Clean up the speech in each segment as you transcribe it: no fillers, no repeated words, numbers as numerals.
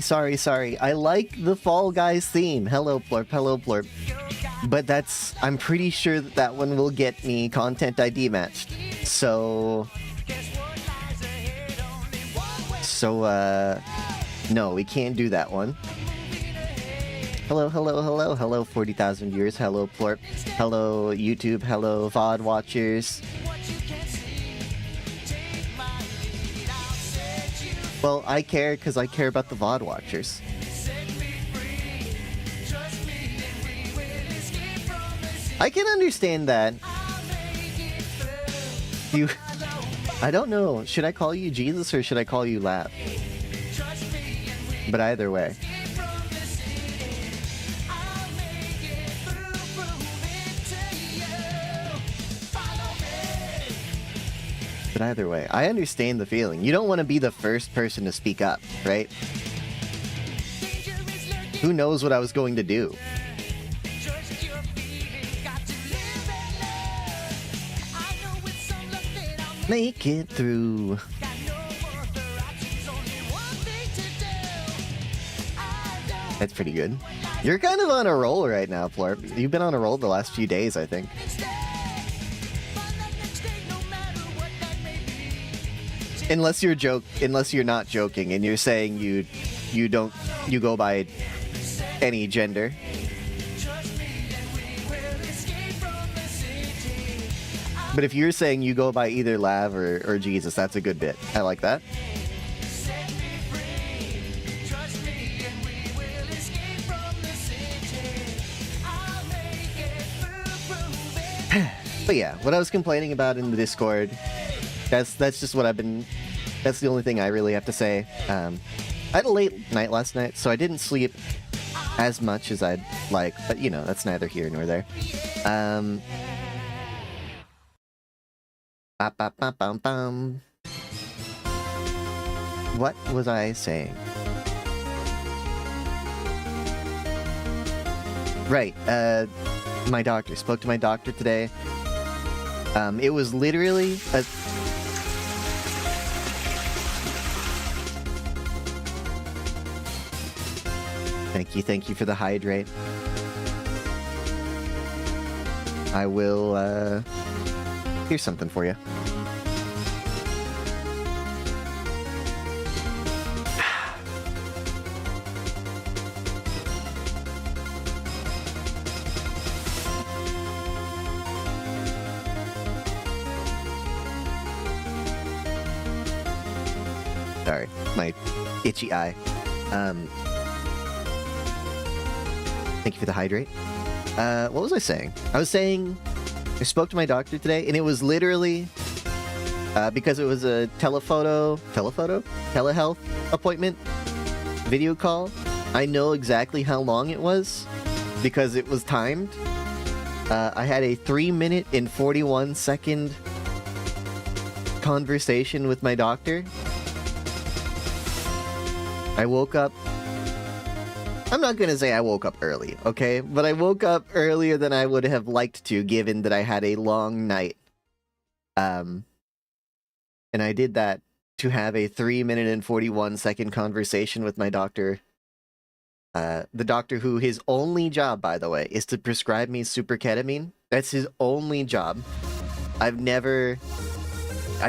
Sorry. I like the Fall Guys theme. Hello, Plorp. Hello, Plorp. But I'm pretty sure that one will get me content ID matched. So, no, we can't do that one. Hello, 40,000 viewers. Hello, Plorp. Hello, YouTube. Hello, VOD watchers. Well, I care because I care about the VOD watchers. I can understand that. I don't know. Should I call you Jesus or should I call you Lab? But either way. I understand the feeling. You don't want to be the first person to speak up, right? Who knows what I was going to do? Make it through. That's pretty good. You're kind of on a roll right now, Plorp. You've been on a roll the last few days, I think. Unless you're not joking and you're saying you go by any gender. But if you're saying you go by either Lav or Jesus, that's a good bit. I like that. But yeah, what I was complaining about in the Discord, that's just what that's the only thing I really have to say. I had a late night last night, so I didn't sleep as much as I'd like, but you know, that's neither here nor there. What was I saying? Right, my doctor. Spoke to my doctor today. It was literally a... Thank you for the hydrate. I will, here's something for you. Sorry, my itchy eye. Thank you for the hydrate. What was I saying? I was saying I spoke to my doctor today, and it was literally because it was a telehealth appointment, video call. I know exactly how long it was because it was timed. I had a 3-minute and 41-second conversation with my doctor. I woke up. I'm not gonna say I woke up early, okay? But I woke up earlier than I would have liked to, given that I had a long night. And I did that to have a 3-minute and 41-second conversation with my doctor. The doctor who his only job, by the way, is to prescribe me superketamine. That's his only job. I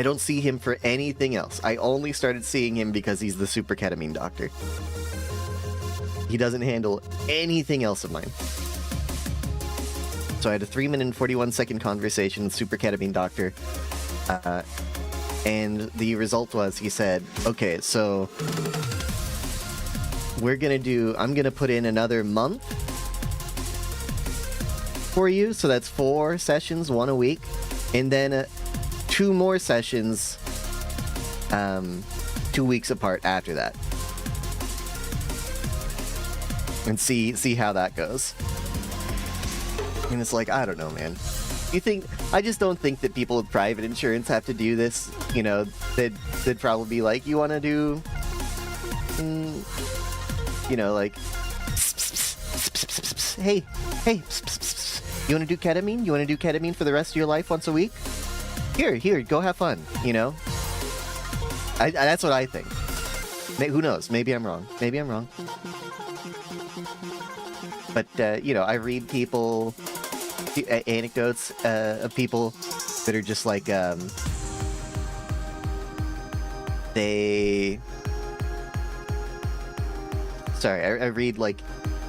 don't see him for anything else. I only started seeing him because he's the superketamine doctor. He doesn't handle anything else of mine. So I had a 3-minute and 41-second conversation with superketamine doctor. And the result was, he said, okay, so I'm gonna put in another month for you. So that's 4 sessions, 1 a week. And then 2 more sessions, 2 weeks apart after that. And see how that goes. And it's like, I don't know, man. I just don't think that people with private insurance have to do this. You know, they'd probably be like, you want to do, you know, like, hey, you want to do ketamine? You want to do ketamine for the rest of your life once a week? Here, go have fun, you know? That's what I think. Who knows? Maybe I'm wrong. Maybe I'm wrong. But, you know, I read people, anecdotes of people that are just like, Sorry, I read, like,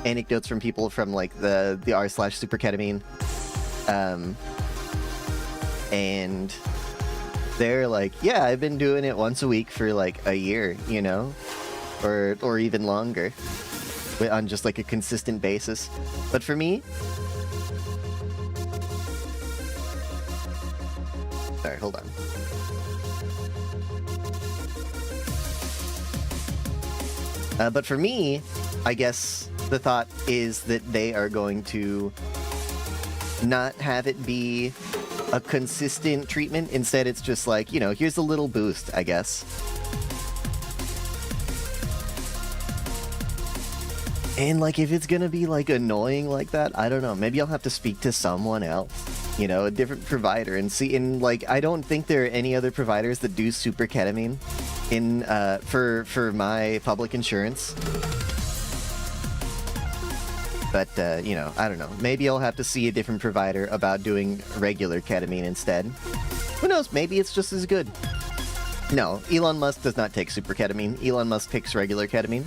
anecdotes from people from, like, the r/superketamine, and they're like, yeah, I've been doing it once a week for, like, a year, you know? Or even longer. On just, like, a consistent basis. But for me... Sorry, hold on. But for me, I guess the thought is that they are going to not have it be a consistent treatment. Instead, it's just like, you know, here's a little boost, I guess. And, like, if it's gonna be, like, annoying like that, I don't know. Maybe I'll have to speak to someone else. You know, a different provider and see. And, like, I don't think there are any other providers that do superketamine in, for my public insurance. But, you know, I don't know. Maybe I'll have to see a different provider about doing regular ketamine instead. Who knows? Maybe it's just as good. No, Elon Musk does not take superketamine. Elon Musk takes regular ketamine.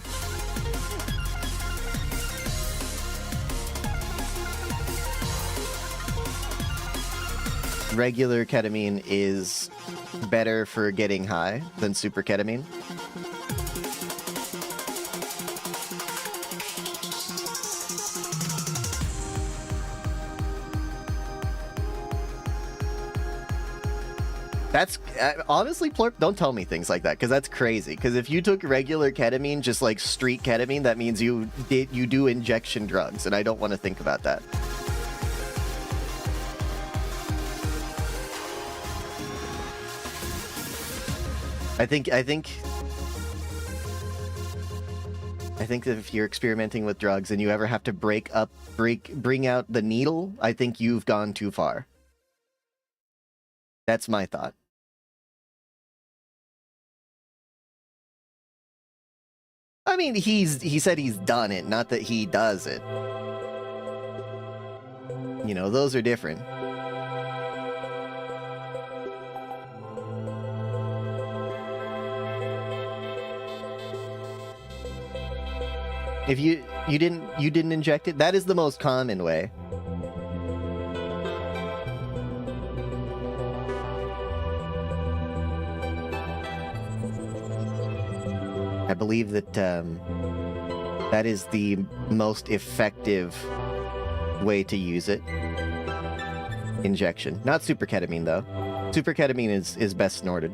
Regular ketamine is better for getting high than superketamine. That's honestly, Plurp, don't tell me things like that, because that's crazy. Because if you took regular ketamine, just like street ketamine, that means you do injection drugs, and I don't want to think about that. I think that if you're experimenting with drugs and you ever have to bring out the needle, I think you've gone too far. That's my thought. I mean, he said he's done it, not that he does it. You know, those are different. If you didn't inject it, that is the most common way. I believe that that is the most effective way to use it. Injection. Not superketamine, though. Superketamine is best snorted.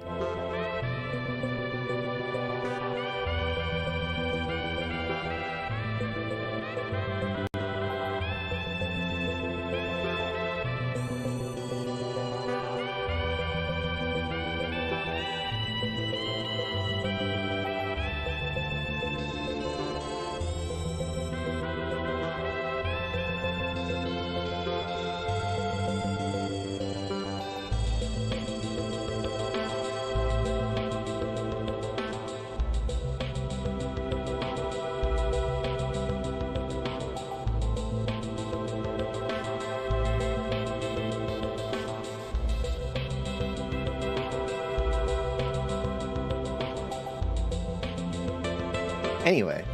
Anyway,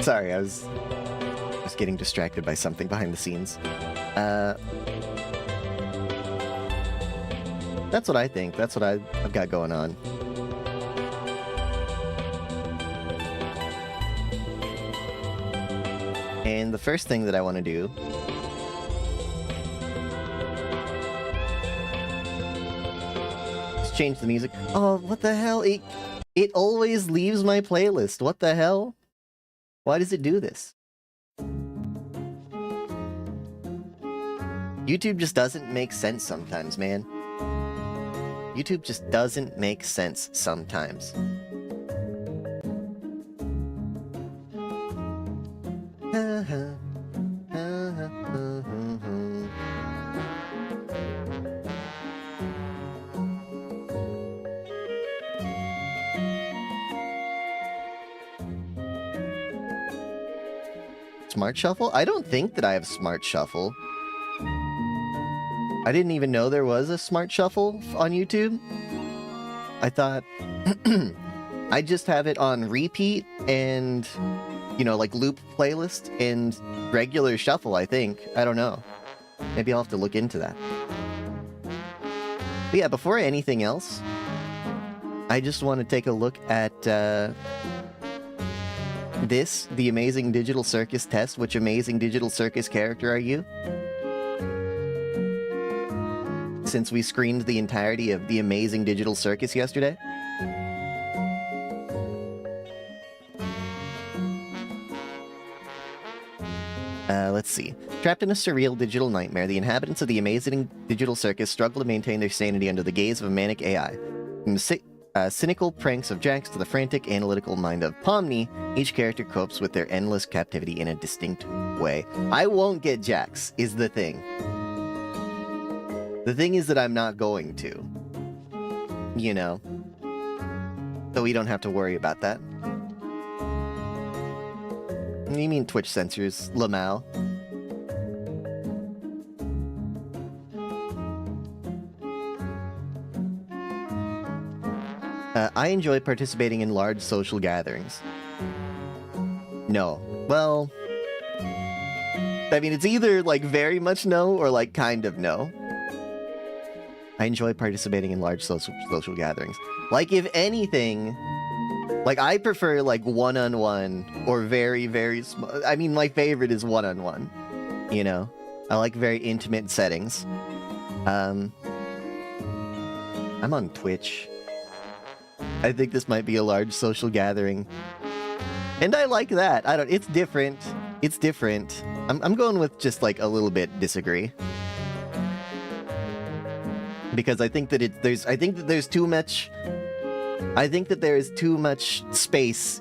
sorry, I was getting distracted by something behind the scenes. That's what I think. That's what I've got going on. And the first thing that I want to do is change the music. Oh, what the hell? It always leaves my playlist. What the hell? Why does it do this? YouTube just doesn't make sense sometimes, man. YouTube just doesn't make sense sometimes. Smart Shuffle? I don't think that I have Smart Shuffle. I didn't even know there was a Smart Shuffle on YouTube. I thought I just have it on repeat and, you know, like loop playlist and regular shuffle, I think. I don't know. Maybe I'll have to look into that. But yeah, before anything else, I just want to take a look at this, the Amazing Digital Circus test. Which Amazing Digital Circus character are you? Since we screened the entirety of the Amazing Digital Circus yesterday. Let's see. Trapped in a surreal digital nightmare, the inhabitants of the Amazing Digital Circus struggle to maintain their sanity under the gaze of a manic AI. From the cynical pranks of Jax to the frantic, analytical mind of Pomni, each character copes with their endless captivity in a distinct way. I won't get Jax, is the thing. The thing is that I'm not going to. You know. So we don't have to worry about that. What do you mean Twitch censors, Lamau? I enjoy participating in large social gatherings. No. Well... I mean, it's either, like, very much no, or, like, kind of no. I enjoy participating in large social gatherings. Like, if anything... Like, I prefer, like, one-on-one, or very, very small... I mean, my favorite is one-on-one. You know? I like very intimate settings. I'm on Twitch. I think this might be a large social gathering. And I like that. I don't... It's different. It's different. I'm going with just, like, a little bit disagree. Because I think that I think that there's too much... I think that there is too much space.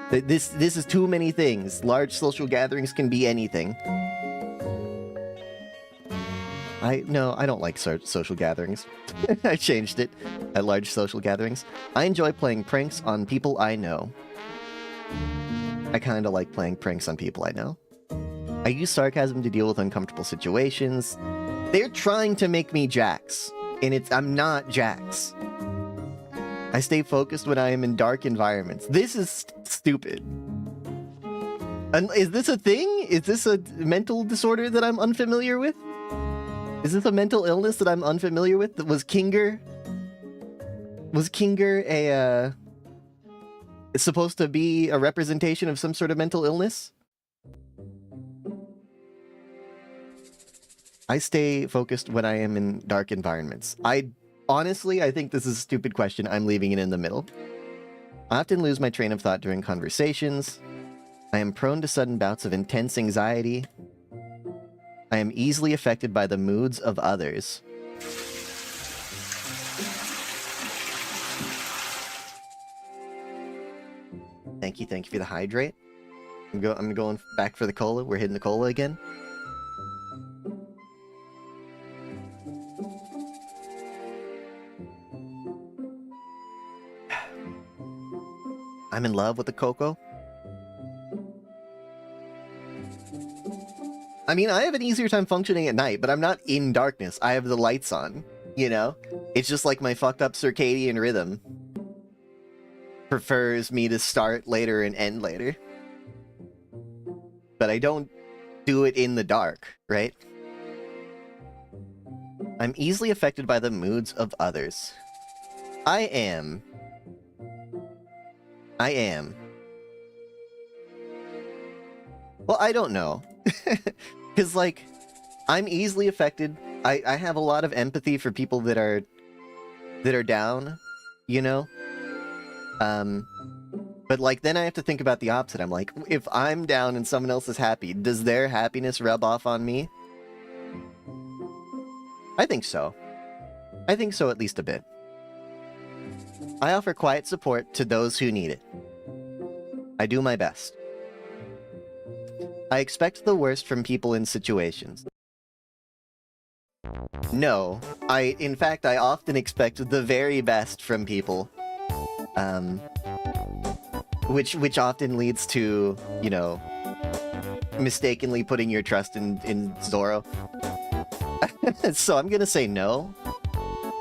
This is too many things. Large social gatherings can be anything. No, I don't like social gatherings. I changed it at large social gatherings. I enjoy playing pranks on people I know. I kind of like playing pranks on people I know. I use sarcasm to deal with uncomfortable situations. They're trying to make me Jax, and I'm not Jax. I stay focused when I am in dark environments. This is stupid. And is this a thing? Is this a mental disorder that I'm unfamiliar with? Is this a mental illness that I'm unfamiliar with? Was Kinger supposed to be a representation of some sort of mental illness? I stay focused when I am in dark environments. Honestly, I think this is a stupid question. I'm leaving it in the middle. I often lose my train of thought during conversations. I am prone to sudden bouts of intense anxiety. I am easily affected by the moods of others. Thank you for the hydrate. I'm going back for the cola. We're hitting the cola again. I'm in love with the cocoa. I mean, I have an easier time functioning at night, but I'm not in darkness. I have the lights on, you know? It's just like my fucked up circadian rhythm prefers me to start later and end later. But I don't do it in the dark, right? I'm easily affected by the moods of others. I am. Well, I don't know. Because, like, I'm easily affected. I have a lot of empathy for people that are down, you know? But, like, then I have to think about the opposite. I'm like, if I'm down and someone else is happy, does their happiness rub off on me? I think so. I think so, at least a bit. I offer quiet support to those who need it. I do my best. I expect the worst from people in situations. No, in fact, I often expect the very best from people. Which often leads to, you know, mistakenly putting your trust in Zoro. So I'm gonna say no.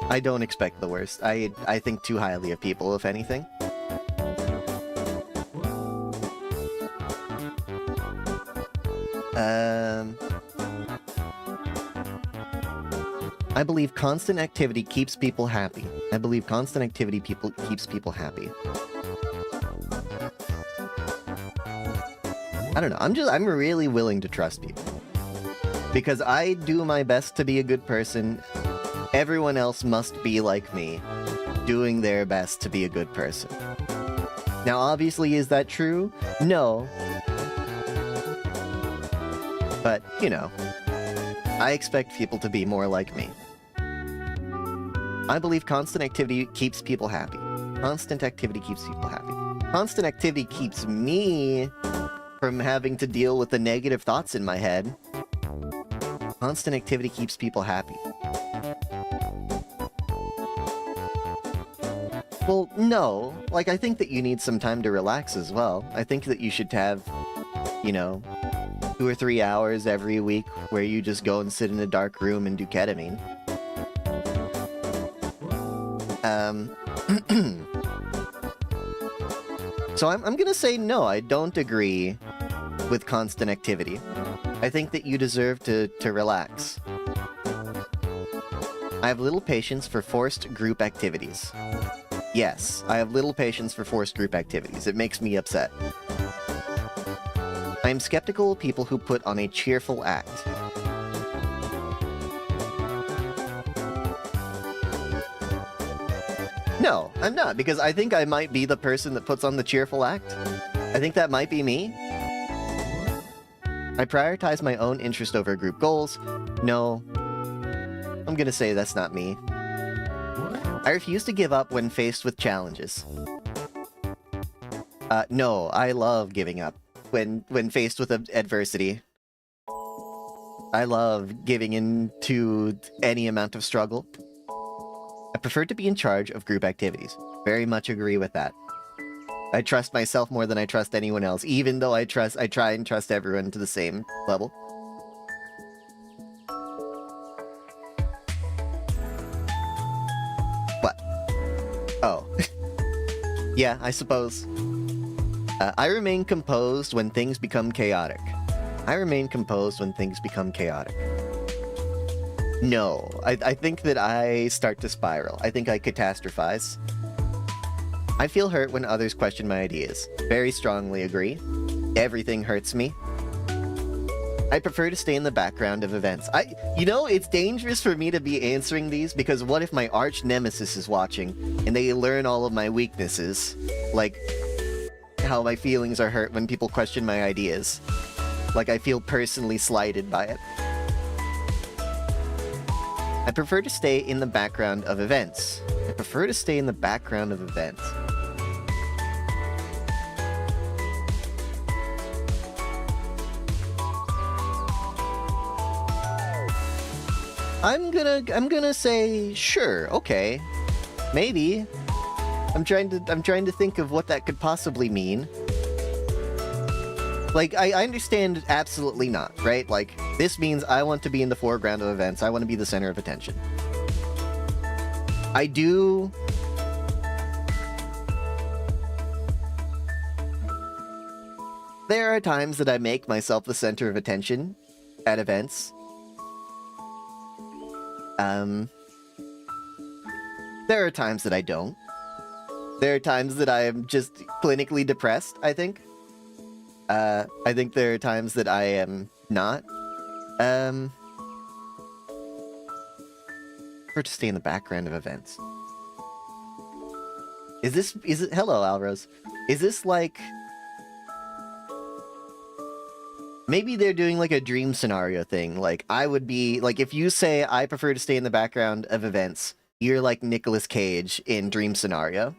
I don't expect the worst. I think too highly of people, if anything. I believe constant activity keeps people happy. I believe constant activity keeps people happy. I don't know. I'm really willing to trust people. Because I do my best to be a good person. Everyone else must be like me, doing their best to be a good person. Now, obviously, is that true? No. But, you know, I expect people to be more like me. I believe constant activity keeps people happy. Constant activity keeps people happy. Constant activity keeps me from having to deal with the negative thoughts in my head. Constant activity keeps people happy. Well, no. Like, I think that you need some time to relax as well. I think that you should have, you know, 2 or 3 hours every week where you just go and sit in a dark room and do ketamine. So I'm gonna say no, I don't agree with constant activity. I think that you deserve to relax. I have little patience for forced group activities. Yes, I have little patience for forced group activities. It makes me upset. I am skeptical of people who put on a cheerful act. No, I'm not, because I think I might be the person that puts on the cheerful act. I think that might be me. I prioritize my own interest over group goals. No. I'm gonna say that's not me. I refuse to give up when faced with challenges. No, I love giving up when faced with adversity. I love giving in to any amount of struggle. I prefer to be in charge of group activities. Very much agree with that. I trust myself more than I trust anyone else, even though I try and trust everyone to the same level. What? Oh. Yeah, I suppose. I remain composed when things become chaotic. I remain composed when things become chaotic. No, I think that I start to spiral. I think I catastrophize. I feel hurt when others question my ideas. Very strongly agree. Everything hurts me. I prefer to stay in the background of events. You know, it's dangerous for me to be answering these, because what if my arch nemesis is watching, and they learn all of my weaknesses? Like, how my feelings are hurt when people question my ideas. Like, I feel personally slighted by it. I prefer to stay in the background of events. I prefer to stay in the background of events. I'm gonna say sure, okay. Maybe. I'm trying to think of what that could possibly mean. Like, I understand absolutely not, right? Like, this means I want to be in the foreground of events. I want to be the center of attention. I do... There are times that I make myself the center of attention at events. There are times that I don't. There are times that I am just clinically depressed, I think. I think there are times that I am not. Prefer to stay in the background of events. Is it, hello, Alrose. Is this like... Maybe they're doing like a dream scenario thing. Like, I would be, like, if you say I prefer to stay in the background of events, you're like Nicolas Cage in Dream Scenario.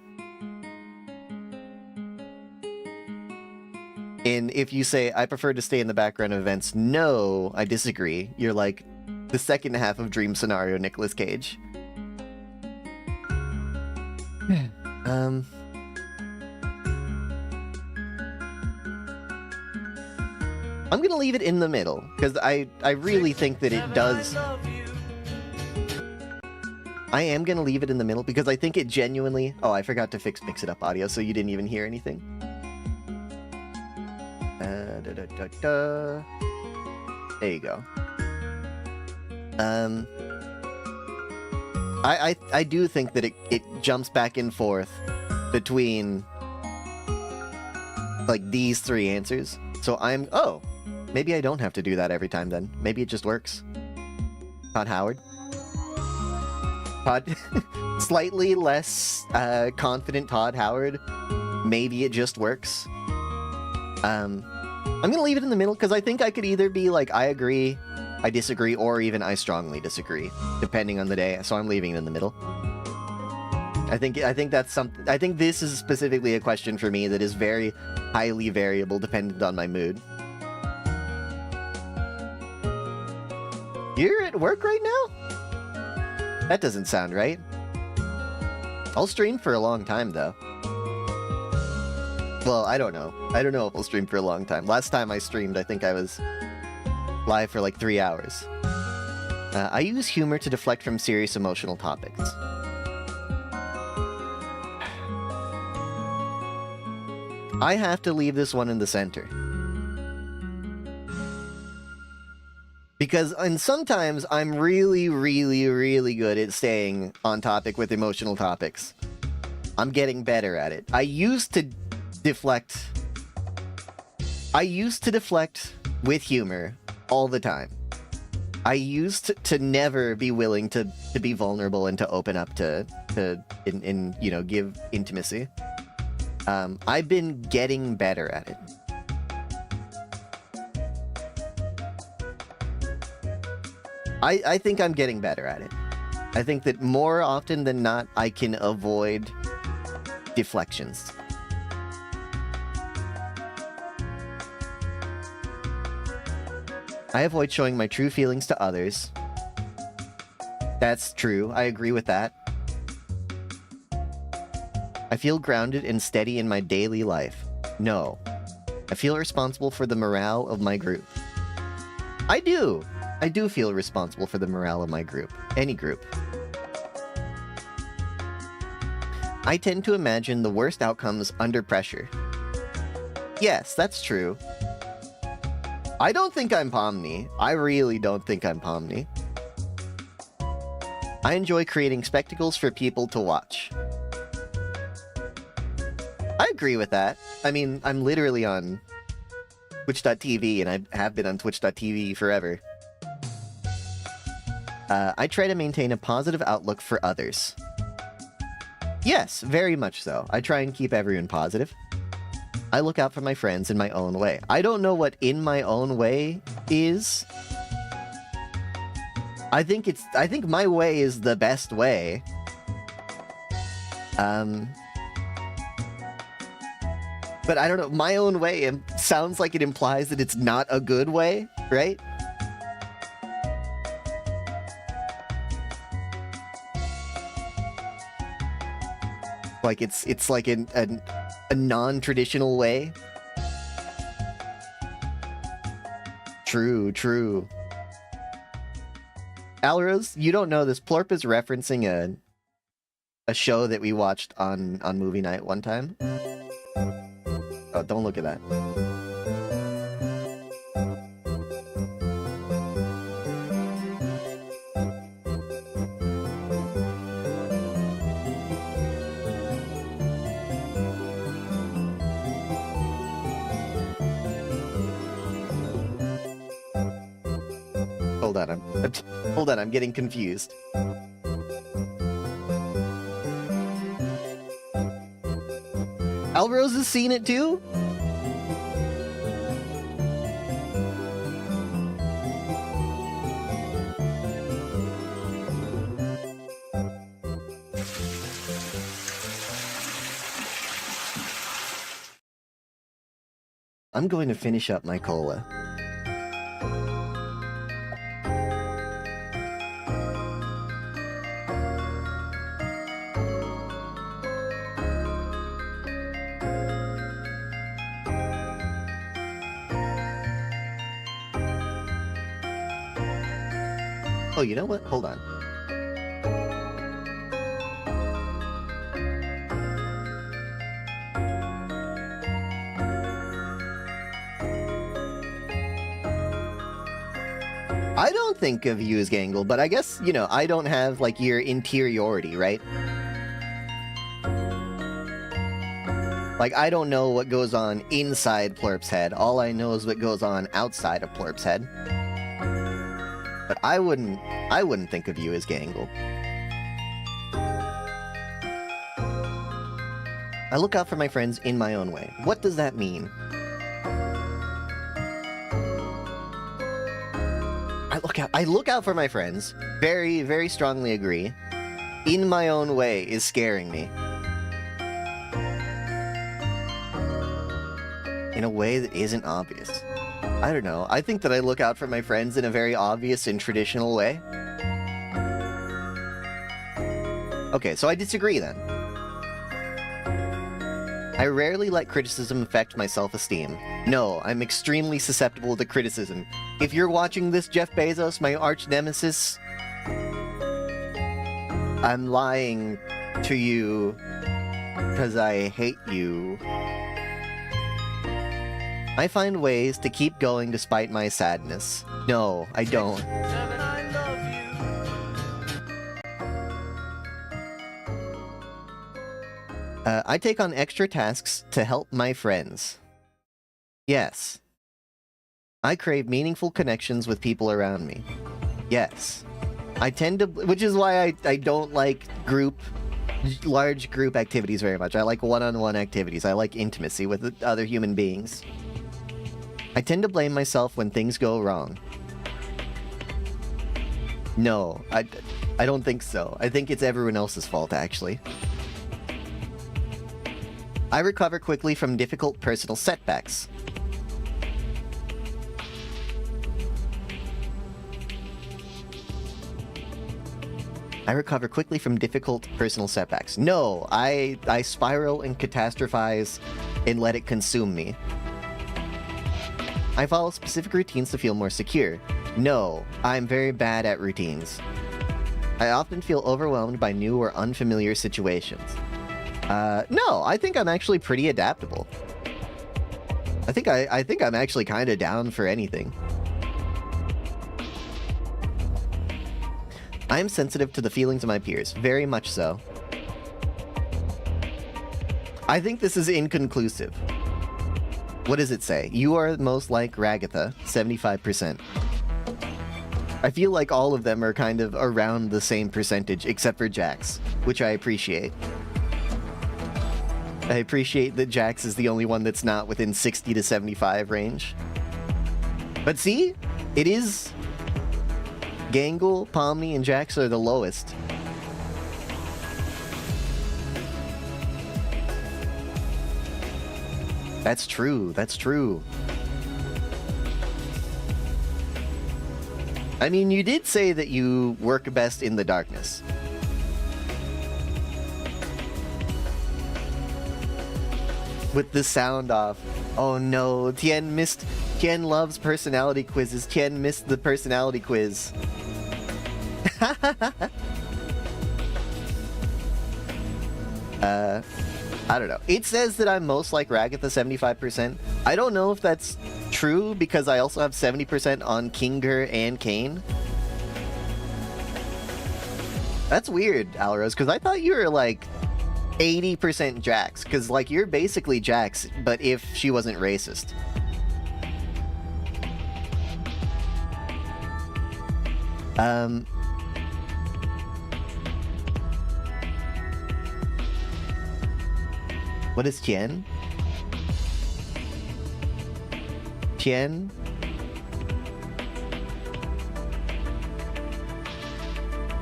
And if you say, I prefer to stay in the background of events, no, I disagree. You're like the second half of Dream Scenario Nicolas Cage. I'm gonna leave it in the middle, because I really think that it does... I am gonna leave it in the middle, because I think it genuinely... Oh, I forgot to fix Mix It Up audio, so you didn't even hear anything. There you go. I do think that it jumps back and forth between like these three answers. So oh, maybe I don't have to do that every time then. Maybe it just works. Todd Howard. Todd, slightly less confident Todd Howard. Maybe it just works. I'm gonna leave it in the middle because I think I could either be like, I agree, I disagree, or even I strongly disagree, depending on the day. So I'm leaving it in the middle. I think that's something. I think this is specifically a question for me that is very highly variable, dependent on my mood. You're at work right now? That doesn't sound right. I'll stream for a long time though. Well, I don't know. I don't know if I'll stream for a long time. Last time I streamed, I think I was live for like 3 hours. I use humor to deflect from serious emotional topics. I have to leave this one in the center. Because and sometimes I'm really, really, really good at staying on topic with emotional topics. I'm getting better at it. I used to deflect with humor all the time. I used to never be willing to be vulnerable and to open up to you know, give intimacy. I've been getting better at it. I think I'm getting better at it. I think that more often than not, I can avoid deflections. I avoid showing my true feelings to others. That's true. I agree with that. I feel grounded and steady in my daily life. No. I feel responsible for the morale of my group. I do. I do feel responsible for the morale of my group. Any group. I tend to imagine the worst outcomes under pressure. Yes, that's true. I don't think I'm Pomni. I really don't think I'm Pomni. I enjoy creating spectacles for people to watch. I agree with that. I mean, I'm literally on Twitch.tv, and I have been on Twitch.tv forever. I try to maintain a positive outlook for others. Yes, very much so. I try and keep everyone positive. I look out for my friends in my own way. I don't know what in my own way is. I think my way is the best way. But I don't know, my own way sounds like it implies that it's not a good way, right? Like it's like a non-traditional way. True, true. Alrose, you don't know this. Plorp is referencing a show that we watched on movie night one time. Oh, don't look at that. Hold on, I'm getting confused. Alrose has seen it too? I'm going to finish up my cola. Oh, you know what? Hold on. I don't think of you as Gangle, but I guess, you know, I don't have, like, your interiority, right? Like, I don't know what goes on inside Plurp's head. All I know is what goes on outside of Plurp's head. But I wouldn't think of you as Gangle. I look out for my friends in my own way. What does that mean? I look out for my friends. Very, very strongly agree. In my own way is scaring me. In a way that isn't obvious. I don't know. I think that I look out for my friends in a very obvious and traditional way. Okay, so I disagree then. I rarely let criticism affect my self-esteem. No, I'm extremely susceptible to criticism. If you're watching this, Jeff Bezos, my arch nemesis, I'm lying to you because I hate you. I find ways to keep going despite my sadness. No, I don't. I take on extra tasks to help my friends. Yes. I crave meaningful connections with people around me. Yes. I tend to... Which is why I don't like large group activities very much. I like one-on-one activities. I like intimacy with other human beings. I tend to blame myself when things go wrong. No, I don't think so. I think it's everyone else's fault, actually. I recover quickly from difficult personal setbacks. I recover quickly from difficult personal setbacks. No, I spiral and catastrophize and let it consume me. I follow specific routines to feel more secure. No, I'm very bad at routines. I often feel overwhelmed by new or unfamiliar situations. No, I think I'm actually pretty adaptable. I think I'm actually kind of down for anything. I am sensitive to the feelings of my peers, very much so. I think this is inconclusive. What does it say? You are most like Ragatha, 75%. I feel like all of them are kind of around the same percentage, except for Jax, which I appreciate. I appreciate that Jax is the only one that's not within 60 to 75 range. But see? It is... Gangle, Pomni, and Jax are the lowest. That's true, that's true. I mean, you did say that you work best in the darkness. With the sound off. Oh no, Tien loves personality quizzes. Tien missed the personality quiz. I don't know. It says that I'm most like Ragatha, 75%. I don't know if that's true because I also have 70% on Kinger and Kane. That's weird, Alros, because I thought you were like 80% Jax, because like you're basically Jax, but if she wasn't racist. What is Tien? Tien?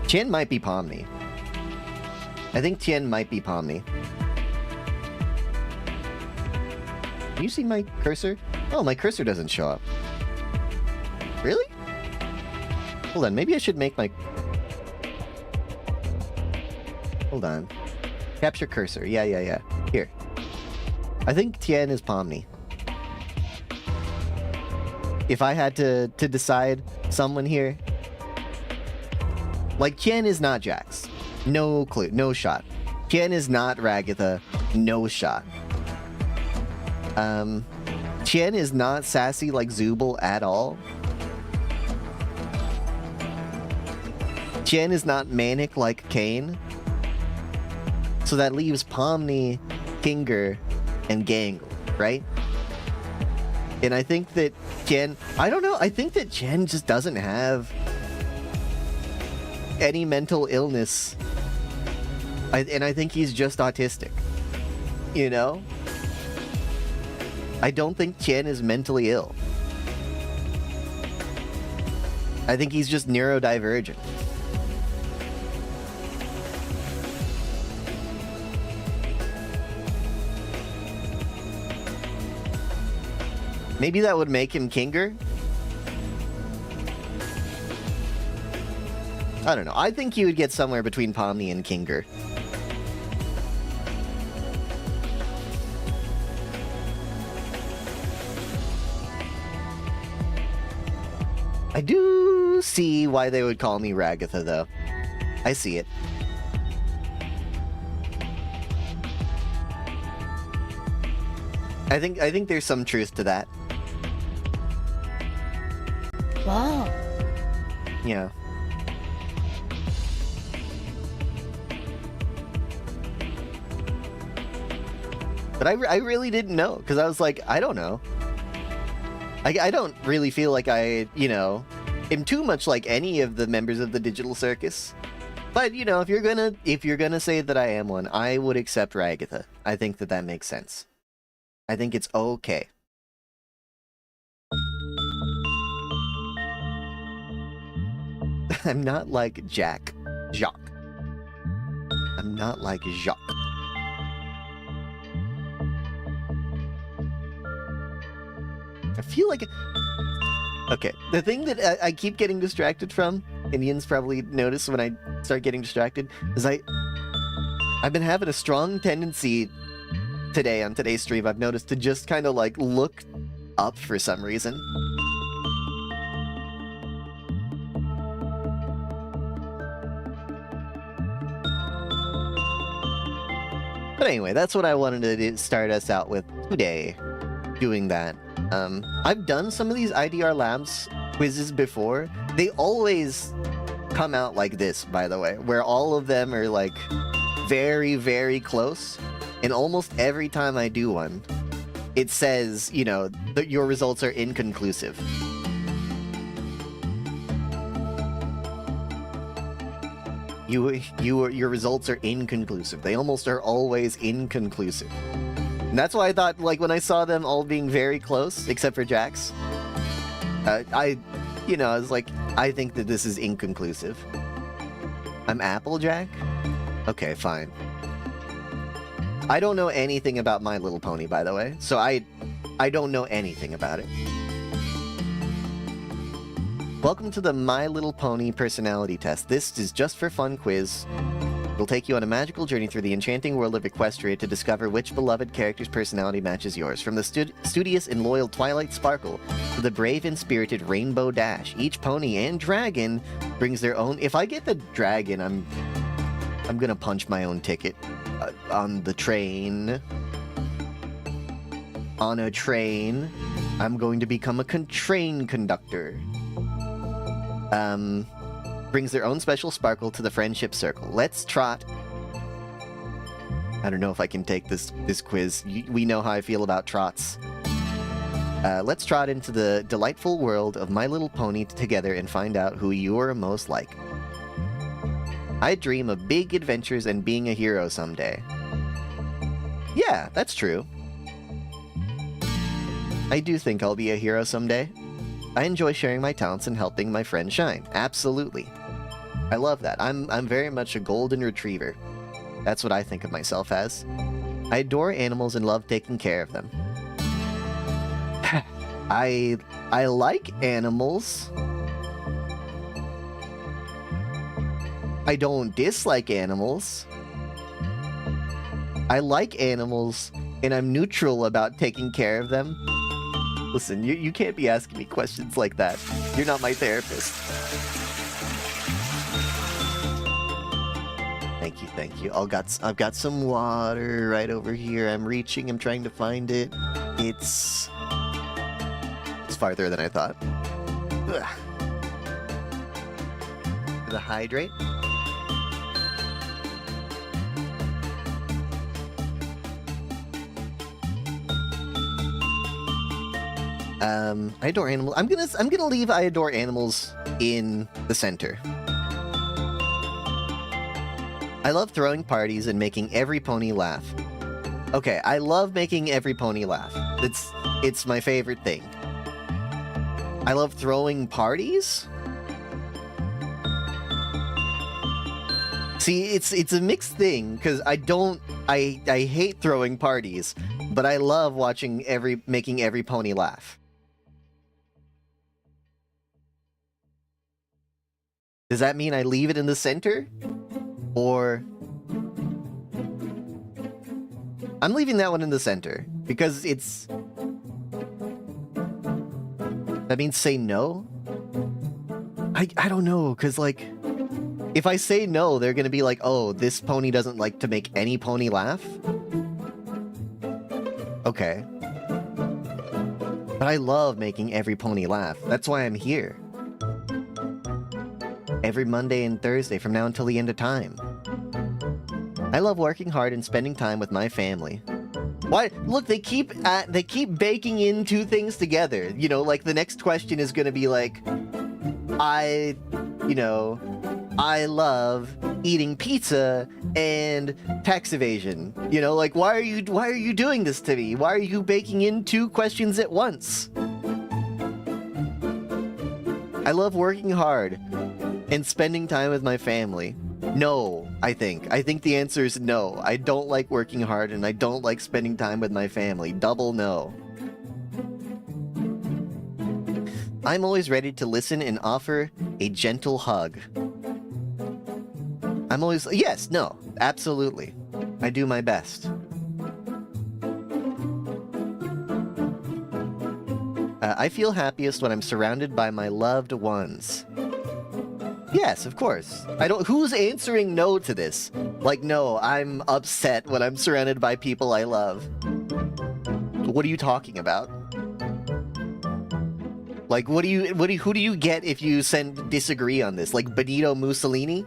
Tien might be Pomni. I think Tien might be Pomni. Can you see my cursor? Oh, my cursor doesn't show up. Really? Hold on, maybe I should make my... Hold on. Capture cursor. Yeah. Here. I think Tien is Pomni. If I had to decide someone here, Like, Tien is not Jax. No clue. No shot. Tien is not Ragatha. No shot. Tien is not sassy like Zooble at all. Tien is not manic like Kayn. So that leaves Pomni, Kinger, and Gangle, right? And I think that Tien... I don't know. I think that Tien just doesn't have any mental illness. And I think he's just autistic. You know? I don't think Tien is mentally ill. I think he's just neurodivergent. Maybe that would make him Kinger? I don't know. I think he would get somewhere between Pomni and Kinger. I do see why they would call me Ragatha, though. I see it. I think there's some truth to that. Wow. Yeah. But I really didn't know, because I was like, I don't know. I don't really feel like I, you know, am too much like any of the members of the Digital Circus. But, you know, if you're gonna say that I am one, I would accept Ragatha. I think that makes sense. I think it's okay. I'm not like Jacques. I'm not like Jacques. I feel like... Okay, the thing that I keep getting distracted from, and Ian's probably noticed when I start getting distracted, is I've been having a strong tendency today, on today's stream, I've noticed to just kind of like look up for some reason. But anyway, that's what I wanted to start us out with today, doing that. I've done some of these IDR Labs quizzes before. They always come out like this, by the way, where all of them are like very, very close. And almost every time I do one, it says, you know, that your results are inconclusive. Your results are inconclusive. They almost are always inconclusive. And that's why I thought, like, when I saw them all being very close, except for Jax, I was like, I think that this is inconclusive. I'm Applejack? Okay, fine. I don't know anything about My Little Pony, by the way, so I don't know anything about it. Welcome to the My Little Pony personality test. This is just for fun quiz. It'll take you on a magical journey through the enchanting world of Equestria to discover which beloved character's personality matches yours. From the studious and loyal Twilight Sparkle to the brave and spirited Rainbow Dash, each pony and dragon brings their own... If I get the dragon, I'm gonna punch my own ticket. On the train. On a train. I'm going to become a train conductor. Brings their own special sparkle to the friendship circle. Let's trot. I don't know if I can take this quiz. We know how I feel about trots. Let's trot into the delightful world of My Little Pony together and find out who you're most like. I dream of big adventures and being a hero someday. Yeah, that's true. I do think I'll be a hero someday. I enjoy sharing my talents and helping my friends shine. Absolutely. I love that. I'm very much a golden retriever. That's what I think of myself as. I adore animals and love taking care of them. I like animals. I don't dislike animals. I like animals, and I'm neutral about taking care of them. Listen, you can't be asking me questions like that. You're not my therapist. Thank you, thank you. I've got some water right over here. I'm reaching, I'm trying to find it. It's farther than I thought. Ugh. The hydrate. I adore animals. I'm gonna leave I adore animals in the center. I love throwing parties and making every pony laugh. Okay, I love making every pony laugh. It's my favorite thing. I love throwing parties? See, it's a mixed thing, because I hate throwing parties, but I love making every pony laugh. Does that mean I leave it in the center? Or... I'm leaving that one in the center, because it's... That means say no? I don't know, because, like... If I say no, they're gonna be like, oh, this pony doesn't like to make any pony laugh? Okay. But I love making every pony laugh. That's why I'm here. Every Monday and Thursday from now until the end of time. I love working hard and spending time with my family. Why? Look, they keep baking in two things together. You know, like the next question is gonna be like, I love eating pizza and tax evasion. You know, like why are you doing this to me? Why are you baking in two questions at once? I love working hard and spending time with my family. No, I think the answer is no. I don't like working hard and I don't like spending time with my family. Double no. I'm always ready to listen and offer a gentle hug. I'm always... Yes, no, absolutely. I do my best. I feel happiest when I'm surrounded by my loved ones. Yes, of course. Who's answering no to this? Like, no, I'm upset when I'm surrounded by people I love. What are you talking about? Like, who do you get if you disagree on this? Like Benito Mussolini?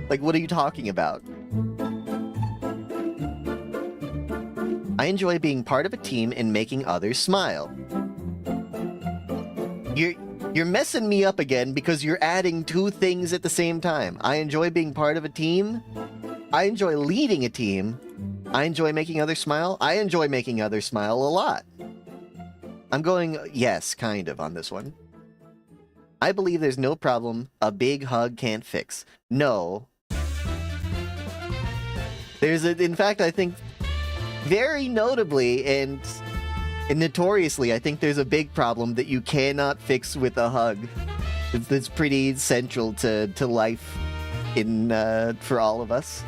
Like, what are you talking about? I enjoy being part of a team and making others smile. You're messing me up again because you're adding two things at the same time. I enjoy being part of a team. I enjoy leading a team. I enjoy making others smile. I enjoy making others smile a lot. I'm going, yes, kind of, on this one. I believe there's no problem a big hug can't fix. No. In fact, I think, very notably and notoriously, I think there's a big problem that you cannot fix with a hug. It's pretty central to life for all of us.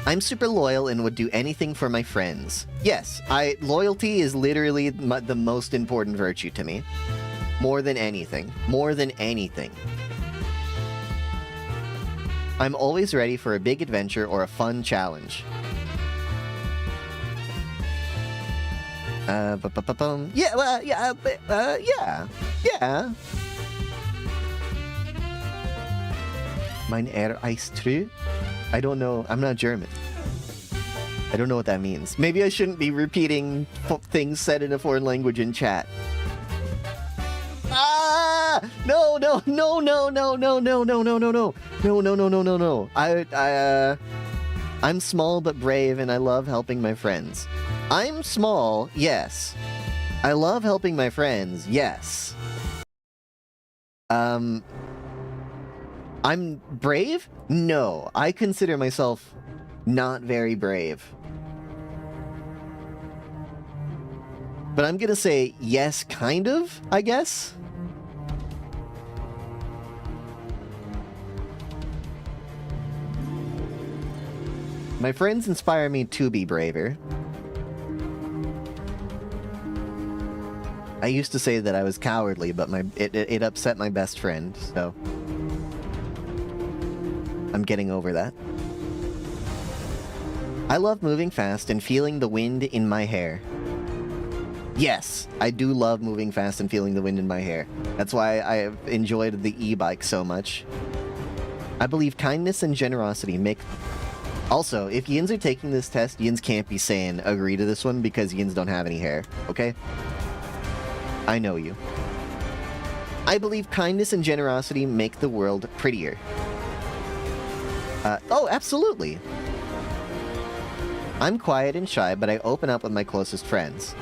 I'm super loyal and would do anything for my friends. Yes, loyalty is literally the most important virtue to me. More than anything. More than anything. I'm always ready for a big adventure or a fun challenge. Yeah. Mein ist true? I don't know. I'm not German. I don't know what that means. Maybe I shouldn't be repeating things said in a foreign language in chat. Ah! No! I'm small but brave and I love helping my friends. I'm small, yes. I love helping my friends, yes. I'm brave? No, I consider myself not very brave. But I'm gonna say yes, kind of, I guess? My friends inspire me to be braver. I used to say that I was cowardly, but it upset my best friend, so... I'm getting over that. I love moving fast and feeling the wind in my hair. Yes, I do love moving fast and feeling the wind in my hair. That's why I have enjoyed the e-bike so much. I believe kindness and generosity make... Also, if yins are taking this test, yins can't be saying agree to this one because yins don't have any hair, okay? I know you. I believe kindness and generosity make the world prettier. Oh, absolutely. I'm quiet and shy, but I open up with my closest friends.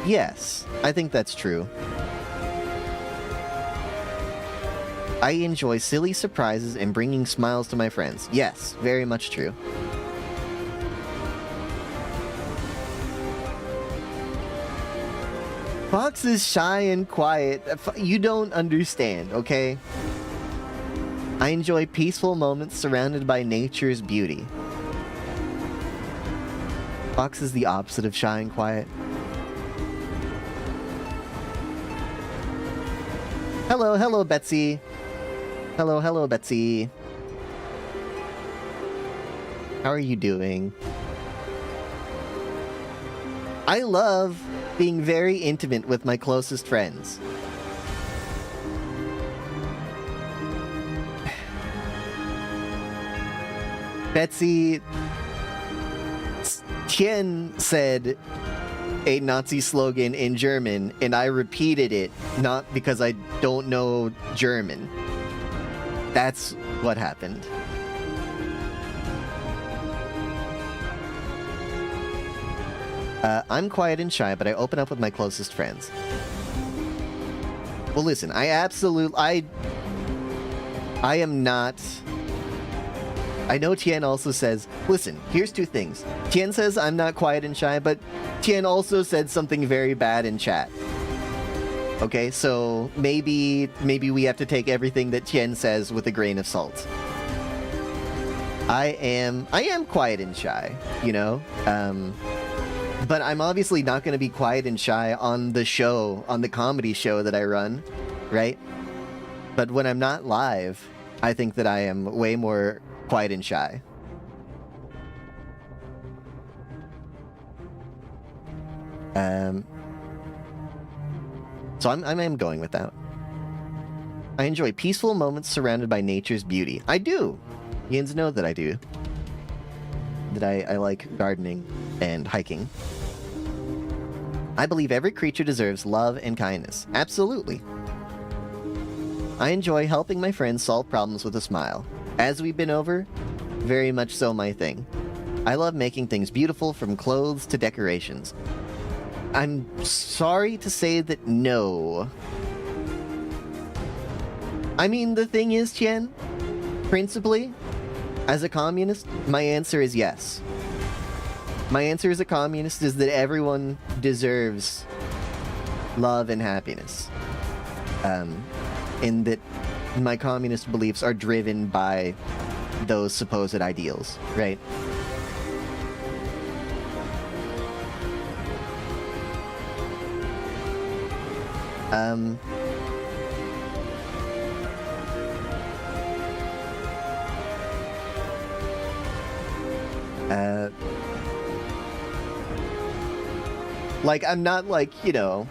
Yes, I think that's true. I enjoy silly surprises and bringing smiles to my friends. Yes, very much true. Fox is shy and quiet. You don't understand, okay? I enjoy peaceful moments surrounded by nature's beauty. Fox is the opposite of shy and quiet. Hello, hello, Betsy. Hello, hello, Betsy. How are you doing? I love being very intimate with my closest friends. Betsy... Tien said a Nazi slogan in German, and I repeated it, not because I don't know German. That's what happened. I'm quiet and shy, but I open up with my closest friends. Well, listen, I am not... I know Tien also says, listen, here's two things. Tien says I'm not quiet and shy, but Tien also said something very bad in chat. Okay, so maybe we have to take everything that Tien says with a grain of salt. I am quiet and shy, you know? But I'm obviously not going to be quiet and shy on the show, on the comedy show that I run, right? But when I'm not live, I think that I am way more quiet and shy. So I'm going with that. I enjoy peaceful moments surrounded by nature's beauty. I do! Yins know that I do. That I like gardening and hiking. I believe every creature deserves love and kindness. Absolutely. I enjoy helping my friends solve problems with a smile. As we've been over, very much so my thing. I love making things beautiful, from clothes to decorations. I'm sorry to say that no. I mean, the thing is, Tien, principally, as a communist, my answer is yes. My answer as a communist is that everyone deserves love and happiness. And that my communist beliefs are driven by those supposed ideals, right? Like, I'm not like, you know,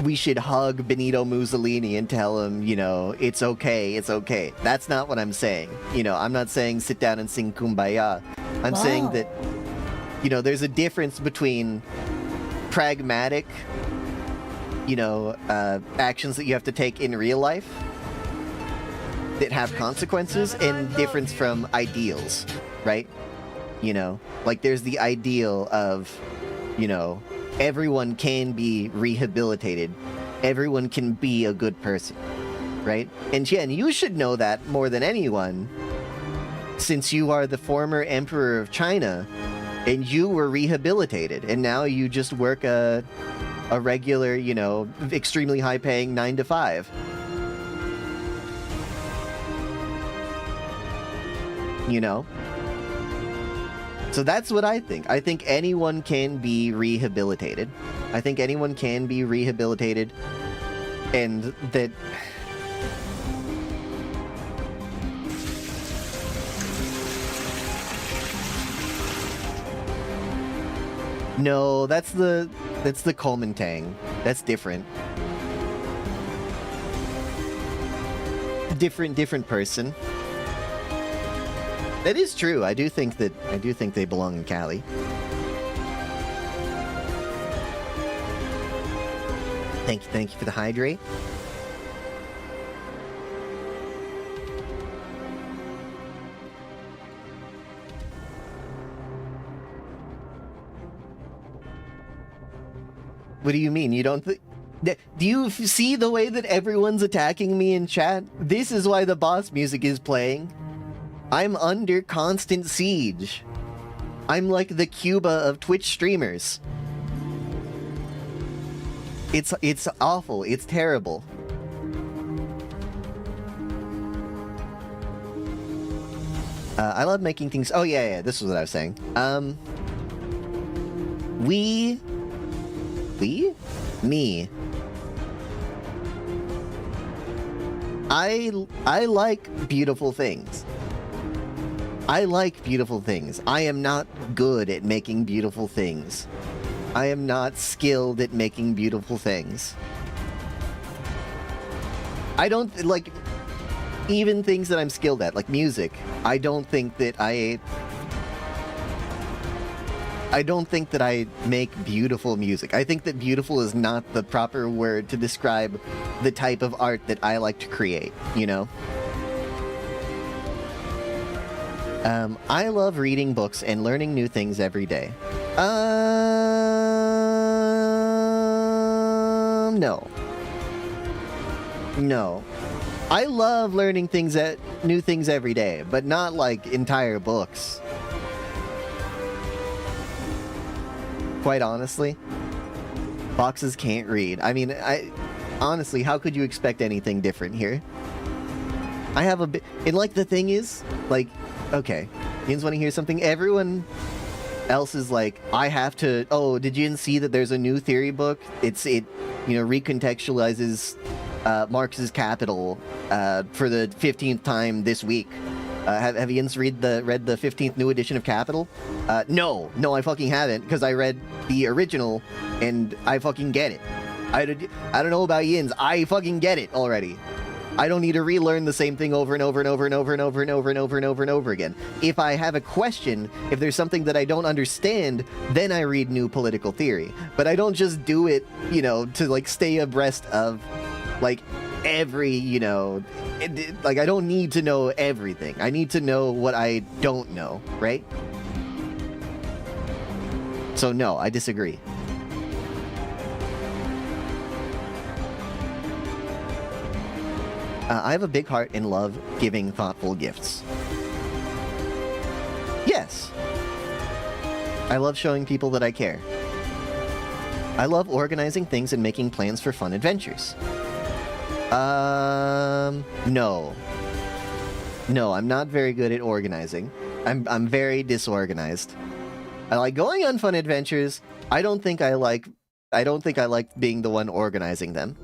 we should hug Benito Mussolini and tell him, you know, it's okay, it's okay. That's not what I'm saying. You know, I'm not saying sit down and sing Kumbaya. I'm saying that, you know, there's a difference between pragmatic, you know, actions that you have to take in real life that have consequences, and difference from ideals, right? You know, like there's the ideal of, you know, everyone can be rehabilitated. Everyone can be a good person, right? And Chen, you should know that more than anyone, since you are the former emperor of China, and you were rehabilitated, and now you just work a regular, you know, extremely high-paying 9-to-5. You know? So that's what I think. I think anyone can be rehabilitated. I think anyone can be rehabilitated, and that No, that's the Kuomintang. That's different. Different person. That is true. I do think they belong in Cali. Thank you for the hydrate. What do you mean? You don't think... Do you see the way that everyone's attacking me in chat? This is why the boss music is playing. I'm under constant siege. I'm like the Cuba of Twitch streamers. It's awful. It's terrible. I love making things... Oh, yeah, this is what I was saying. Me. I like beautiful things. I like beautiful things. I am not good at making beautiful things. I am not skilled at making beautiful things. I don't, like, even things that I'm skilled at, like music, I don't think that I make beautiful music. I think that beautiful is not the proper word to describe the type of art that I like to create, you know? I love reading books and learning new things every day. No. No. I love learning new things every day, but not like entire books. Quite honestly, boxes can't read. I mean, honestly, how could you expect anything different here? I have a bit, and like the thing is, like, okay, you want to hear something? Everyone else is like, I have to. Oh, did you see that there's a new theory book? It recontextualizes Marx's Capital for the 15th time this week. Have you read the 15th new edition of Capital? No, I fucking haven't, because I read the original and I fucking get it. I don't know about Yins, I fucking get it already. I don't need to relearn the same thing over and over and over and over and over and over and over and over and over again. If I have a question, if there's something that I don't understand, then I read new political theory. But I don't just do it, to like stay abreast of like every, like I don't need to know everything. I need to know what I don't know, right? So no, I disagree. I have a big heart and love giving thoughtful gifts. Yes. I love showing people that I care. I love organizing things and making plans for fun adventures. No. No, I'm not very good at organizing. I'm very disorganized. I like going on fun adventures. I don't think I like being the one organizing them.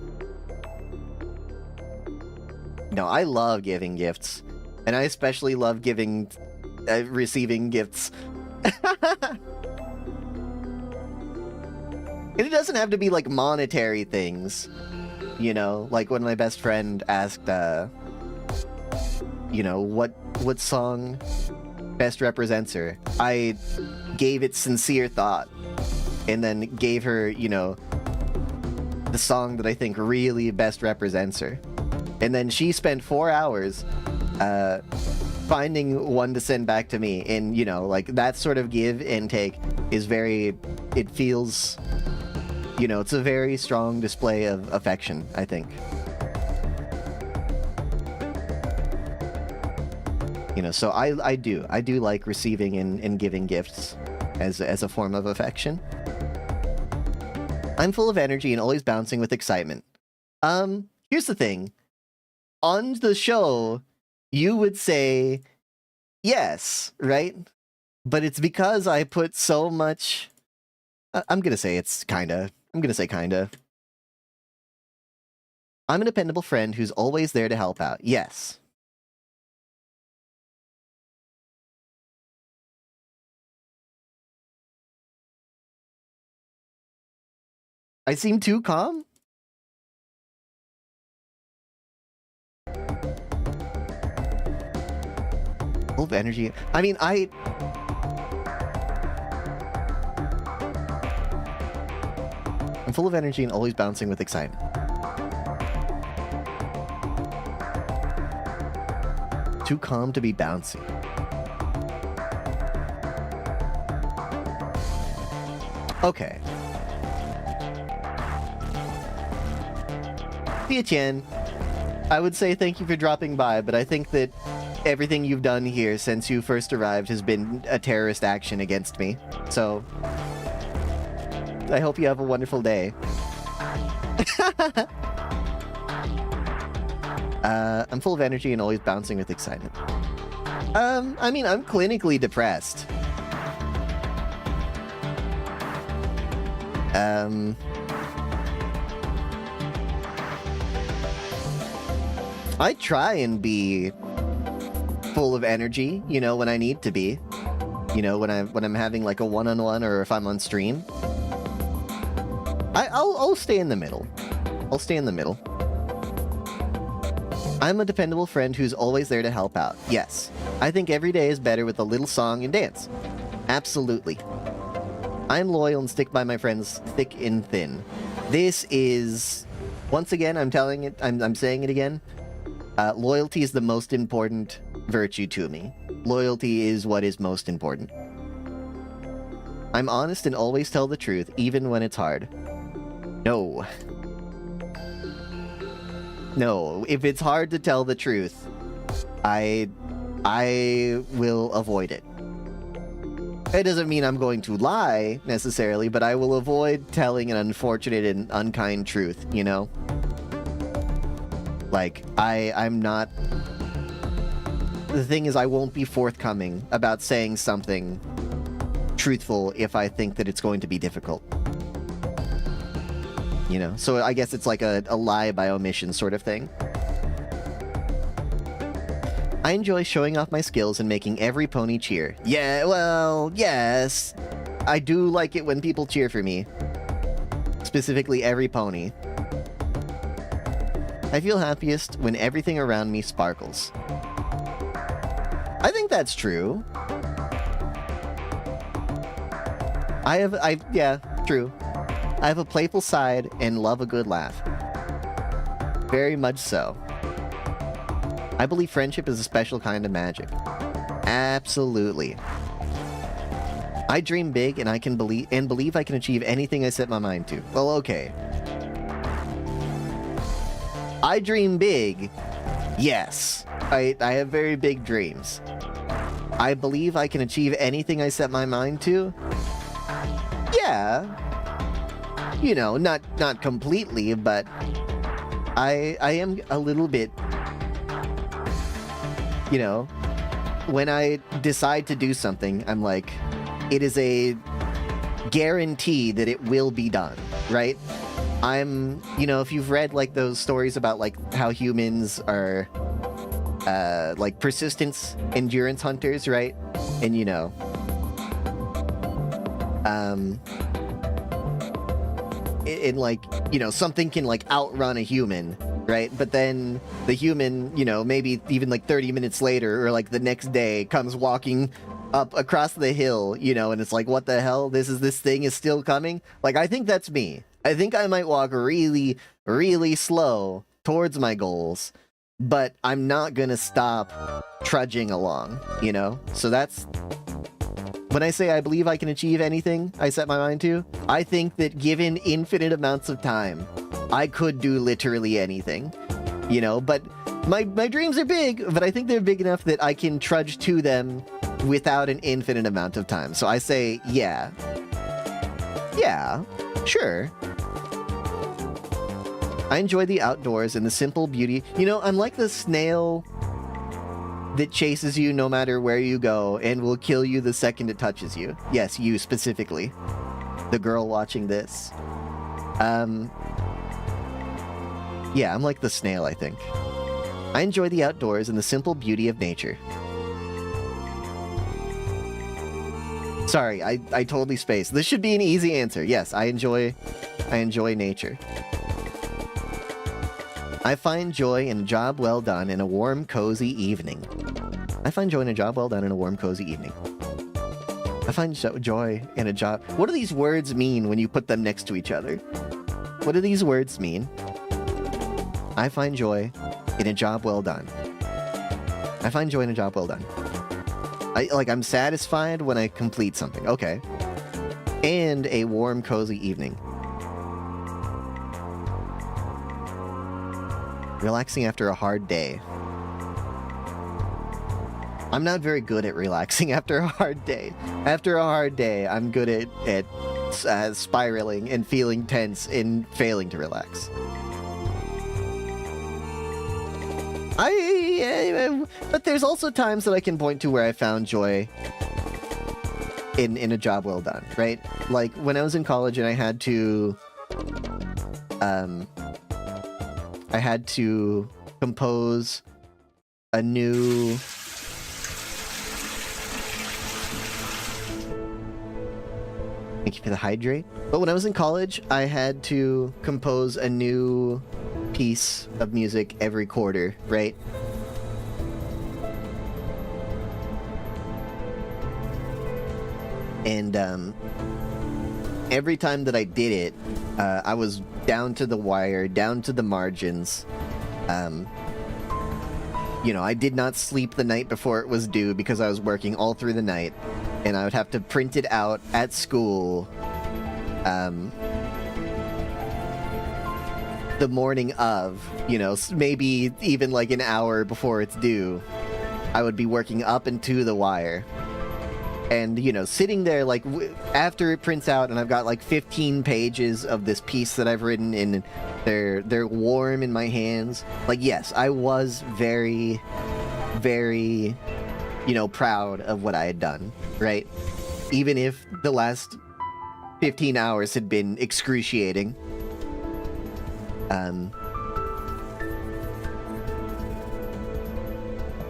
No, I love giving gifts. And I especially love receiving gifts. And it doesn't have to be like monetary things. Like when my best friend asked, what song best represents her. I gave it sincere thought. And then gave her, the song that I think really best represents her. And then she spent 4 hours finding one to send back to me. And, like that sort of give and take is it feels, it's a very strong display of affection, I think. So I do like receiving and giving gifts as a form of affection. I'm full of energy and always bouncing with excitement. Here's the thing. On the show, you would say yes, right? But it's because I put so much... I'm gonna say it's kinda. I'm gonna say kinda. I'm a dependable friend who's always there to help out. Yes. I seem too calm? Full of energy. I mean, I'm full of energy and always bouncing with excitement. Too calm to be bouncy. Okay. Chen, I would say thank you for dropping by, but I think that everything you've done here since you first arrived has been a terrorist action against me. So, I hope you have a wonderful day. I'm full of energy and always bouncing with excitement. I mean, I'm clinically depressed. I try and be full of energy, you know, when I need to be. You know, when I'm having like a one-on-one or if I'm on stream. I'll stay in the middle. I'll stay in the middle. I'm a dependable friend who's always there to help out. Yes. I think every day is better with a little song and dance. Absolutely. I'm loyal and stick by my friends thick and thin. This is... Once again, I'm saying it again. Loyalty is the most important virtue to me. Loyalty is what is most important. I'm honest and always tell the truth, even when it's hard. No. No, if it's hard to tell the truth, I will avoid it. It doesn't mean I'm going to lie, necessarily, but I will avoid telling an unfortunate and unkind truth, you know? Like, I'm not... The thing is, I won't be forthcoming about saying something truthful if I think that it's going to be difficult. You know? So I guess it's like a lie by omission sort of thing. I enjoy showing off my skills and making every pony cheer. Yeah, well, yes. I do like it when people cheer for me. Specifically, every pony. I feel happiest when everything around me sparkles. I think that's true. Yeah, true. I have a playful side and love a good laugh. Very much so. I believe friendship is a special kind of magic. Absolutely. I dream big and I can believe I can achieve anything I set my mind to. Well, okay. I dream big. Yes. I have very big dreams. I believe I can achieve anything I set my mind to. Yeah. You know, not completely, but I am a little bit, you know, when I decide to do something, I'm like, it is a guarantee that it will be done, right? You know, if you've read like those stories about like how humans are like persistence, endurance hunters, right? And you know, in like, you know, something can like outrun a human, right? But then the human, you know, maybe even like 30 minutes later or like the next day comes walking up across the hill, you know, and it's like, what the hell? This thing is still coming? Like, I think that's me. I think I might walk really, really slow towards my goals, but I'm not gonna stop trudging along, you know? So that's... When I say I believe I can achieve anything I set my mind to, I think that given infinite amounts of time, I could do literally anything, you know? But my dreams are big, but I think they're big enough that I can trudge to them without an infinite amount of time. So I say, yeah. Yeah, sure. I enjoy the outdoors and the simple beauty. You know, I'm like the snail that chases you no matter where you go and will kill you the second it touches you. Yes, you specifically. The girl watching this. Yeah, I'm like the snail, I think. I enjoy the outdoors and the simple beauty of nature. Sorry, I totally spaced. This should be an easy answer. Yes, I enjoy nature. I find joy in a job well done in a warm, cozy evening. I find joy in a job well done in a warm, cozy evening. I find joy in a job... What do these words mean when you put them next to each other? What do these words mean? I find joy in a job well done. I find joy in a job well done. I'm satisfied when I complete something. Okay. And a warm, cozy evening. Relaxing after a hard day. I'm not very good at relaxing after a hard day. After a hard day, I'm good at spiraling and feeling tense and failing to relax. But there's also times that I can point to where I found joy in a job well done, right? Like when I was in college and I had to compose a new Thank you for the hydrate. But when I was in college, I had to compose a new piece of music every quarter, right? And every time that I did it, I was down to the wire, down to the margins. You know, I did not sleep the night before it was due because I was working all through the night, and I would have to print it out at school the morning of, you know, maybe even like an hour before it's due. I would be working up and to the wire. And, you know, sitting there, like, after it prints out and I've got, like, 15 pages of this piece that I've written and they're warm in my hands. Like, yes, I was very, very, you know, proud of what I had done, right? Even if the last 15 hours had been excruciating.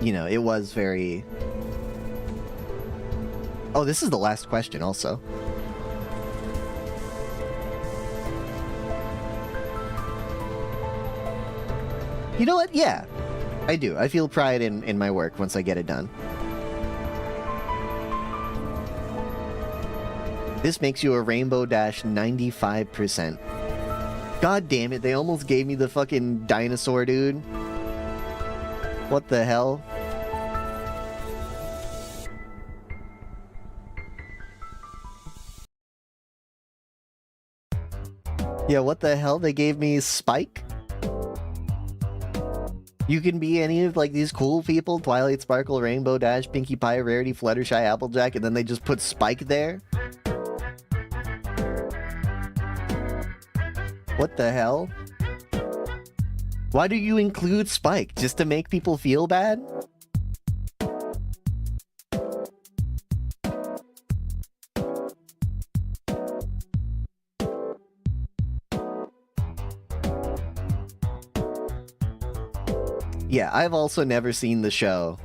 You know, it was very... Oh, this is the last question also. You know what? Yeah, I do. I feel pride in my work once I get it done. This makes you a Rainbow Dash 95%. God damn it, they almost gave me the fucking dinosaur, dude. What the hell? Yeah, what the hell? They gave me Spike? You can be any of, like, these cool people, Twilight Sparkle, Rainbow Dash, Pinkie Pie, Rarity, Fluttershy, Applejack, and then they just put Spike there? What the hell? Why do you include Spike? Just to make people feel bad? Yeah, I've also never seen the show,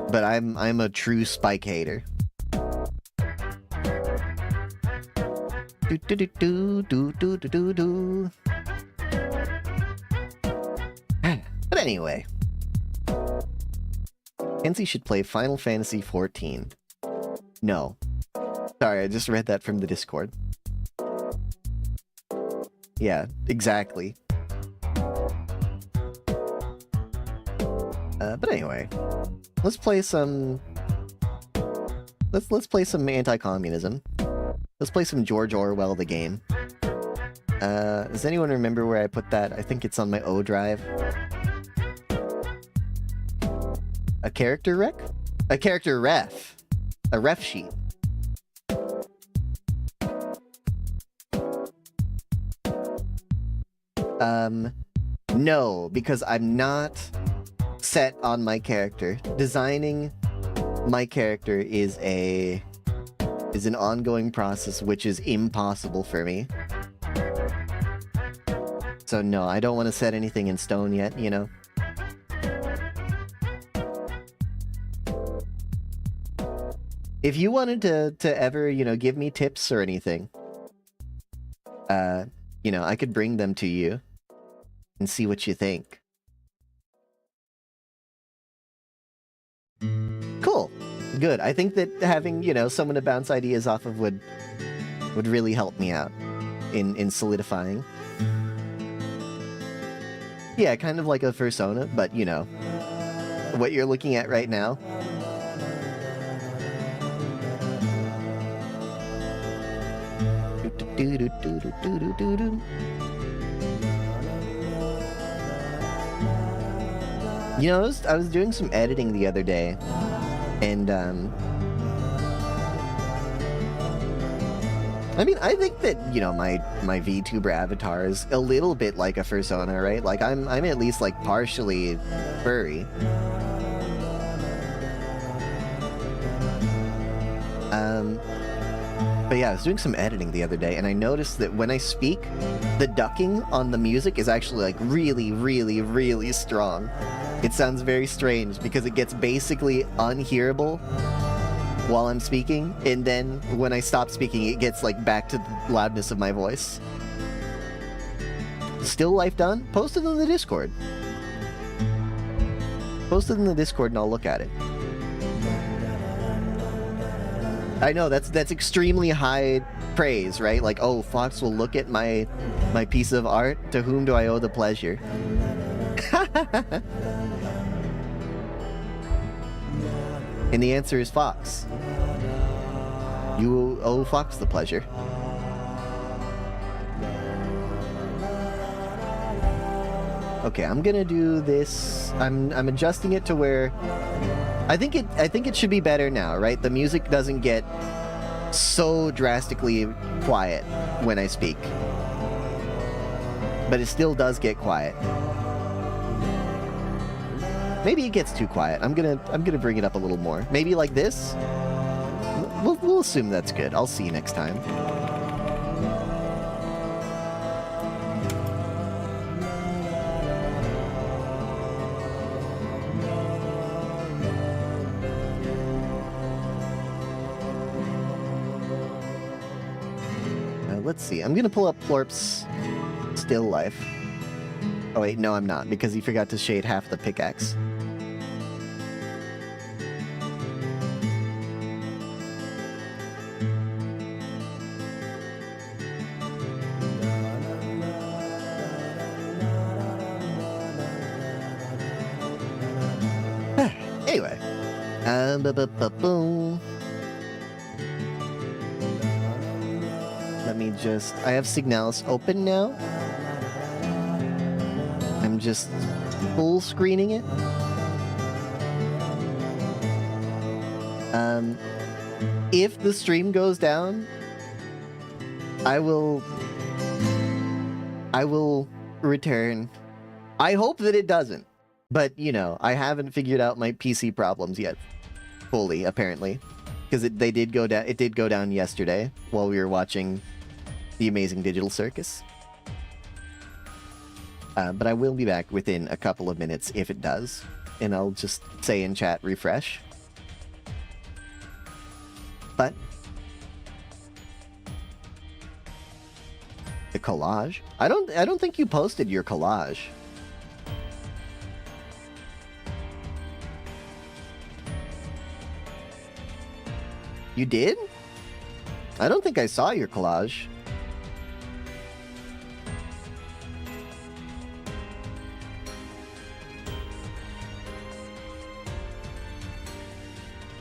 but I'm a true Spike hater. Do do do do do do do do. But anyway, Kenzie should play Final Fantasy XIV. No, sorry, I just read that from the Discord. Yeah, exactly. But anyway, let's play some. Let's play some anti-communism. Let's play some George Orwell the game. Does anyone remember where I put that? I think it's on my O drive. A character rec? A character ref. A ref sheet. No, because I'm not set on my character. Designing my character is an ongoing process, which is impossible for me. So no, I don't want to set anything in stone yet, you know? If you wanted to ever, you know, give me tips or anything, you know, I could bring them to you and see what you think. Cool. Good. I think that having, you know, someone to bounce ideas off of would really help me out in solidifying. Yeah, kind of like a persona, but, you know, what you're looking at right now. You know, I was doing some editing the other day, and I mean, I think that, you know, my VTuber avatar is a little bit like a persona, right? Like I'm at least like partially furry. But yeah, I was doing some editing the other day, and I noticed that when I speak, the ducking on the music is actually like really, really, really strong. It sounds very strange because it gets basically unhearable while I'm speaking, and then when I stop speaking, it gets like back to the loudness of my voice. Still life done? Post it in the Discord. Post it in the Discord and I'll look at it. I know, that's extremely high praise, right? Like, oh, Fox will look at my piece of art. To whom do I owe the pleasure? And the answer is Fox. You owe Fox the pleasure. Okay, I'm gonna do this. I'm adjusting it to where I think it should be better now, right? The music doesn't get so drastically quiet when I speak, but it still does get quiet. Maybe it gets too quiet. I'm gonna bring it up a little more. Maybe like this. We'll assume that's good. I'll see you next time. Let's see. I'm gonna pull up Plorp's still life. Oh wait, no I'm not, because he forgot to shade half the pickaxe. Anyway. Let me just... I have Signalis open now. I'm just full screening it. If the stream goes down, I will return. I hope that it doesn't. But, you know, I haven't figured out my PC problems yet. Fully, apparently. Because it did go down yesterday while we were watching The Amazing Digital Circus. But I will be back within a couple of minutes if it does. And I'll just say in chat, refresh. But the collage? I don't think you posted your collage. You did? I don't think I saw your collage.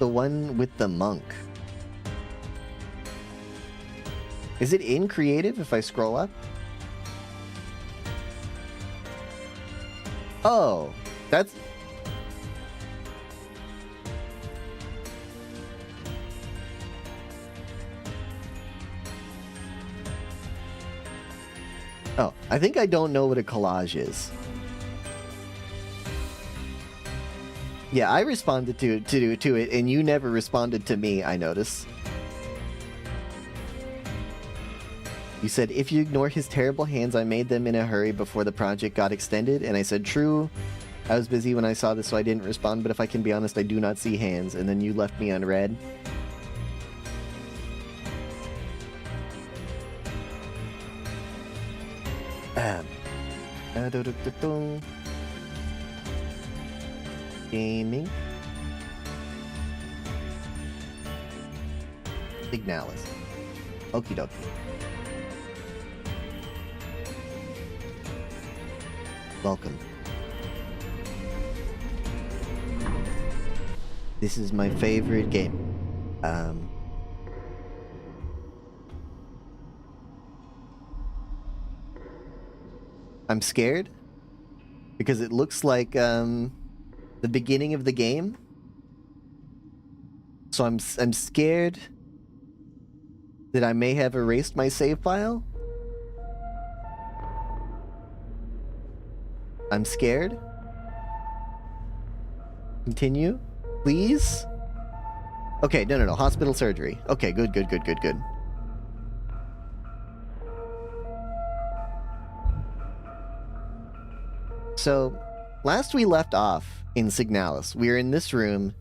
The one with the monk. Is it in creative if I scroll up? Oh, that's... Oh, I think I don't know what a collage is. Yeah, I responded to it, and you never responded to me, I notice. You said, if you ignore his terrible hands, I made them in a hurry before the project got extended. And I said, true. I was busy when I saw this, so I didn't respond. But if I can be honest, I do not see hands. And then you left me unread. Gaming. Signalis. Okie dokie. Welcome. This is my favorite game. I'm scared because it looks like the beginning of the game. So I'm scared that I may have erased my save file. I'm scared. Continue, please. Okay, no. Hospital surgery. Okay, good. So, last we left off in Signalis, we are in this room.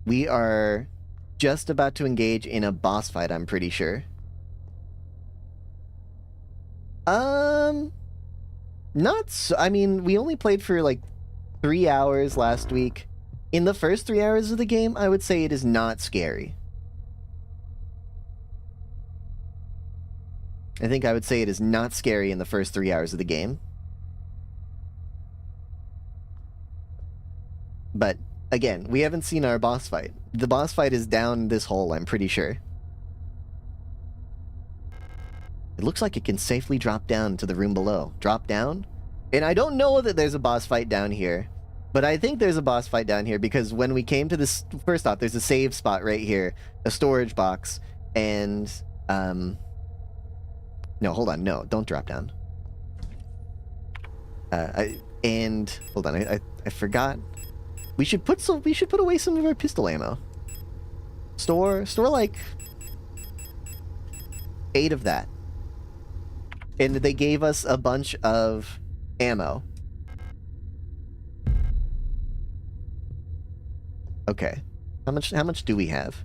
We are just about to engage in a boss fight, I'm pretty sure. Not so, I mean, we only played for like 3 hours last week. In the first 3 hours of the game, I would say it is not scary. I think I would say it is not scary in the first 3 hours of the game. But, again, we haven't seen our boss fight. The boss fight is down this hole, I'm pretty sure. It looks like it can safely drop down to the room below. Drop down? And I don't know that there's a boss fight down here. But I think there's a boss fight down here because when we came to this... First off, there's a save spot right here. A storage box. And, no, hold on. No, don't drop down. Hold on. I forgot. We should put away some of our pistol ammo. Store like 8 of that. And they gave us a bunch of ammo. Okay. How much do we have?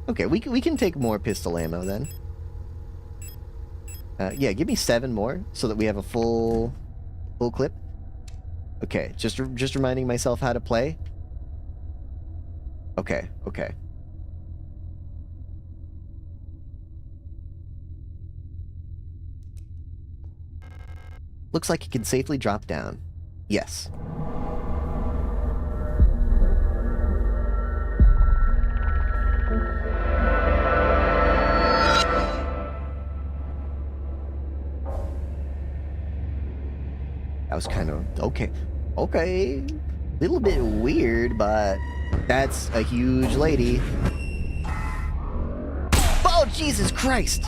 Okay, we can take more pistol ammo then. Yeah, give me 7 more so that we have a full clip. Okay, just reminding myself how to play. Okay. Looks like it can safely drop down. Yes. That was kind of... Okay. Little bit weird, but that's a huge lady. Oh, Jesus Christ!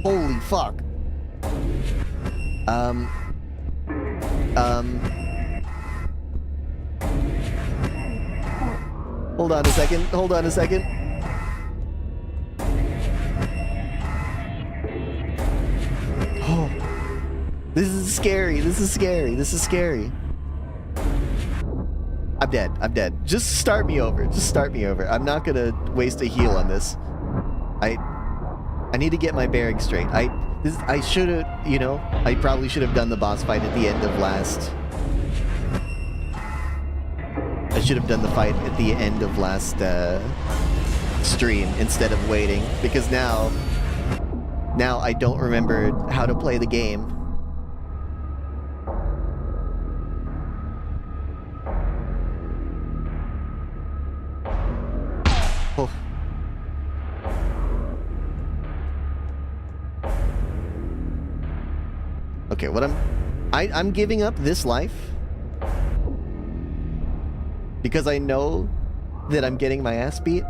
Holy fuck. Hold on a second. Oh. This is scary. I'm dead. Just start me over. I'm not gonna waste a heal on this. I need to get my bearings straight. I should have, I probably should have done the boss fight at the end of last... I should have done the fight at the end of last stream instead of waiting, because now I don't remember how to play the game. Oh. Okay, I'm giving up this life because I know that I'm getting my ass beat,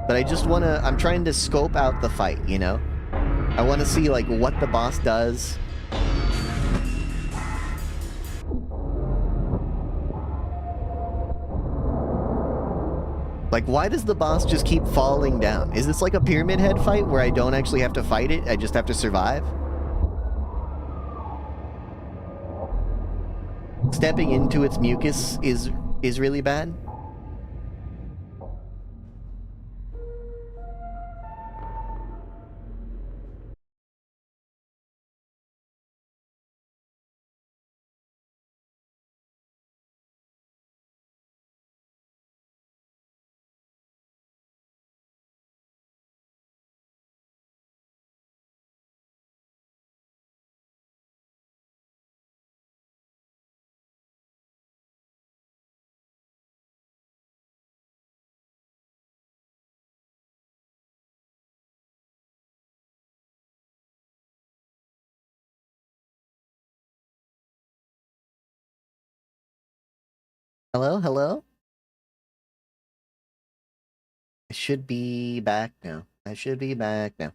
but I'm trying to scope out the fight, I want to see, like, what the boss does. Like, why does the boss just keep falling down? Is this like a Pyramid Head fight where I don't actually have to fight it, I just have to survive? Stepping into its mucus is really bad? Hello, hello? I should be back now. I should be back now.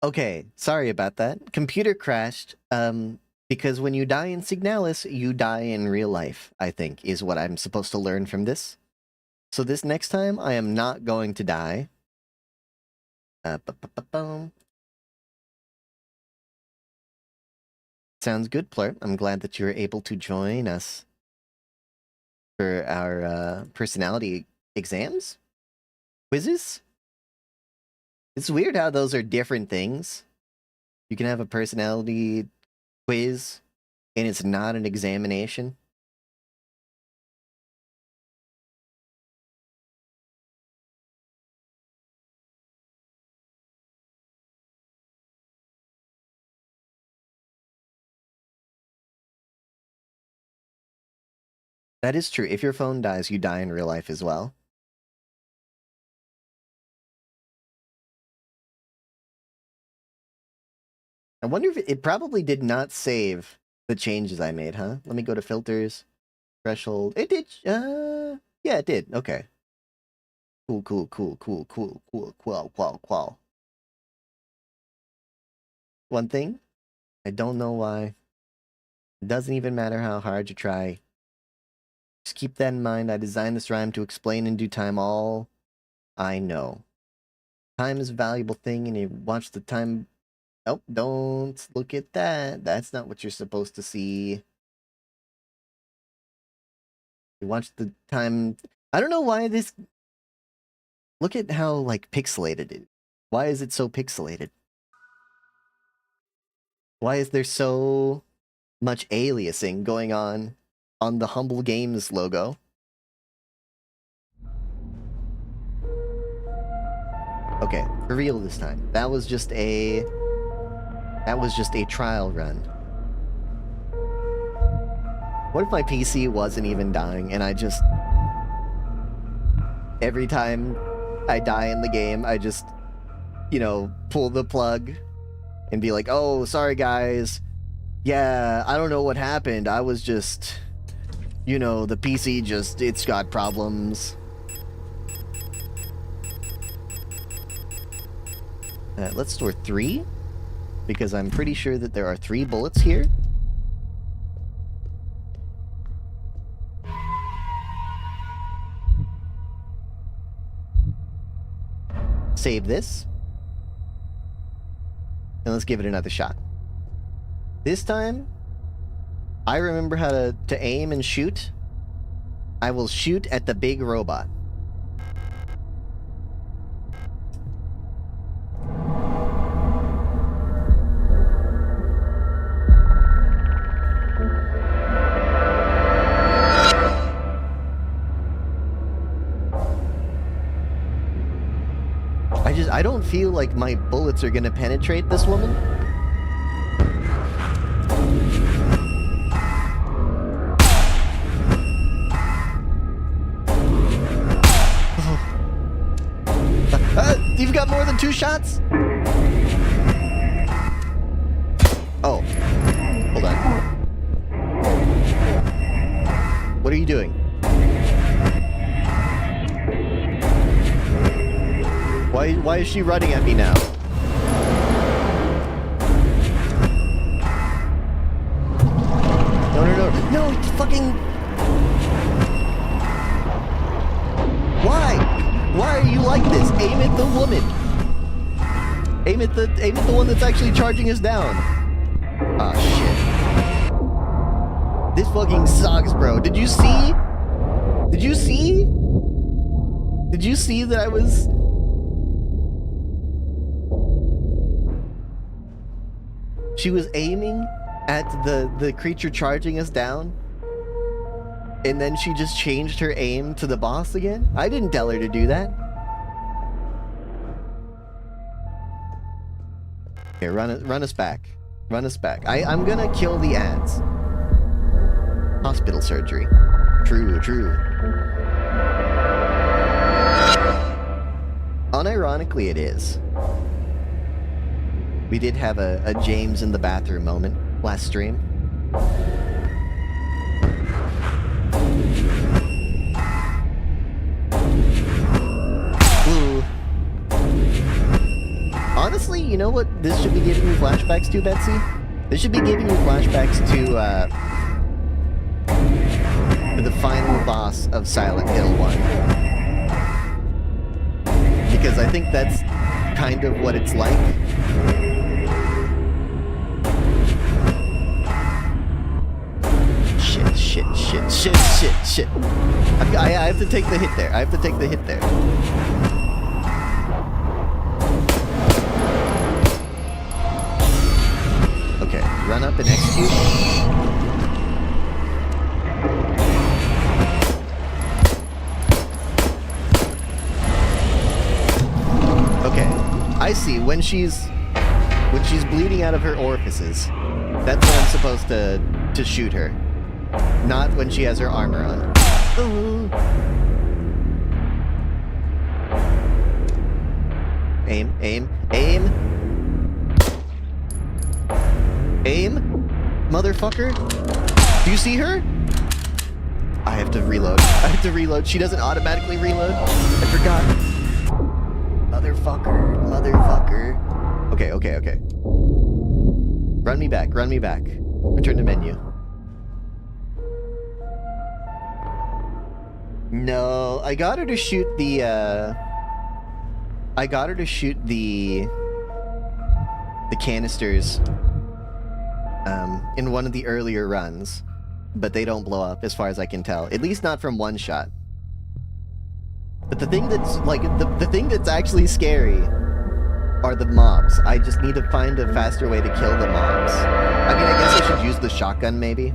Okay, sorry about that. Computer crashed. Because when you die in Signalis, you die in real life, I think, is what I'm supposed to learn from this. So this next time, I am not going to die. Sounds good, Plurt. I'm glad that you're able to join us for our personality exams? Quizzes? It's weird how those are different things. You can have a personality quiz, and it's not an examination. That is true. If your phone dies, you die in real life as well. I wonder if it probably did not save the changes I made, huh? Let me go to filters, threshold. It did. Yeah, it did. Okay. Cool, cool, cool, cool, cool, cool, cool, cool, cool. One thing, I don't know why. It doesn't even matter how hard you try. Just keep that in mind. I designed this rhyme to explain in due time all I know. Time is a valuable thing, and you watch the time. Oh, don't look at that. That's not what you're supposed to see. You watch the time. I don't know why this. Look at how, like, pixelated it is. Why is it so pixelated? Why is there so much aliasing going on the Humble Games logo? Okay, for real this time. That was just a trial run. What if my PC wasn't even dying and I just... Every time I die in the game, I just, you know, pull the plug and be like, oh, sorry guys. Yeah, I don't know what happened. I was just... You know, the PC just... It's got problems. Let's store 3. Because I'm pretty sure that there are 3 bullets here. Save this. And let's give it another shot. This time, I remember how to aim and shoot. I will shoot at the big robot. I don't feel like my bullets are gonna penetrate this woman. You've got more than 2 shots? Oh. Hold on. What are you doing? Why is she running at me now? No, fucking... Why are you like this? Aim at the woman. Aim at the one that's actually charging us down. Ah, shit. This fucking sucks, bro. Did you see? Did you see? Did you see that I was... She was aiming at the creature charging us down, And then she just changed her aim to the boss again? I didn't tell her to do that. Okay, run us back. Run us back. I'm gonna kill the ads. Hospital surgery. True, true. Unironically, it is. We did have a James in the bathroom moment last stream. Ooh. Honestly, you know what this should be giving you flashbacks to, Betsy? This should be giving you flashbacks to the final boss of Silent Hill 1. Because I think that's kind of what it's like. Shit. I have to take the hit there. I have to take the hit there. Okay, run up and execute. Okay, I see. When she's bleeding out of her orifices, that's when I'm supposed to shoot her. Not when she has her armor on. Ooh. Aim. Aim, motherfucker. Do you see her? I have to reload. She doesn't automatically reload. I forgot. Motherfucker. Okay. Run me back. Return to menu. No, I got her to shoot the, the canisters, in one of the earlier runs, but they don't blow up, as far as I can tell. At least not from one shot. But the thing that's, like, the thing that's actually scary are the mobs. I just need to find a faster way to kill the mobs. I mean, I guess I should use the shotgun, maybe.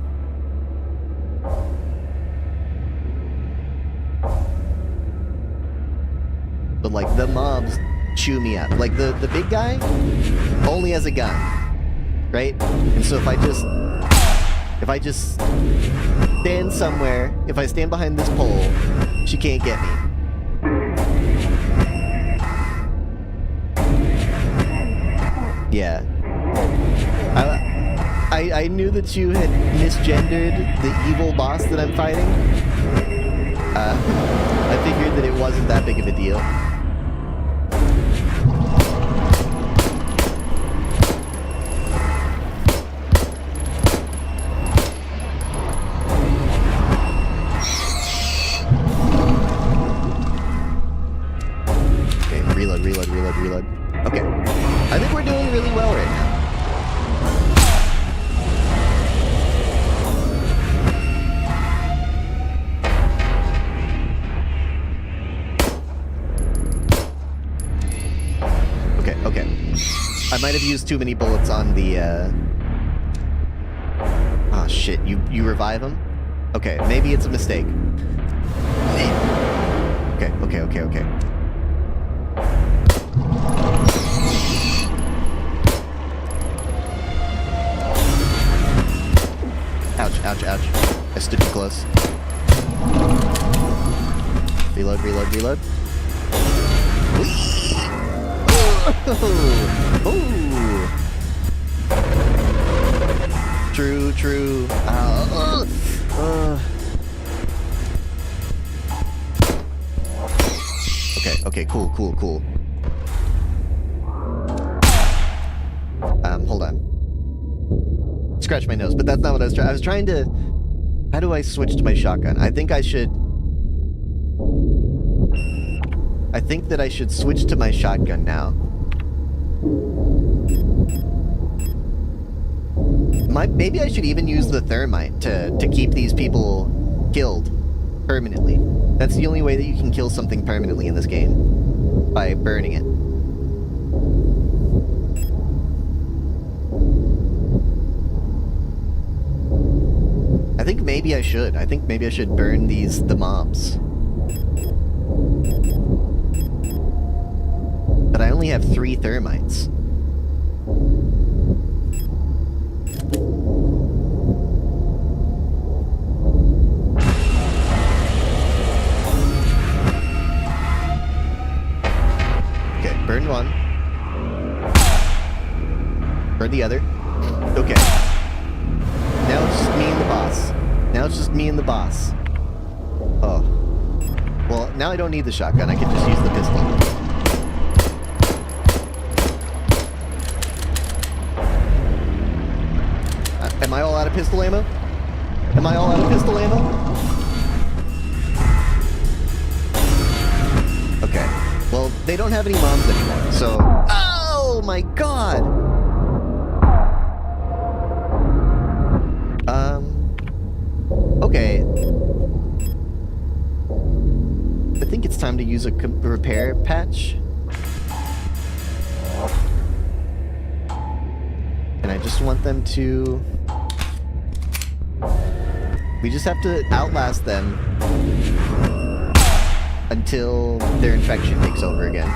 But, like, the mobs chew me up. Like, the big guy only has a gun, right? And so if I just stand somewhere, if I stand behind this pole, she can't get me. Yeah. I knew that you had misgendered the evil boss that I'm fighting. I figured that it wasn't that big of a deal. Okay, reload. Okay. I think we're doing really well right now. Okay. I might have used too many bullets on the, Oh, shit. You revive him? Okay, maybe it's a mistake. Okay. Ouch. I stood too close. Reload. Ooh. True. Okay, cool. Hold on. Scratch my nose, but that's not what I was trying. I was trying to... How do I switch to my shotgun? I think that I should switch to my shotgun now. Maybe I should even use the thermite to keep these people killed permanently. That's the only way that you can kill something permanently in this game. By burning it. I think maybe I should. I think maybe I should burn the mobs. But I only have 3 thermites. Okay, burned one. Burn the other. Okay. Now it's just me and the boss. Now it's just me and the boss. Oh. Well, now I don't need the shotgun. I can just use the pistol. Am I all out of pistol ammo? Am I all out of pistol ammo? Okay. Well, they don't have any mobs anymore, so... Oh my god! Okay. I think it's time to use a repair patch. And I just want them to... We just have to outlast them until their infection takes over again.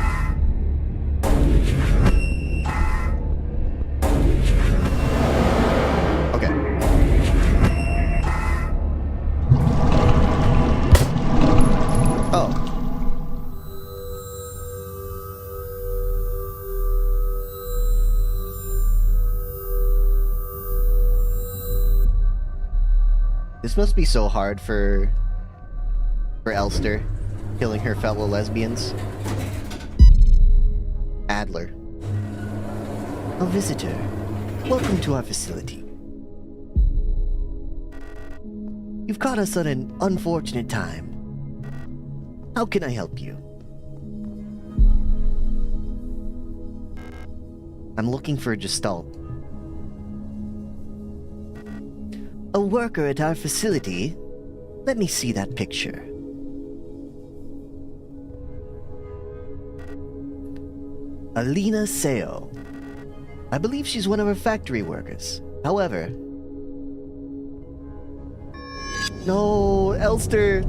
Okay. Oh. This must be so hard for Elster, killing her fellow lesbians. Adler. A visitor. Welcome to our facility. You've caught us at an unfortunate time. How can I help you? I'm looking for a Gestalt. A worker at our facility? Let me see that picture. Alina Seo. I believe she's one of our factory workers. However... No, Elster!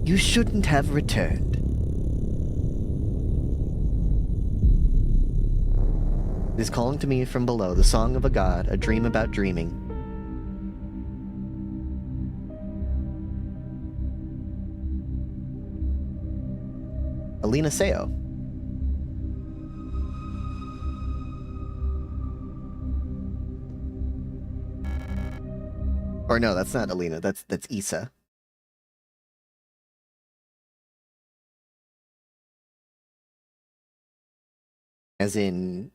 You shouldn't have returned. It is calling to me from below, the song of a god, a dream about dreaming. Alina Seo. Or no, that's not Alina, that's Issa. As in,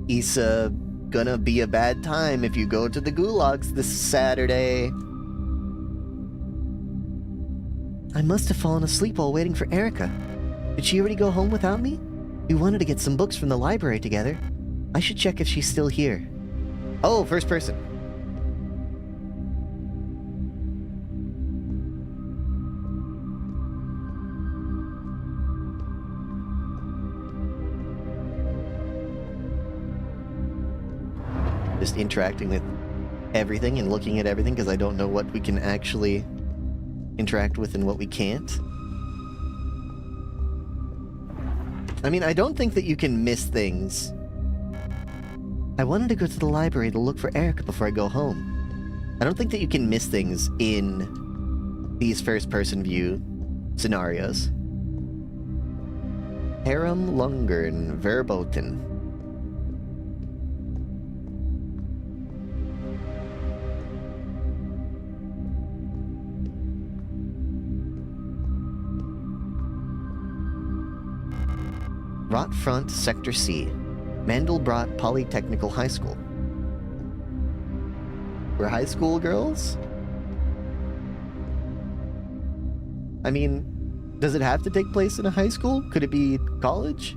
Issa gonna be a bad time if you go to the gulags this Saturday. I must have fallen asleep while waiting for Erica. Did she already go home without me? We wanted to get some books from the library together. I should check if she's still here. Oh, first person. Just interacting with everything and looking at everything because I don't know what we can actually interact with and what we can't. I mean, I don't think that you can miss things. I wanted to go to the library to look for Erica before I go home. I don't think that you can miss things in these first-person view scenarios. Harem Lungern Verboten. Rotfront Sector C, Mandelbrot Polytechnical High School. We're high school girls? I mean, does it have to take place in a high school? Could it be college?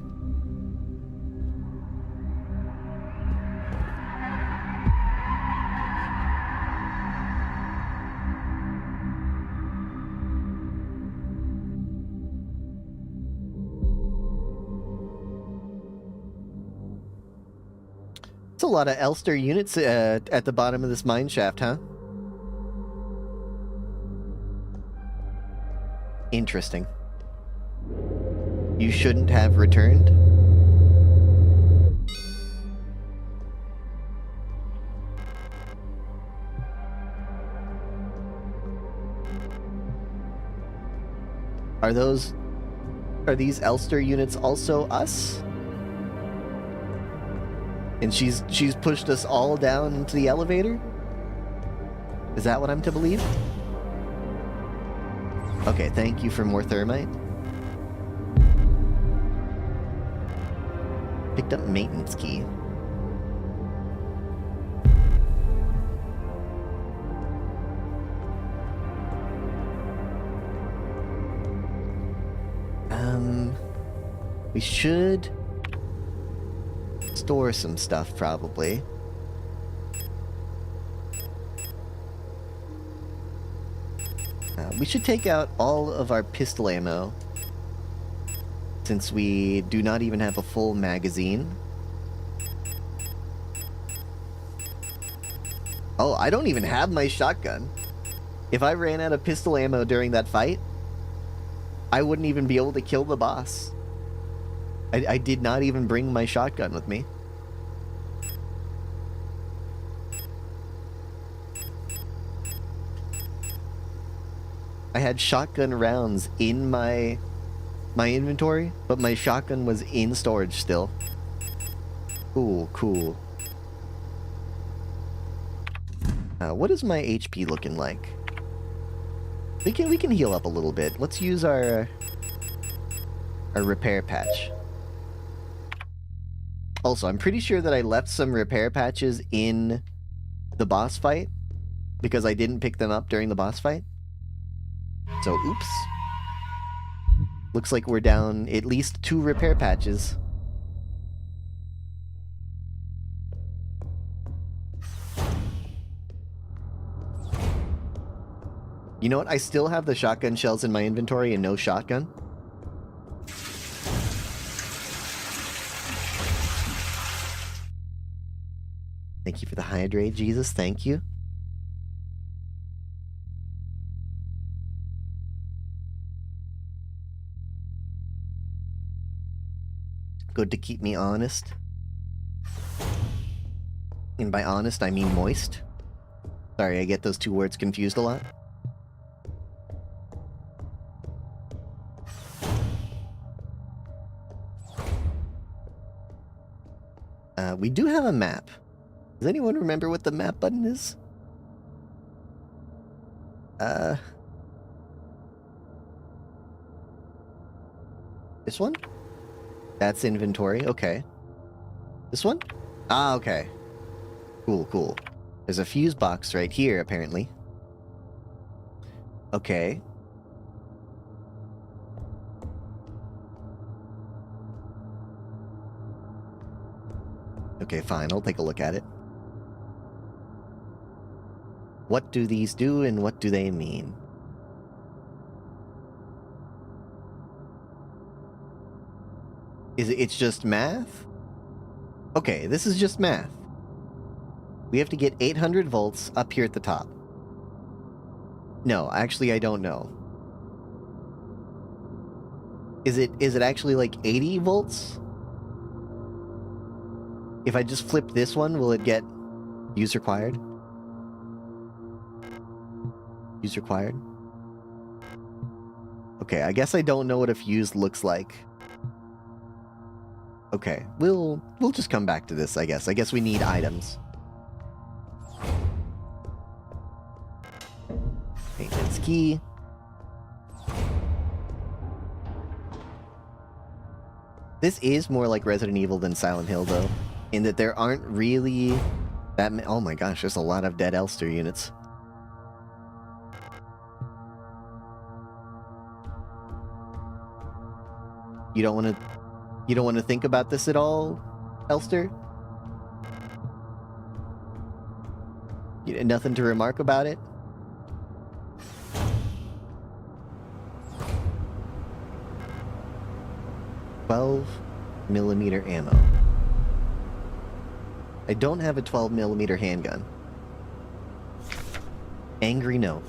That's a lot of Elster units at the bottom of this mine shaft, huh? Interesting. You shouldn't have returned? Are these Elster units also us? And she's pushed us all down into the elevator? Is that what I'm to believe? Okay, thank you for more thermite. Picked up maintenance key. We should store some stuff, probably. We should take out all of our pistol ammo, since we do not even have a full magazine. Oh, I don't even have my shotgun. If I ran out of pistol ammo during that fight, I wouldn't even be able to kill the boss. I did not even bring my shotgun with me. I had shotgun rounds in my inventory, but my shotgun was in storage still. Cool, cool. What is my HP looking like? We can heal up a little bit. Let's use our repair patch. Also, I'm pretty sure that I left some repair patches in the boss fight because I didn't pick them up during the boss fight. So, oops. Looks like we're down at least 2 repair patches. You know what? I still have the shotgun shells in my inventory and no shotgun. Thank you for the hydrate, Jesus. Thank you. Good to keep me honest. And by honest, I mean moist. Sorry, I get those 2 words confused a lot. We do have a map. Does anyone remember what the map button is? This one? That's inventory, okay. This one? Ah, okay. Cool, cool. There's a fuse box right here, apparently. Okay. Okay, fine, I'll take a look at it. What do these do and what do they mean? It's just math? Okay, this is just math. We have to get 800 volts up here at the top. No, actually I don't know. Is it actually like 80 volts? If I just flip this one, will it get use required? Use required? Okay, I guess I don't know what a fuse looks like. Okay, we'll just come back to this, I guess. I guess we need items. Maintenance key. This is more like Resident Evil than Silent Hill, though, in that there aren't really that many. Oh my gosh, there's a lot of dead Elster units. You don't want to think about this at all, Elster? Nothing to remark about it? .12mm ammo. I don't have a 12mm handgun. Angry note.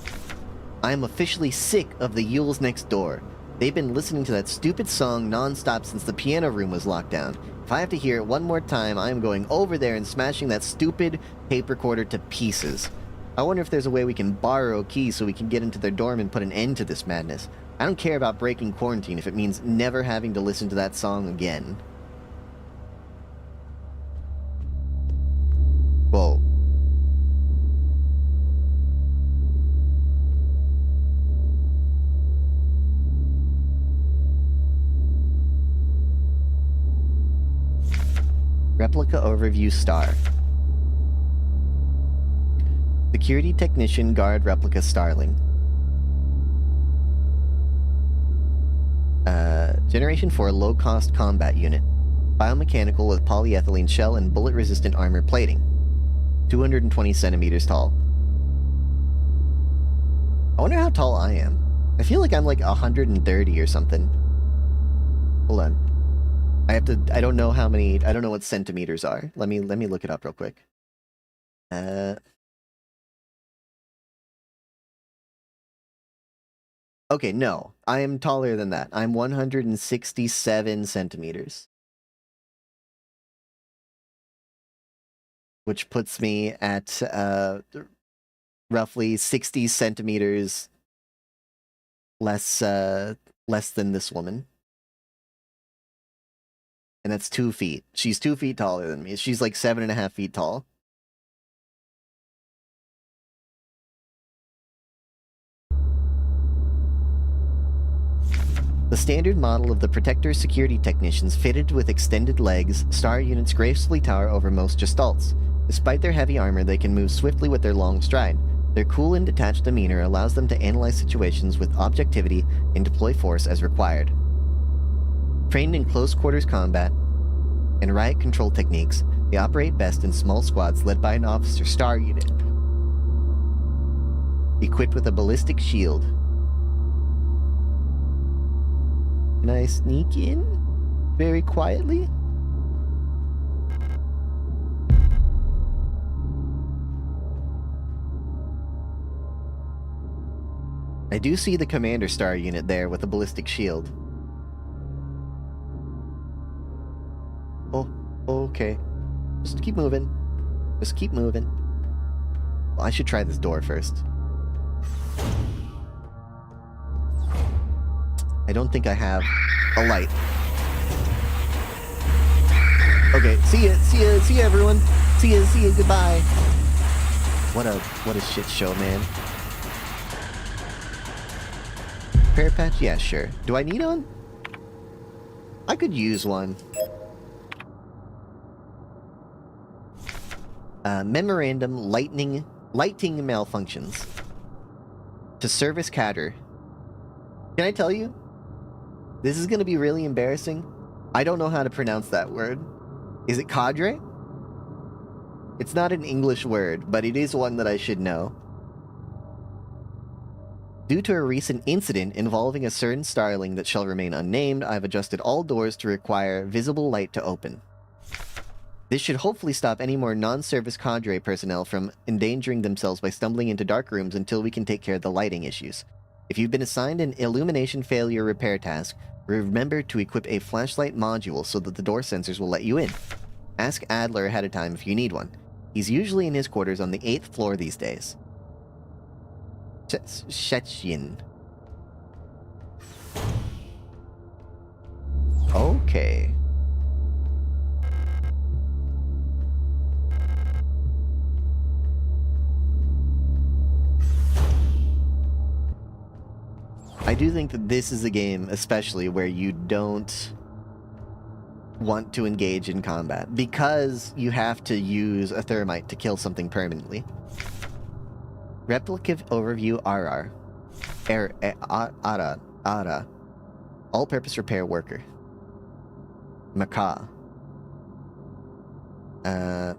I am officially sick of the Yules next door. They've been listening to that stupid song non-stop since the piano room was locked down. If I have to hear it one more time, I am going over there and smashing that stupid tape recorder to pieces. I wonder if there's a way we can borrow a key so we can get into their dorm and put an end to this madness. I don't care about breaking quarantine if it means never having to listen to that song again. Whoa. Replica overview star. Security technician guard replica starling. Generation 4 low-cost combat unit. Biomechanical with polyethylene shell and bullet-resistant armor plating. 220 centimeters tall. I wonder how tall I am. I feel like I'm like 130 or something. Hold on. I don't know how many, I don't know what centimeters are. Let me look it up real quick. Okay, no. I am taller than that. I'm 167 centimeters. Which puts me at roughly 60 centimeters less than this woman. And that's 2 feet. She's 2 feet taller than me. She's like 7.5 feet tall. The standard model of the Protector's security technicians fitted with extended legs, star units gracefully tower over most gestalts. Despite their heavy armor, they can move swiftly with their long stride. Their cool and detached demeanor allows them to analyze situations with objectivity and deploy force as required. Trained in close-quarters combat and riot control techniques, they operate best in small squads led by an officer star unit. Equipped with a ballistic shield. Can I sneak in very quietly? I do see the commander star unit there with a ballistic shield. Oh, okay. Just keep moving. Just keep moving. Well, I should try this door first. I don't think I have a light. Okay, see ya everyone. See ya, goodbye. What a shit show, man. Repair patch? Yeah, sure. Do I need one? I could use one. Memorandum lighting malfunctions. To service cadre. Can I tell you? This is gonna be really embarrassing. I don't know how to pronounce that word. Is it cadre? It's not an English word, but it is one that I should know. Due to a recent incident involving a certain starling that shall remain unnamed, I've adjusted all doors to require visible light to open. This should hopefully stop any more non-service cadre personnel from endangering themselves by stumbling into dark rooms until we can take care of the lighting issues. If you've been assigned an illumination failure repair task, remember to equip a flashlight module so that the door sensors will let you in. Ask Adler ahead of time if you need one. He's usually in his quarters on the 8th floor these days. Shechin. Okay. I do think that this is a game, especially, where you don't want to engage in combat, because you have to use a thermite to kill something permanently. Replicative overview RR. ARA. All-purpose repair worker. Macaw. The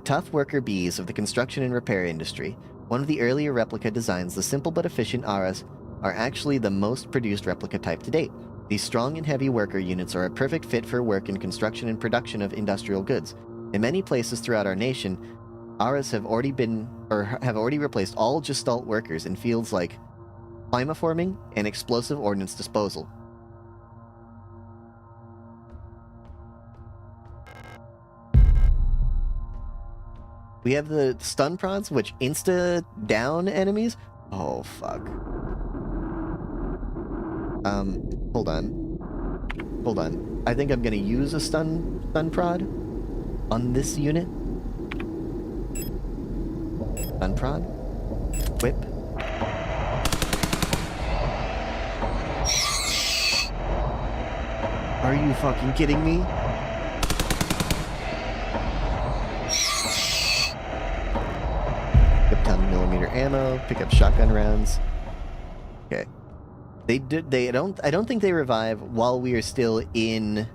tough worker bees of the construction and repair industry. One of the earlier replica designs, the simple but efficient ARAs are actually the most produced replica type to date. These strong and heavy worker units are a perfect fit for work in construction and production of industrial goods. In many places throughout our nation, auras have already replaced all Gestalt workers in fields like climaforming and explosive ordnance disposal. We have the stun prods, which insta-down enemies? Oh, fuck. Hold on. Hold on. I think I'm gonna use a stun prod on this unit. Stun prod. Whip. Are you fucking kidding me? Pick up 10mm ammo, pick up shotgun rounds. Okay. I don't think they revive while we are still in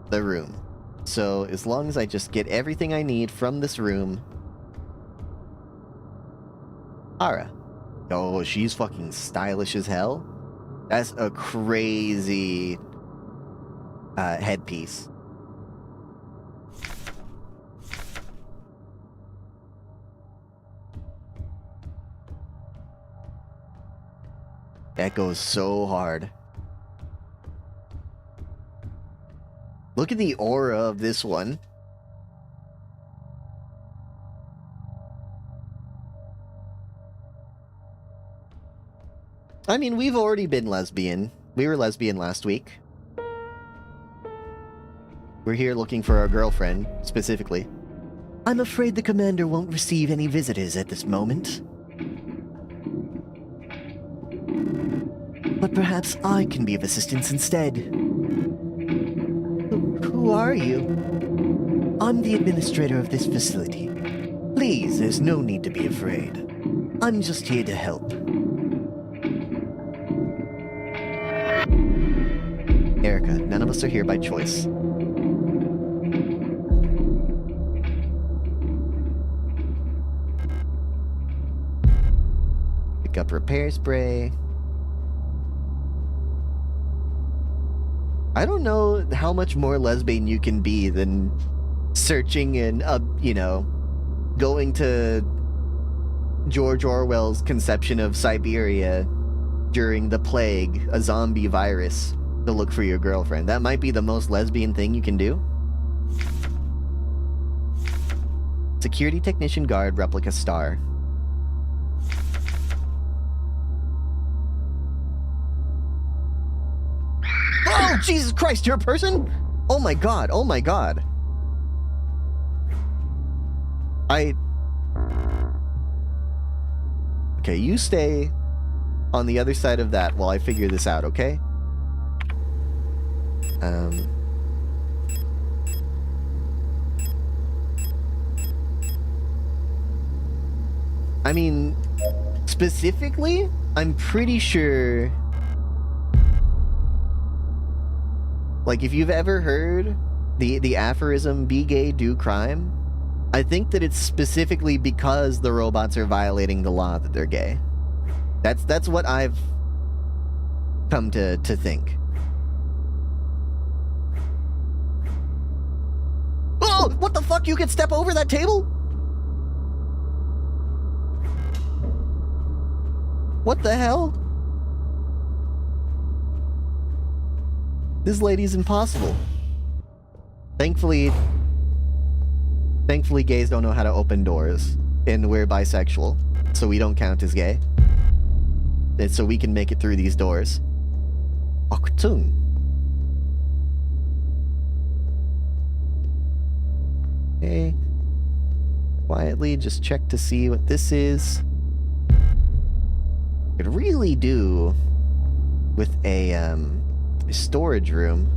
the room. So as long as I just get everything I need from this room. Ara. Oh, she's fucking stylish as hell. That's a crazy headpiece. That goes so hard. Look at the aura of this one. I mean, we've already been lesbian. We were lesbian last week. We're here looking for our girlfriend, specifically. I'm afraid the commander won't receive any visitors at this moment. But perhaps I can be of assistance instead. Who are you? I'm the administrator of this facility. Please, there's no need to be afraid. I'm just here to help. Erica, none of us are here by choice. Pick up repair spray. I don't know how much more lesbian you can be than searching and, you know, going to George Orwell's conception of Siberia during the plague, a zombie virus, to look for your girlfriend. That might be the most lesbian thing you can do. Security technician guard replica star. Oh, Jesus Christ, you're a person? Oh my god, oh my god. Okay, you stay on the other side of that while I figure this out, okay? I mean, specifically, I'm pretty sure... Like, if you've ever heard the aphorism, be gay, do crime, I think that it's specifically because the robots are violating the law that they're gay. That's what I've come to think. Oh, what the fuck? You can step over that table? What the hell? This lady's impossible. Thankfully, gays don't know how to open doors, and we're bisexual, so we don't count as gay. And so we can make it through these doors. Achtung. Okay. Quietly just check to see what this is. Could really do with a storage room.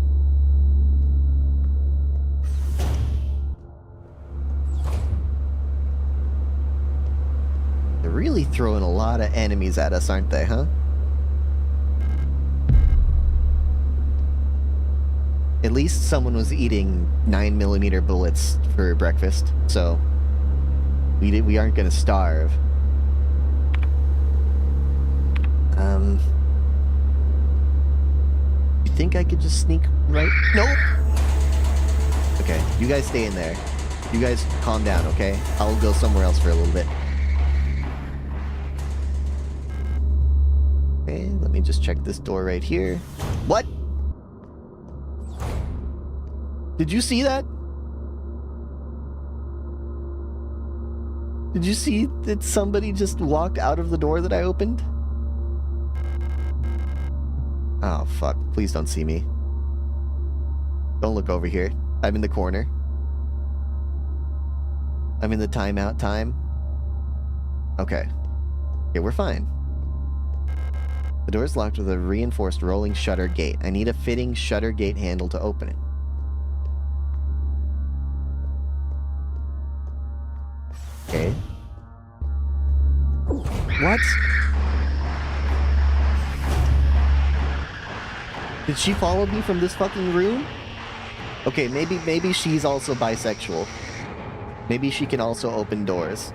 They're really throwing a lot of enemies at us, aren't they, huh? At least someone was eating 9mm bullets for breakfast, so we aren't gonna starve. You think I could just sneak right? Nope! Okay, you guys stay in there. You guys calm down, okay? I'll go somewhere else for a little bit. Okay, let me just check this door right here. What? Did you see that? Did you see that somebody just walked out of the door that I opened? Oh, fuck. Please don't see me. Don't look over here. I'm in the corner. I'm in the timeout time. Okay. Okay, we're fine. The door is locked with a reinforced rolling shutter gate. I need a fitting shutter gate handle to open it. Okay. What? Did she follow me from this fucking room? Okay, maybe she's also bisexual. Maybe she can also open doors.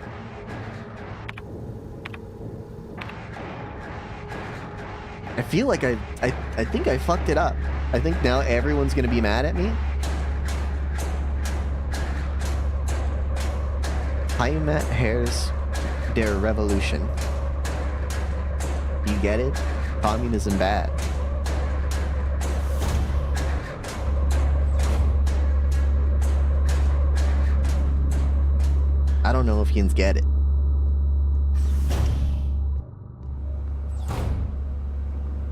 I feel like I think I fucked it up. I think now everyone's gonna be mad at me. Heimat Herrs der Revolution. You get it? Communism bad. I don't know if yins get it.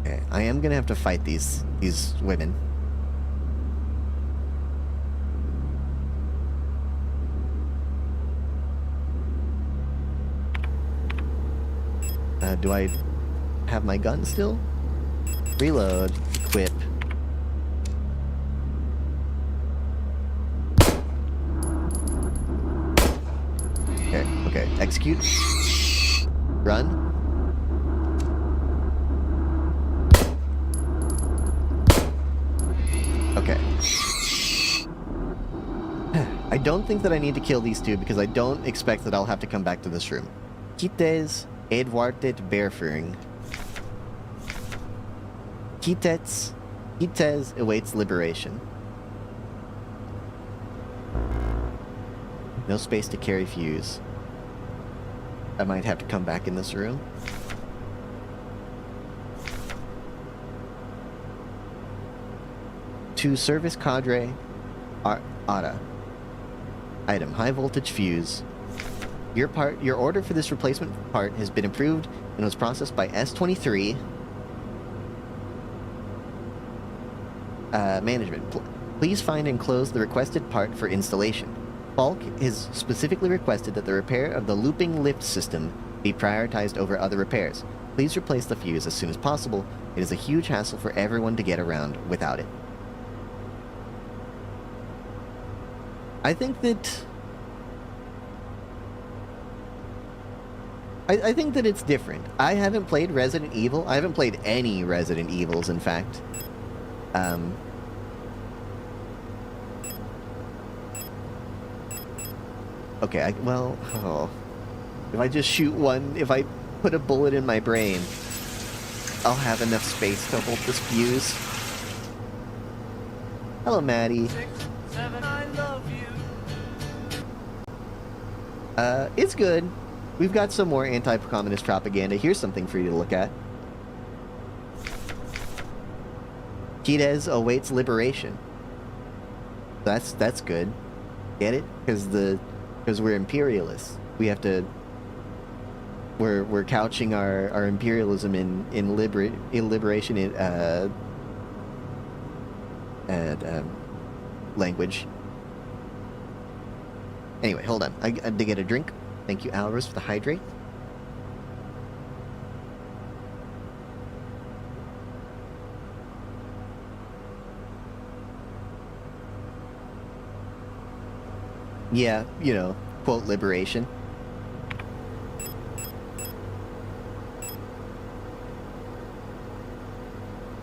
Okay, I am gonna have to fight these women. Do I have my gun still? Reload. Equip. Okay, okay. Execute. Run. Okay. I don't think that I need to kill these two because I don't expect that I'll have to come back to this room. Kites Edwardet Bearfering. Kites awaits liberation. No space to carry fuse. I might have to come back in this room. To service cadre ATA. Item, high voltage fuse. Your order for this replacement part has been approved and was processed by S23 management. Please find and close the requested part for installation. Falk has specifically requested that the repair of the looping lift system be prioritized over other repairs. Please replace the fuse as soon as possible. It is a huge hassle for everyone to get around without it. I think that... I think that it's different. I haven't played Resident Evil. I haven't played any Resident Evils, in fact. Okay, if I just shoot one, if I put a bullet in my brain, I'll have enough space to hold this fuse. Hello, Maddie. 6, 7, I love you. It's good. We've got some more anti-communist propaganda. Here's something for you to look at. Kites awaits liberation. That's good. Get it? Because we're imperialists. We have to. We're couching our imperialism in liberation language. Anyway, hold on. I had to get a drink. Thank you, Alvarez, for the hydrate. Yeah, you know, quote, liberation.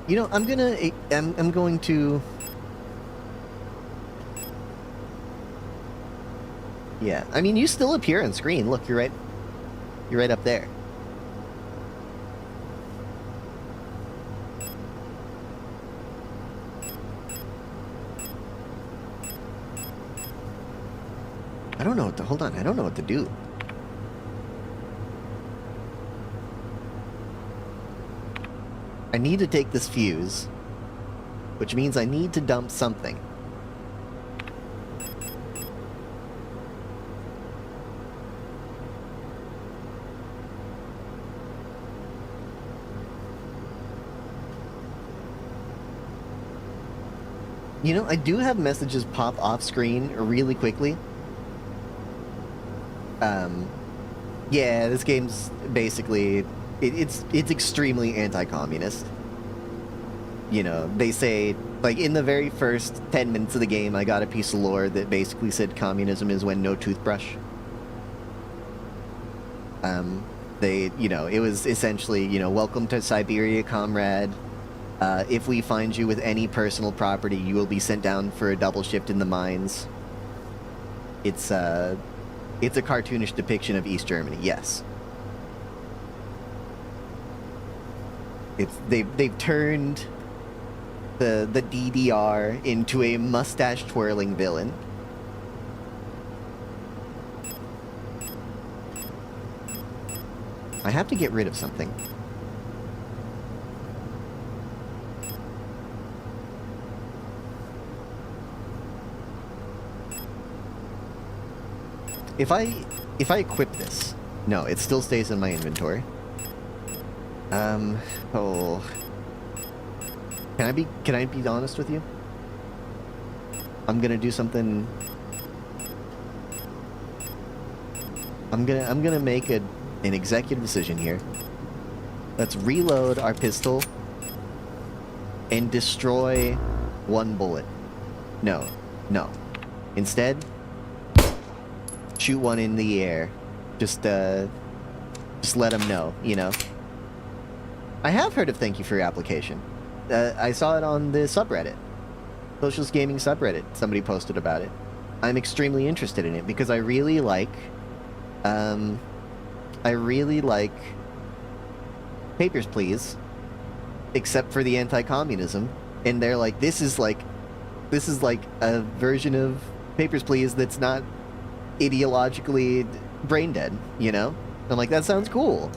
You know, I'm going to... Yeah, I mean, you still appear on screen. Look, you're right up there. I don't know what to... Hold on, I don't know what to do. I need to take this fuse, which means I need to dump something. You know, I do have messages pop off screen really quickly. Yeah, this game's basically... It's extremely anti-communist. You know, they say, like, in the very first 10 minutes of the game, I got a piece of lore that basically said communism is when no toothbrush. You know, it was essentially, you know, welcome to Siberia, comrade. If we find you with any personal property, you will be sent down for a double shift in the mines. It's a cartoonish depiction of East Germany, yes. They've turned the DDR into a mustache-twirling villain. I have to get rid of something. If I equip this, no, it still stays in my inventory. Oh. Can I be honest with you? I'm gonna do something. I'm gonna make an executive decision here. Let's reload our pistol and destroy one bullet. No. Instead, shoot one in the air. Just let them know, you know. I have heard of Thank You for Your Application. I saw it on the subreddit. Socialist Gaming subreddit. Somebody posted about it. I'm extremely interested in it because I really like... Papers, Please. Except for the anti-communism. And they're like, this is like a version of Papers, Please that's not ideologically brain dead, you know? I'm like, that sounds cool.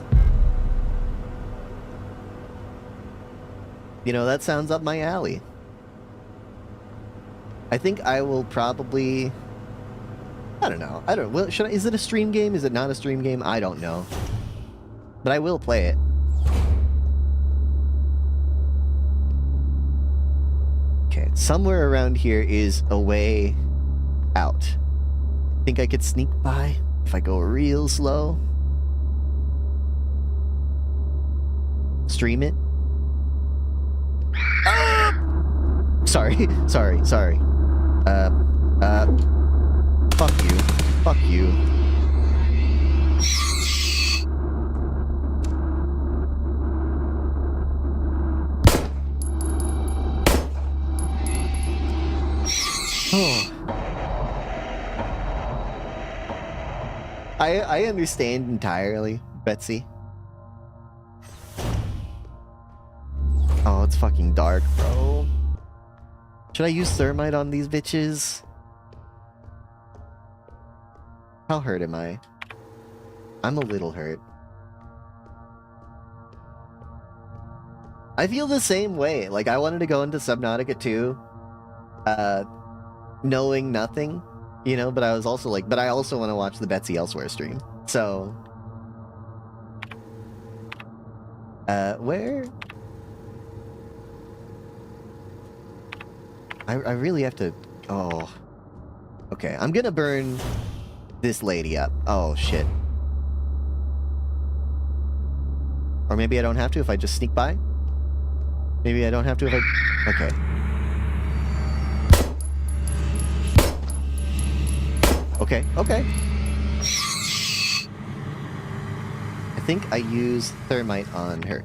You know, that sounds up my alley. I think I will probably... I don't know. Well, is it a stream game? Is it not a stream game? I don't know. But I will play it. Okay, somewhere around here is a way out. Think I could sneak by if I go real slow? Stream it? Sorry. Fuck you. Oh. I understand entirely, Betsy. Oh, it's fucking dark, bro. Should I use thermite on these bitches? How hurt am I? I'm a little hurt. I feel the same way. Like, I wanted to go into Subnautica 2, knowing nothing, you know, but I was also like, but I also want to watch the Betsy Elsewhere stream. So... where... I really have to... Oh. Okay, I'm gonna burn this lady up. Oh, shit. Or maybe I don't have to if I just sneak by? Maybe I don't have to if I... Okay. Okay. I think I used thermite on her.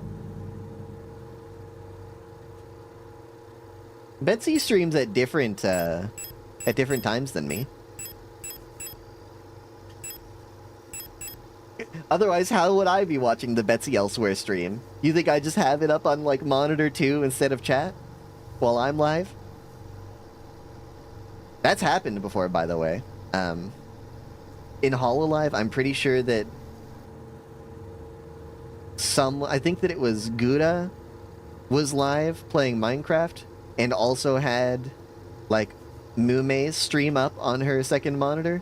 Betsy streams at different times than me. Otherwise, how would I be watching the Betsy Elsewhere stream? You think I just have it up on, like, monitor 2 instead of chat? While I'm live? That's happened before, by the way. in Hololive, I'm pretty sure that I think that it was Gouda was live playing Minecraft and also had like Mume's stream up on her second monitor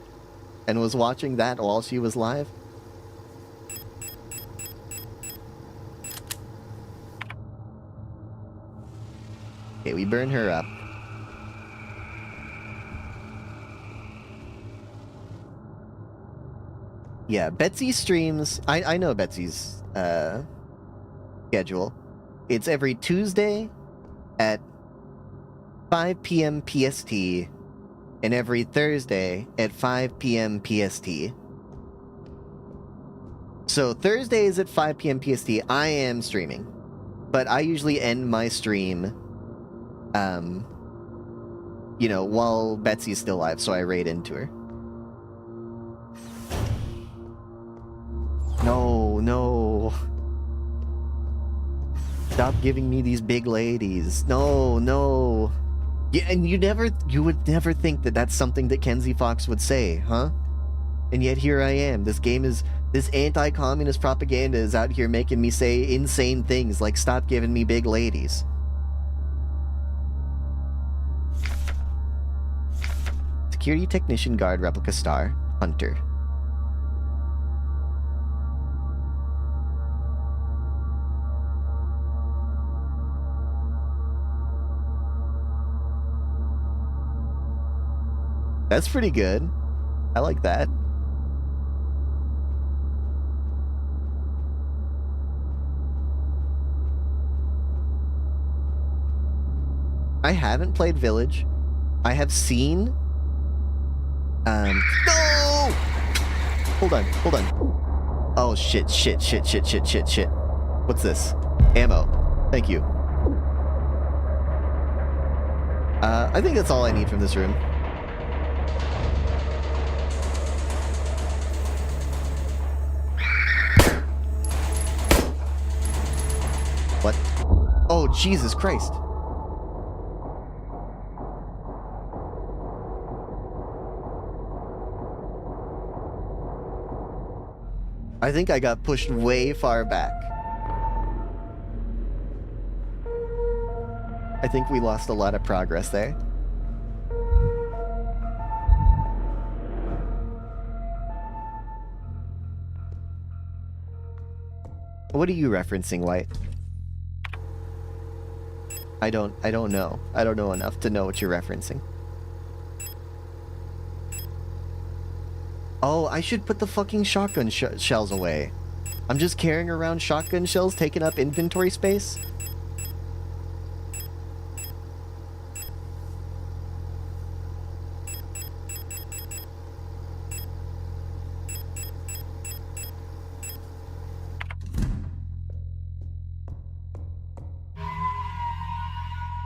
and was watching that while she was live. Okay, we burn her up. Yeah, Betsy streams. I know Betsy's schedule. It's every Tuesday at 5 p.m. PST and every Thursday at 5 p.m. PST. So Thursdays at 5 p.m. PST, I am streaming. But I usually end my stream, you know, while Betsy's still live, so I raid into her. No, no. Stop giving me these big ladies. No, no. Yeah, and you would never think that that's something that Kenzie Fox would say, huh? And yet here I am. This anti-communist propaganda is out here making me say insane things like stop giving me big ladies. Security technician, guard, replica star, hunter. That's pretty good. I like that. I haven't played Village. I have seen... No! Hold on. Oh, shit. What's this? Ammo. Thank you. I think that's all I need from this room. What? Oh, Jesus Christ. I think I got pushed way far back. I think we lost a lot of progress there. What are you referencing, White? I don't know. I don't know enough to know what you're referencing. Oh, I should put the fucking shotgun shells away. I'm just carrying around shotgun shells taking up inventory space.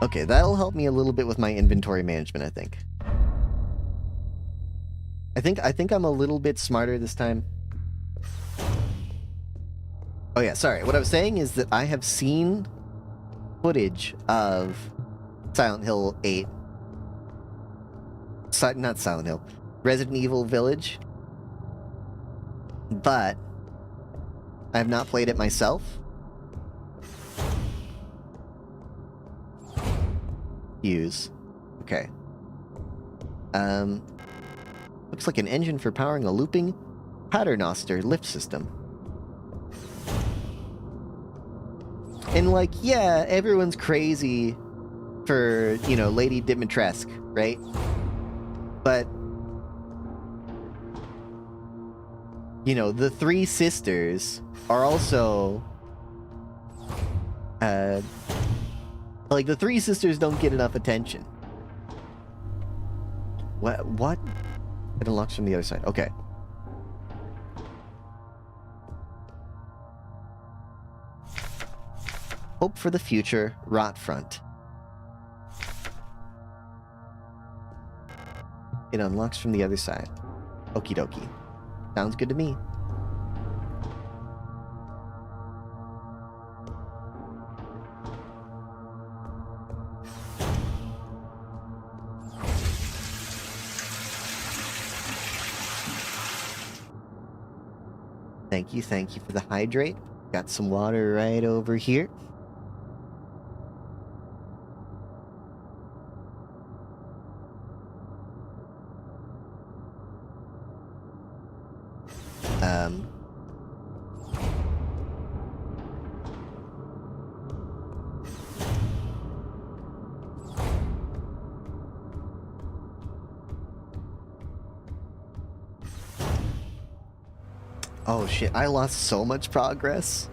Okay, that'll help me a little bit with my inventory management, I think. I think I'm a little bit smarter this time. Oh yeah, sorry. What I was saying is that I have seen footage of Silent Hill 8. Not Silent Hill. Resident Evil Village. But I have not played it myself. Use. Okay. Looks like an engine for powering a looping paternoster lift system. And like, yeah, everyone's crazy for, you know, Lady Dimitrescu, right? But, you know, the three sisters are also, like, the three sisters don't get enough attention. What? It unlocks from the other side. Okay. Hope for the future, rot front. It unlocks from the other side. Okie dokie. Sounds good to me. Thank you for the hydrate. Got some water right over here. Oh shit, I lost so much progress.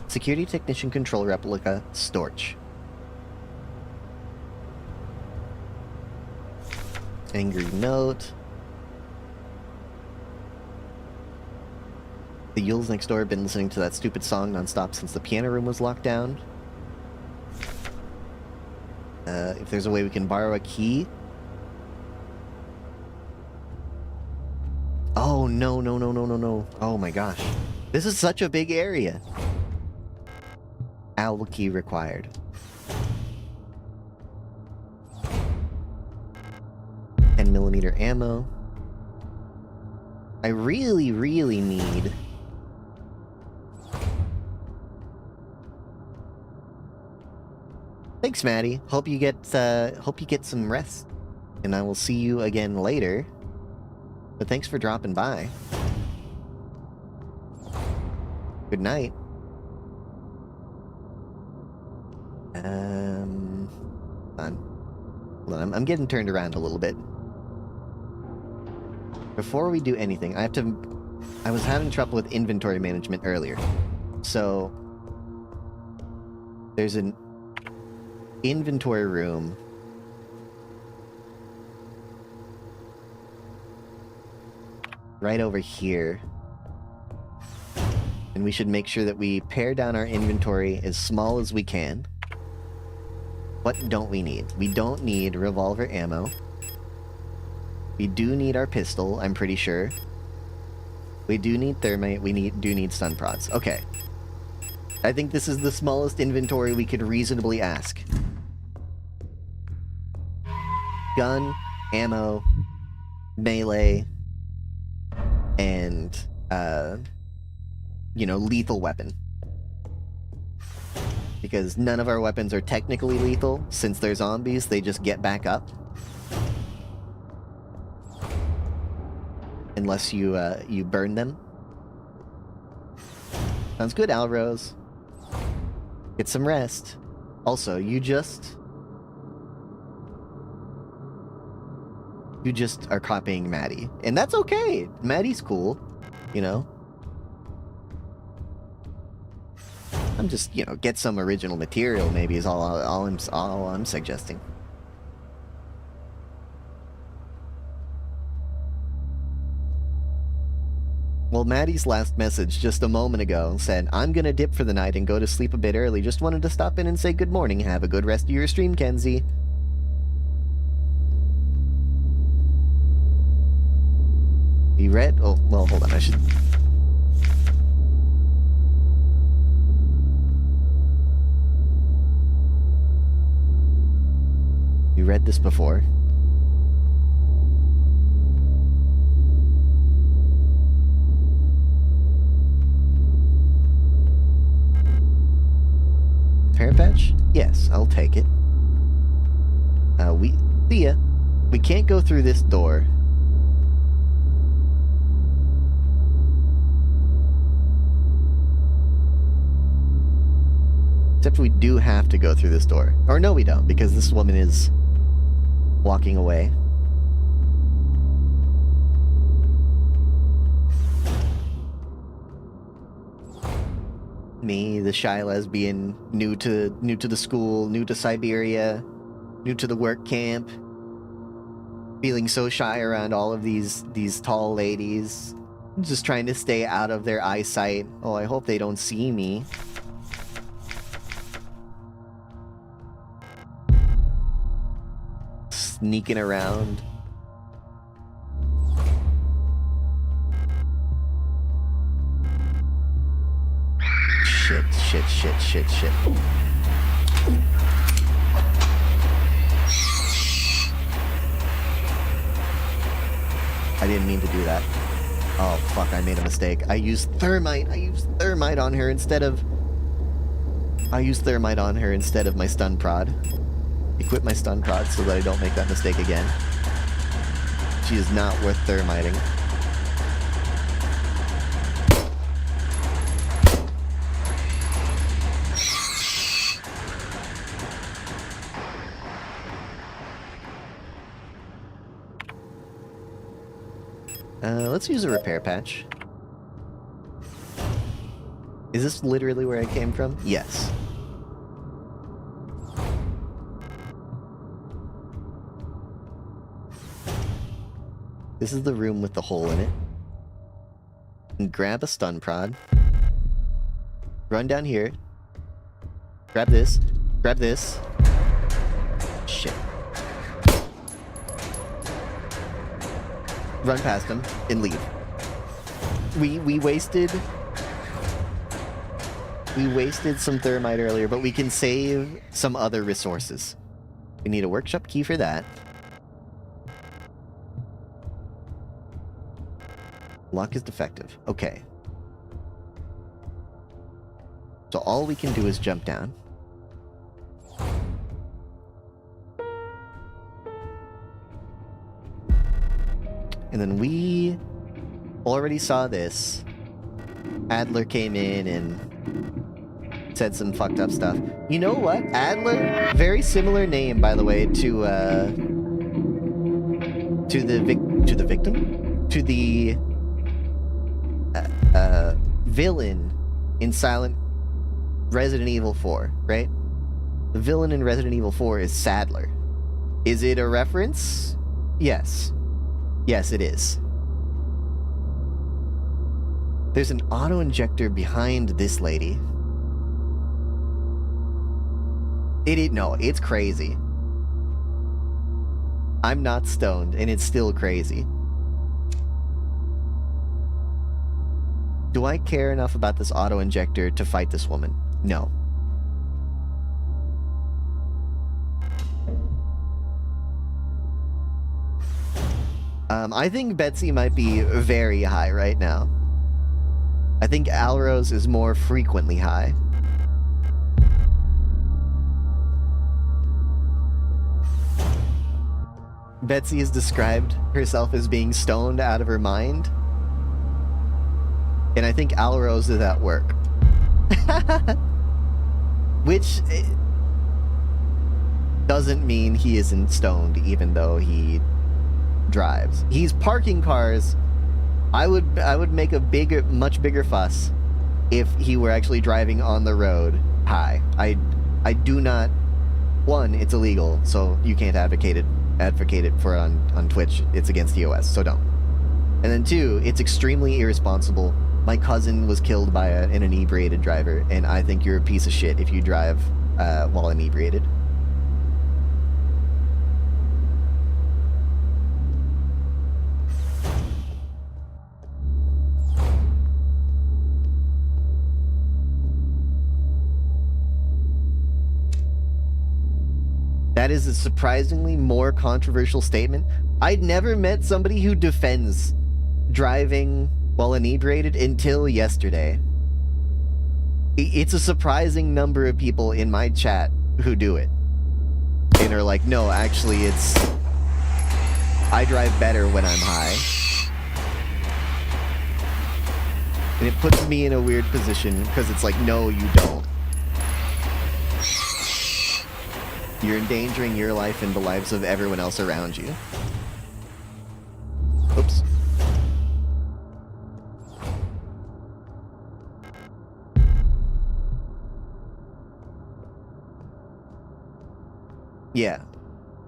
Security Technician Control Replica, Storch. Angry Note. The Yules next door have been listening to that stupid song nonstop since the piano room was locked down. If there's a way we can borrow a key. Oh, no. Oh my gosh. This is such a big area. Owl key required. .10mm ammo. I really need... Thanks, Maddie. Hope you get some rest. And I will see you again later. But thanks for dropping by. Good night. Hold on. I'm getting turned around a little bit. Before we do anything, I was having trouble with inventory management earlier. So there's an inventory room right over here. And we should make sure that we pare down our inventory as small as we can. What don't we need? We don't need revolver ammo. We do need our pistol, I'm pretty sure. We do need thermite, do need stun prods. Okay. I think this is the smallest inventory we could reasonably ask. Gun, ammo, melee, and, lethal weapon. Because none of our weapons are technically lethal. Since they're zombies, they just get back up. Unless you burn them. Sounds good, Alrose. Get some rest. Also, you just are copying Maddie. And that's okay. Maddie's cool, you know? I'm just, get some original material maybe is all I'm suggesting. Well, Maddie's last message just a moment ago said, I'm gonna dip for the night and go to sleep a bit early. Just wanted to stop in and say good morning. Have a good rest of your stream, Kenzie. You read? Oh, well, hold on. I should... You read this before. Parapatch? Yes, I'll take it. Thea, we can't go through this door. Except we do have to go through this door. Or no, we don't, because this woman is walking away. Me, the shy lesbian, new to the school, new to Siberia, new to the work camp, feeling so shy around all of these tall ladies, just trying to stay out of their eyesight. Oh, I hope they don't see me. Sneaking around. Shit. I didn't mean to do that. Oh, fuck, I made a mistake. I used thermite. I used thermite on her instead of my stun prod. Equip my stun prod so that I don't make that mistake again. She is not worth thermiting. Let's use a repair patch. Is this literally where I came from? Yes. This is the room with the hole in it. And grab a stun prod. Run down here. Grab this. Grab this. Shit. Run past him and leave. We wasted some thermite earlier, but we can save some other resources. We need a workshop key for that. Lock is defective. Okay. So all we can do is jump down. And then we already saw this. Adler came in and said some fucked up stuff. You know what? Adler, very similar name, by the way, to the victim? To the villain in Resident Evil 4, right? The villain in Resident Evil 4 is Sadler. Is it a reference? Yes. Yes, it is. There's an auto-injector behind this lady. No, it's crazy. I'm not stoned, and it's still crazy. Do I care enough about this auto-injector to fight this woman? No. I think Betsy might be very high right now. I think Alrose is more frequently high. Betsy has described herself as being stoned out of her mind. And I think Alrose is at work. Which doesn't mean he isn't stoned, even though he drives. He's parking cars. I would make a much bigger fuss if he were actually driving on the road high. I do not. One, it's illegal, so you can't advocate it for on Twitch. It's against the OS, so don't. And then two, it's extremely irresponsible. My cousin was killed by an inebriated driver, and I think you're a piece of shit if you drive while inebriated. That is a surprisingly more controversial statement. I'd never met somebody who defends driving while inebriated until yesterday. It's a surprising number of people in my chat who do it. And are like, no, actually I drive better when I'm high. And it puts me in a weird position because it's like, no, you don't. You're endangering your life and the lives of everyone else around you. Oops. Yeah.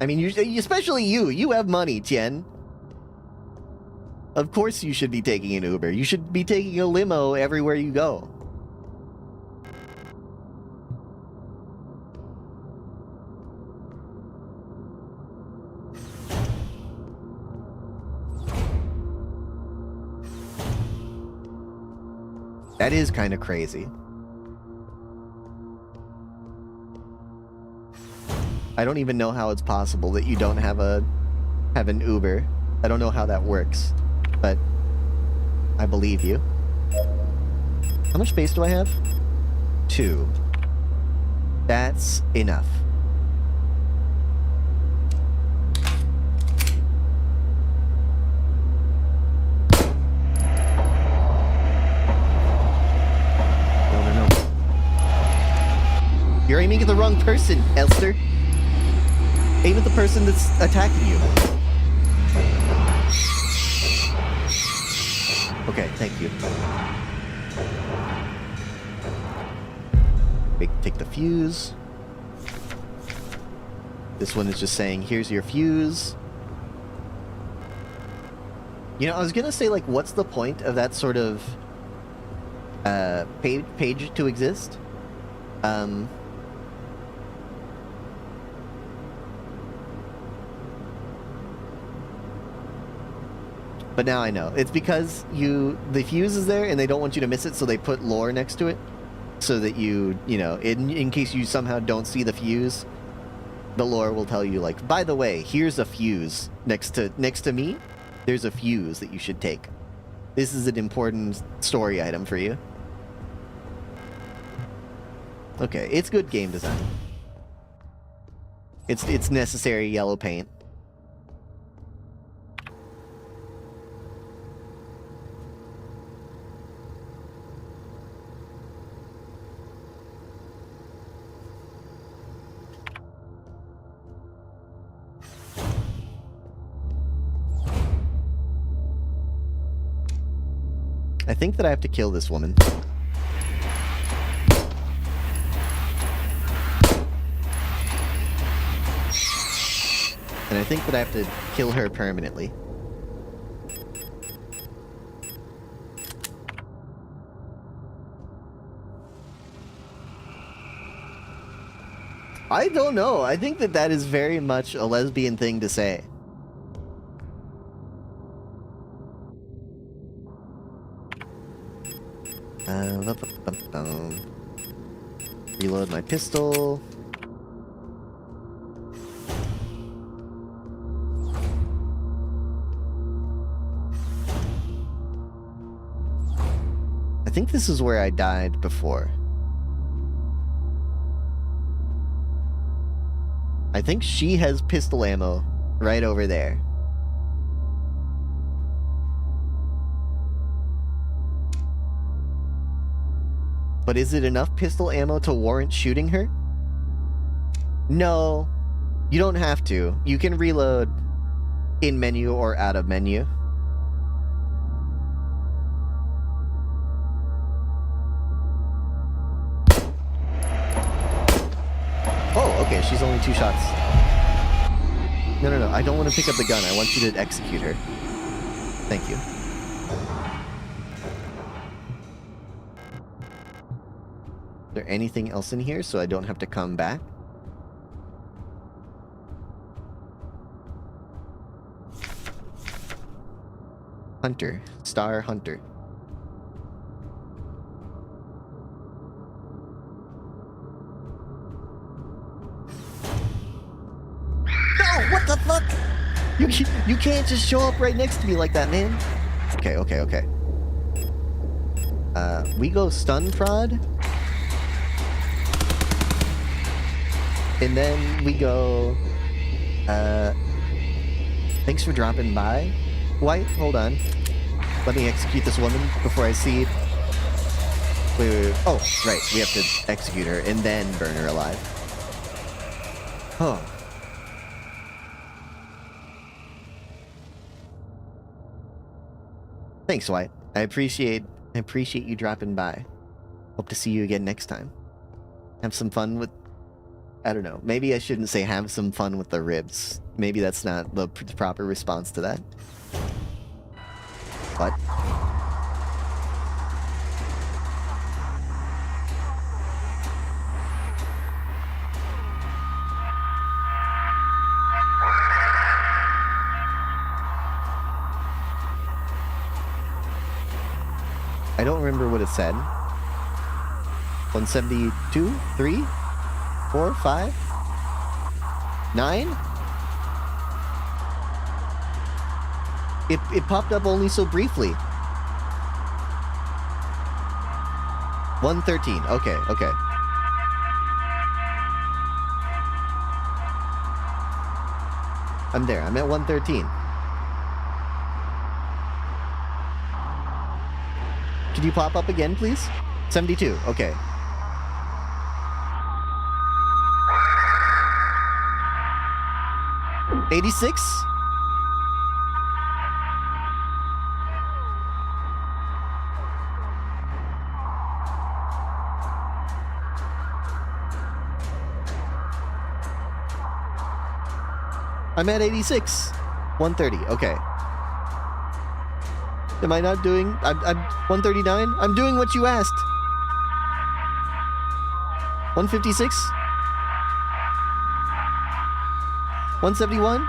I mean, especially you have money, Tien. Of course you should be taking an Uber. You should be taking a limo everywhere you go. That is kind of crazy. I don't even know how it's possible that you don't have an Uber. I don't know how that works. but I believe you. How much space do I have? 2. That's enough. No. You're aiming at the wrong person, Elster. Aim at the person that's attacking you. Okay, thank you. Take the fuse. This one is just saying, here's your fuse. You know, I was gonna say, like, what's the point of that sort of page to exist? But now I know. It's because the fuse is there and they don't want you to miss it, so they put lore next to it. So that you know, in case you somehow don't see the fuse, the lore will tell you, like, by the way, here's a fuse next to me. There's a fuse that you should take. This is an important story item for you. Okay, it's good game design. It's necessary yellow paint. I think that I have to kill this woman. And I think that I have to kill her permanently. I don't know. I think that that is very much a lesbian thing to say. Reload my pistol. I think this is where I died before. I think she has pistol ammo right over there. But is it enough pistol ammo to warrant shooting her? No, you don't have to. You can reload in menu or out of menu. Oh, okay, she's only 2 shots. No, I don't want to pick up the gun. I want you to execute her. Thank you. Is there anything else in here so I don't have to come back? Hunter. Star Hunter. No! What the fuck? You can't just show up right next to me like that, man. Okay. We go stun prod. And then we go, thanks for dropping by. White, hold on. Let me execute this woman before I see... Wait. Oh, right, we have to execute her and then burn her alive. Oh. Thanks, White. I appreciate you dropping by. Hope to see you again next time. Have some fun with... I don't know. Maybe I shouldn't say have some fun with the ribs. Maybe that's not the proper response to that. What? I don't remember what it said. 172? 3? 4, 5, 9? It popped up only so briefly. 113. Okay, okay. I'm there. I'm at 113. Could you pop up again, please? 72. Okay. $86? I'm at 86. 130. Okay. Am I not doing... I'm 139? I'm doing what you asked. 156? 171?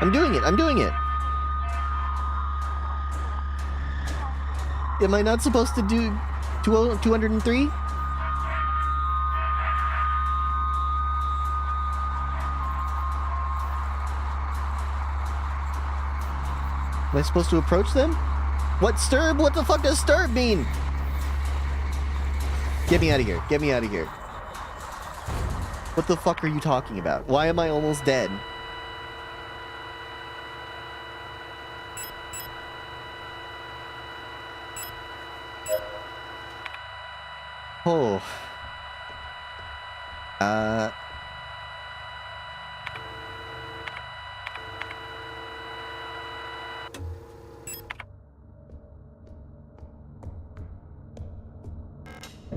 I'm doing it. I'm doing it. Am I not supposed to do 203? Am I supposed to approach them? What stirb? What the fuck does stirb mean? Get me out of here. Get me out of here. What the fuck are you talking about? Why am I almost dead? Oh.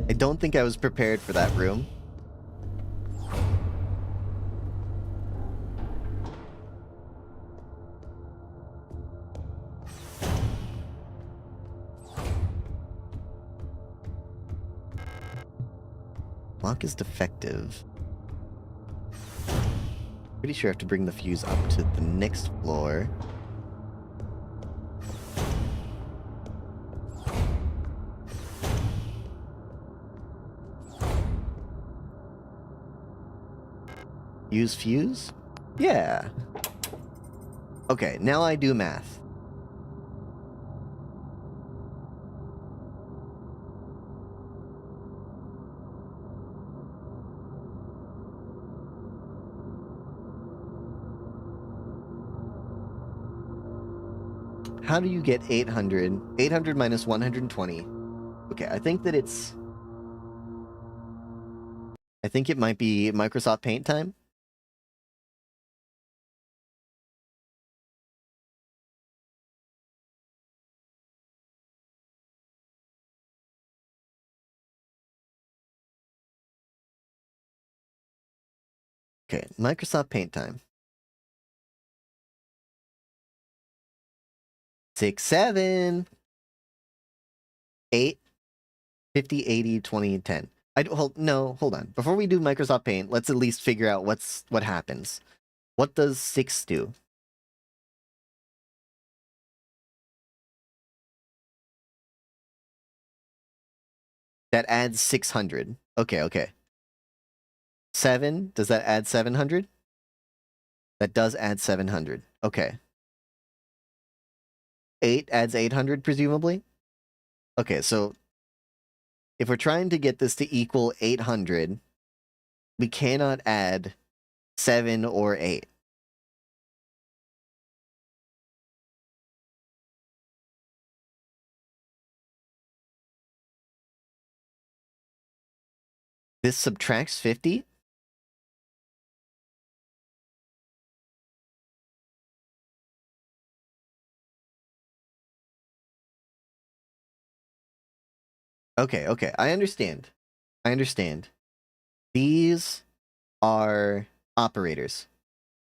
I don't think I was prepared for that room. Lock is defective. Pretty sure I have to bring the fuse up to the next floor. Use fuse? Yeah. Okay, now I do math. How do you get 800? 800 minus 120. Okay, I think that it's... I think it might be Microsoft Paint time. Okay, Microsoft Paint time. 6, 7, 8, 50, 80, 20, 10. Hold on. Before we do Microsoft Paint, let's at least figure out what happens. What does 6 do? That adds 600. Okay, okay. 7, does that add 700? That does add 700. Okay. 8 adds 800, presumably? Okay, so if we're trying to get this to equal 800, we cannot add 7 or 8. This subtracts 50? Okay, okay, I understand. I understand. These are operators.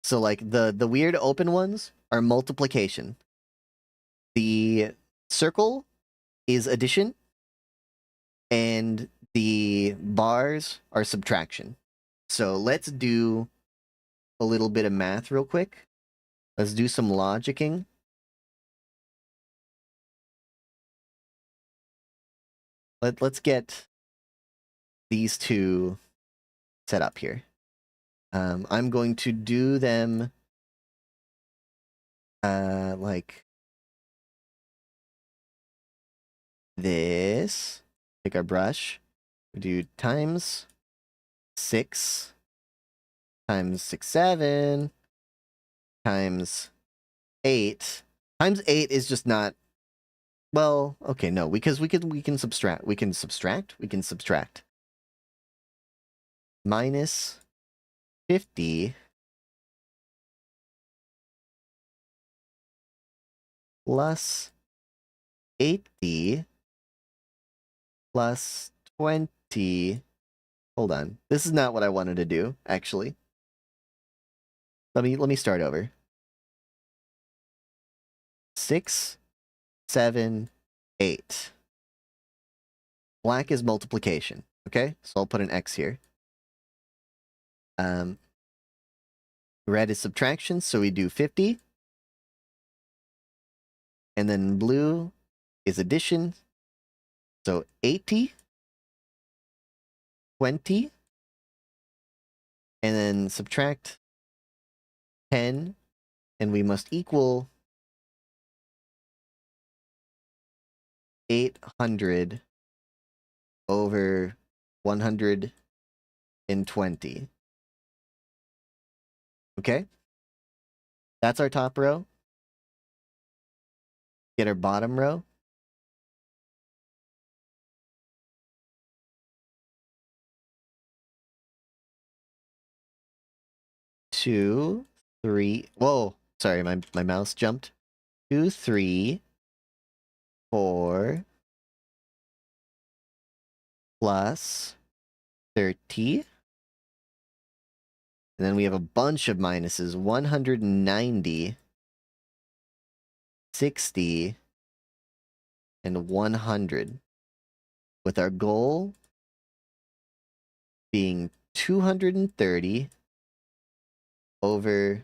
So like the weird open ones are multiplication. The circle is addition, and the bars are subtraction. So let's do a little bit of math real quick. Let's do some logicking. Let's get these two set up here. I'm going to do them Like this. Take our brush. We do times 6 times 6, 7 times 8. Times 8 is just not, well, okay, no, because we can subtract. We can subtract. Minus 50 plus 80 plus 20. Hold on. This is not what I wanted to do, actually. Let me start over. 6, 7, 8. Black is multiplication. Okay, so I'll put an X here. Red is subtraction, so we do 50. And then blue is addition, so 80, 20, and then subtract 10, and we must equal 800 over 120. Okay? That's our top row. Get our bottom row. Two, 3. Whoa, sorry, my mouse jumped. 2, 3, 4 plus 30. And then we have a bunch of minuses. 190, 60, and 100. With our goal being 230 over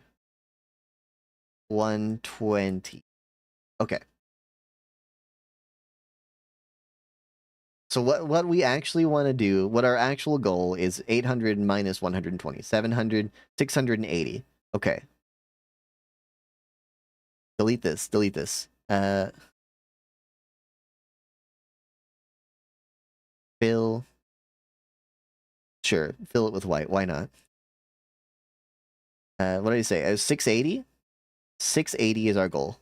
120. Okay. So what we actually want to do, what our actual goal is 800 minus 120. 700, 680. Okay. Delete this. Fill. Sure, fill it with white. Why not? What did I say? 680? 680 is our goal.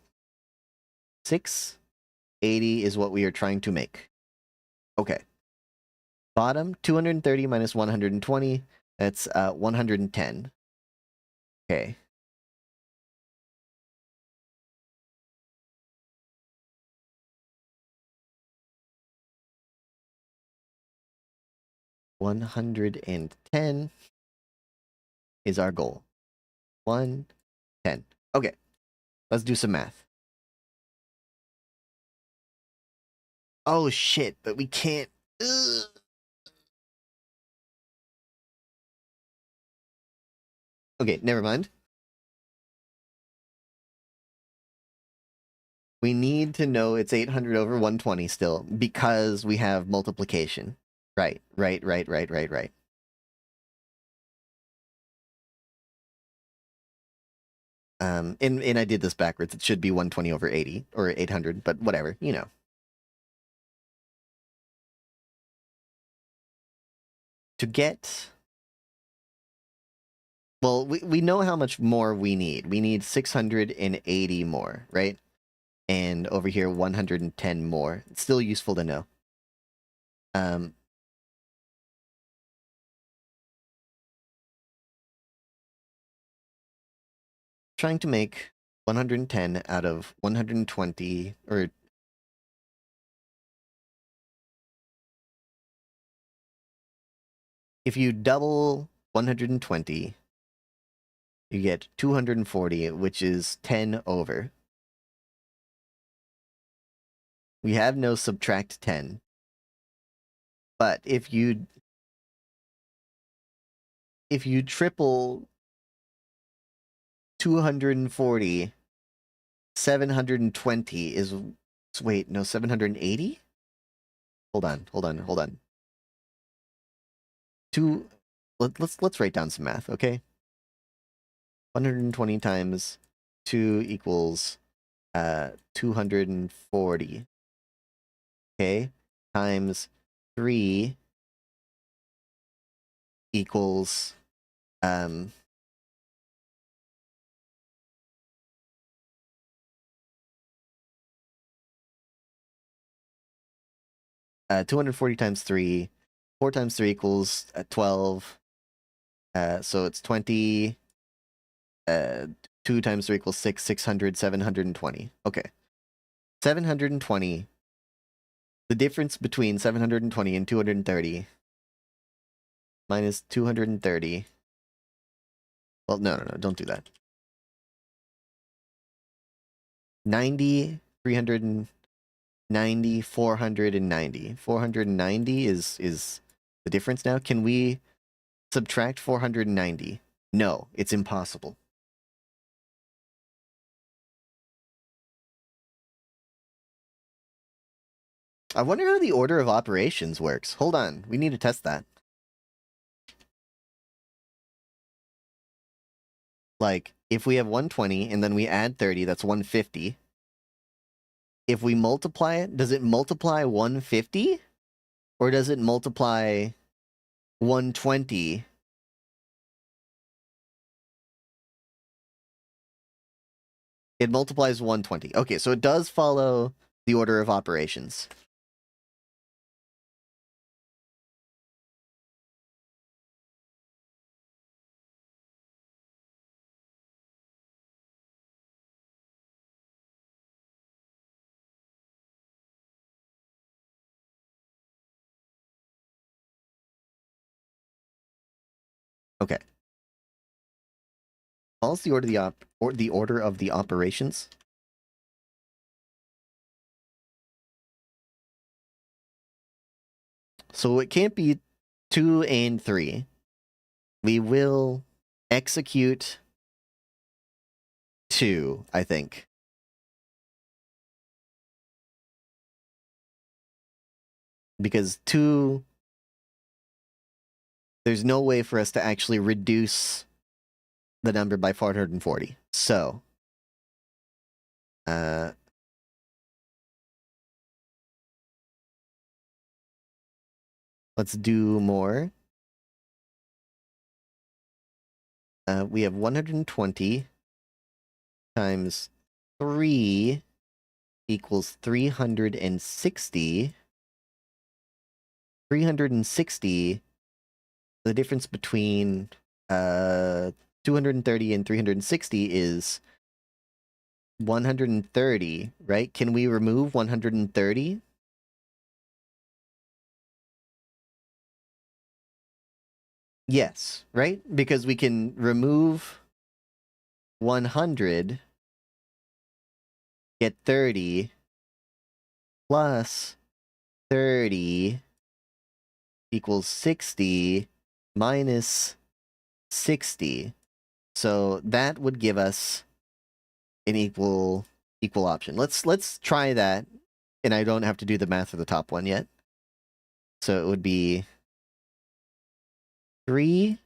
680 is what we are trying to make. Okay. Bottom, 230 minus 120. That's 110. Okay. $110 is our goal. 110. Okay. Let's do some math. Oh shit, but we can't. Ugh. Okay, never mind. We need to know it's 800 over 120 still, because we have multiplication. Right. And I did this backwards. It should be 120 over 80, or 800, but whatever, you know. To get... Well, we know how much more we need. We need 680 more, right? And over here, 110 more. It's still useful to know. Trying to make 110 out of 120, or... If you double 120, you get 240, which is 10 over. We have no subtract 10. But if you triple 240, 720 is... Wait, no, 780? Hold on. Let's write down some math, okay? 120 times 2 equals 240. Okay, times 3 equals 240 times 3. 4 times 3 equals 12. So it's 20. 2 times 3 equals 6. 600, 720. Okay. 720. The difference between 720 and 230 minus 230. Well, no, don't do that. 90, 390, 490. 490 is the difference now. Can we subtract 490? No, it's impossible. I wonder how the order of operations works. Hold on, we need to test that. Like, if we have 120 and then we add 30, that's 150. If we multiply it, does it multiply 150? Or does it multiply 120? It multiplies 120. Okay, so it does follow the order of operations. Okay. Follows the order of the operations. So it can't be 2 and 3. We will execute 2, I think. Because 2, there's no way for us to actually reduce the number by 440. So, let's do more. We have 120 times 3 equals 360. 360, the difference between 230 and 360 is 130, right? Can we remove 130? Yes, right? Because we can remove 100, get 30, plus 30 equals 60 minus 60. So that would give us an equal option. Let's try that, and I don't have to do the math for the top one yet. So it would be 3,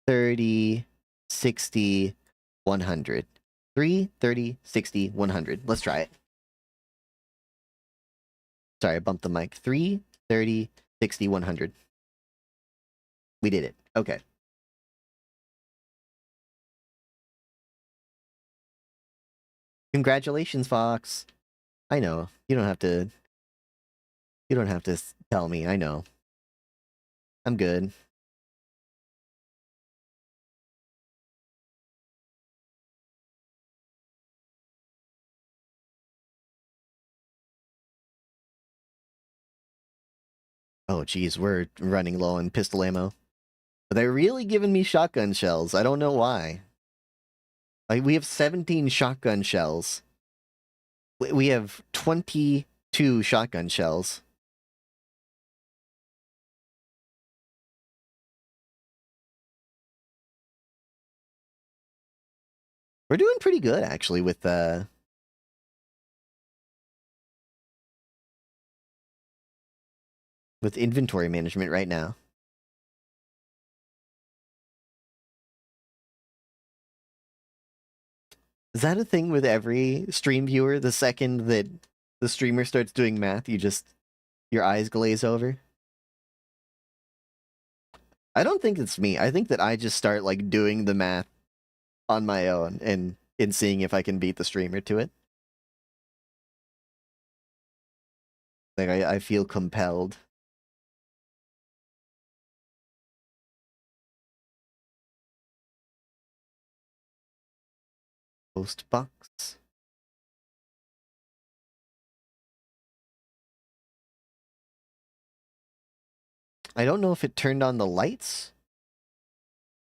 30, 60, 100. 3, 30, 60, 100. Let's try it. Sorry, I bumped the mic. 3, 30, 60, 100. We did it. Okay. Congratulations, Fox. I know. You don't have to tell me. I know. I'm good. Oh, geez, we're running low on pistol ammo. They're really giving me shotgun shells. I don't know why. Like, we have 17 shotgun shells. We have 22 shotgun shells. We're doing pretty good, actually, with inventory management right now. Is that a thing with every stream viewer? The second that the streamer starts doing math, your eyes glaze over? I don't think it's me. I think that I just start like doing the math on my own and seeing if I can beat the streamer to it. Like I feel compelled. Post box. I don't know if it turned on the lights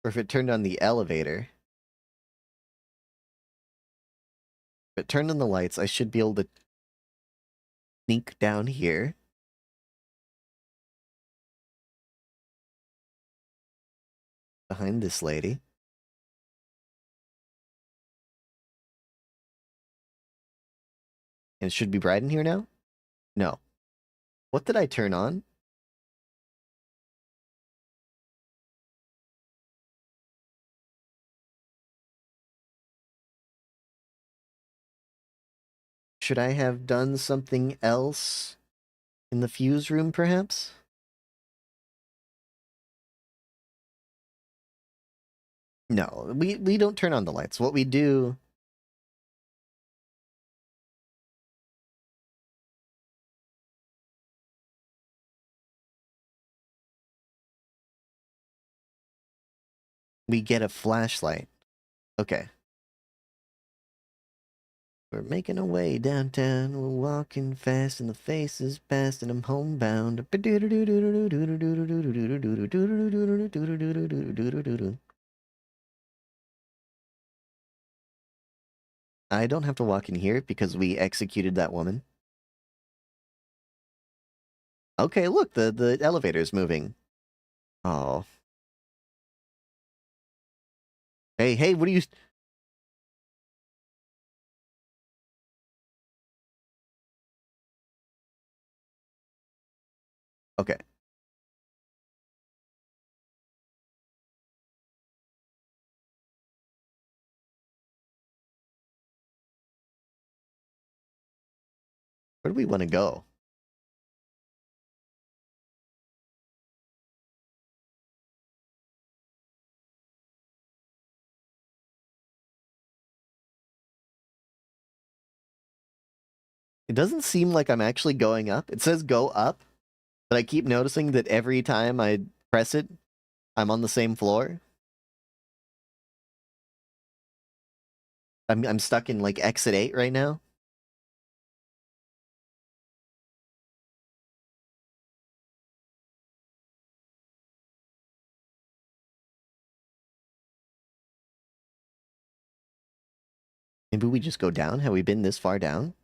or if it turned on the elevator. If it turned on the lights, I should be able to sneak down here. Behind this lady. And it should be bright in here now? No. What did I turn on? Should I have done something else in the fuse room, perhaps? No, we don't turn on the lights. What we do... We get a flashlight. Okay. We're making our way downtown, we're walking fast, and the face is past, and I'm homebound. I don't have to walk in here because we executed that woman. Okay, look, the elevator's moving. Oh. Hey, what are you... Okay. Where do we want to go? It doesn't seem like I'm actually going up. It says go up, but I keep noticing that every time I press it, I'm on the same floor. I'm stuck in like exit 8 right now. Maybe we just go down? Have we been this far down?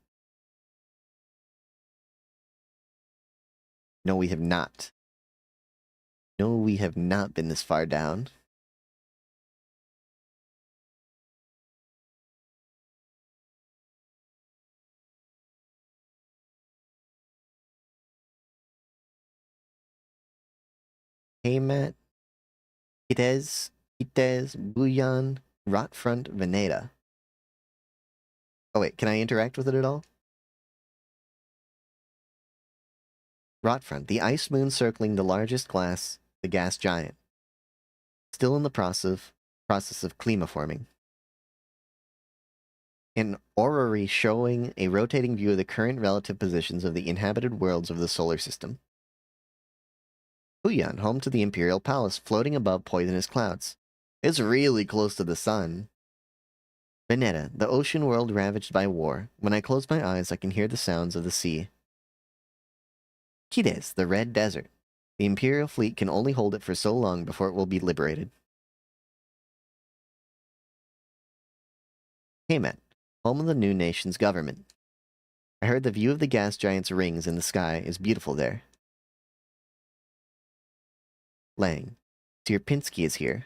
No, we have not. No, we have not been this far down. Hey, Matt. Itez, Bouillon, Rotfront, Veneta. Oh wait, can I interact with it at all? Rotfront, the ice moon circling the largest glass, the gas giant. Still in the process of climaforming. An orrery showing a rotating view of the current relative positions of the inhabited worlds of the solar system. Bouillon, home to the Imperial Palace, floating above poisonous clouds. It's really close to the sun. Veneta, the ocean world ravaged by war. When I close my eyes, I can hear the sounds of the sea. Kides, the red desert. The Imperial fleet can only hold it for so long before it will be liberated. Haymet, home of the new nation's government. I heard the view of the gas giant's rings in the sky is beautiful there. Lang, Sierpinski is here.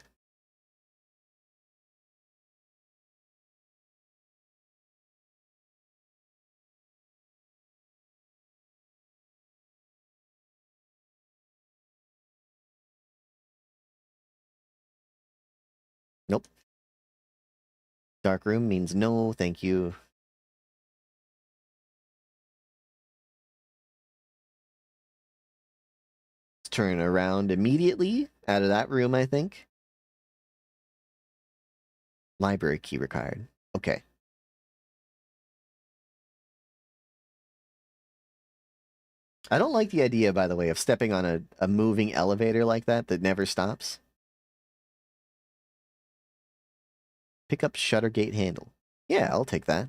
Nope. Dark room means no, thank you. Let's turn around immediately out of that room, I think. Library key required. Okay. I don't like the idea, by the way, of stepping on a moving elevator like that never stops. Pick up shutter gate handle. Yeah, I'll take that.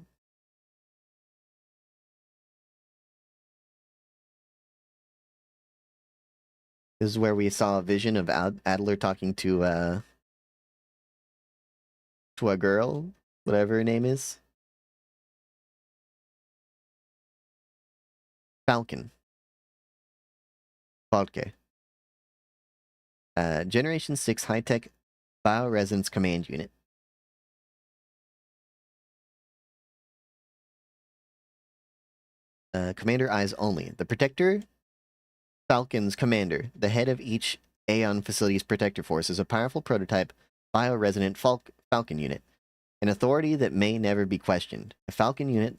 This is where we saw a vision of Adler talking to a girl, whatever her name is. Falcon. Falke. Generation 6 high-tech bioresonance command unit. Commander eyes only. The Protector, Falcon's commander, the head of each Aeon Facilities Protector Force, is a powerful prototype bioresonant Falcon unit, an authority that may never be questioned. A Falcon unit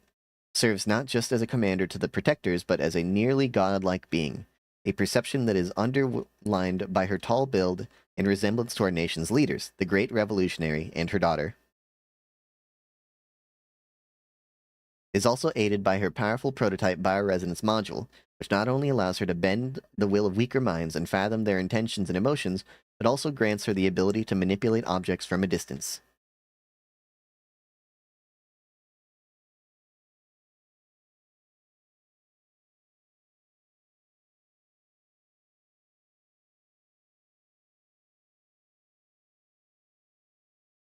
serves not just as a commander to the Protectors, but as a nearly godlike being, a perception that is underlined by her tall build and resemblance to our nation's leaders, the Great Revolutionary and her daughter. Is also aided by her powerful prototype bioresonance module, which not only allows her to bend the will of weaker minds and fathom their intentions and emotions, but also grants her the ability to manipulate objects from a distance.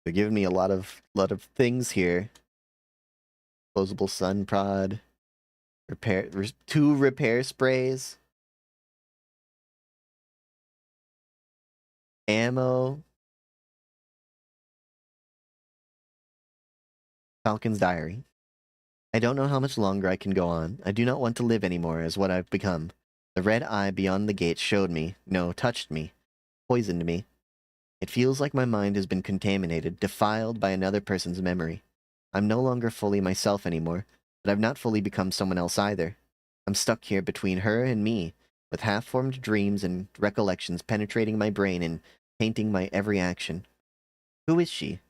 They're giving me a lot of things here. Disposable sun prod, two repair sprays, ammo, Falcon's diary. I don't know how much longer I can go on. I do not want to live anymore as what I've become. The red eye beyond the gate showed me, no, touched me, poisoned me. It feels like my mind has been contaminated, defiled by another person's memory. I'm no longer fully myself anymore, but I've not fully become someone else either. I'm stuck here between her and me, with half-formed dreams and recollections penetrating my brain and painting my every action. Who is she?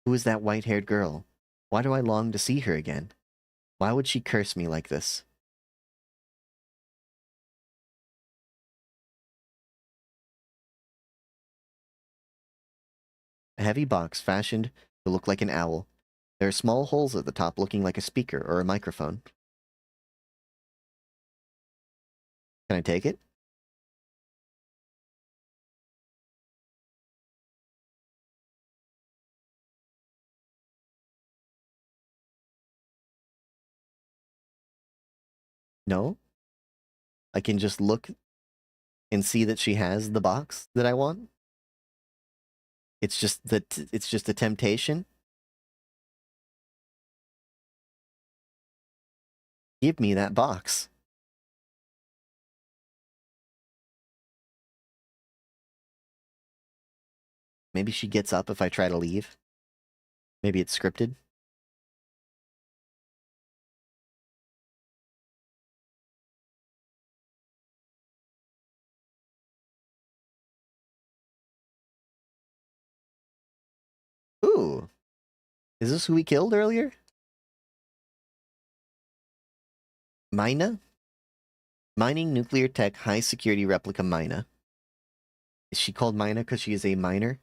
Who is that white-haired girl? Why do I long to see her again? Why would she curse me like this? A heavy box fashioned to look like an owl. There are small holes at the top looking like a speaker or a microphone. Can I take it? No? I can just look and see that she has the box that I want? It's just a temptation? Give me that box. Maybe she gets up if I try to leave. Maybe it's scripted. Ooh. Is this who we killed earlier? Mina? Mining nuclear tech high security replica Mina. Is she called Mina because she is a miner?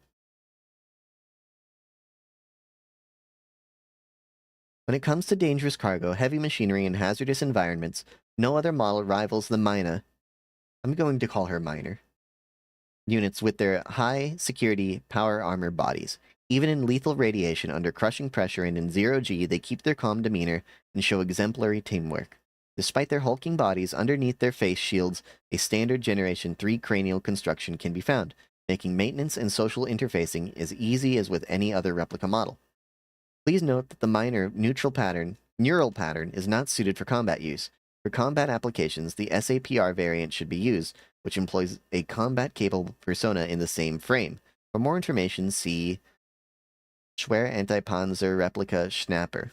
When it comes to dangerous cargo, heavy machinery, and hazardous environments, no other model rivals the Mina. I'm going to call her Miner. Units with their high security power armor bodies. Even in lethal radiation under crushing pressure and in zero-G, they keep their calm demeanor and show exemplary teamwork. Despite their hulking bodies, underneath their face shields, a standard Generation 3 cranial construction can be found, making maintenance and social interfacing as easy as with any other replica model. Please note that the Miner neural pattern is not suited for combat use. For combat applications, the SAPR variant should be used, which employs a combat-capable persona in the same frame. For more information, see Schwer Anti-Panzer Replica Schnapper.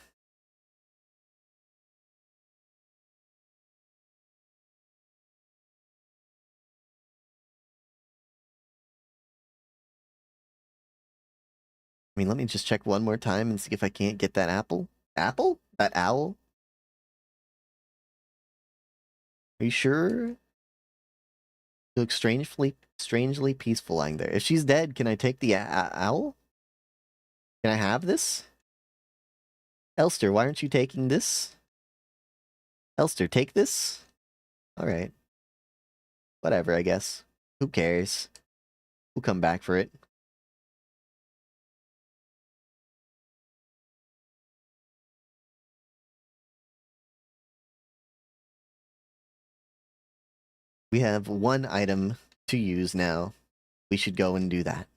I mean, let me just check one more time and see if I can't get that apple. Apple? That owl? Are you sure? You look strangely peaceful lying there. If she's dead, can I take the owl? Can I have this? Elster, why aren't you taking this? Elster, take this? Alright. Whatever, I guess. Who cares? We'll come back for it. We have one item to use now. We should go and do that.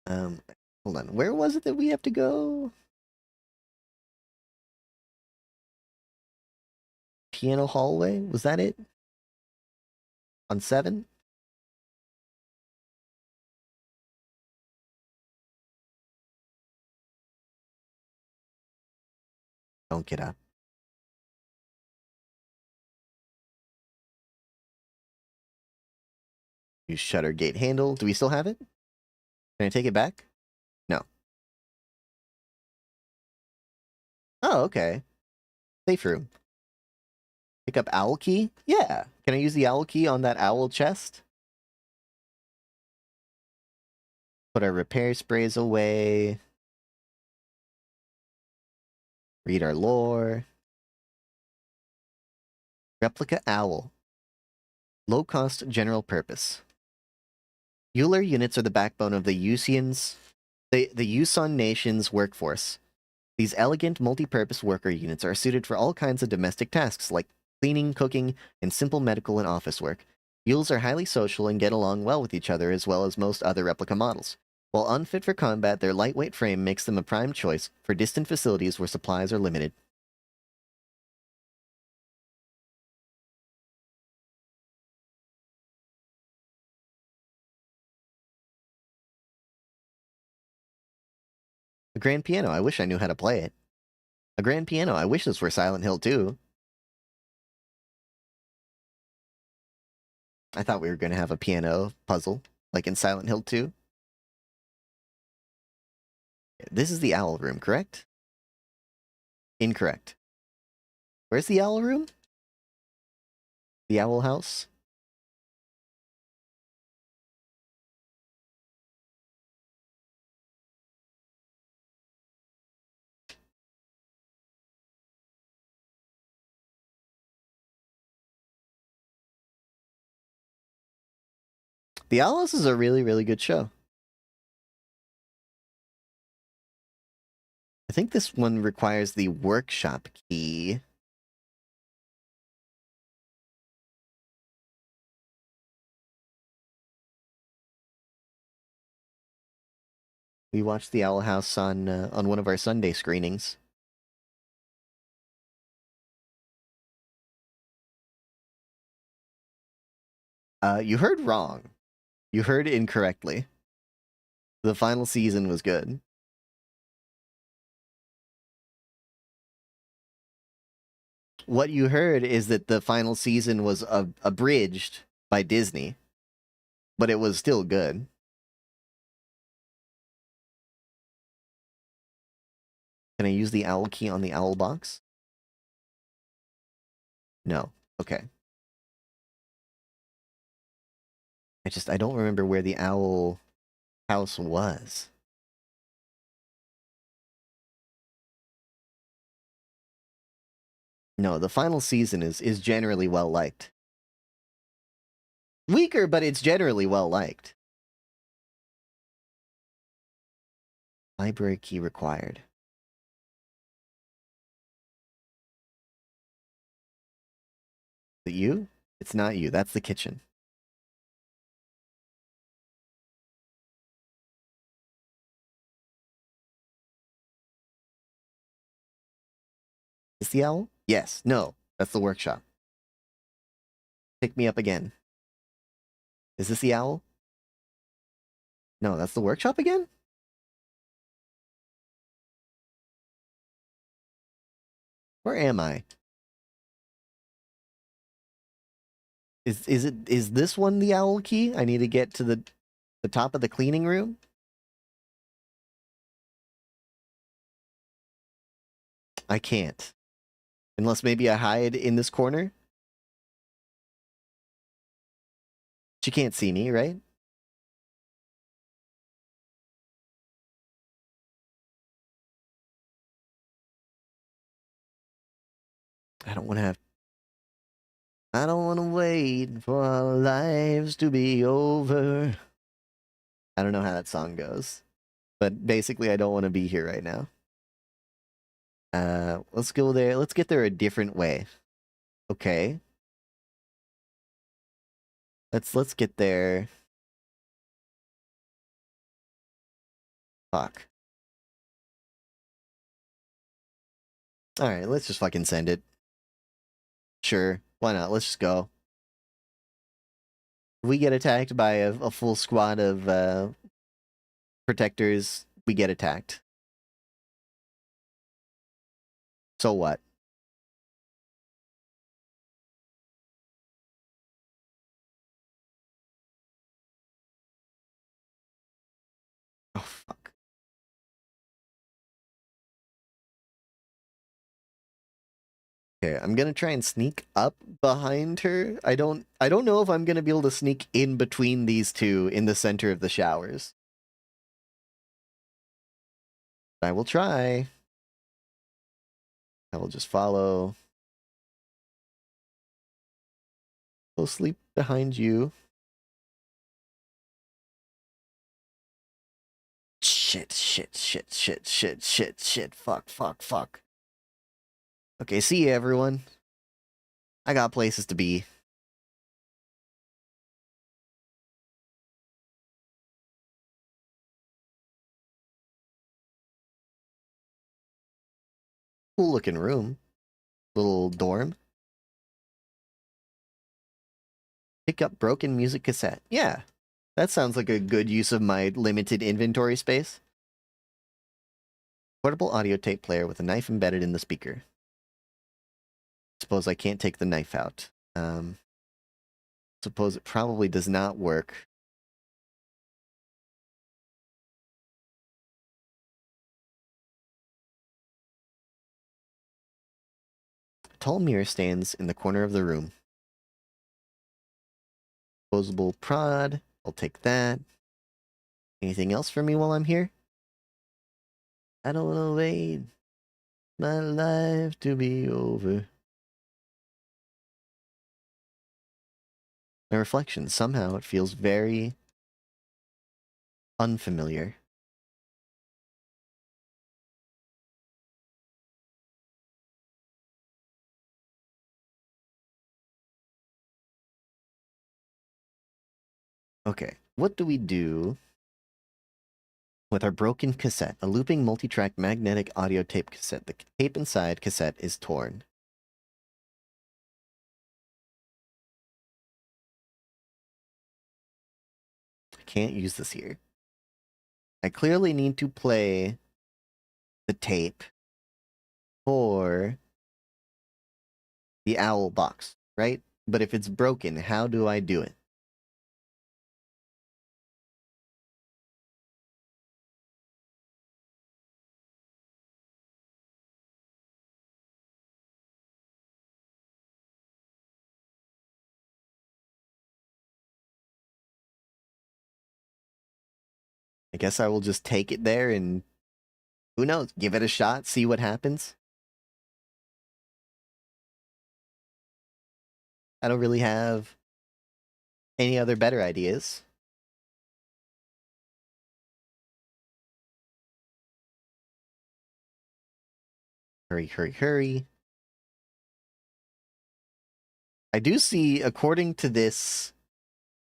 Hold on. Where was it that we have to go? Piano hallway? Was that it? On 7? Don't get up. Use shutter gate handle. Do we still have it? Can I take it back? No. Oh, okay. Safe room. Pick up owl key? Yeah. Can I use the owl key on that owl chest? Put our repair sprays away. Read our lore. Replica owl. Low-cost general purpose. Euler units are the backbone of the Usians, the Uson nation's workforce. These elegant multi-purpose worker units are suited for all kinds of domestic tasks like cleaning, cooking, and simple medical and office work. Yules are highly social and get along well with each other as well as most other replica models. While unfit for combat, their lightweight frame makes them a prime choice for distant facilities where supplies are limited. A grand piano, I wish I knew how to play it. A grand piano, I wish this were Silent Hill 2. I thought we were going to have a piano puzzle, like in Silent Hill 2. This is the owl room, correct? Incorrect. Where's the owl room? The owl house? The Owl House is a really, really good show. I think this one requires the workshop key. We watched the Owl House on one of our Sunday screenings. You heard wrong. You heard incorrectly. The final season was good. What you heard is that the final season was abridged by Disney, but it was still good. Can I use the owl key on the owl box? No. Okay. I don't remember where the owl house was. No, the final season is generally well liked. Weaker, but it's generally well liked. Library key required. Is it you? It's not you. That's the kitchen. Is the owl? Yes. No. That's the workshop. Pick me up again. Is this the owl? No, that's the workshop again? Where am I? Is this one the owl key? I need to get to the top of the cleaning room? I can't. Unless maybe I hide in this corner? She can't see me, right? I don't want to have... I don't want to wait for our lives to be over. I don't know how that song goes. But basically, I don't want to be here right now. Let's go there. Let's get there a different way. Okay. Let's get there. Fuck. Alright, let's just fucking send it. Sure. Why not? Let's just go. If we get attacked by a full squad of protectors, we get attacked. So what? Oh fuck. Okay, I'm gonna try and sneak up behind her. I don't know if I'm gonna be able to sneak in between these two in the center of the showers. I will try. I will just follow. Go sleep behind you. Shit. Fuck. Okay, see you, everyone. I got places to be. Cool looking room. Little dorm. Pick up broken music cassette. Yeah, that sounds like a good use of my limited inventory space. Portable audio tape player with a knife embedded in the speaker. Suppose I can't take the knife out. Suppose it probably does not work. A tall mirror stands in the corner of the room. Disposable prod. I'll take that. Anything else for me while I'm here? I don't want to wait my life to be over. My reflection, somehow it feels very unfamiliar. Okay, what do we do with our broken cassette? A looping multi-track magnetic audio tape cassette. The tape inside cassette is torn. I can't use this here. I clearly need to play the tape for the owl box, right? But if it's broken, how do I do it? I guess I will just take it there and, who knows, give it a shot, see what happens. I don't really have any other better ideas. Hurry. I do see, according to this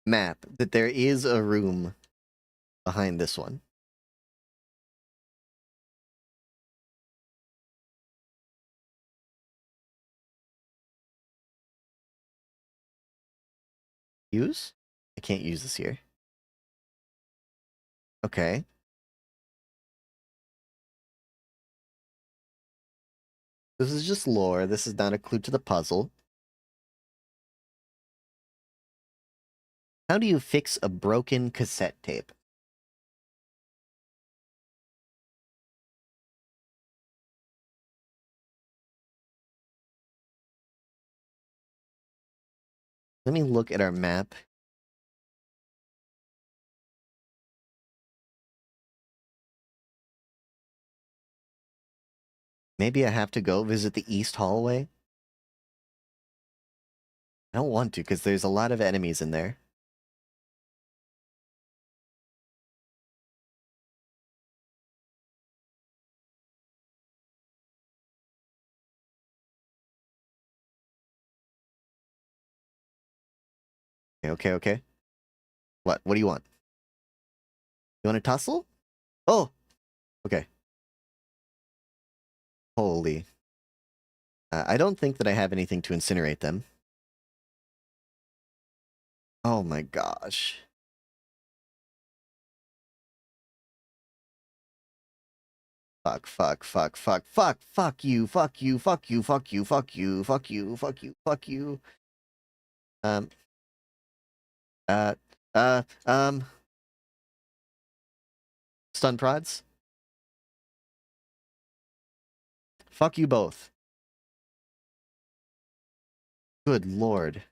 map, that there is a room behind this one. Use? I can't use this here. Okay. This is just lore. This is not a clue to the puzzle. How do you fix a broken cassette tape? Let me look at our map. Maybe I have to go visit the east hallway? I don't want to, because there's a lot of enemies in there. Okay. What? What do you want? You want to tussle? Oh! Okay. Holy. I don't think that I have anything to incinerate them. Oh my gosh. Fuck you. Um, uh, uh, um, stun prods? Fuck you both. Good lord.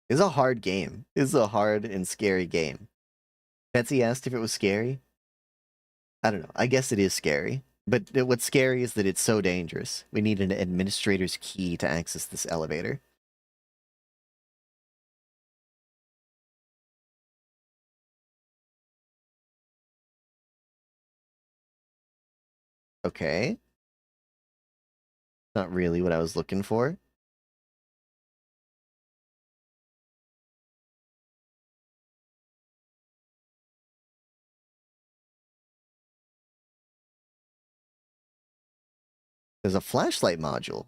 It's a hard game. It's a hard and scary game. Betsy asked if it was scary. I don't know. I guess it is scary. But what's scary is that it's so dangerous. We need an administrator's key to access this elevator. Okay. Not really what I was looking for. There's a flashlight module.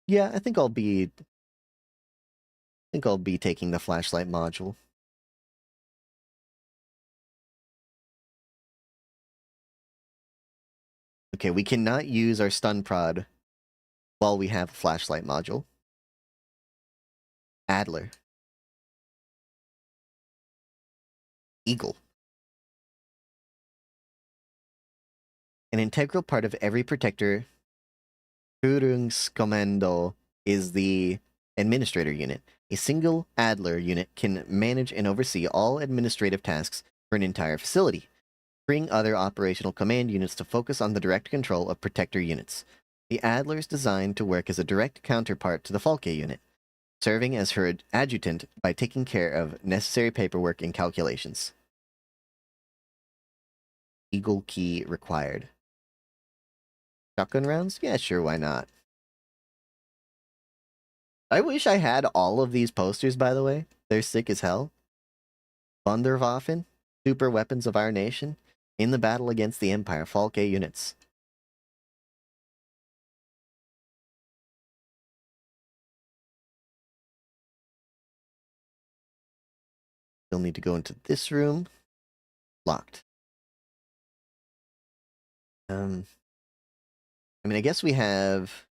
Yeah, I think I'll be taking the flashlight module. Okay, we cannot use our stun prod while we have a flashlight module. Adler. Eagle. An integral part of every protector Führungskommando is the administrator unit. A single Adler unit can manage and oversee all administrative tasks for an entire facility, freeing other operational command units to focus on the direct control of protector units. The Adler is designed to work as a direct counterpart to the Falke unit, serving as her adjutant by taking care of necessary paperwork and calculations. Eagle key required. Shotgun rounds? Yeah, sure, why not? I wish I had all of these posters, by the way. They're sick as hell. Wunderwaffen, super weapons of our nation, in the battle against the Empire, Falke units. Still need to go into this room. Locked. I mean, I guess we have...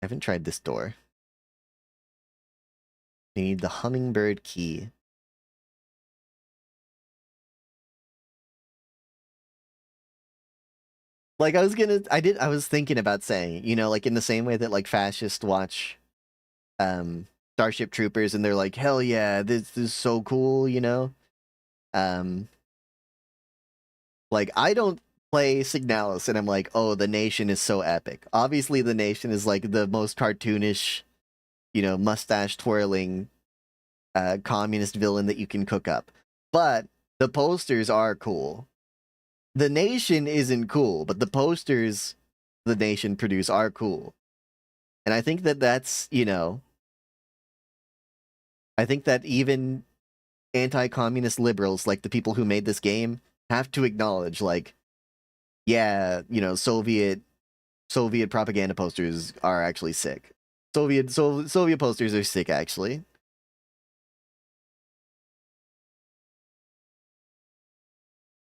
I haven't tried this door. We need the hummingbird key. Like, I was thinking about saying, you know, like in the same way that like fascists watch Starship Troopers and they're like, hell yeah, this is so cool, you know? Like, I don't play Signalis and I'm like, oh, the Nation is so epic. Obviously, the Nation is like the most cartoonish, you know, mustache twirling communist villain that you can cook up. But the posters are cool. The Nation isn't cool, but the posters the Nation produce are cool. And I think that that's, you know, I think that even anti-communist liberals, like the people who made this game, have to acknowledge, like, yeah, you know, Soviet propaganda posters are actually sick. Soviet posters are sick, actually.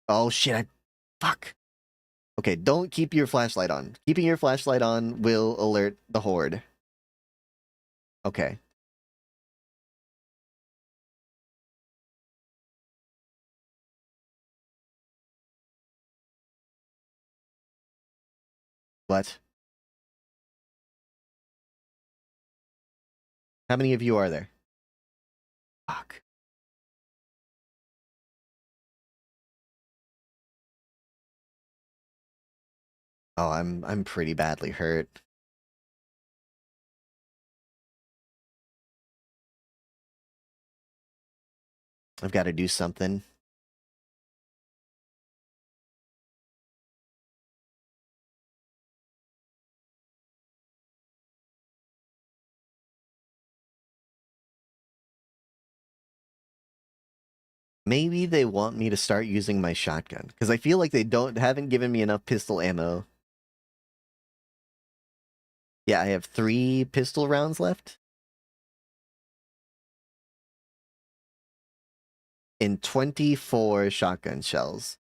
Oh shit! Fuck. Okay, don't keep your flashlight on. Keeping your flashlight on will alert the horde. Okay. What? How many of you are there? Fuck. Oh, I'm pretty badly hurt. I've got to do something. Maybe they want me to start using my shotgun, because I feel like they haven't given me enough pistol ammo. Yeah, I have 3 pistol rounds left. And 24 shotgun shells.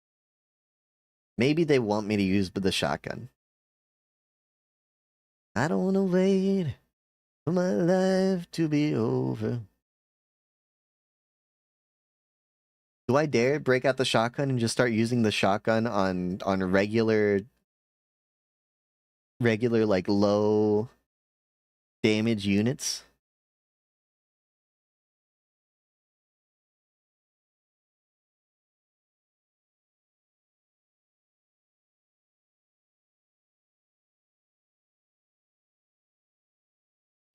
Maybe they want me to use the shotgun. I don't want to wait for my life to be over. Do I dare break out the shotgun and just start using the shotgun on regular like low damage units?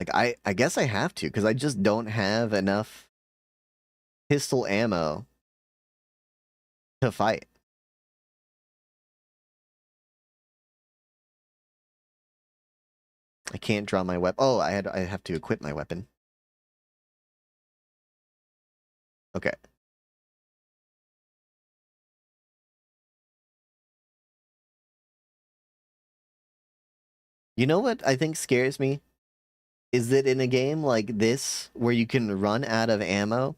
Like I guess I have to, because I just don't have enough pistol ammo to fight. I can't draw my weapon. Oh, I have to equip my weapon. Okay. You know what I think scares me? Is that in a game like this, where you can run out of ammo,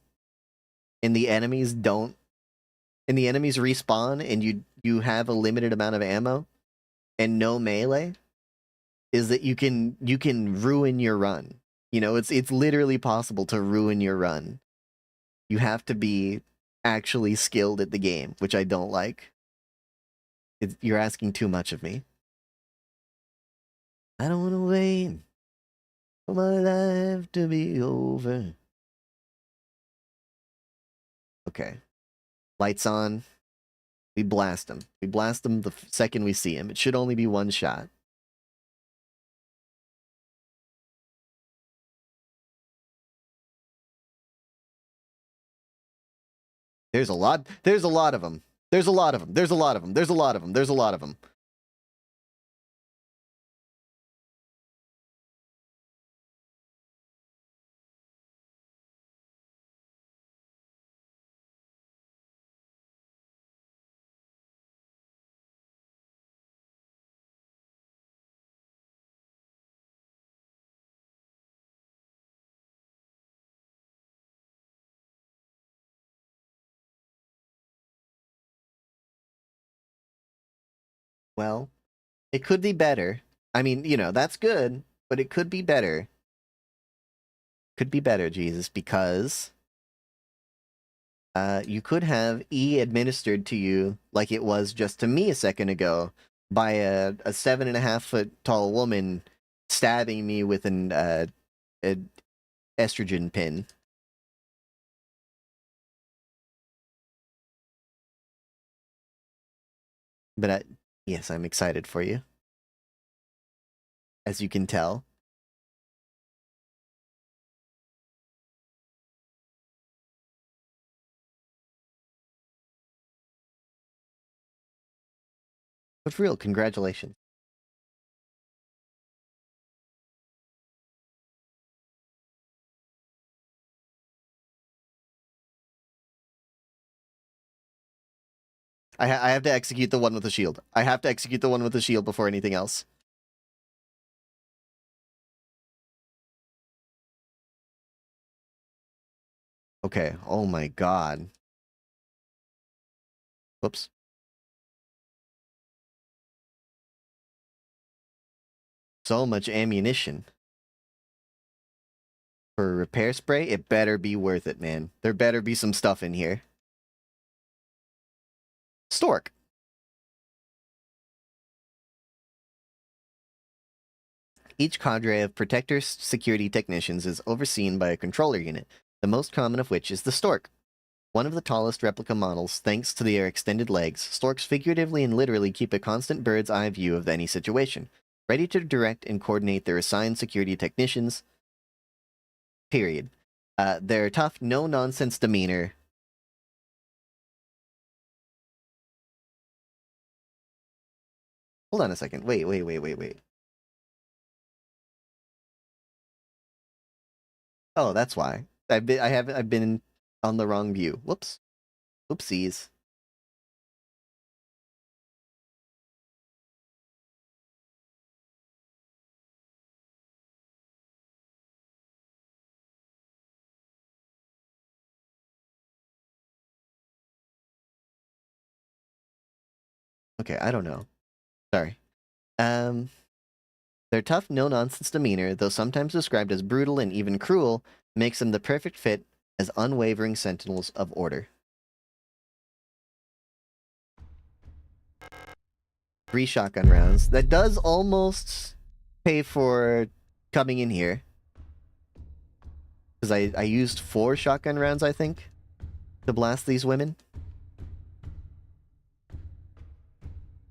and the enemies don't, and the enemies respawn, and you have a limited amount of ammo, and no melee, is that you can ruin your run. You know, it's literally possible to ruin your run. You have to be actually skilled at the game, which I don't like. You're asking too much of me. I don't want to wait for my life to be over. Okay. Lights on. We blast him. We blast him the second we see him. It should only be one shot. There's a lot. There's a lot of them. There's a lot of them. There's a lot of them. There's a lot of them. There's a lot of them. Well, it could be better. I mean, you know, that's good, but it could be better. Could be better, Jesus, because you could have E administered to you like it was just to me a second ago by a 7.5-foot tall woman stabbing me with an estrogen pin. But yes, I'm excited for you, as you can tell. But for real, congratulations. I have to execute the one with the shield. I have to execute the one with the shield before anything else. Okay, oh my god. Whoops. So much ammunition. For a repair spray, it better be worth it, man. There better be some stuff in here. Stork. Each cadre of Protector security technicians is overseen by a controller unit, the most common of which is the Stork. One of the tallest replica models, thanks to their extended legs, Storks figuratively and literally keep a constant bird's eye view of any situation, ready to direct and coordinate their assigned security technicians. Period. Their tough, no-nonsense demeanor. Hold on a second. Wait. Oh, that's why. I've been on the wrong view. Whoops. Oopsies. Okay, I don't know. Sorry. Their tough, no-nonsense demeanor, though sometimes described as brutal and even cruel, makes them the perfect fit as unwavering sentinels of order. 3 shotgun rounds. That does almost pay for coming in here. Because I used 4 shotgun rounds, I think, to blast these women.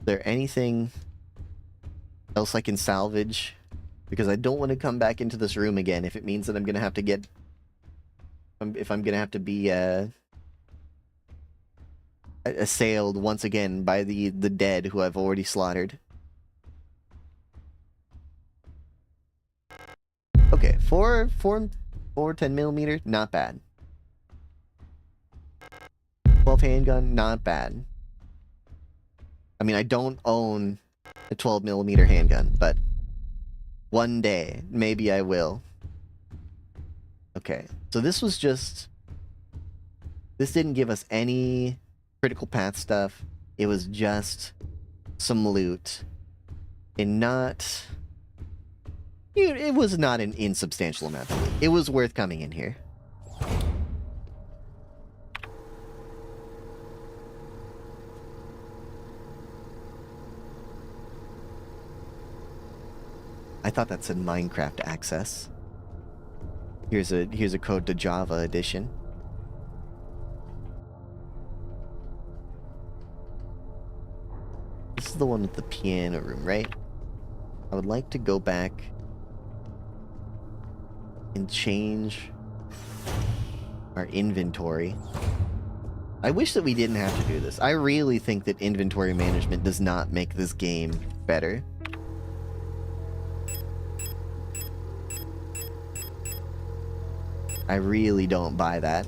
Is there anything else I can salvage? Because I don't want to come back into this room again if it means that I'm going to have to get... if I'm going to have to be assailed once again by the dead who I've already slaughtered. Okay, 4 10mm, not bad. 12 handgun, not bad. I mean, I don't own a 12mm handgun, but one day, maybe I will. Okay, so this was just... this didn't give us any critical path stuff. It was just some loot. And not... it was not an insubstantial amount of loot. It was worth coming in here. I thought that said Minecraft access. Here's a code to Java edition. This is the one with the piano room, right? I would like to go back and change our inventory. I wish that we didn't have to do this. I really think that inventory management does not make this game better. I really don't buy that.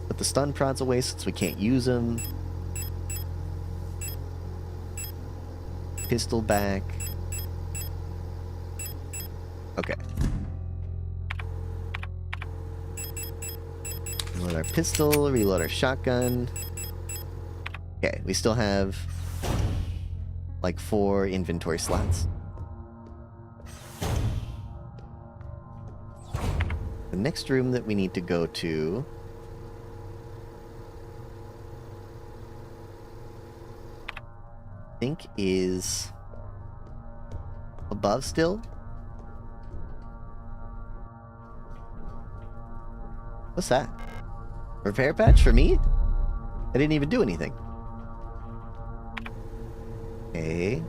Put the stun prods away since we can't use them. Pistol back. Okay. Reload our pistol, reload our shotgun. Okay, we still have like 4 inventory slots. The next room that we need to go to I think is above still. What's that? Repair patch for me? I didn't even do anything. Okay.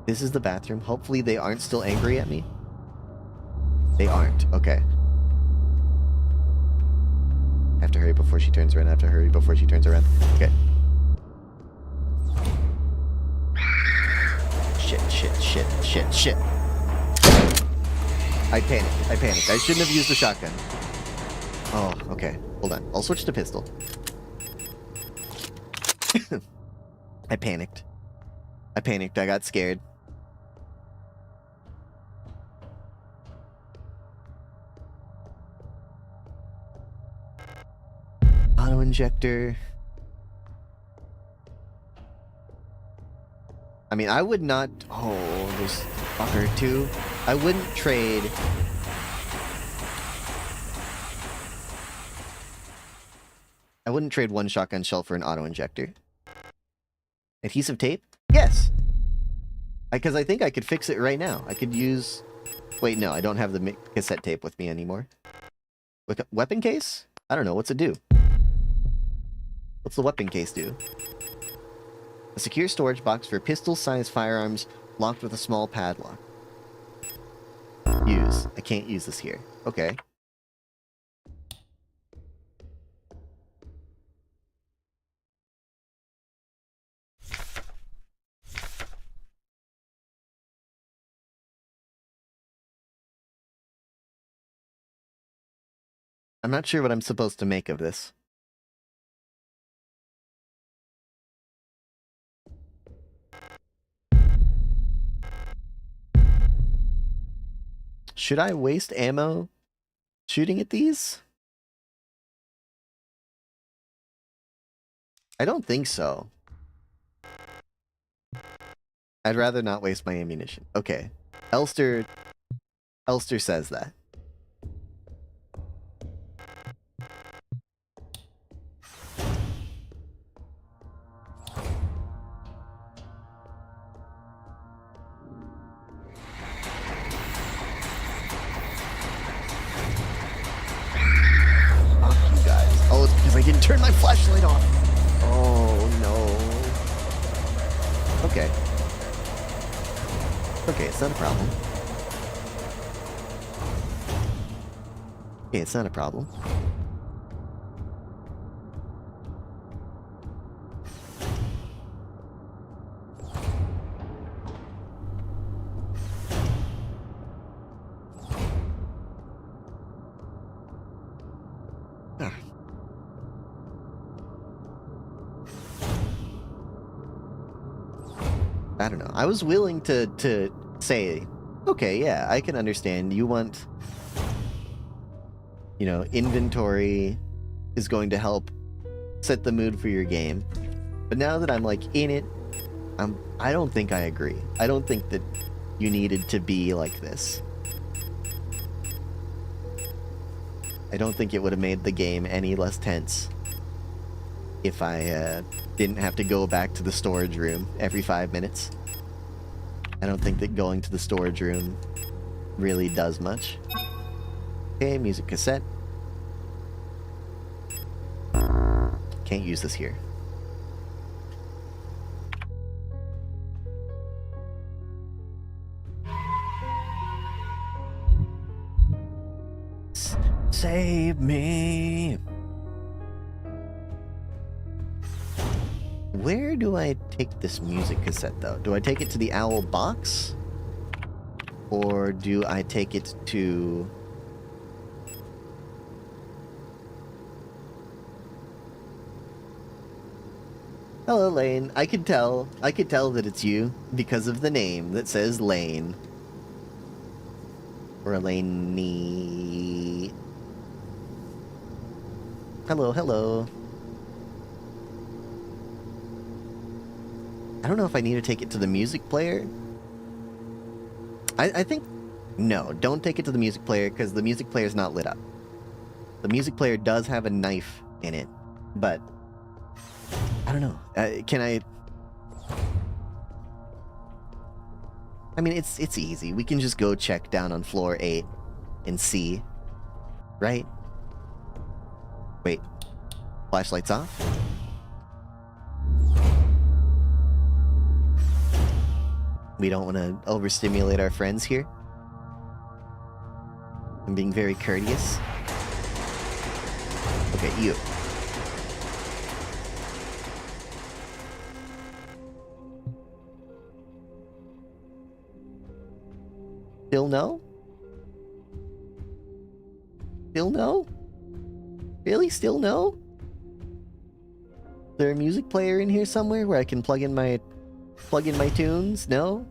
This is the bathroom. Hopefully they aren't still angry at me. They aren't. Okay. I have to hurry before she turns around. I have to hurry before she turns around. Okay. Shit. I panicked. I shouldn't have used the shotgun. Oh, okay. Hold on. I'll switch to pistol. I panicked. I got scared. Auto injector. I mean, I would not... Oh, there's fucker too. I wouldn't trade... I wouldn't trade one shotgun shell for an auto injector. Adhesive tape? Yes! Because I think I could fix it right now. I could use... Wait, no, I don't have the cassette tape with me anymore. Weapon case? I don't know, what's it do? What's the weapon case do? A secure storage box for pistol-sized firearms locked with a small padlock. Use. I can't use this here. Okay. I'm not sure what I'm supposed to make of this. Should I waste ammo shooting at these? I don't think so. I'd rather not waste my ammunition. Okay. Elster says that. I didn't turn my flashlight off. Oh no. Okay. Okay, it's not a problem. Okay, it's not a problem. I don't know. I was willing to say, okay, yeah, I can understand. You want, you know, inventory is going to help set the mood for your game. But now that I'm like in it, I don't think I agree. I don't think that you needed to be like this. I don't think it would have made the game any less tense if I didn't have to go back to the storage room every 5 minutes. I don't think that going to the storage room really does much. Okay, music cassette. Can't use this here. Save me! Where do I take this music cassette, though? Do I take it to the owl box? Or do I take it to... Hello, Lane. I could tell that it's you because of the name that says Lane. Or Laney. Hello, hello. I don't know if I need to take it to the music player. I think... No, don't take it to the music player because the music player is not lit up. The music player does have a knife in it, but... I don't know. Can I... I mean, it's easy. We can just go check down on floor 8 and see. Right? Wait. Flashlight's off? We don't want to overstimulate our friends here. I'm being very courteous. Okay, Okay, you. Still no? Still no? Really? Still no? Is there a music player in here somewhere where I can plug in my tunes? No?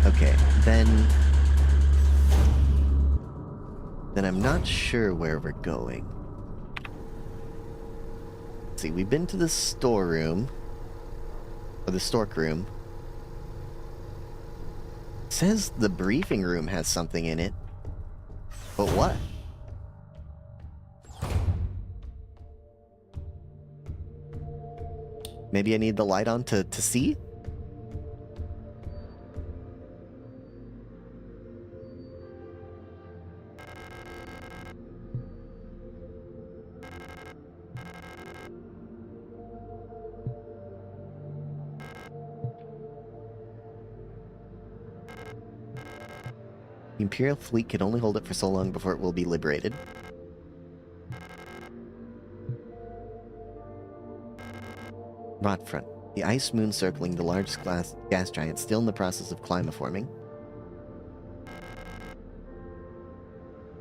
Okay, then I'm not sure where we're going. Let's see, we've been to the storeroom. Or the stork room. It says the briefing room has something in it. But what? Maybe I need the light on to see? The Imperial fleet can only hold it for so long before it will be liberated. Rot front. The ice moon circling the largest gas giant still in the process of climaforming.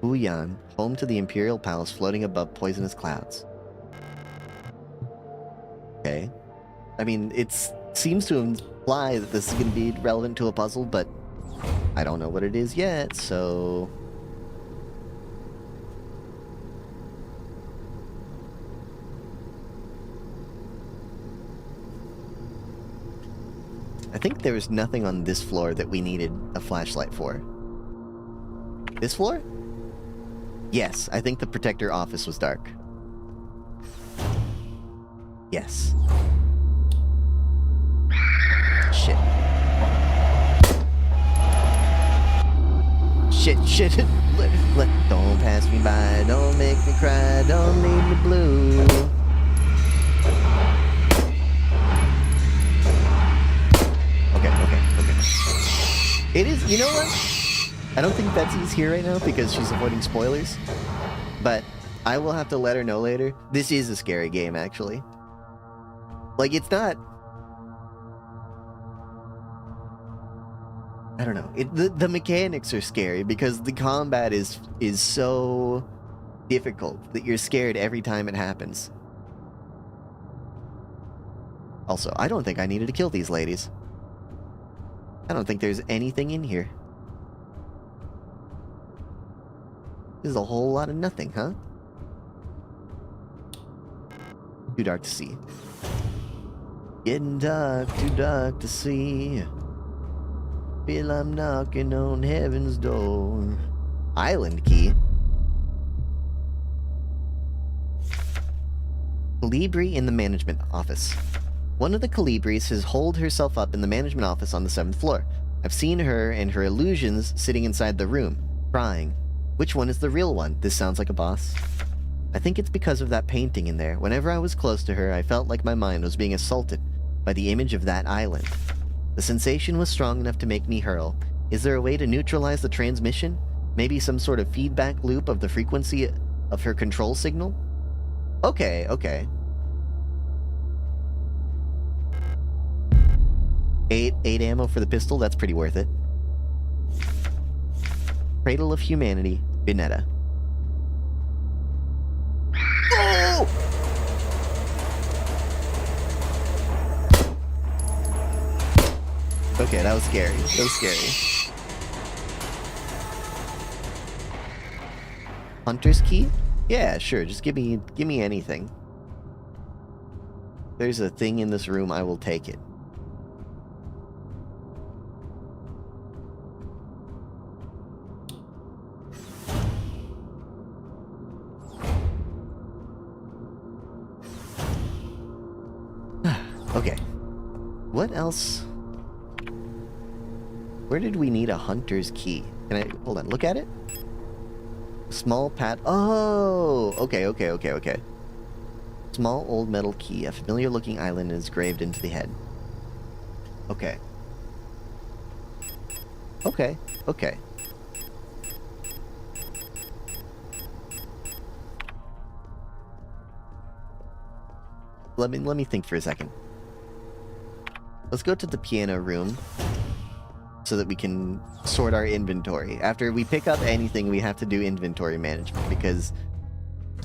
Wuyan, home to the Imperial Palace floating above poisonous clouds. Okay. I mean, it seems to imply that this is going to be relevant to a puzzle, but I don't know what it is yet, so... I think there was nothing on this floor that we needed a flashlight for. This floor? Yes, I think the protector office was dark. Yes. Shit. Shit. Don't pass me by, don't make me cry, don't leave me blue. Okay. It is, you know what? I don't think Betsy's here right now because she's avoiding spoilers. But I will have to let her know later. This is a scary game, actually. Like, it's not... I don't know. The mechanics are scary because the combat is so difficult that you're scared every time it happens. Also, I don't think I needed to kill these ladies. I don't think there's anything in here. This is a whole lot of nothing, huh? Too dark to see. Getting dark, too dark to see. Feel I'm knocking on heaven's door. Island key. Calibri in the management office. One of the Calibris has holed herself up in the management office on the 7th floor. I've seen her and her illusions sitting inside the room, crying. Which one is the real one? This sounds like a boss. I think it's because of that painting in there. Whenever I was close to her, I felt like my mind was being assaulted by the image of that island. The sensation was strong enough to make me hurl. Is there a way to neutralize the transmission? Maybe some sort of feedback loop of the frequency of her control signal? Okay. 8 ammo for the pistol, that's pretty worth it. Cradle of Humanity, Binetta. Oh! Okay, that was scary. Hunter's key? Yeah, sure. Just give me anything. If there's a thing in this room, I will take it. Okay. What else? Where did we need a hunter's key? Can I... Hold on, look at it? Small pad... Oh! Okay. Small old metal key. A familiar looking island is graved into the head. Okay. Okay, okay. Let me think for a second. Let's go to the piano room so that we can sort our inventory. After we pick up anything, we have to do inventory management because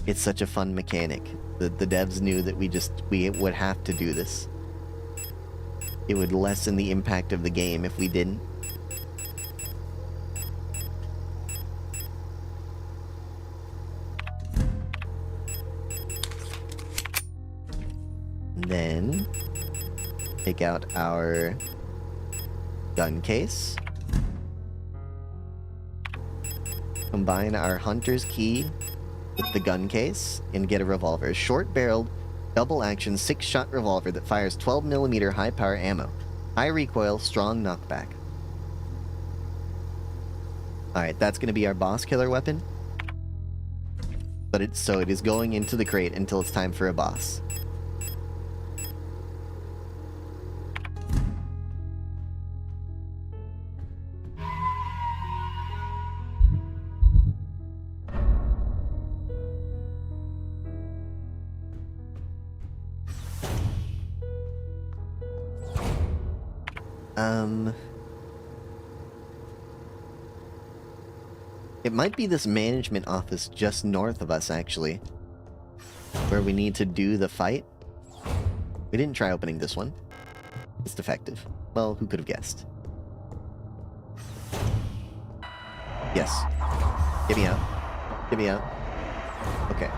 it's such a fun mechanic. The devs knew that we would have to do this. It would lessen the impact of the game if we didn't. And then take out our gun case. Combine our hunter's key with the gun case and get a revolver. A short-barreled, double-action, 6-shot revolver that fires 12mm high-power ammo. High recoil, strong knockback. Alright, that's gonna be our boss killer weapon. But it is going into the crate until it's time for a boss. It might be this management office just north of us, actually, where we need to do the fight. We didn't try opening this one. It's defective. Well, who could have guessed? Yes. Get me out. Get me out. Okay.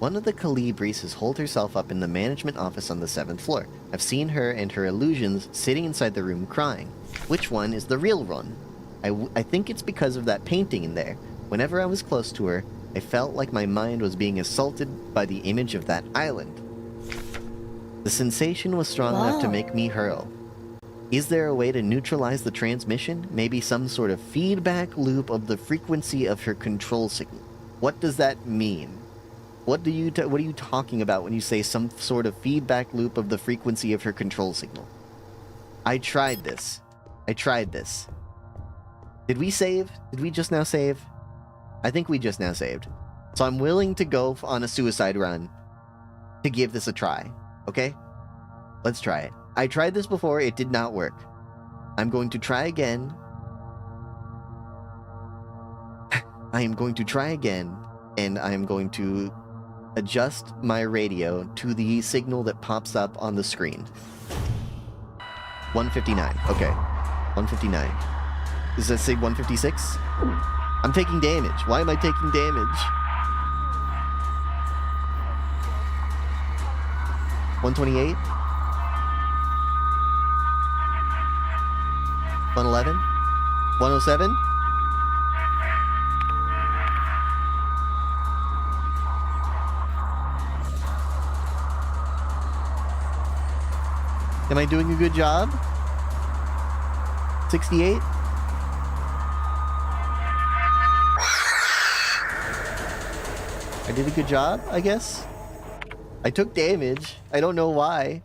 One of the Calibres holed herself up in the management office on the 7th floor. I've seen her and her illusions sitting inside the room crying. Which one is the real one? I think it's because of that painting in there. Whenever I was close to her, I felt like my mind was being assaulted by the image of that island. The sensation was strong enough to make me hurl. Is there a way to neutralize the transmission? Maybe some sort of feedback loop of the frequency of her control signal. What does that mean? What are you talking about when you say some sort of feedback loop of the frequency of her control signal? I tried this. Did we save? Did we just now save? I think we just now saved. So I'm willing to go on a suicide run to give this a try. Okay? Let's try it. I tried this before. It did not work. I'm going to try again. I am going to try again, and I am going to adjust my radio to the signal that pops up on the screen. 159. Okay. 159. Does that say 156? I'm taking damage. Why am I taking damage? 128? 111? 107? Am I doing a good job? 68? I did a good job, I guess? I took damage. I don't know why.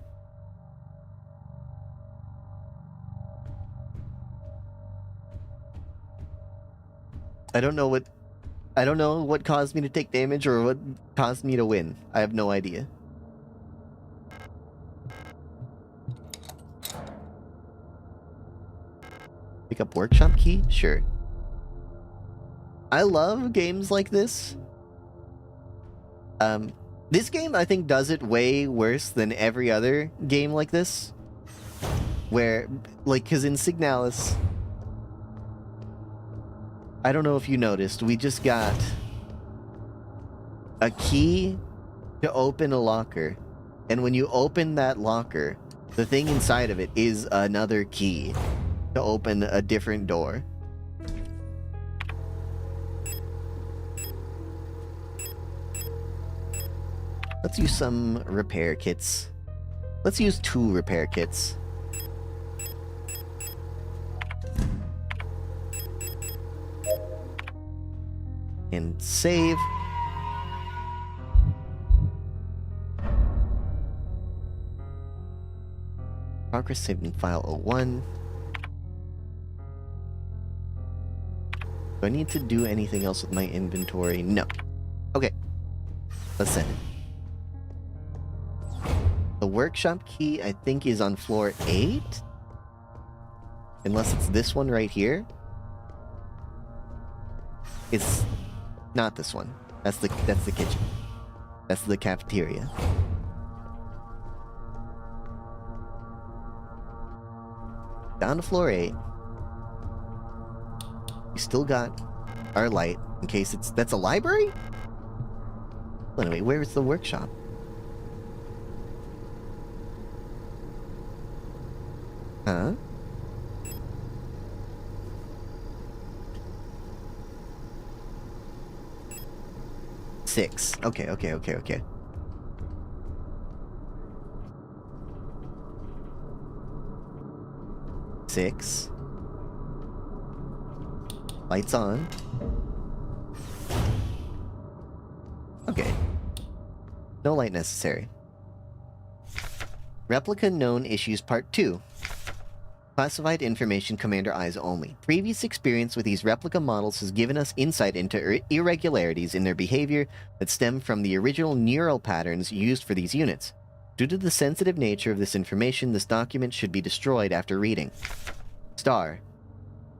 I don't know what caused me to take damage or what caused me to win. I have no idea. Pick up workshop key? Sure. I love games like this. This game, I think, does it way worse than every other game like this. Where, like, because in Signalis, I don't know if you noticed, we just got a key to open a locker. And when you open that locker, the thing inside of it is another key to open a different door. Let's use some repair kits. Let's use 2 repair kits. And save. Progress saved in file 01. Do I need to do anything else with my inventory? No. Okay. Let's send it. The workshop key, I think, is on floor 8? Unless it's this one right here. It's not this one. That's the kitchen. That's the cafeteria. Down to floor 8. We still got our light in case that's a library? Well, anyway, where's the workshop? Huh? Six. Okay. 6. Lights on. Okay. No light necessary. Replica known issues part 2. Classified information, Commander Eyes only. Previous experience with these replica models has given us insight into irregularities in their behavior that stem from the original neural patterns used for these units. Due to the sensitive nature of this information, this document should be destroyed after reading. Star.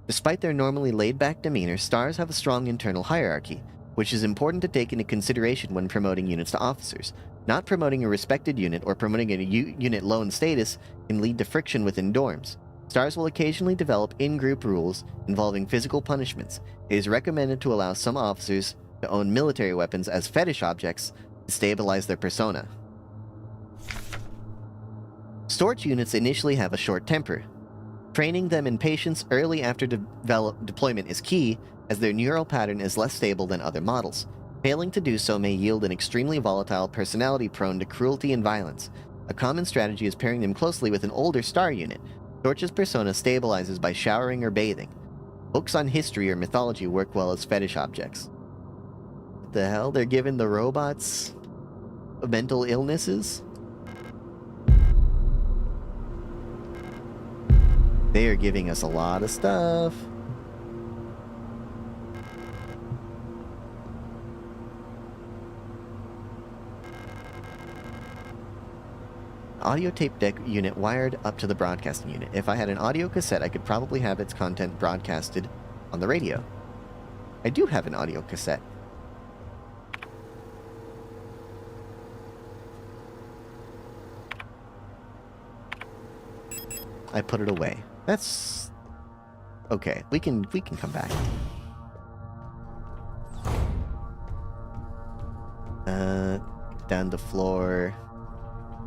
Despite their normally laid-back demeanor, stars have a strong internal hierarchy, which is important to take into consideration when promoting units to officers. Not promoting a respected unit or promoting a unit low in status can lead to friction within dorms. Stars will occasionally develop in-group rules involving physical punishments. It is recommended to allow some officers to own military weapons as fetish objects to stabilize their persona. Storch units initially have a short temper. Training them in patience early after deployment is key, as their neural pattern is less stable than other models. Failing to do so may yield an extremely volatile personality prone to cruelty and violence. A common strategy is pairing them closely with an older star unit. Storch's persona stabilizes by showering or bathing. Books on history or mythology work well as fetish objects. What the hell? They're giving the robots mental illnesses? They are giving us a lot of stuff. Audio tape deck unit wired up to the broadcasting unit. If I had an audio cassette, I could probably have its content broadcasted on the radio. I do have an audio cassette. I put it away. That's okay. We can come back. Down to floor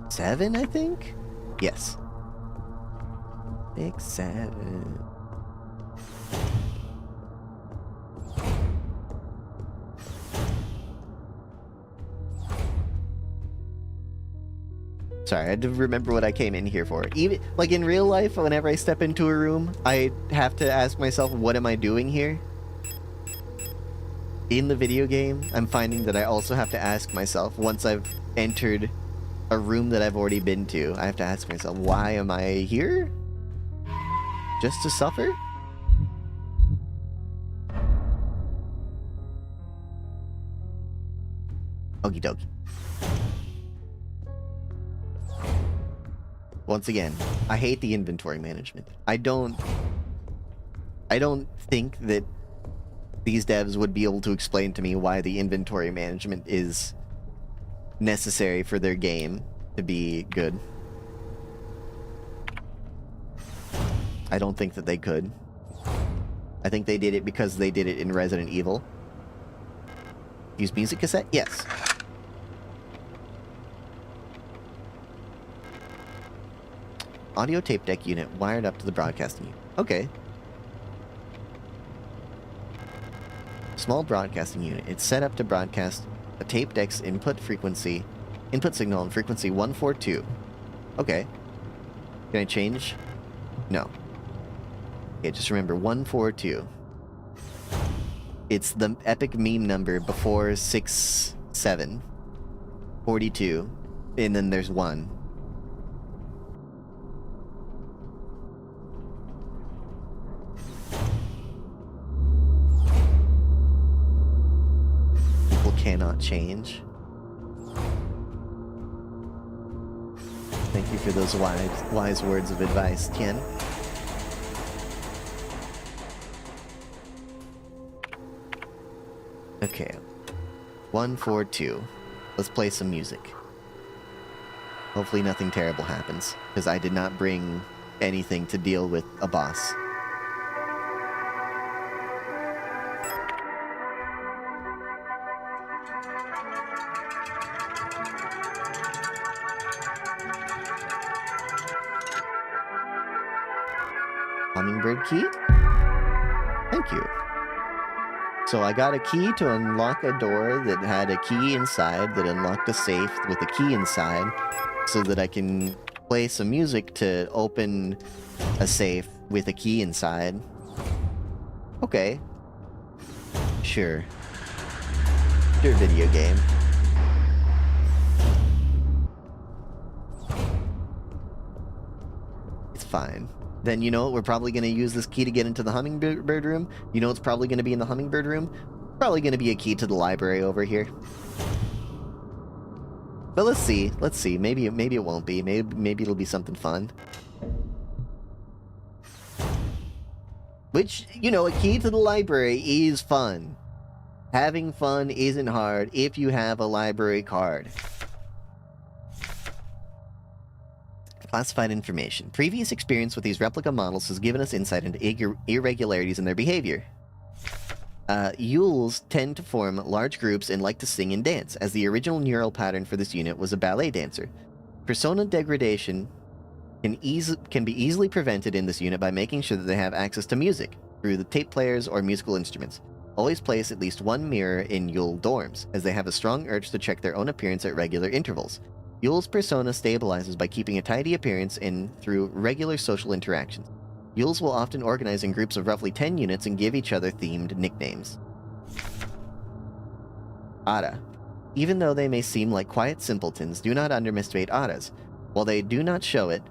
7, I think? Yes. Big 7. Sorry, I had to remember what I came in here for. Even, like, in real life, whenever I step into a room, I have to ask myself, what am I doing here? In the video game, I'm finding that I also have to ask myself, once I've entered a room that I've already been to, I have to ask myself, why am I here? Just to suffer? Okie dokie. Once again, I hate the inventory management. I don't think that these devs would be able to explain to me why the inventory management is necessary for their game to be good. I don't think that they could. I think they did it because they did it in Resident Evil. Use music cassette? Yes. Audio tape deck unit wired up to the broadcasting unit. Okay. Small broadcasting unit. It's set up to broadcast a tape deck's input signal on frequency 142. Okay. Can I change? No. Okay, just remember 142 It's the epic meme number before 6, 7, 42, and then there's 1. People cannot change. Thank you for those wise words of advice, Tien. Okay. 1, 4, 2. Let's play some music. Hopefully nothing terrible happens, because I did not bring anything to deal with a boss. Hummingbird key? Thank you. So I got a key to unlock a door that had a key inside that unlocked a safe with a key inside so that I can play some music to open a safe with a key inside. Okay. Sure. Sure, video game. It's fine. Then you know what? We're probably going to use this key to get into the hummingbird room. You know what's probably going to be in the hummingbird room? Probably going to be a key to the library over here. But let's see. Let's see. Maybe it won't be. Maybe it'll be something fun. Which, you know, a key to the library is fun. Having fun isn't hard if you have a library card. Classified information. Previous experience with these replica models has given us insight into irregularities in their behavior. Yules tend to form large groups and like to sing and dance, as the original neural pattern for this unit was a ballet dancer. Persona degradation can be easily prevented in this unit by making sure that they have access to music through the tape players or musical instruments. Always place at least one mirror in Yule dorms, as they have a strong urge to check their own appearance at regular intervals. Yule's persona stabilizes by keeping a tidy appearance and through regular social interactions. Yules will often organize in groups of roughly 10 units and give each other themed nicknames. Ara. Even though they may seem like quiet simpletons, do not underestimate Aras. While they do not show it,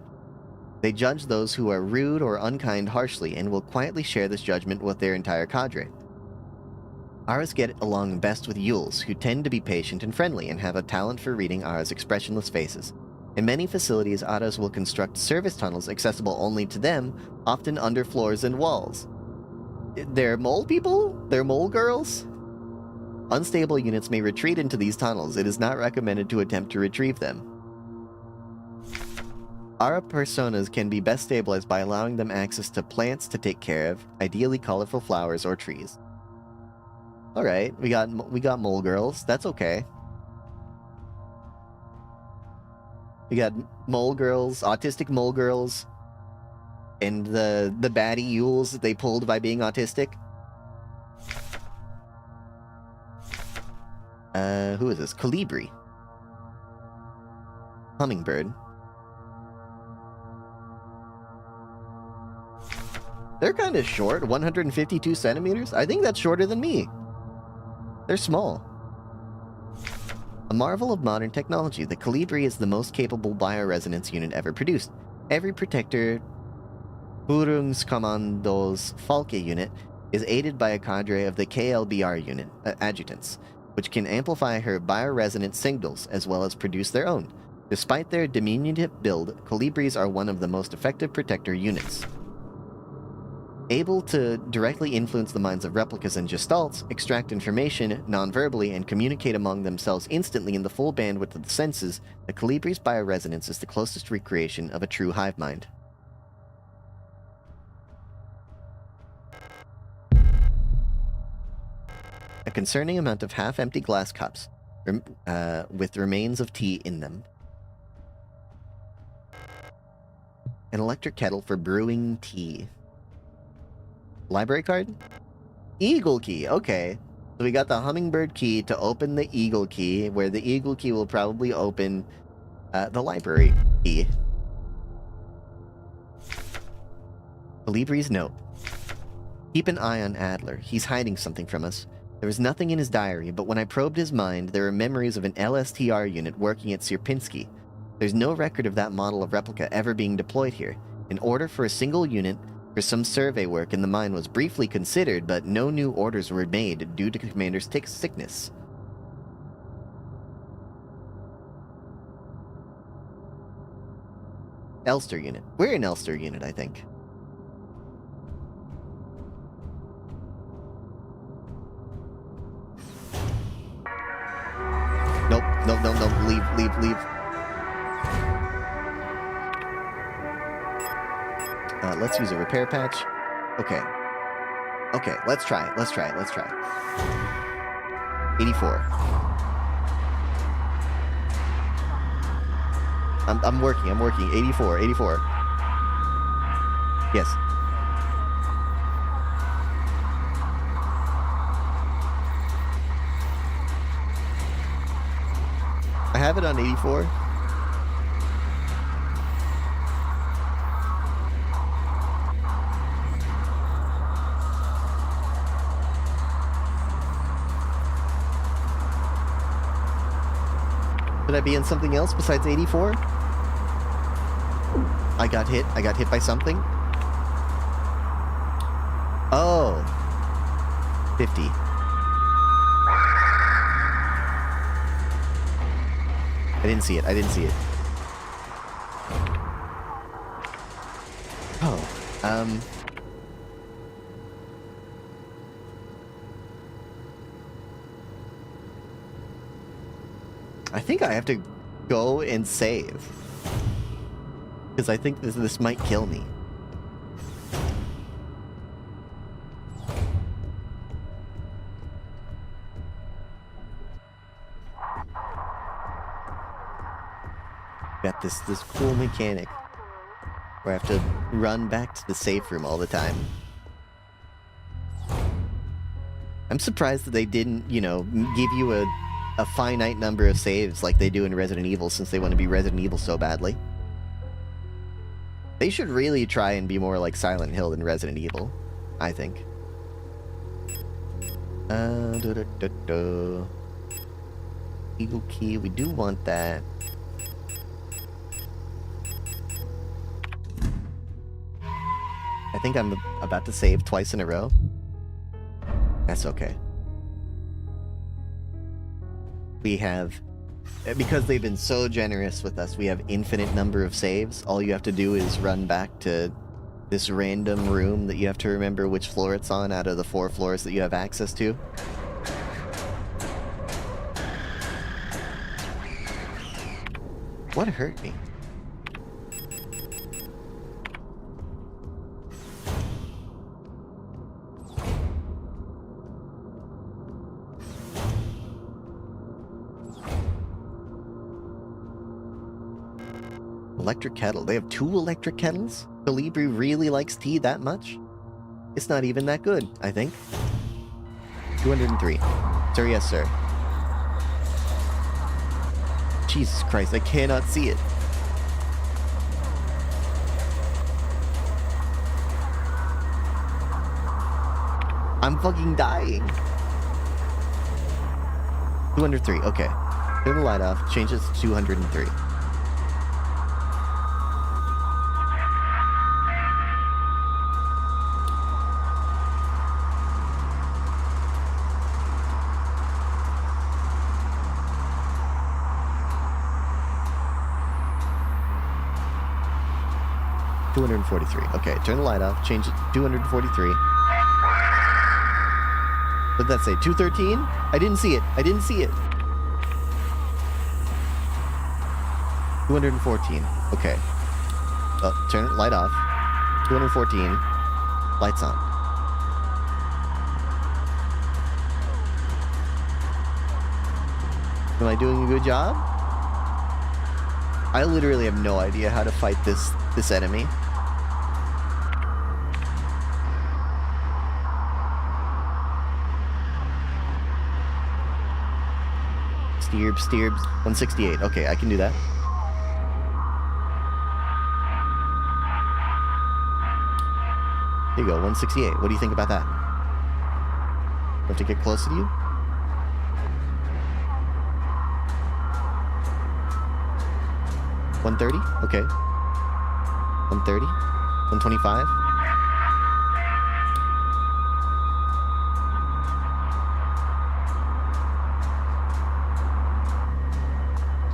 they judge those who are rude or unkind harshly and will quietly share this judgment with their entire cadre. Aras get along best with Yules, who tend to be patient and friendly and have a talent for reading Aras' expressionless faces. In many facilities, Aras will construct service tunnels accessible only to them, often under floors and walls. They're mole people? They're mole girls? Unstable units may retreat into these tunnels. It is not recommended to attempt to retrieve them. Ara personas can be best stabilized by allowing them access to plants to take care of, ideally colorful flowers or trees. Alright, we got mole girls. That's okay. We got mole girls, autistic mole girls, and the baddie Yules that they pulled by being autistic. Who is this? Colibri. Hummingbird. They're kind of short, 152 centimeters. I think that's shorter than me. They're small. A marvel of modern technology, the Colibri is the most capable bioresonance unit ever produced. Every protector Führungskommandos Falke unit is aided by a cadre of the KLBR unit, adjutants, which can amplify her bioresonance signals as well as produce their own. Despite their diminutive build, Colibris are one of the most effective protector units. Able to directly influence the minds of replicas and gestalts, extract information non-verbally, and communicate among themselves instantly in the full bandwidth of the senses, the Colibri's bioresonance is the closest recreation of a true hive mind. A concerning amount of half-empty glass cups, with remains of tea in them. An electric kettle for brewing tea. Library card? Eagle key, okay. So we got the hummingbird key to open the eagle key, where the eagle key will probably open the library key. Colibri's note. Keep an eye on Adler. He's hiding something from us. There was nothing in his diary, but when I probed his mind, there are memories of an LSTR unit working at Sierpinski. There's no record of that model of replica ever being deployed here. An order for a single unit for some survey work in the mine was briefly considered, but no new orders were made due to Commander's sickness. Elster unit. We're an Elster unit, I think. Nope, nope, leave. Let's use a repair patch. Okay, let's try it. 84. I'm working. 84. Yes. I have it on 84. Should I be in something else besides 84? I got hit by something. Oh. 50. I didn't see it. Oh. I think I have to go and save. Because I think this might kill me. Got this cool mechanic where I have to run back to the safe room all the time. I'm surprised that they didn't, give you a finite number of saves like they do in Resident Evil, since they want to be Resident Evil so badly. They should really try and be more like Silent Hill than Resident Evil, I think. Eagle key, we do want that. I think I'm about to save twice in a row. That's okay. We have, because they've been so generous with us, we have infinite number of saves. All you have to do is run back to this random room that you have to remember which floor it's on out of the 4 floors that you have access to. What hurt me? Electric kettle. They have 2 electric kettles? Calibri really likes tea that much? It's not even that good, I think. 203. Sir, yes, sir. Jesus Christ, I cannot see it. I'm fucking dying. 203, okay. Turn the light off, change it to 203. Okay, turn the light off, change it to 243. What did that say? 213? I didn't see it. 214. Okay. Oh, turn the light off. 214. Lights on. Am I doing a good job? I literally have no idea how to fight this enemy. Steerbs, 168. Okay, I can do that. Here you go, 168. What do you think about that? Have to get closer to you? $130? Okay. 130? 125?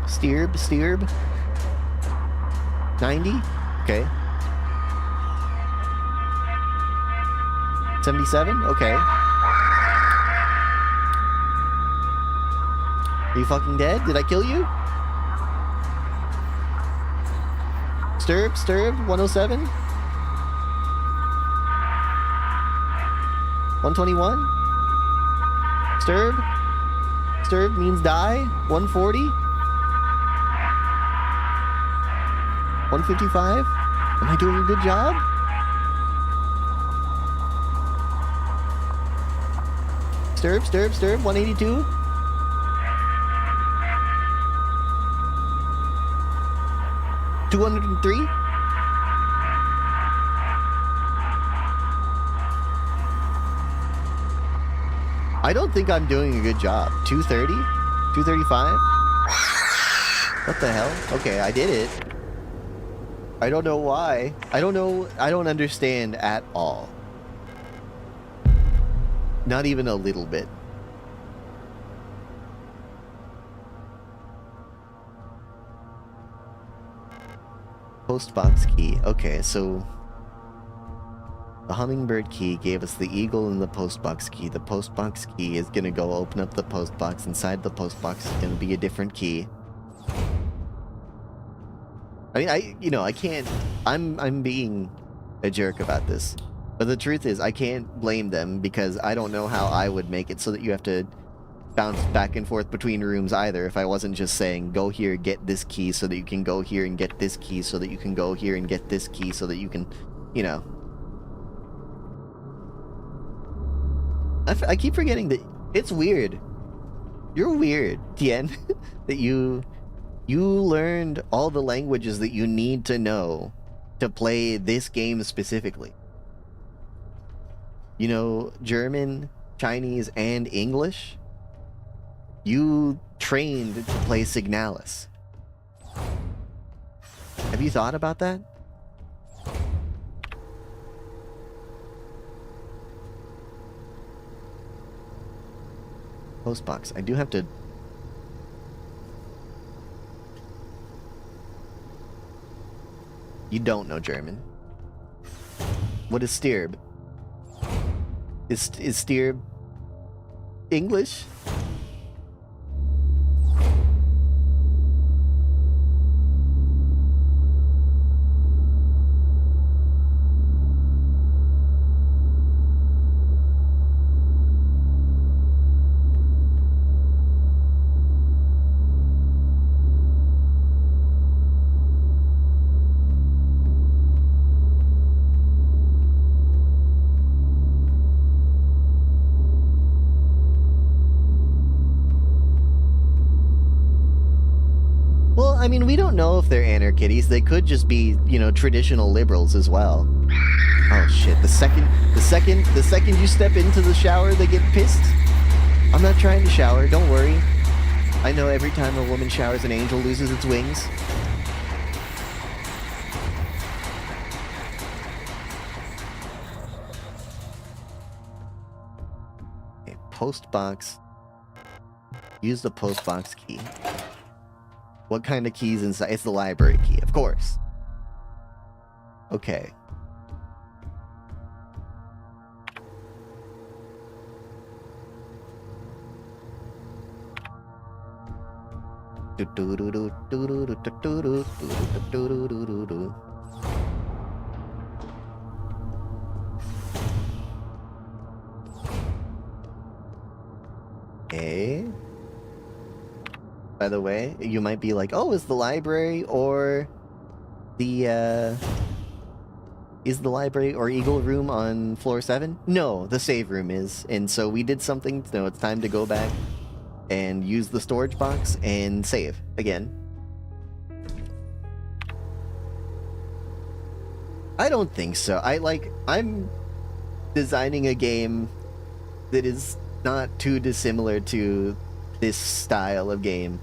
Steerb. 90? Okay. 77? Okay. Are you fucking dead? Did I kill you? Stirb, 107? 121? Stirb means die. 140? 155? Am I doing a good job? Stirb, 182? $203? I don't think I'm doing a good job. 230? 235? What the hell? Okay, I did it. I don't know why. I don't understand at all. Not even a little bit. Postbox key. Okay, so the hummingbird key gave us the eagle and the postbox key. The postbox key is gonna go open up the postbox. Inside the postbox is gonna be a different key. I mean, I can't. I'm being a jerk about this, but the truth is, I can't blame them because I don't know how I would make it so that you have to bounce back and forth between rooms either. If I wasn't just saying, go here, get this key, so that you can go here and get this key, so that you can go here and get this key, so that you can, you know. I keep forgetting that it's weird. You're weird, Tien, that you learned all the languages that you need to know to play this game specifically. You know, German, Chinese, and English. You trained to play Signalis. Have you thought about that? Postbox. I do have to... You don't know German. What is Stirb? Is Stirb English? I mean, we don't know if they're anarchists. They could just be, you know, traditional liberals as well. Oh shit! The second you step into the shower, they get pissed. I'm not trying to shower. Don't worry. I know every time a woman showers, an angel loses its wings. Okay, postbox. Use the postbox key. What kind of keys inside? It's the library key, of course. Okay. Okay. By the way, you might be like, oh, is the library or the, is the library or Eagle room on floor 7? No, the save room is. And so we did something, so it's time to go back and use the storage box and save again. I don't think so. I'm designing a game that is not too dissimilar to this style of game.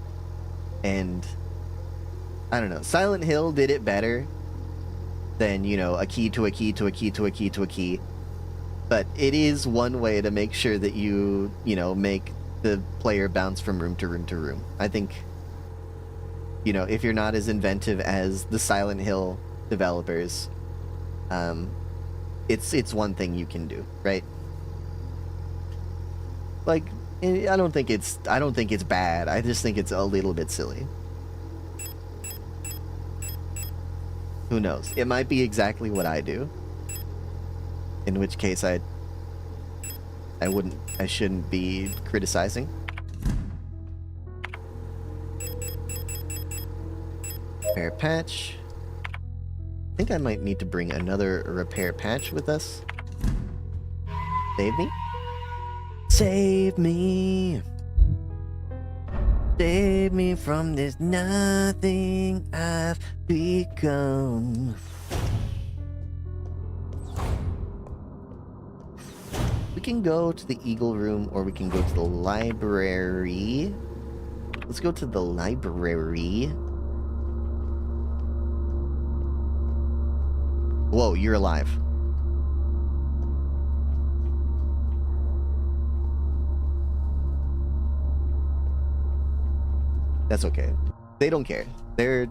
And I don't know, Silent Hill did it better than, you know, a key to a key to a key to a key to a key. But it is one way to make sure that you know, make the player bounce from room to room to room. I think, you know, if you're not as inventive as the Silent Hill developers, it's one thing you can do, right? Like, I don't think it's bad. I just think it's a little bit silly. Who knows? It might be exactly what I do. In which case I shouldn't be criticizing. Repair patch. I think I might need to bring another repair patch with us. Save me? Save me! Save me from this nothing I've become. We can go to the Eagle Room, or we can go to the library. Let's go to the library. Whoa, you're alive. That's okay. They don't care. They're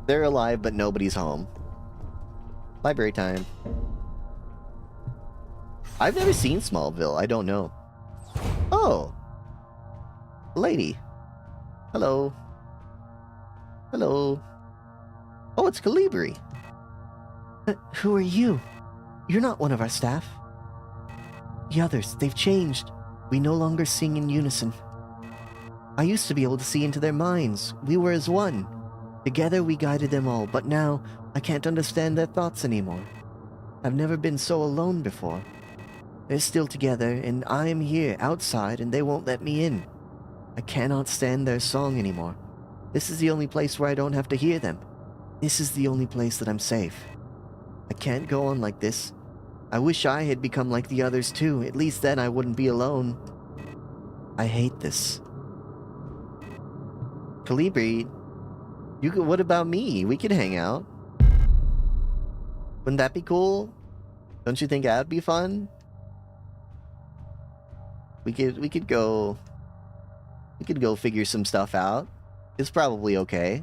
alive, but nobody's home. Library time. I've never seen Smallville. I don't know. Oh. Lady. Hello. Hello. Oh, it's Calibri. Who are you? You're not one of our staff. The others, they've changed. We no longer sing in unison. I used to be able to see into their minds. We were as one. Together we guided them all, but now I can't understand their thoughts anymore. I've never been so alone before. They're still together, and I'm here outside, and they won't let me in. I cannot stand their song anymore. This is the only place where I don't have to hear them. This is the only place that I'm safe. I can't go on like this. I wish I had become like the others too. At least then I wouldn't be alone. I hate this. Calibri, what about me? We could hang out. Wouldn't that be cool? Don't you think that'd be fun? We could go figure some stuff out. It's probably okay.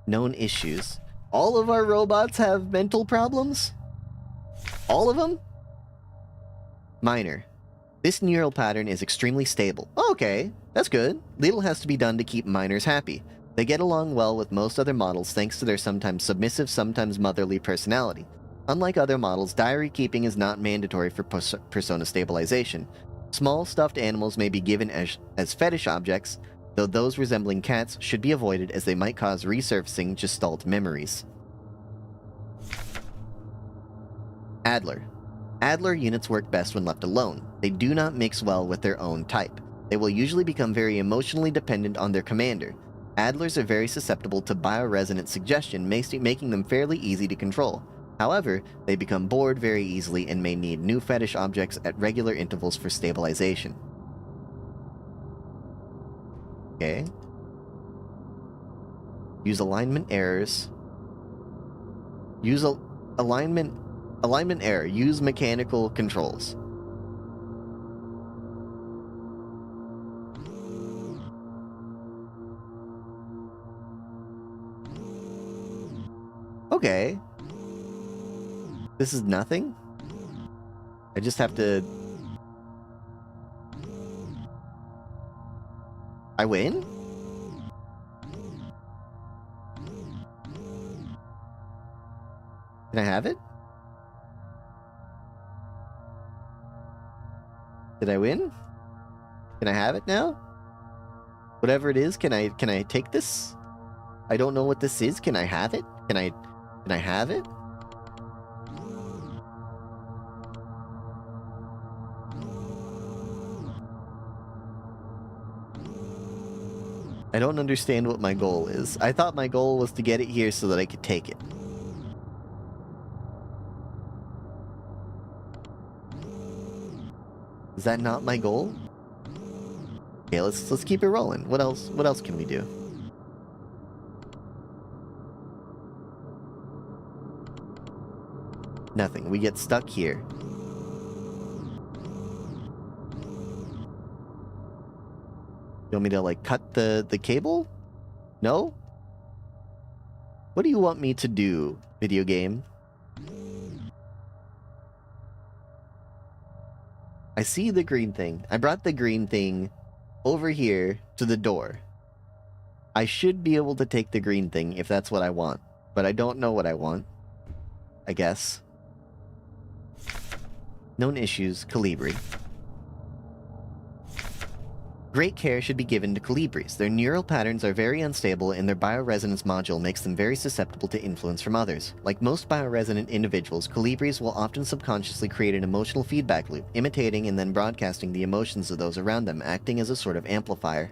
Known issues. All of our robots have mental problems? All of them? Minor. This neural pattern is extremely stable. Okay, that's good. Little has to be done to keep minors happy. They get along well with most other models thanks to their sometimes submissive, sometimes motherly personality. Unlike other models, diary keeping is not mandatory for persona stabilization. Small stuffed animals may be given as fetish objects, though those resembling cats should be avoided as they might cause resurfacing gestalt memories. Adler. Adler units work best when left alone. They do not mix well with their own type. They will usually become very emotionally dependent on their commander. Adlers are very susceptible to bioresonant suggestion, making them fairly easy to control. However, they become bored very easily and may need new fetish objects at regular intervals for stabilization. Okay. Use alignment errors. Use alignment error. Use mechanical controls. Okay. This is nothing? I just have to... I win? Can I have it? Did I win? Can I have it now? Whatever it is, can I take this? I don't know what this is. Can I have it? Can I have it? I don't understand what my goal is. I thought my goal was to get it here so that I could take it. Is that not my goal? Okay, let's keep it rolling. What else can we do? Nothing. We get stuck here. You want me to, like, cut the cable? No? What do you want me to do, video game? I see the green thing. I brought the green thing over here to the door. I should be able to take the green thing if that's what I want, but I don't know what I want. I guess. Known issues, Calibri. Great care should be given to Calibris. Their neural patterns are very unstable, and their bioresonance module makes them very susceptible to influence from others. Like most bioresonant individuals, Calibris will often subconsciously create an emotional feedback loop, imitating and then broadcasting the emotions of those around them, acting as a sort of amplifier.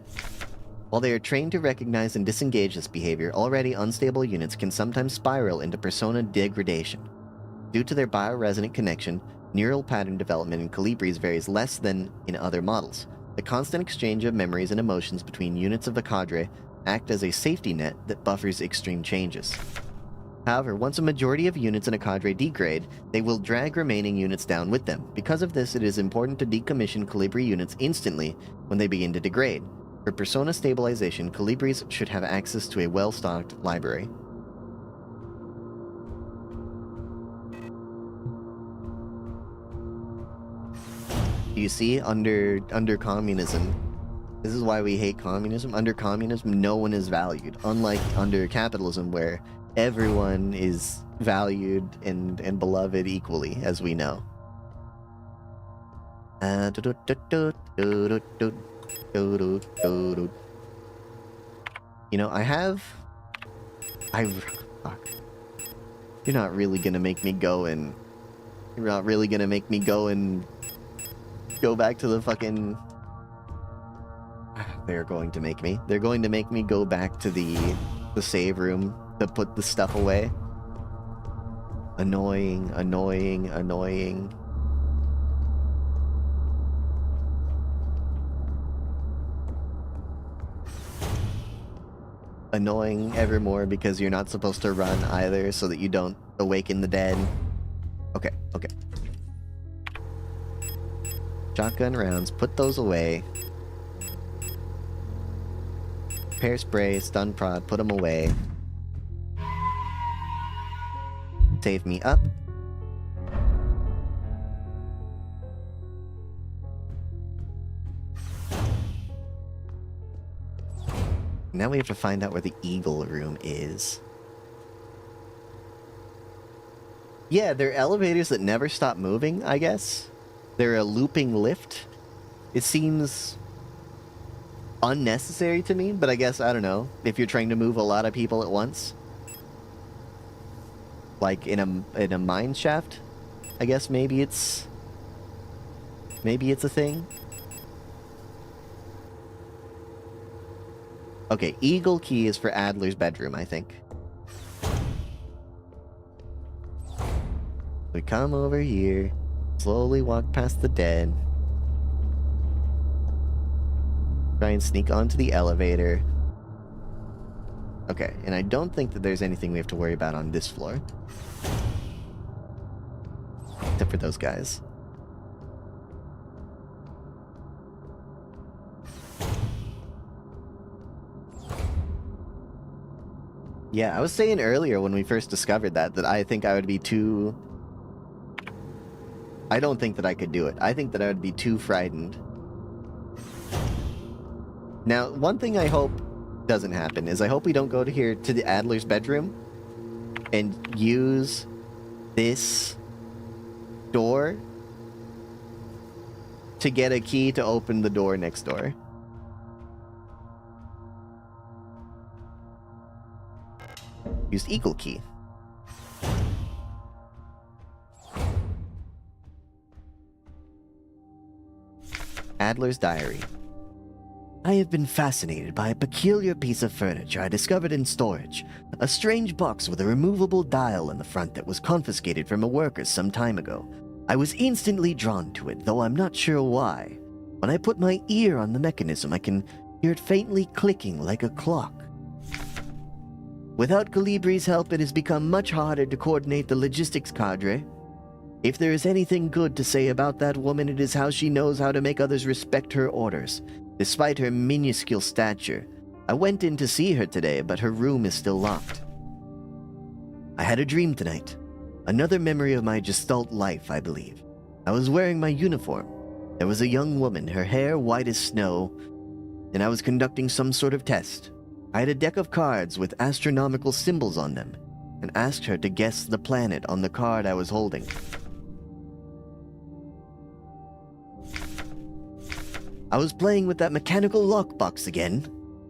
While they are trained to recognize and disengage this behavior, already unstable units can sometimes spiral into persona degradation. Due to their bioresonant connection, neural pattern development in Calibris varies less than in other models. The constant exchange of memories and emotions between units of the cadre act as a safety net that buffers extreme changes. However, once a majority of units in a cadre degrade, they will drag remaining units down with them. Because of this, it is important to decommission Calibri units instantly when they begin to degrade. For persona stabilization, Calibris should have access to a well-stocked library. You see, under communism, this is why we hate communism. Under communism, no one is valued. Unlike under capitalism, where everyone is valued and beloved equally, as we know. You know, fuck. You're not really gonna make me go and... You're not really gonna make me go and... go back to the fucking... They're going to make me. They're going to make me go back to the save room to put the stuff away. Annoying, annoying, annoying. Annoying evermore because you're not supposed to run either so that you don't awaken the dead. Okay, okay. Shotgun rounds, put those away. Pear spray, stun prod, put them away. Save me up. Now we have to find out where the eagle room is. Yeah, they're elevators that never stop moving, I guess. They're a looping lift. It seems unnecessary to me, but I guess, I don't know, if you're trying to move a lot of people at once. Like in a mine shaft, I guess maybe it's a thing. Okay, eagle key is for Adler's bedroom, I think. We come over here. Slowly walk past the dead. Try and sneak onto the elevator. Okay, and I don't think that there's anything we have to worry about on this floor. Except for those guys. Yeah, I was saying earlier when we first discovered that I think I would be too... I don't think that I could do it. I think that I would be too frightened. Now, one thing I hope doesn't happen is I hope we don't go to here to the Adler's bedroom and use this door to get a key to open the door next door. Use eagle key. Adler's diary. I have been fascinated by a peculiar piece of furniture I discovered in storage. A strange box with a removable dial in the front that was confiscated from a worker some time ago. I was instantly drawn to it, though I'm not sure why. When I put my ear on the mechanism, I can hear it faintly clicking like a clock. Without Calibri's help, it has become much harder to coordinate the logistics cadre. If there is anything good to say about that woman, it is how she knows how to make others respect her orders, despite her minuscule stature. I went in to see her today, but her room is still locked. I had a dream tonight. Another memory of my Gestalt life, I believe. I was wearing my uniform. There was a young woman, her hair white as snow, and I was conducting some sort of test. I had a deck of cards with astronomical symbols on them, and asked her to guess the planet on the card I was holding. I was playing with that mechanical lockbox again,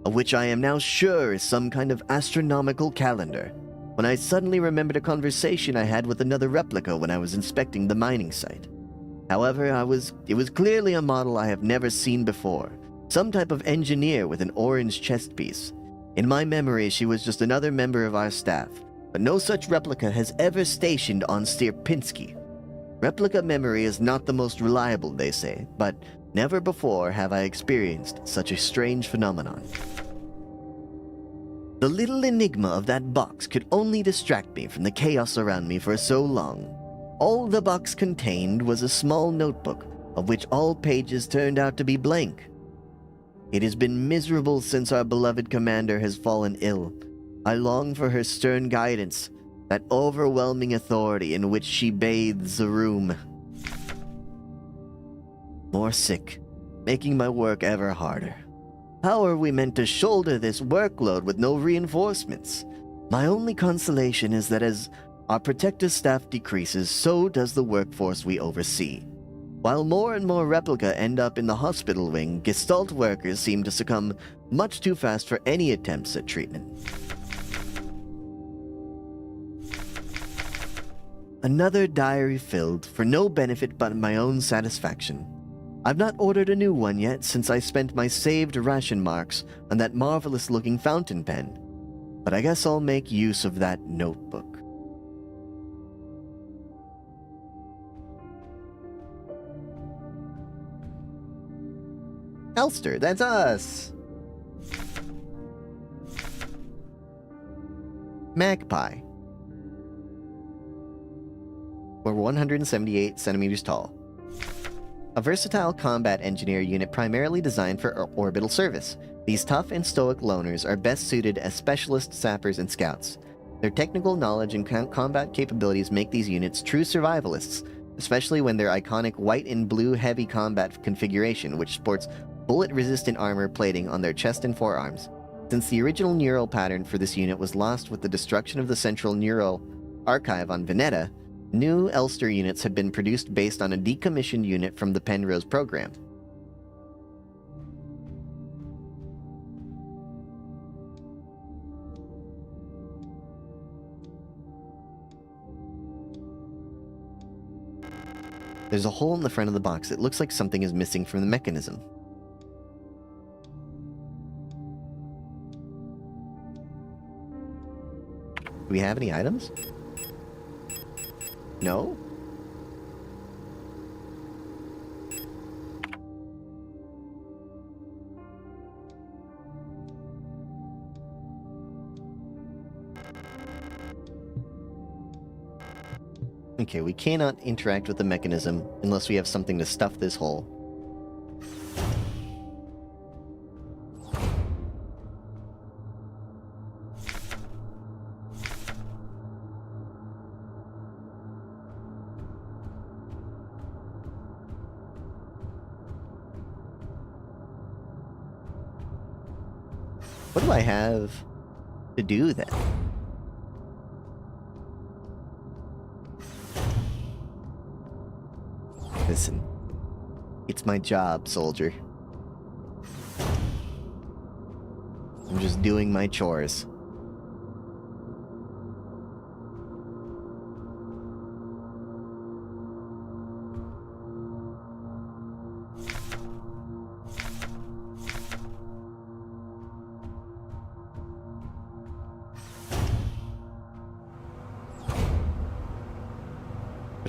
of which I am now sure is some kind of astronomical calendar, when I suddenly remembered a conversation I had with another replica when I was inspecting the mining site. However, it was clearly a model I have never seen before, some type of engineer with an orange chest piece. In my memory, she was just another member of our staff, but no such replica has ever stationed on Sierpinski. Replica memory is not the most reliable, they say, but never before have I experienced such a strange phenomenon. The little enigma of that box could only distract me from the chaos around me for so long. All the box contained was a small notebook, of which all pages turned out to be blank. It has been miserable since our beloved commander has fallen ill. I long for her stern guidance, that overwhelming authority in which she bathes the room. More sick, making my work ever harder. How are we meant to shoulder this workload with no reinforcements? My only consolation is that as our protective staff decreases, so does the workforce we oversee. While more and more replica end up in the hospital wing, Gestalt workers seem to succumb much too fast for any attempts at treatment. Another diary filled for no benefit but my own satisfaction. I've not ordered a new one yet since I spent my saved ration marks on that marvelous-looking fountain pen, but I guess I'll make use of that notebook. Elster, that's us! Magpie. We're 178 centimeters tall. A versatile combat engineer unit primarily designed for orbital service. These tough and stoic loners are best suited as specialist sappers and scouts. Their technical knowledge and combat capabilities make these units true survivalists, especially when their iconic white and blue heavy combat configuration, which sports bullet-resistant armor plating on their chest and forearms. Since the original neural pattern for this unit was lost with the destruction of the central neural archive on Veneta, new Elster units have been produced based on a decommissioned unit from the Penrose program. There's a hole in the front of the box. It looks like something is missing from the mechanism. Do we have any items? No? Okay, we cannot interact with the mechanism unless we have something to stuff this hole. What do I have to do then? Listen, it's my job, soldier. I'm just doing my chores.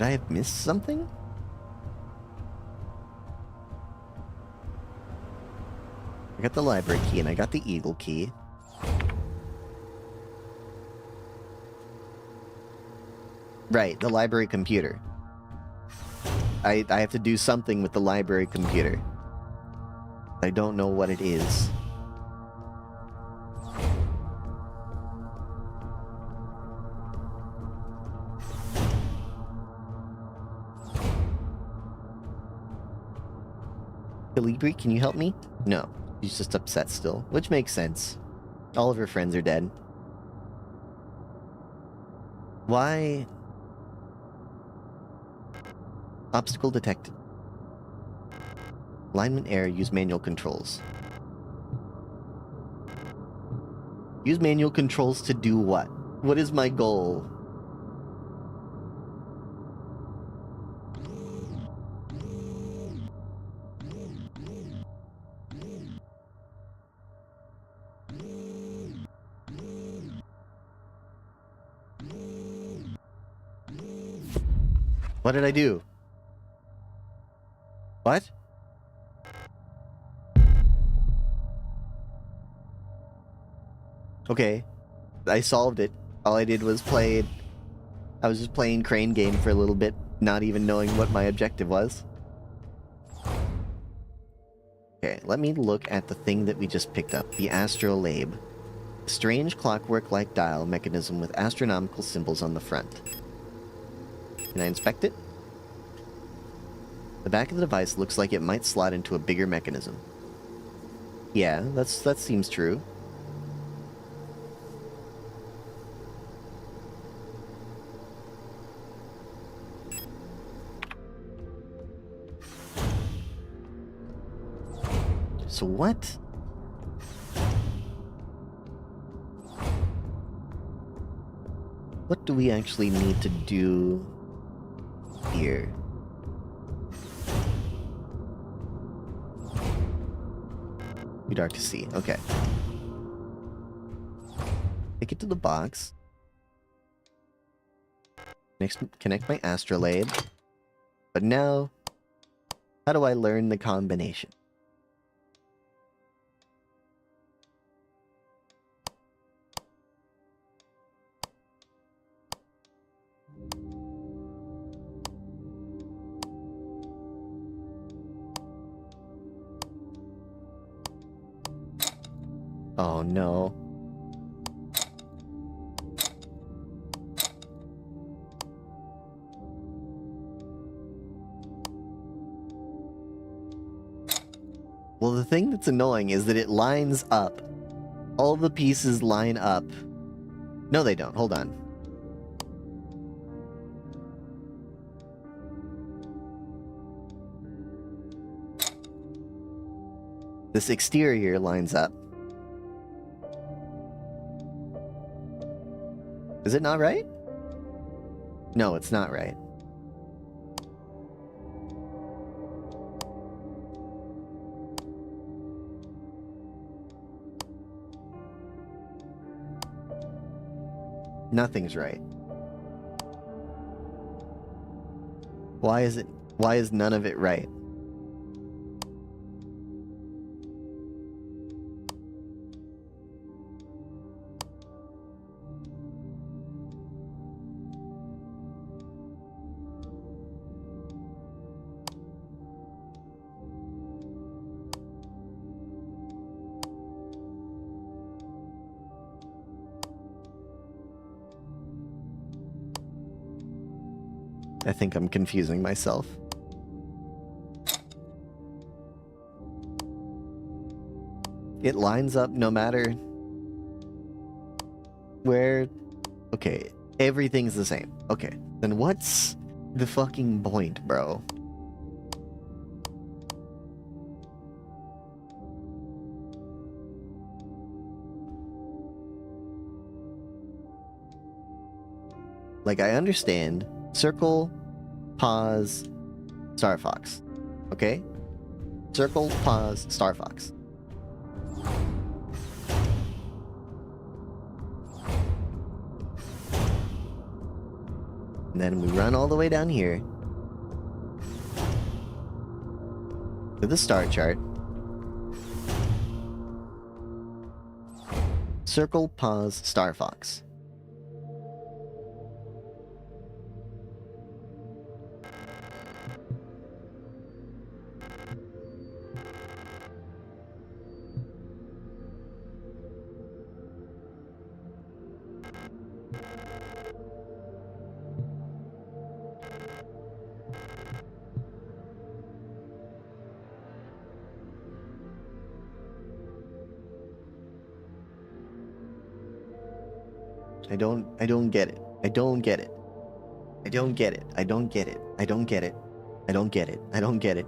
Could I have missed something? I got the library key and I got the eagle key. Right, the library computer. I have to do something with the library computer. I don't know what it is. Calibri, can you help me? No, she's just upset still, which makes sense. All of her friends are dead. Why? Obstacle detected. Alignment error, use manual controls. Use manual controls to do what? What is my goal? What did I do? What? Okay. I solved it. All I did was play... I was just playing Crane Game for a little bit, not even knowing what my objective was. Okay, let me look at the thing that we just picked up. The astrolabe. Strange clockwork-like dial mechanism with astronomical symbols on the front. Can I inspect it? The back of the device looks like it might slot into a bigger mechanism. Yeah, that seems true. So what? What do we actually need to do here? Too dark to see. Okay. Take it to the box. Next, connect my astrolabe. But now, how do I learn the combination? Oh no. Well, the thing that's annoying is that it lines up. All the pieces line up. No, they don't. Hold on. This exterior lines up. Is it not right? No, it's not right. Nothing's right. Why is none of it right? I think I'm confusing myself. It lines up no matter where... Okay, everything's the same. Okay, then what's the fucking point, bro? Like, I understand. Circle, pause, Star Fox. Okay? Circle, pause, Star Fox. And then we run all the way down here to the star chart. Circle, pause, Star Fox. I don't get it. I don't get it. I don't get it. I don't get it. I don't get it. I don't get it. I don't get it.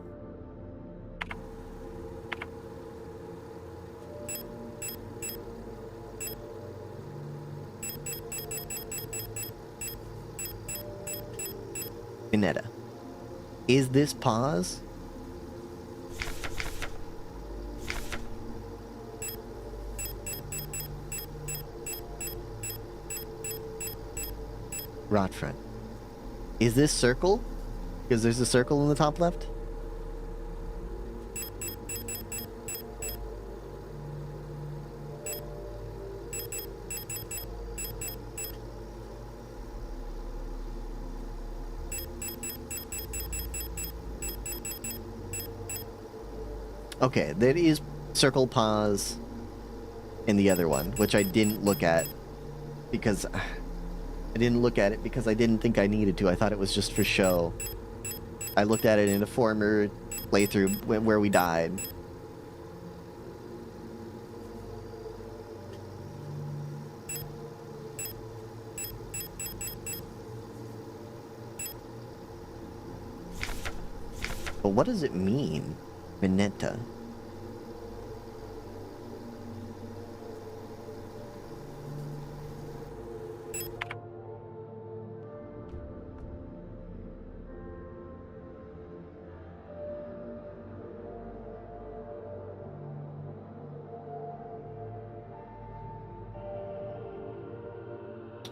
Vinetta. Is this pause? Rotfront. Is this circle? Because there's a circle in the top left? Okay, there is circle pause in the other one, which I didn't look at because I didn't think I needed to. I thought it was just for show. I looked at it in a former playthrough where we died. But what does it mean? Vinetta.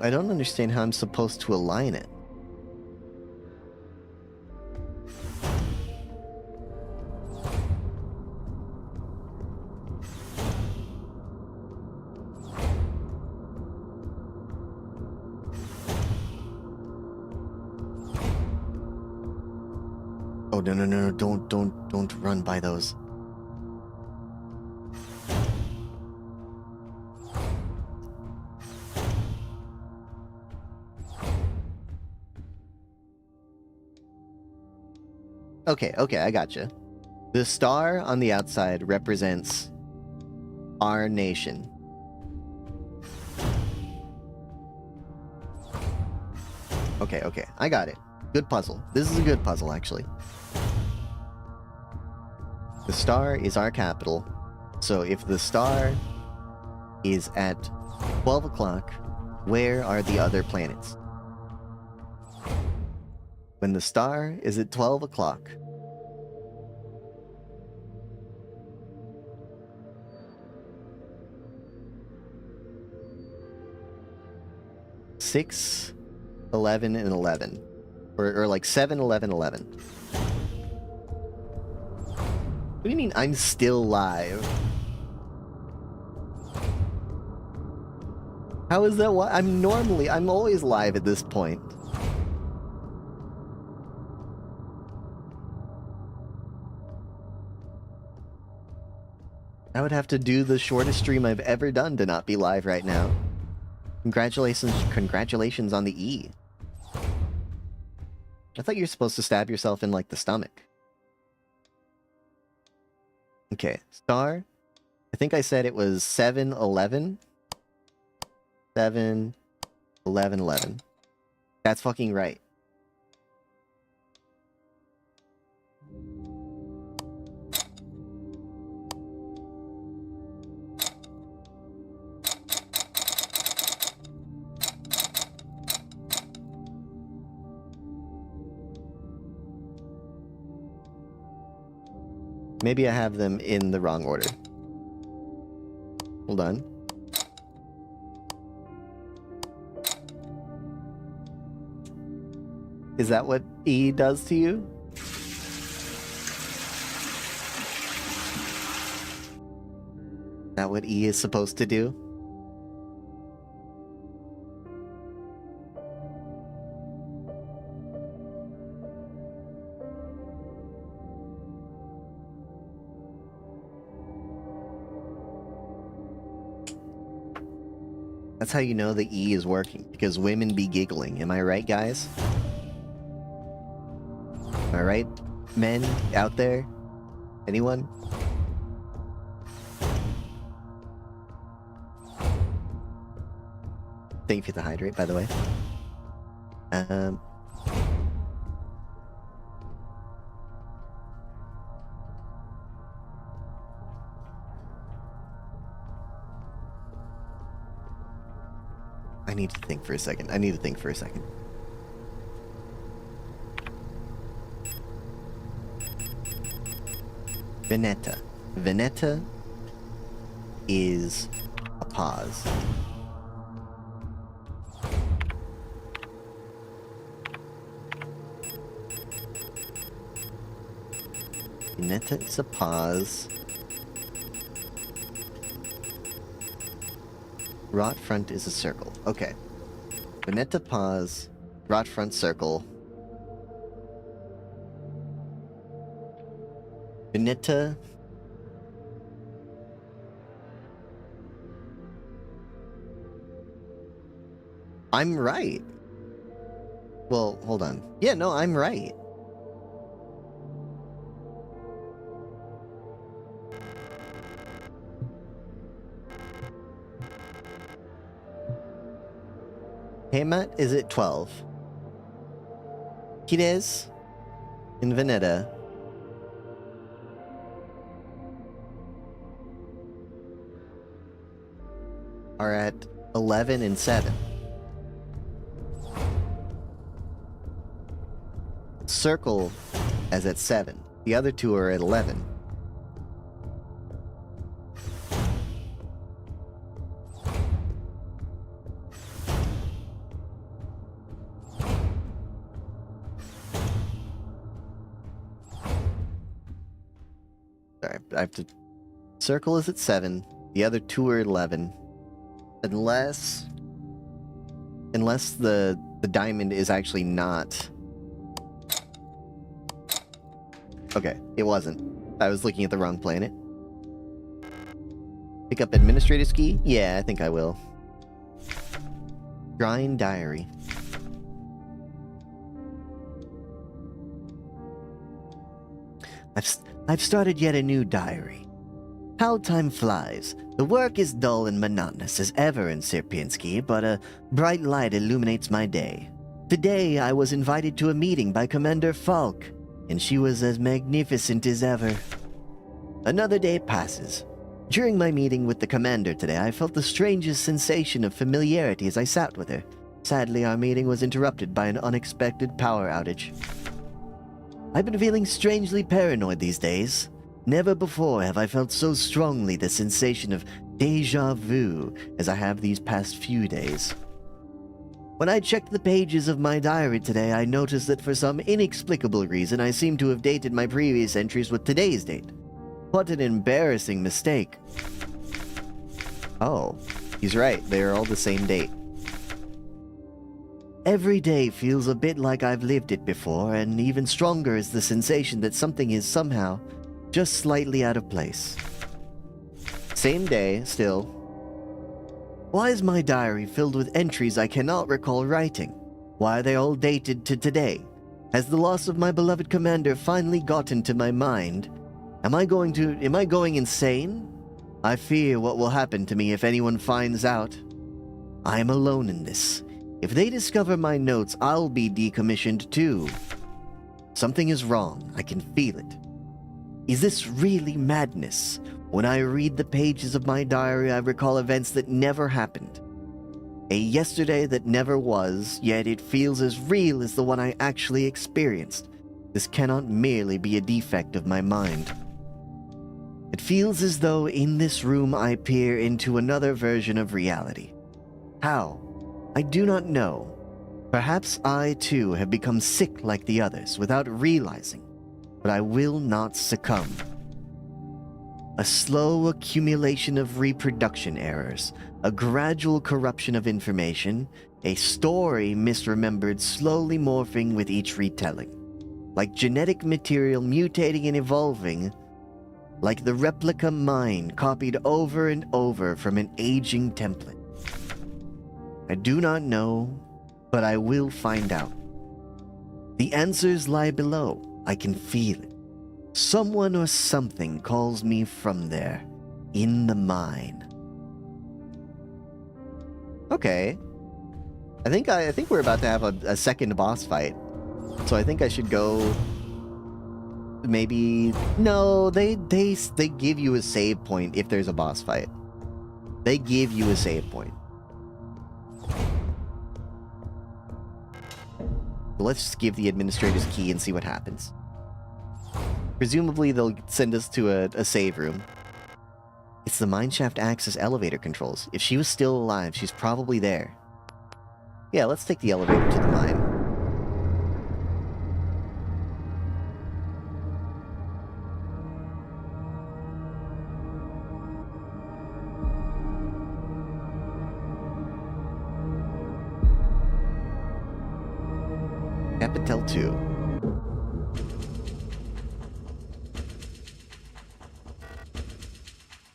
I don't understand how I'm supposed to align it. Oh, no, don't run by those. Okay, I gotcha. The star on the outside represents our nation. Okay, I got it. Good puzzle. This is a good puzzle, actually. The star is our capital, so if the star is at 12 o'clock, where are the other planets? When the star is at 12 o'clock, (6, 11, and 11, or like 7, 11, 11. What do you mean I'm still live? How is that? I'm always live at this point. I would have to do the shortest stream I've ever done to not be live right now. Congratulations on the E. I thought you were supposed to stab yourself in, like, the stomach. Okay, star. I think I said it was 7, 11. 7, 11, 11. That's fucking right. Maybe I have them in the wrong order. Hold on. Is that what E does to you? Is that what E is supposed to do? That's how you know the E is working, because women be giggling. Am I right, guys? Am I right, men out there? Anyone? Thank you for the hydrate, by the way. I need to think for a second. Veneta. Veneta is a pause. Veneta is a pause. Rot front is a circle. Okay. Veneta pause. Rot front circle. Veneta. I'm right. Well, hold on. Yeah, no, I'm right. Hey, Matt, is it 12? Kides in Veneta are at 11 and 7. Circle is at 7. The other two are at 11. Sorry, I have to... Circle is at 7. The other two are at 11. Unless the diamond is actually not... Okay, it wasn't. I was looking at the wrong planet. Pick up administrator's key? Yeah, I think I will. Shrine diary. I've started yet a new diary. How time flies. The work is dull and monotonous as ever in Sierpinski, but a bright light illuminates my day. Today I was invited to a meeting by Commander Falk, and she was as magnificent as ever. Another day passes. During my meeting with the commander today, I felt the strangest sensation of familiarity as I sat with her. Sadly, our meeting was interrupted by an unexpected power outage. I've been feeling strangely paranoid these days. Never before have I felt so strongly the sensation of déjà vu as I have these past few days. When I checked the pages of my diary today, I noticed that for some inexplicable reason I seem to have dated my previous entries with today's date. What an embarrassing mistake. Oh, he's right, they are all the same date. Every day feels a bit like I've lived it before, and even stronger is the sensation that something is somehow just slightly out of place. Same day, still. Why is my diary filled with entries I cannot recall writing? Why are they all dated to today? Has the loss of my beloved commander finally gotten to my mind? Am I going insane? I fear what will happen to me if anyone finds out. I am alone in this. If they discover my notes, I'll be decommissioned too. Something is wrong. I can feel it. Is this really madness? When I read the pages of my diary, I recall events that never happened. A yesterday that never was, yet it feels as real as the one I actually experienced. This cannot merely be a defect of my mind. It feels as though in this room I peer into another version of reality. How? I do not know. Perhaps I too have become sick like the others without realizing, but I will not succumb. A slow accumulation of reproduction errors, a gradual corruption of information, a story misremembered slowly morphing with each retelling. Like genetic material mutating and evolving, like the replica mind copied over and over from an aging template. I do not know, but I will find out. The answers lie below. I can feel it. Someone or something calls me from there, in the mine. Okay. I think we're about to have a second boss fight. So I think I should go. Maybe no. They give you a save point if there's a boss fight. They give you a save point. Let's just give the administrator's key and see what happens. Presumably they'll send us to a save room. It's the mineshaft access elevator controls. If she was still alive, she's probably there. Yeah, let's take the elevator to the mine. Capital 2.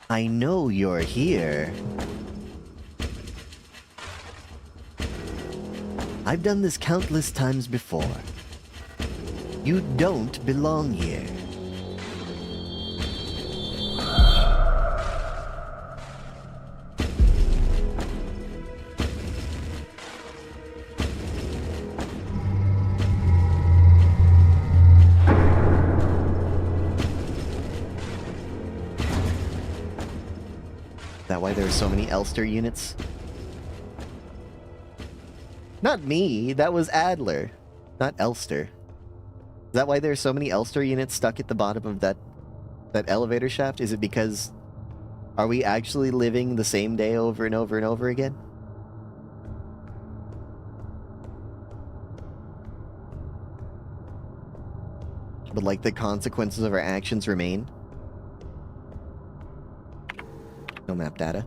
I know you're here. I've done this countless times before. You don't belong here. Is that why there are so many Elster units? Not me, that was Adler, not Elster. Is that why there are so many Elster units stuck at the bottom of that elevator shaft? Is it because... Are we actually living the same day over and over and over again? But like the consequences of our actions remain? No map data.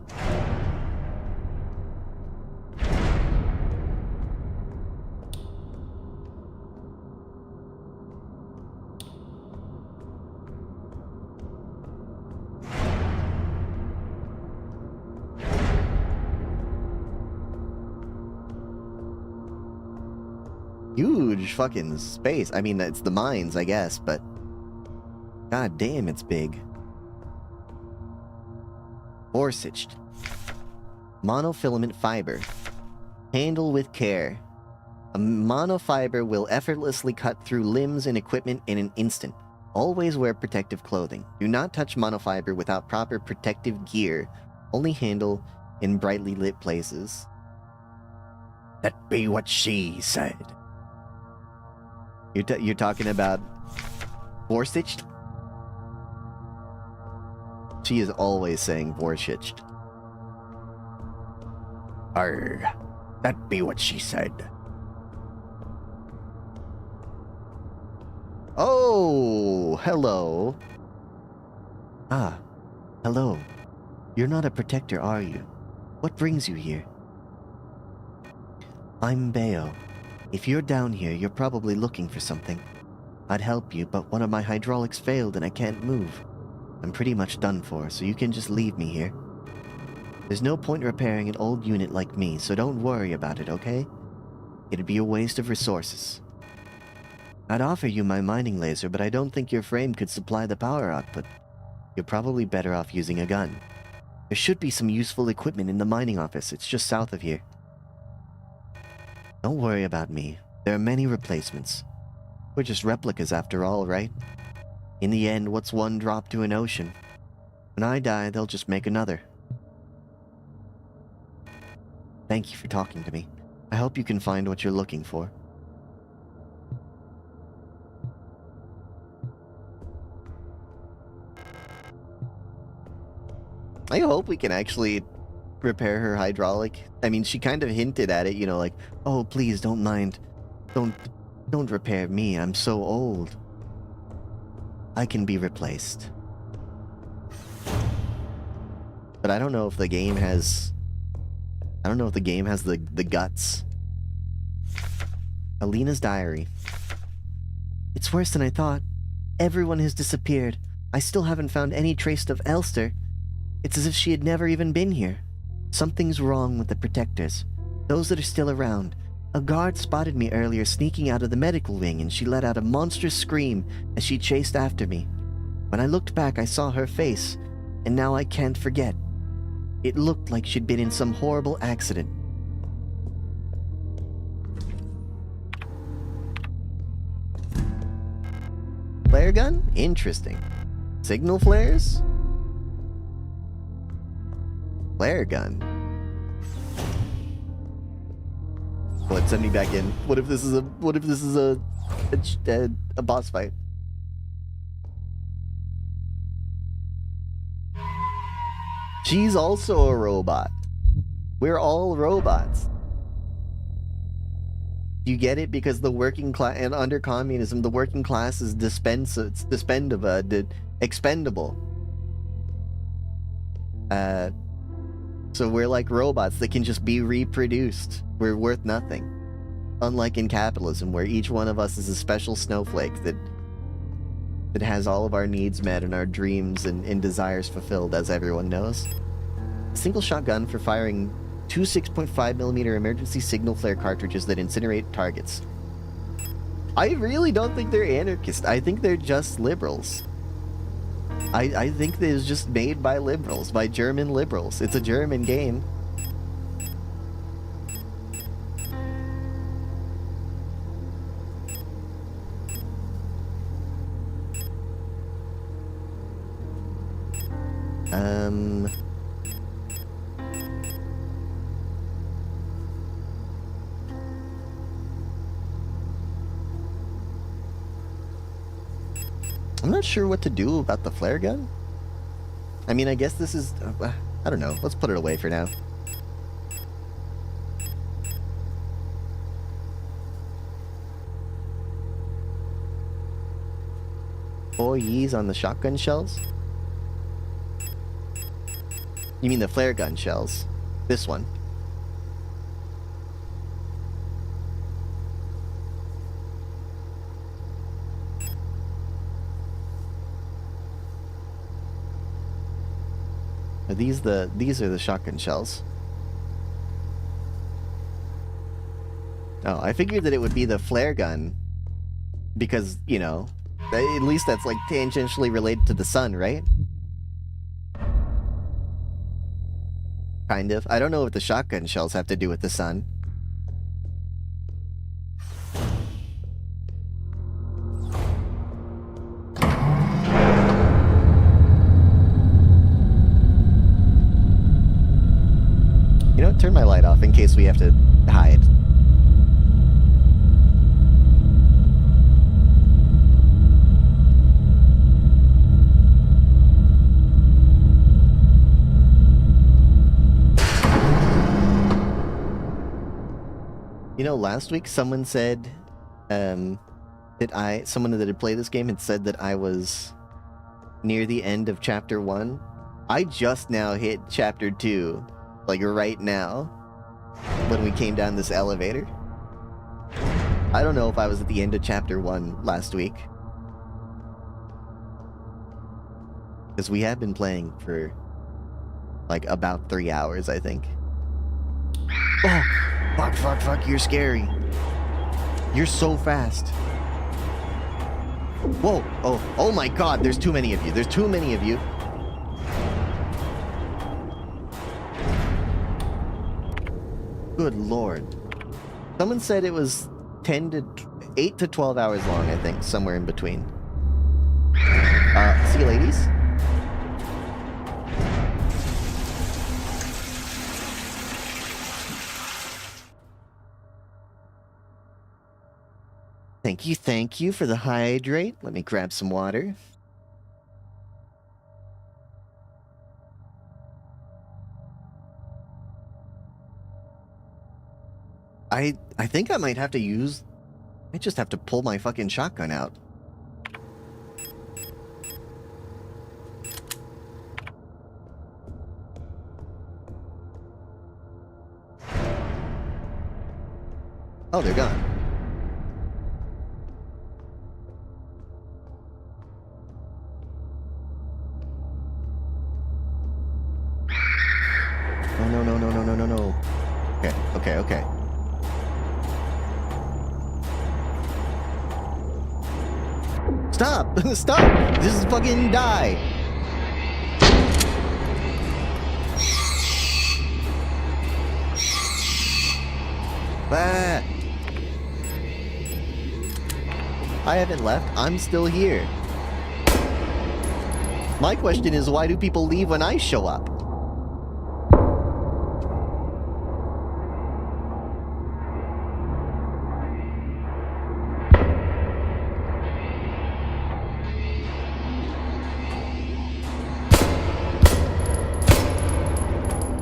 Huge fucking space. I mean, it's the mines, I guess, but... God damn, it's big. Borsiched. Monofilament fiber. Handle with care. A monofiber will effortlessly cut through limbs and equipment in an instant. Always wear protective clothing. Do not touch monofiber without proper protective gear. Only handle in brightly lit places. That be what she said. You're talking about Borsiched? She is always saying Borsiched. Arr, that be what she said. Oh, hello. Ah, hello. You're not a protector, are you? What brings you here? I'm Bayo. If you're down here, you're probably looking for something. I'd help you, but one of my hydraulics failed and I can't move. I'm pretty much done for, so you can just leave me here. There's no point repairing an old unit like me, so don't worry about it, okay? It'd be a waste of resources. I'd offer you my mining laser, but I don't think your frame could supply the power output. You're probably better off using a gun. There should be some useful equipment in the mining office. It's just south of here. Don't worry about me. There are many replacements. We're just replicas after all, right? In the end, what's one drop to an ocean? When I die, they'll just make another. Thank you for talking to me. I hope you can find what you're looking for. I hope we can actually repair her hydraulic. I mean, she kind of hinted at it, you know, like, oh, please don't mind. Don't repair me. I'm so old. I can be replaced. But I don't know if the game has... I don't know if the game has the guts. Alina's diary. It's worse than I thought. Everyone has disappeared. I still haven't found any trace of Elster. It's as if she had never even been here. Something's wrong with the protectors. Those that are still around. A guard spotted me earlier sneaking out of the medical wing, and she let out a monstrous scream as she chased after me. When I looked back, I saw her face, and now I can't forget. It looked like she'd been in some horrible accident. Flare gun? Interesting. Signal flares? Flare gun. What, send me back in. What if this is a boss fight? She's also a robot. We're all robots. You get it? Because the working class, and under communism, the working class is expendable. So we're like robots that can just be reproduced. We're worth nothing. Unlike in capitalism, where each one of us is a special snowflake that has all of our needs met and our dreams and desires fulfilled, as everyone knows. A single shotgun for firing two 6.5mm emergency signal flare cartridges that incinerate targets. I really don't think they're anarchists. I think they're just liberals. I think it was just made by liberals, by German liberals. It's a German game. I'm not sure what to do about the flare gun. I mean, I guess this is... I don't know. Let's put it away for now. Oh, yees on the shotgun shells? You mean the flare gun shells? This one. These are the shotgun shells. Oh, I figured that it would be the flare gun because, you know, at least that's like tangentially related to the sun, right? Kind of. I don't know what the shotgun shells have to do with the sun. You know what? Turn my light off in case we have to hide. You know, last week someone said someone that had played this game had said that I was near the end of chapter 1. I just now hit chapter 2, like right now, when we came down this elevator. I don't know if I was at the end of chapter 1 last week. Because we have been playing for like about 3 hours, I think. Oh! Fuck, you're scary. You're so fast. Whoa, oh my god, there's too many of you. There's too many of you. Good lord. Someone said it was 8 to 12 hours long, I think, somewhere in between. See you, ladies. Thank you for the hydrate. Let me grab some water. I think I might have to use... I just have to pull my fucking shotgun out. Oh, they're gone. No. Okay, okay, okay. Stop! Stop! Just fucking die! Ah! I haven't left. I'm still here. My question is, why do people leave when I show up?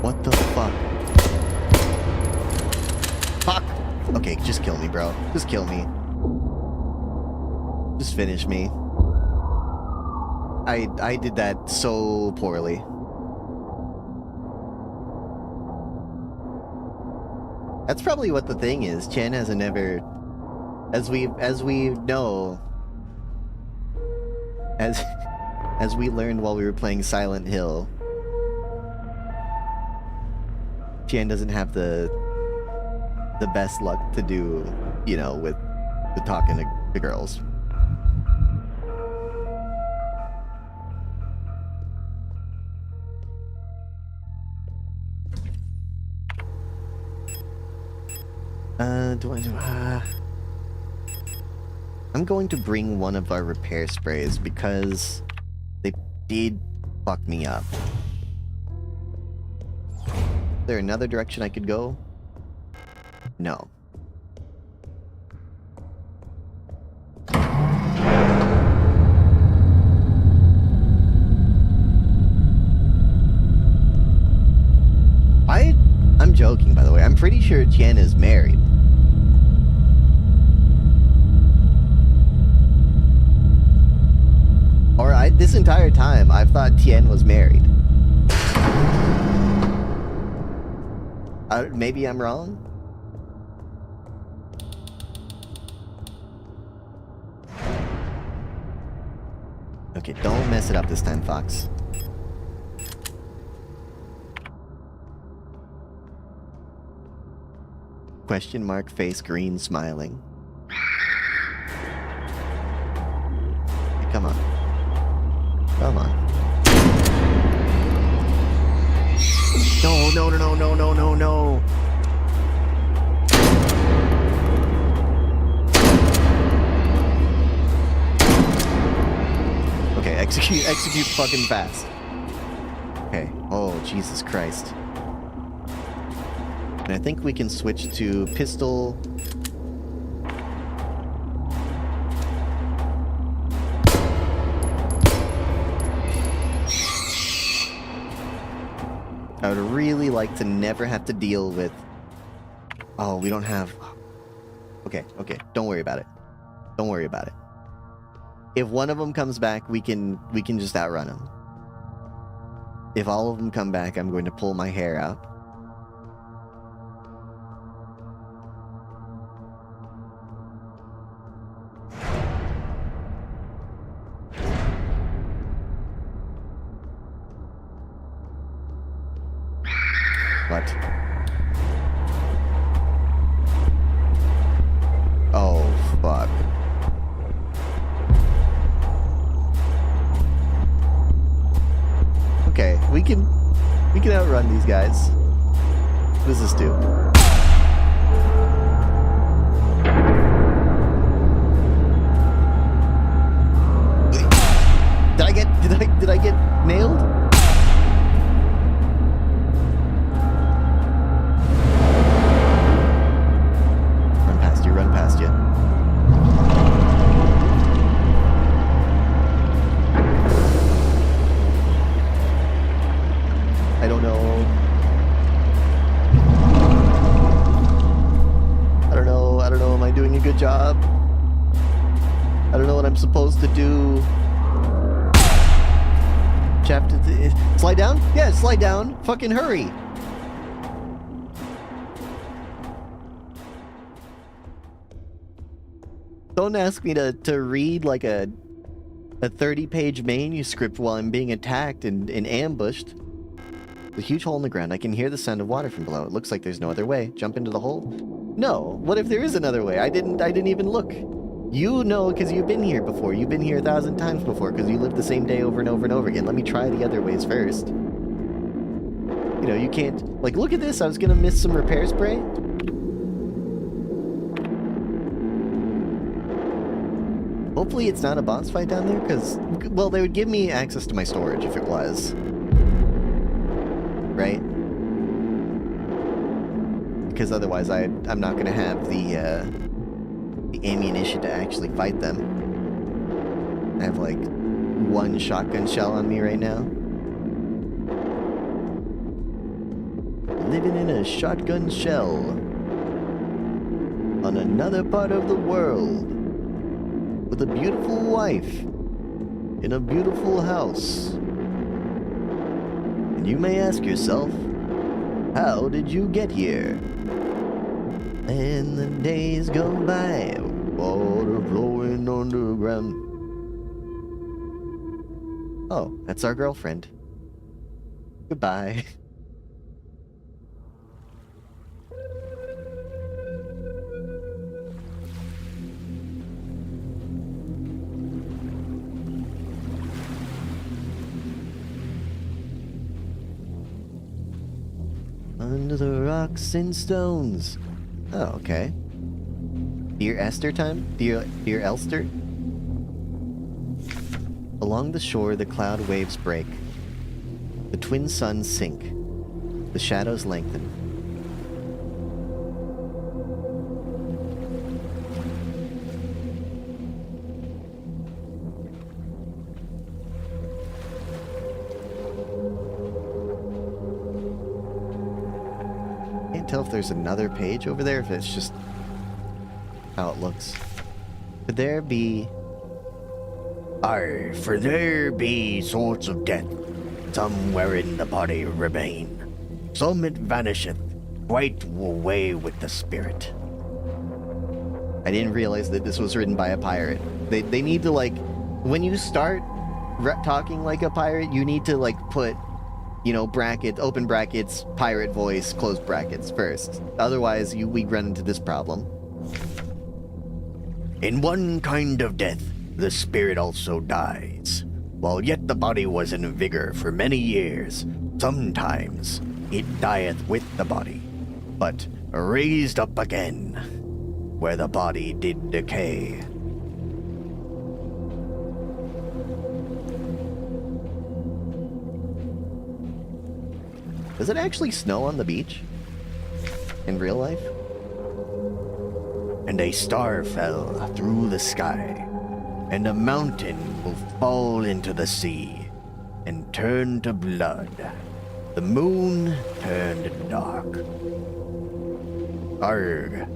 What the fuck? Fuck! Okay, just kill me, bro. Just kill me. Just finish me. I did that so poorly. That's probably what the thing is. Chen hasn't ever, as we know, as we learned while we were playing Silent Hill, Chen doesn't have the best luck to do, you know, with talking to girls. I'm going to bring one of our repair sprays because they did fuck me up. Is there another direction I could go? No. I'm joking, by the way. I'm pretty sure Tian is married. Or this entire time, I've thought Tian was married. Maybe I'm wrong? Okay, don't mess it up this time, Fox. Question mark face green smiling. Hey, come on. Come on. No, no, no, no, no, no, no. Okay, execute fucking fast. Okay. Oh, Jesus Christ. And I think we can switch to pistol. I would really like to never have to deal with... Oh, we don't have... Okay, okay. Don't worry about it. Don't worry about it. If one of them comes back, we can just outrun them. If all of them come back, I'm going to pull my hair out. What? Oh, fuck. Okay, we can outrun these guys. What does this do? Did I get nailed? Run past you. I don't know. I don't know. Am I doing a good job? I don't know what I'm supposed to do. Chapter... Slide down? Yeah, slide down. Fucking hurry. Don't ask me to read like a 30-page manuscript while I'm being attacked and ambushed. The huge hole in the ground. I can hear the sound of water from below. It looks like there's no other way. Jump into the hole? No. What if there is another way? I didn't even look. You know, because you've been here before. You've been here 1,000 times before because you lived the same day over and over and over again. Let me try the other ways first. You know, you can't... Like, look at this. I was going to miss some repair spray. Hopefully it's not a boss fight down there, because... Well, they would give me access to my storage if it was. Right? Because otherwise I'm not going to have the ammunition to actually fight them. I have, like, 1 shotgun shell on me right now. Living in a shotgun shell. On another part of the world. With a beautiful wife. In a beautiful house. And you may ask yourself, how did you get here? And the days go by, water flowing underground. Oh, that's our girlfriend. Goodbye. Under the rocks and stones. Oh, okay. Dear Esther time? Dear Elster? Along the shore, the cloud waves break. The twin suns sink. The shadows lengthen. Can't tell if there's another page over there, if it's just how it looks. Could there be... Aye, for there be sorts of death, some wherein the body remain, some it vanisheth, quite away with the spirit. I didn't realize that this was written by a pirate. They need to, like, when you start talking like a pirate, you need to, like, put, you know, bracket, open brackets, pirate voice, close brackets first. Otherwise, we run into this problem. In one kind of death, the spirit also dies, while yet the body was in vigor for many years. Sometimes it dieth with the body, but raised up again, where the body did decay. Does it actually snow on the beach? In real life? And a star fell through the sky, and a mountain will fall into the sea, and turn to blood. The moon turned dark. Arg.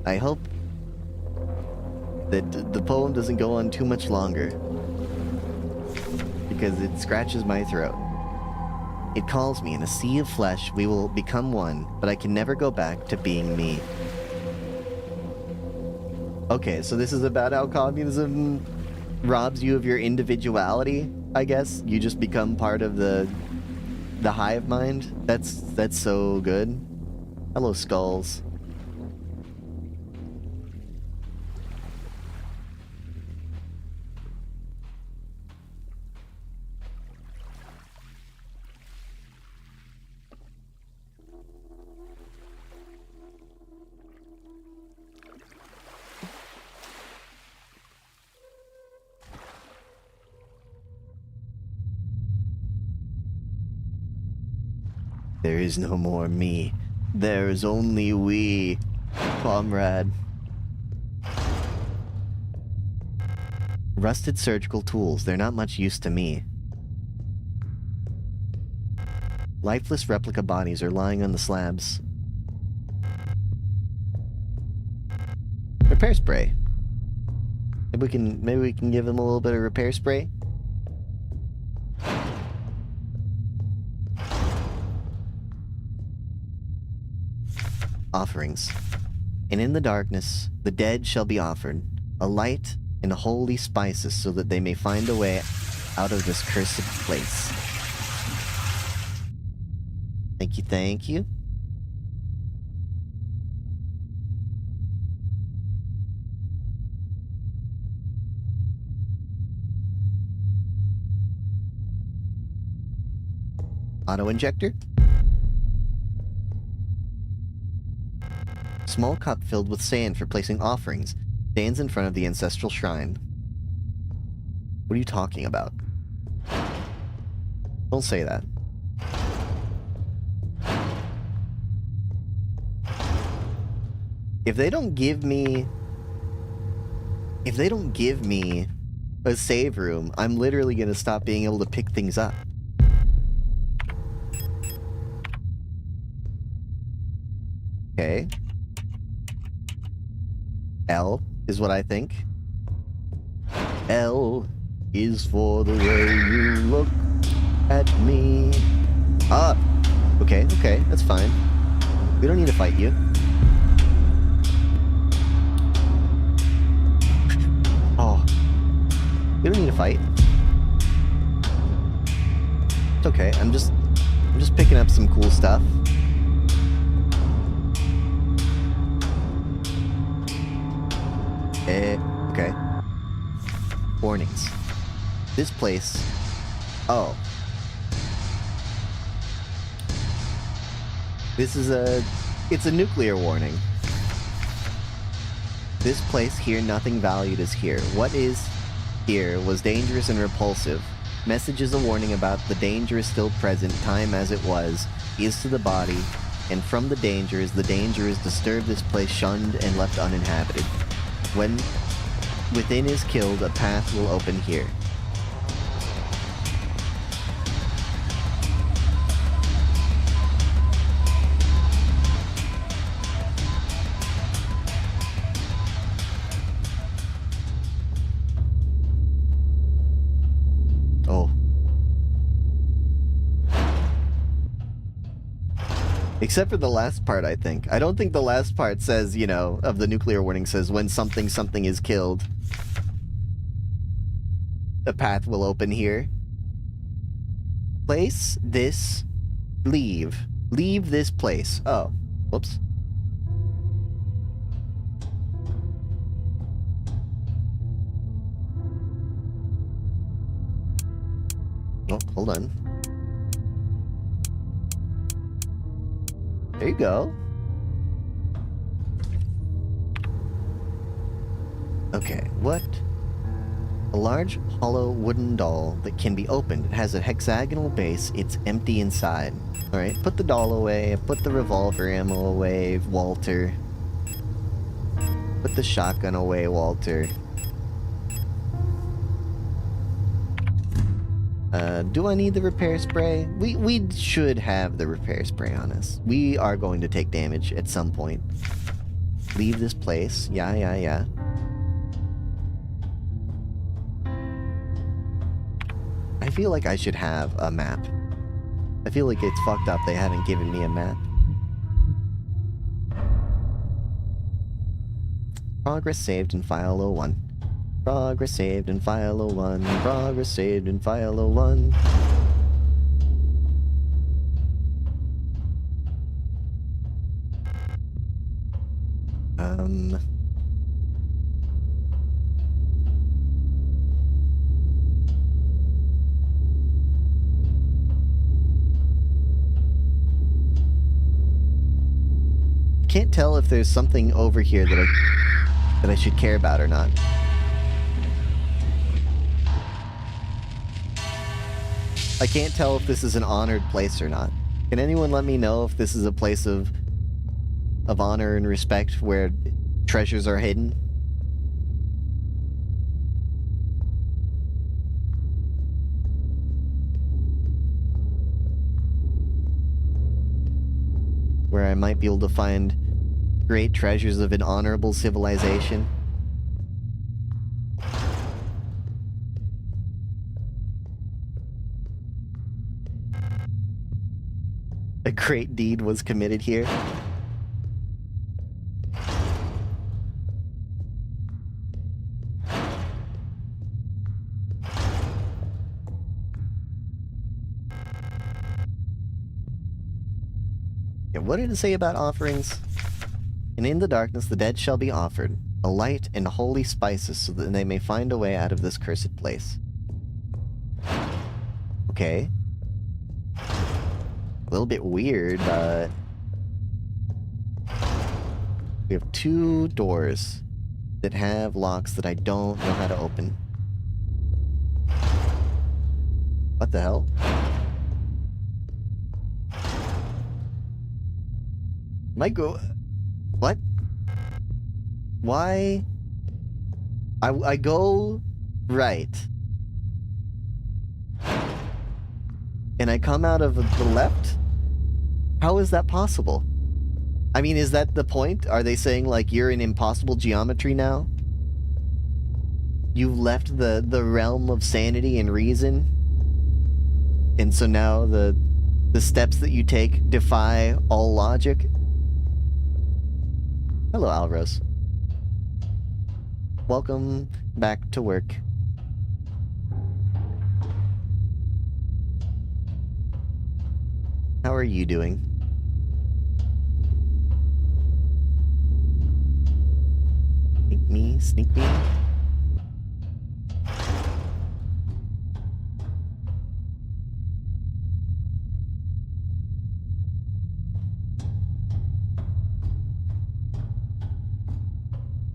I hope that the poem doesn't go on too much longer, because it scratches my throat. It calls me in a sea of flesh, we will become one, but I can never go back to being me. Okay, so this is about how communism robs you of your individuality, I guess. You just become part of the hive mind. That's so good. Hello, skulls. There is no more me. There is only we, comrade. Rusted surgical tools. They're not much use to me. Lifeless replica bodies are lying on the slabs. Repair spray. Maybe we can give them a little bit of repair spray. Offerings. And in the darkness, the dead shall be offered, a light and holy spices so that they may find a way out of this cursed place. Thank you, thank you. Auto-injector. Small cup filled with sand for placing offerings stands in front of the ancestral shrine. What are you talking about? Don't say that. If they don't give me a save room, I'm literally gonna stop being able to pick things up. Okay. L is what I think. L is for the way you look at me. Ah! Okay, that's fine. We don't need to fight you. Oh. We don't need to fight. It's okay, I'm just picking up some cool stuff. Okay. Warnings. This place... Oh. This is it's a nuclear warning. This place here, nothing valued is here. What is here was dangerous and repulsive. Message is a warning about the danger is still present, time as it was, is to the body, and from the danger is disturbed this place, shunned and left uninhabited. When within is killed, a path will open here. Oh. Except for the last part, I think. I don't think the last part says, you know, of the nuclear warning says when something is killed, a path will open here. Place this. Leave. Leave this place. Oh. Whoops. Oh, hold on. There you go. Okay, what? A large, hollow wooden doll that can be opened. It has a hexagonal base. It's empty inside. Alright, put the doll away. Put the revolver ammo away, Walter. Put the shotgun away, Walter. Do I need the repair spray? We should have the repair spray on us. We are going to take damage at some point. Leave this place. Yeah. I feel like I should have a map. I feel like it's fucked up they haven't given me a map. Progress saved in file 01. Progress saved in file 01. Progress saved in file 01. Can't tell if there's something over here that I should care about or not. I can't tell if this is an honored place or not. Can anyone let me know if this is a place of honor and respect where treasures are hidden? Where I might be able to find great treasures of an honorable civilization? A great deed was committed here. Yeah, what did it say about offerings? And in the darkness the dead shall be offered, a light and holy spices, so that they may find a way out of this cursed place. Okay. A little bit weird, but... we have 2 doors that have locks that I don't know how to open. What the hell? Might go... what? Why? I go right. And I come out of the left? How is that possible? I mean, is that the point? Are they saying, like, you're in impossible geometry now? You've left the realm of sanity and reason? And so now the steps that you take defy all logic? Hello, Alros. Welcome back to work. How are you doing? Sneak me.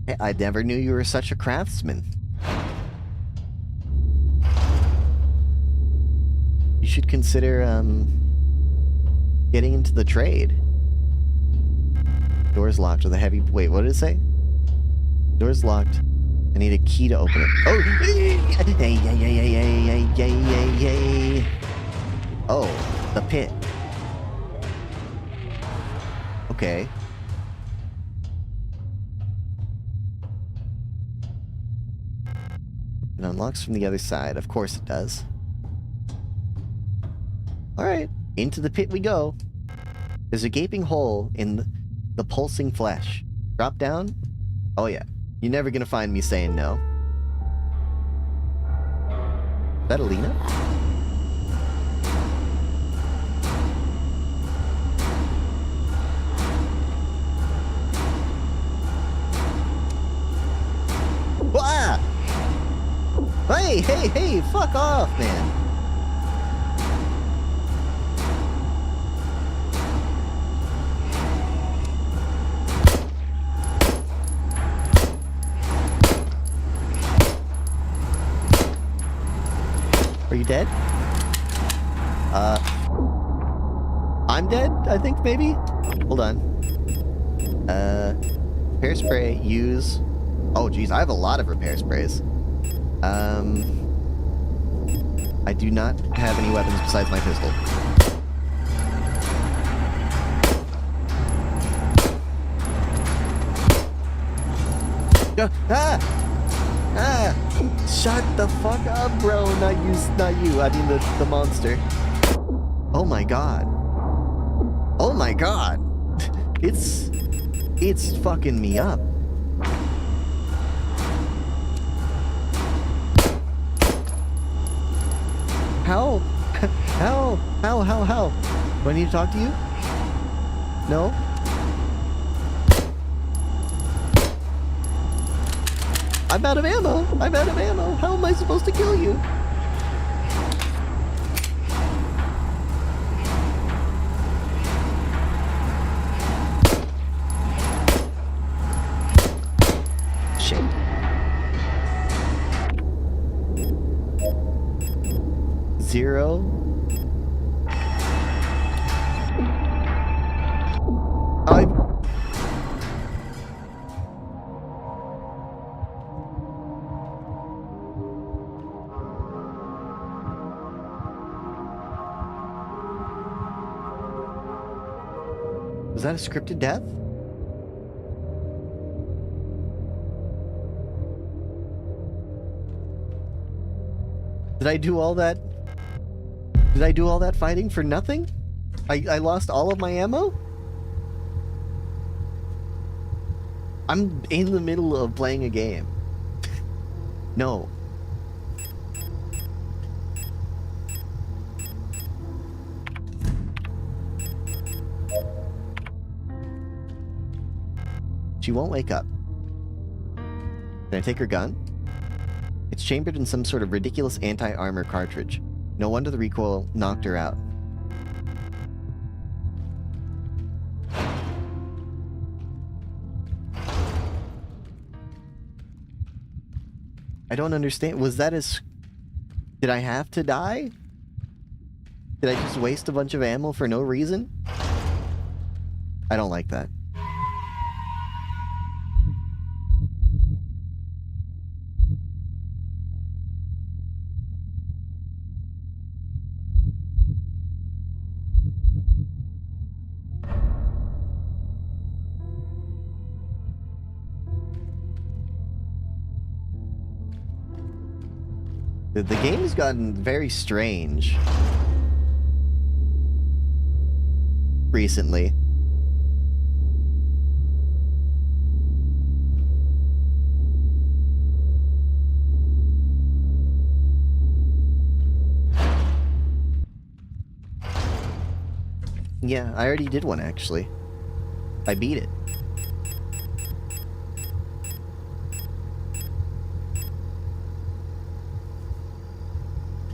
Hey, I never knew you were such a craftsman. You should consider, getting into the trade. Door's locked with a heavy... wait, what did it say? Door's locked. I need a key to open it. Oh! Yay. Oh, the pit. Okay. It unlocks from the other side. Of course it does. Alright, into the pit we go. There's a gaping hole in the pulsing flesh. Drop down? Oh yeah. You're never gonna find me saying no. Is that Alina? Wah! Hey, fuck off, man. Are you dead? I'm dead, I think, maybe? Hold on. Repair spray, use... oh, geez, I have a lot of repair sprays. I do not have any weapons besides my pistol. Shut the fuck up, bro. Not you. I mean the monster. Oh my god. Oh my god. It's fucking me up. How? How? Do I need to talk to you? No? I'm out of ammo! How am I supposed to kill you? Shit. Zero. Was that a scripted death? Did I do all that? Did I do all that fighting for nothing? I lost all of my ammo? I'm in the middle of playing a game. No. she won't wake up. Can I take her gun? It's chambered in some sort of ridiculous anti-armor cartridge. No wonder the recoil knocked her out. I don't understand. Was that as... Did I have to die? Did I just waste a bunch of ammo for no reason? I don't like that. The game has gotten very strange recently. Yeah, I already did one actually. I beat it.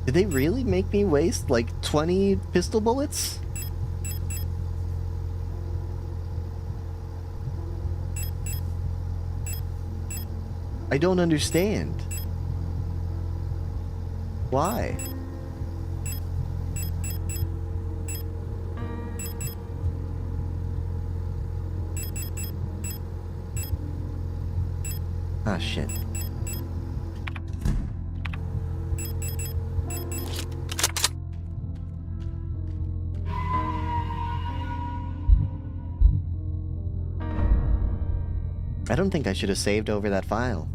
Did they really make me waste like 20 pistol bullets? I don't understand. Why? Ah, shit. I don't think I should have saved over that file.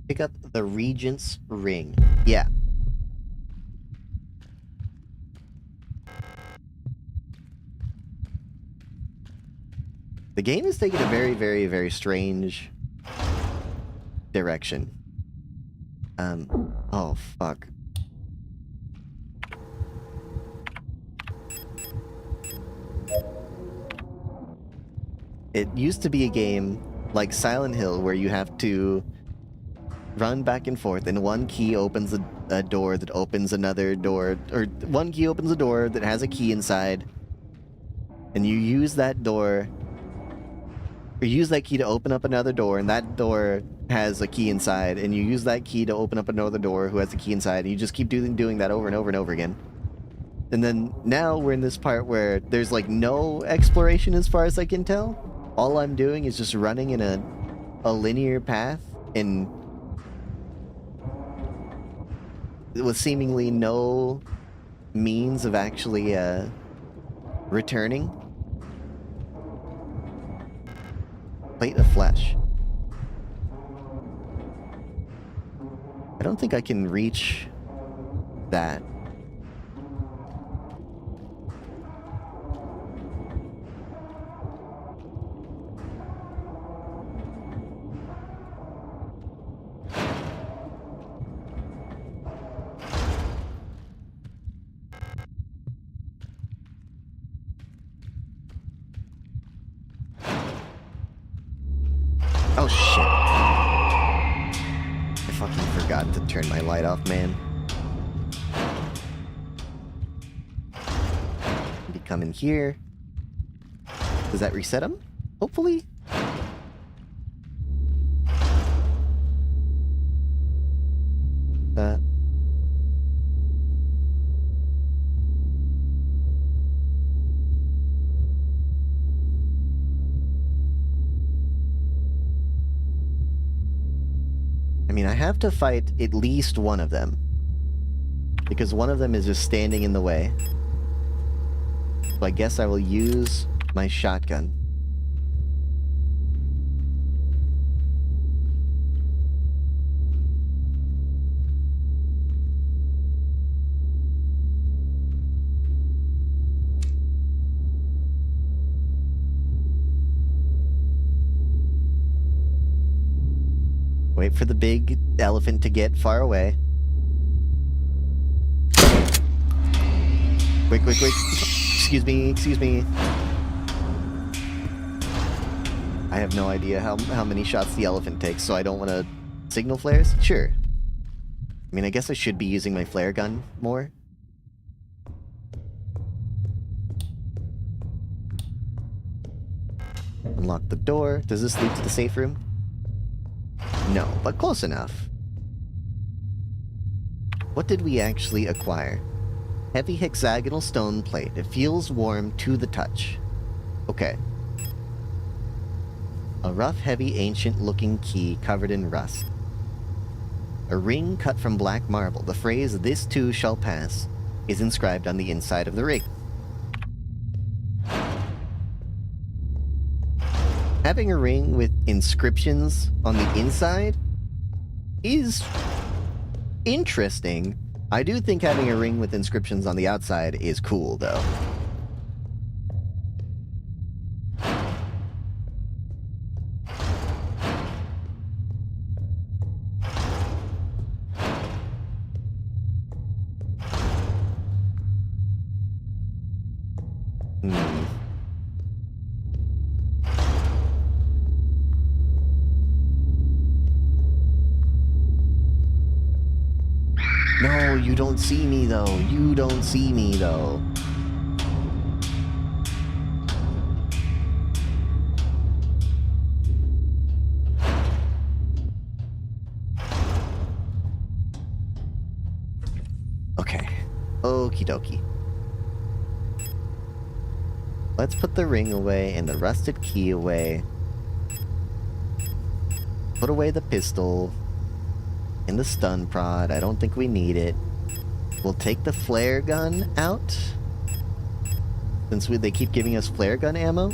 Pick up the Regent's Ring. Yeah. The game is taking a very, very, very strange direction. Oh, fuck. It used to be a game like Silent Hill where you have to run back and forth, and one key opens a door that opens another door, or one key opens a door that has a key inside, and you use that door, or use that key to open up another door, and that door has a key inside, and you use that key to open up another door who has a key inside, and you just keep doing that over and over and over again. And then now we're in this part where there's like no exploration as far as I can tell. All I'm doing is just running in a linear path, and with seemingly no means of actually returning. Plate of flesh. I don't think I can reach that. Oh shit. I fucking forgot to turn my light off, man. Be coming here. Does that reset him? Hopefully. I mean, I have to fight at least one of them, because one of them is just standing in the way. So I guess I will use my shotgun. Wait for the big elephant to get far away. Quick, quick, quick. Excuse me, excuse me. I have no idea how many shots the elephant takes, so I don't want to signal flares? Sure. I mean, I guess I should be using my flare gun more. Unlock the door. Does this lead to the safe room? No, but close enough. What did we actually acquire? Heavy hexagonal stone plate. It feels warm to the touch. Okay. A rough, heavy, ancient-looking key covered in rust. A ring cut from black marble. The phrase, "This too shall pass," is inscribed on the inside of the ring. Having a ring with inscriptions on the inside is interesting. I do think having a ring with inscriptions on the outside is cool, though. No, you don't see me, though. You don't see me, though. Okay. Okie dokie. Let's put the ring away and the rusted key away. Put away the pistol. And the stun prod. I don't think we need it. We'll take the flare gun out. Since they keep giving us flare gun ammo.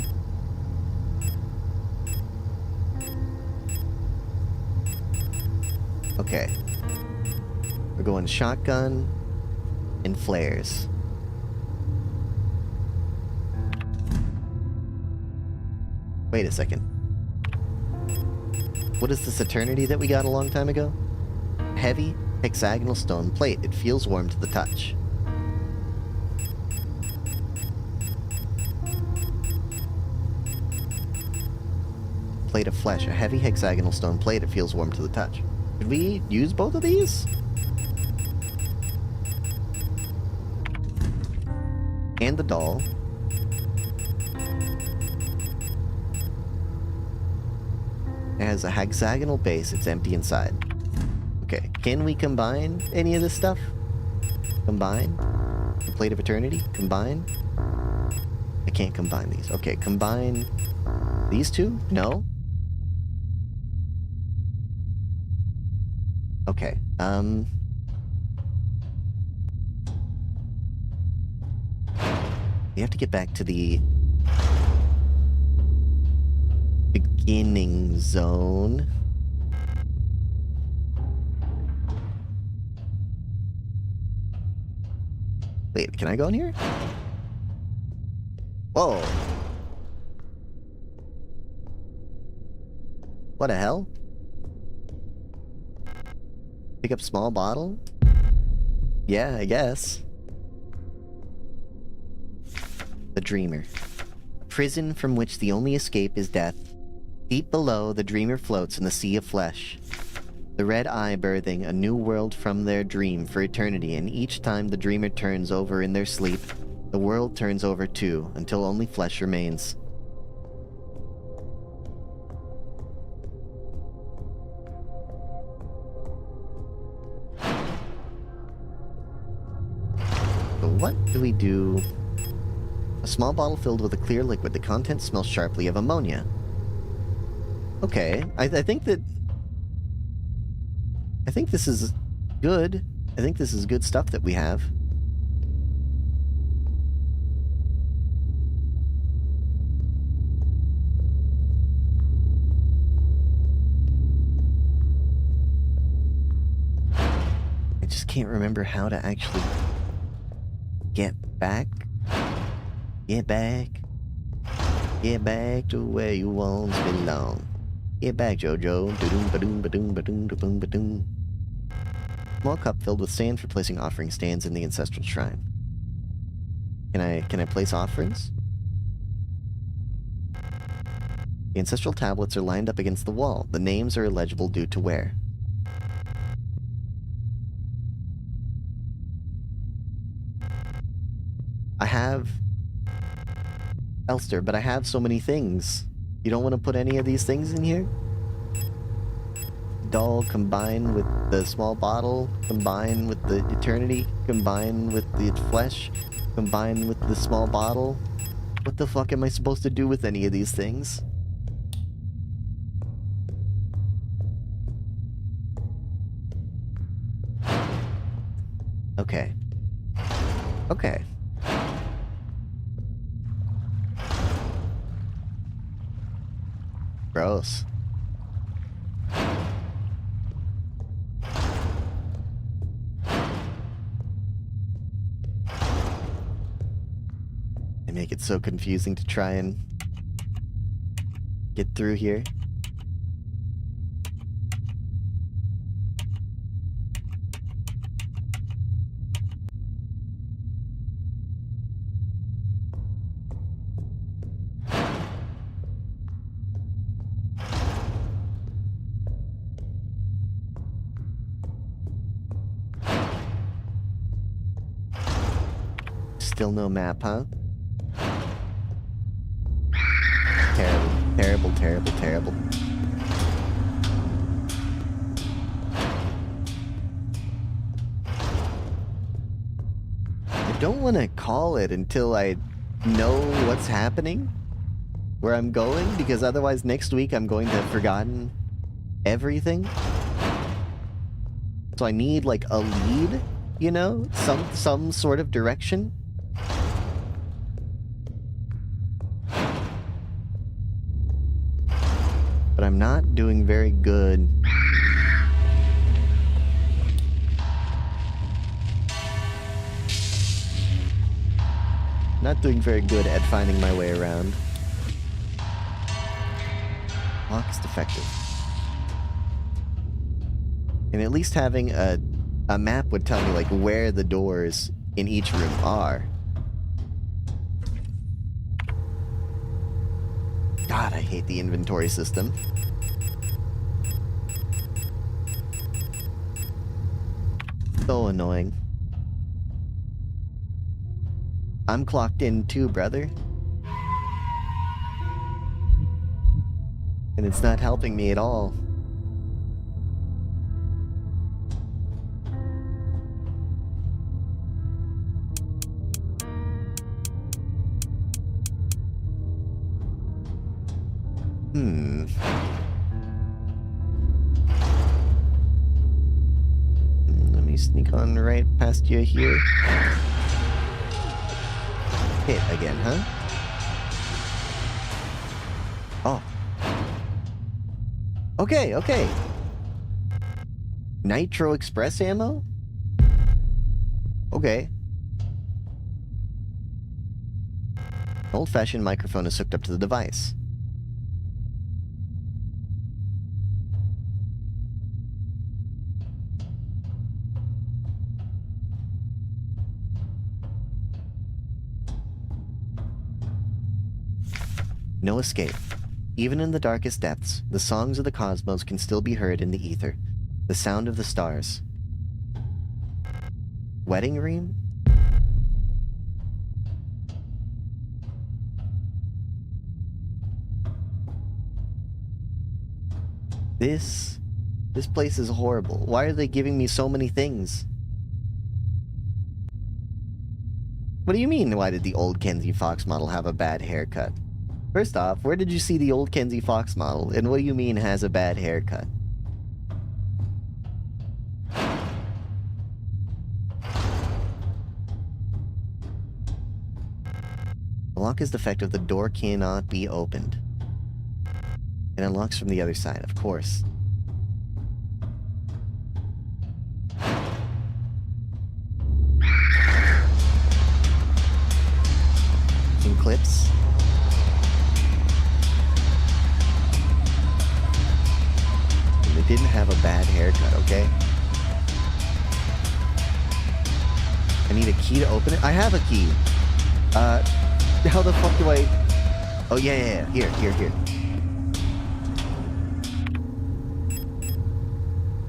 Okay. We're going shotgun and flares. Wait a second. What is this eternity that we got a long time ago? Heavy hexagonal stone plate. It feels warm to the touch. Plate of flesh. A heavy hexagonal stone plate. It feels warm to the touch. Did we use both of these? And the doll. It has a hexagonal base. It's empty inside. Okay, can we combine any of this stuff? Combine? The Plate of Eternity? Combine? I can't combine these. Okay, combine these two? No? Okay, we have to get back to the beginning zone. Wait, can I go in here? Whoa. What the hell? Pick up small bottle? Yeah, I guess. The Dreamer. A prison from which the only escape is death. Deep below, the Dreamer floats in the sea of flesh. The red eye birthing a new world from their dream for eternity, and each time the Dreamer turns over in their sleep, the world turns over too, until only flesh remains. So what do we do? A small bottle filled with a clear liquid. The contents smell sharply of ammonia. Okay, I think this is good. I think this is good stuff that we have. I just can't remember how to actually get back. Get back. Get back to where you once belonged. Get back, Jojo. Ba-doom, ba-doom, ba-doom, ba-doom, ba-doom, ba-doom. Small cup filled with sand for placing offering stands in the ancestral shrine. Can I place offerings? The ancestral tablets are lined up against the wall. The names are illegible due to wear. I have Elster, but I have so many things. You don't want to put any of these things in here? Doll combined with the small bottle, combined with the eternity, combined with the flesh, combined with the small bottle. What the fuck am I supposed to do with any of these things? Okay. Okay. Gross. They make it so confusing to try and get through here. Still no map, huh? Terrible, terrible, terrible, terrible. I don't want to call it until I know what's happening, where I'm going, because otherwise next week I'm going to have forgotten everything. So I need like a lead, you know? Some sort of direction. But I'm not doing very good. Not doing very good at finding my way around. Lock is defective. And at least having a map would tell me like where the doors in each room are. God, I hate the inventory system. So annoying. I'm clocked in too, brother. And it's not helping me at all. Let me sneak on right past you here. Hit again, huh? Oh. Okay, okay. Nitro Express ammo? Okay. An old-fashioned microphone is hooked up to the device. No escape. Even in the darkest depths, the songs of the cosmos can still be heard in the ether. The sound of the stars. Wedding ring? This place is horrible. Why are they giving me so many things? What do you mean, why did the old Kenzie Fox model have a bad haircut? First off, where did you see the old Kenzie Fox model? And what do you mean has a bad haircut? The lock is defective. The door cannot be opened. It unlocks from the other side, of course. Some clips. didn't have a bad haircut, okay? I need a key to open it. I have a key. How the fuck do I... Oh, yeah. Here.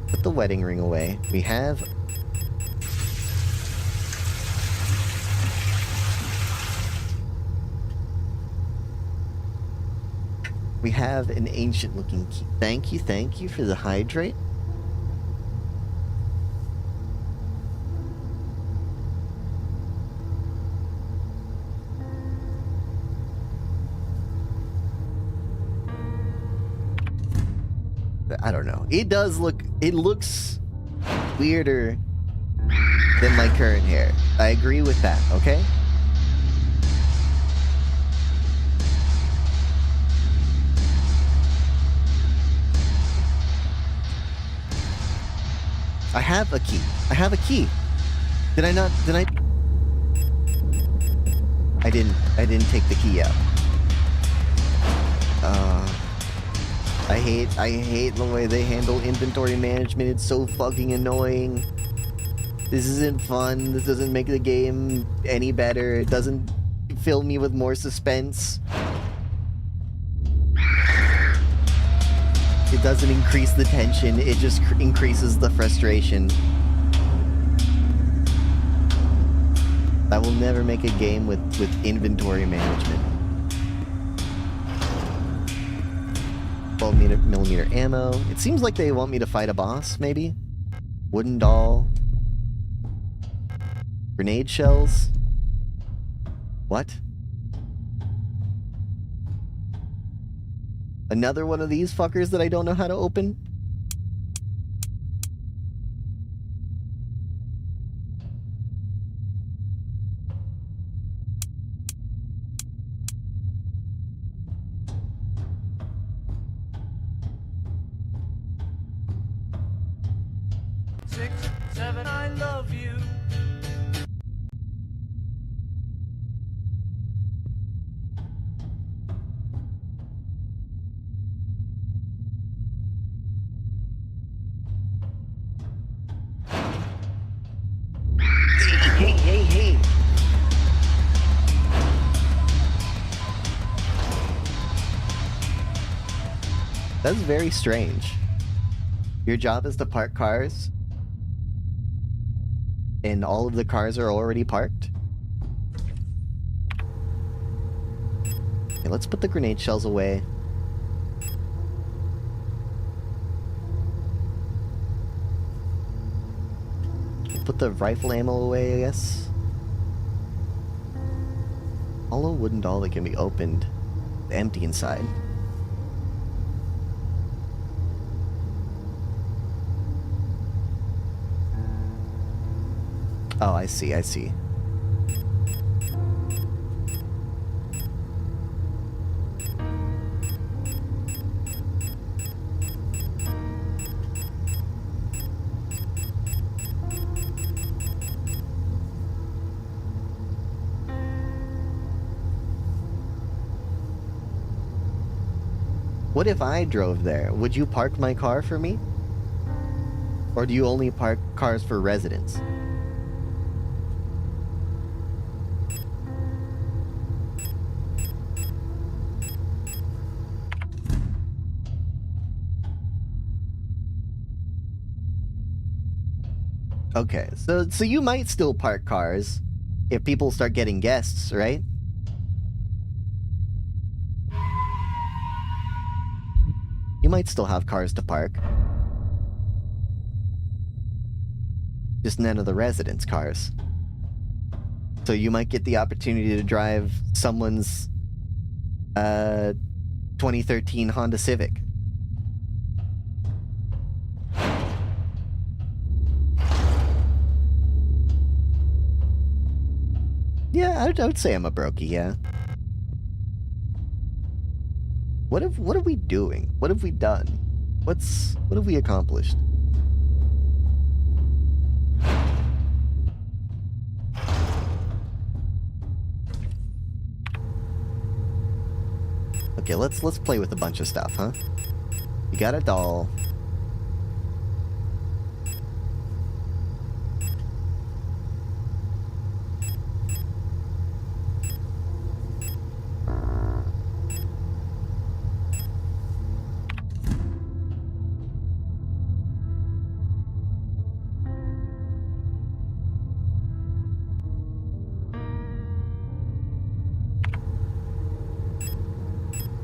Put the wedding ring away. We have... We have an ancient-looking key. Thank you for the hydrate. I don't know. It does look... It looks weirder than my current hair. I agree with that, okay? I have a key. Did I not... I didn't take the key out. I hate the way they handle inventory management. It's so fucking annoying. This isn't fun. This doesn't make the game any better. It doesn't fill me with more suspense. It doesn't increase the tension. It just increases the frustration. I will never make a game with inventory management. 12mm ammo. It seems like they want me to fight a boss, maybe? Wooden doll. Grenade shells. What? Another one of these fuckers that I don't know how to open? Six, seven, I love you. Hey. That's very strange. Your job is to park cars, and all of the cars are already parked? Okay, let's put the grenade shells away. Put the rifle ammo away, I guess. Hollow wooden doll that can be opened. Empty inside. Oh, I see. What if I drove there? Would you park my car for me? Or do you only park cars for residents? Okay, so you might still park cars if people start getting guests, right? You might still have cars to park. Just none of the residents' cars. So you might get the opportunity to drive someone's 2013 Honda Civic. Yeah, I would say I'm a brokey, yeah. What are we doing? What have we done? What have we accomplished? Okay, let's play with a bunch of stuff, huh? You got a doll.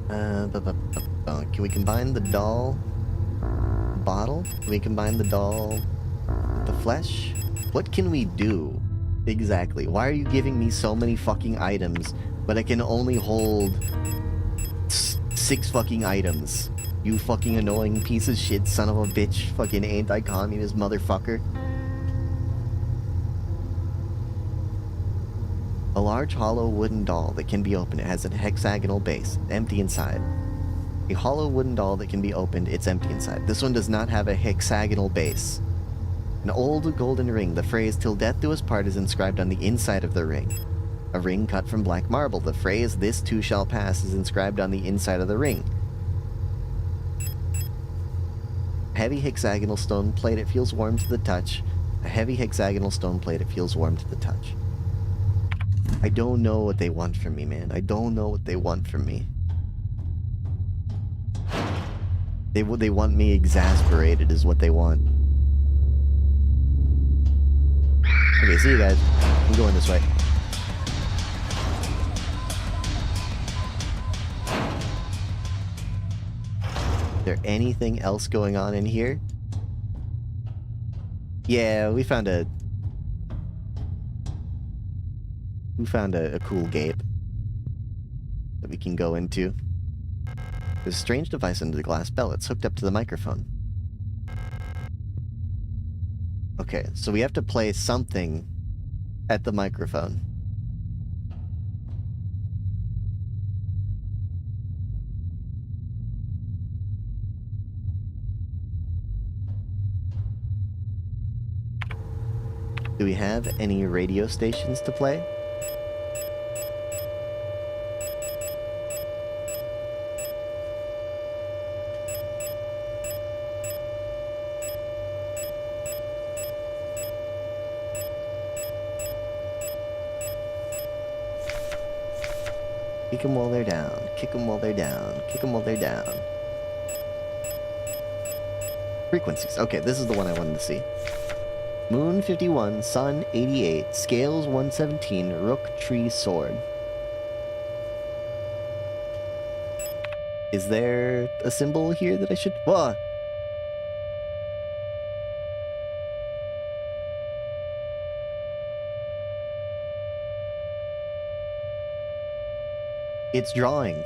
Can we combine the doll bottle? Can we combine the doll with the flesh? What can we do exactly? Why are you giving me so many fucking items, but I can only hold 6 fucking items? You fucking annoying piece of shit, son of a bitch, fucking anti-communist motherfucker. A large hollow wooden doll that can be opened. It has a hexagonal base, empty inside. A hollow wooden doll that can be opened, it's empty inside. This one does not have a hexagonal base. An old golden ring. The phrase, "Till death do us part," is inscribed on the inside of the ring. A ring cut from black marble. The phrase, "This too shall pass," is inscribed on the inside of the ring. Heavy hexagonal stone plate, it feels warm to the touch. A heavy hexagonal stone plate, it feels warm to the touch. I don't know what they want from me, man. I don't know what they want from me. They want me exasperated is what they want. Okay, see you guys. I'm going this way. Is there anything else going on in here? Yeah, we found a cool gate that we can go into. There's a strange device under the glass bell. It's hooked up to the microphone. Okay, so we have to play something at the microphone. Do we have any radio stations to play? Kick them while they're down. Kick them while they're down. Kick them while they're down. Frequencies. Okay, this is the one I wanted to see. Moon 51, Sun 88, Scales 117, Rook Tree Sword. Is there a symbol here that I should... Whoa! It's drawing.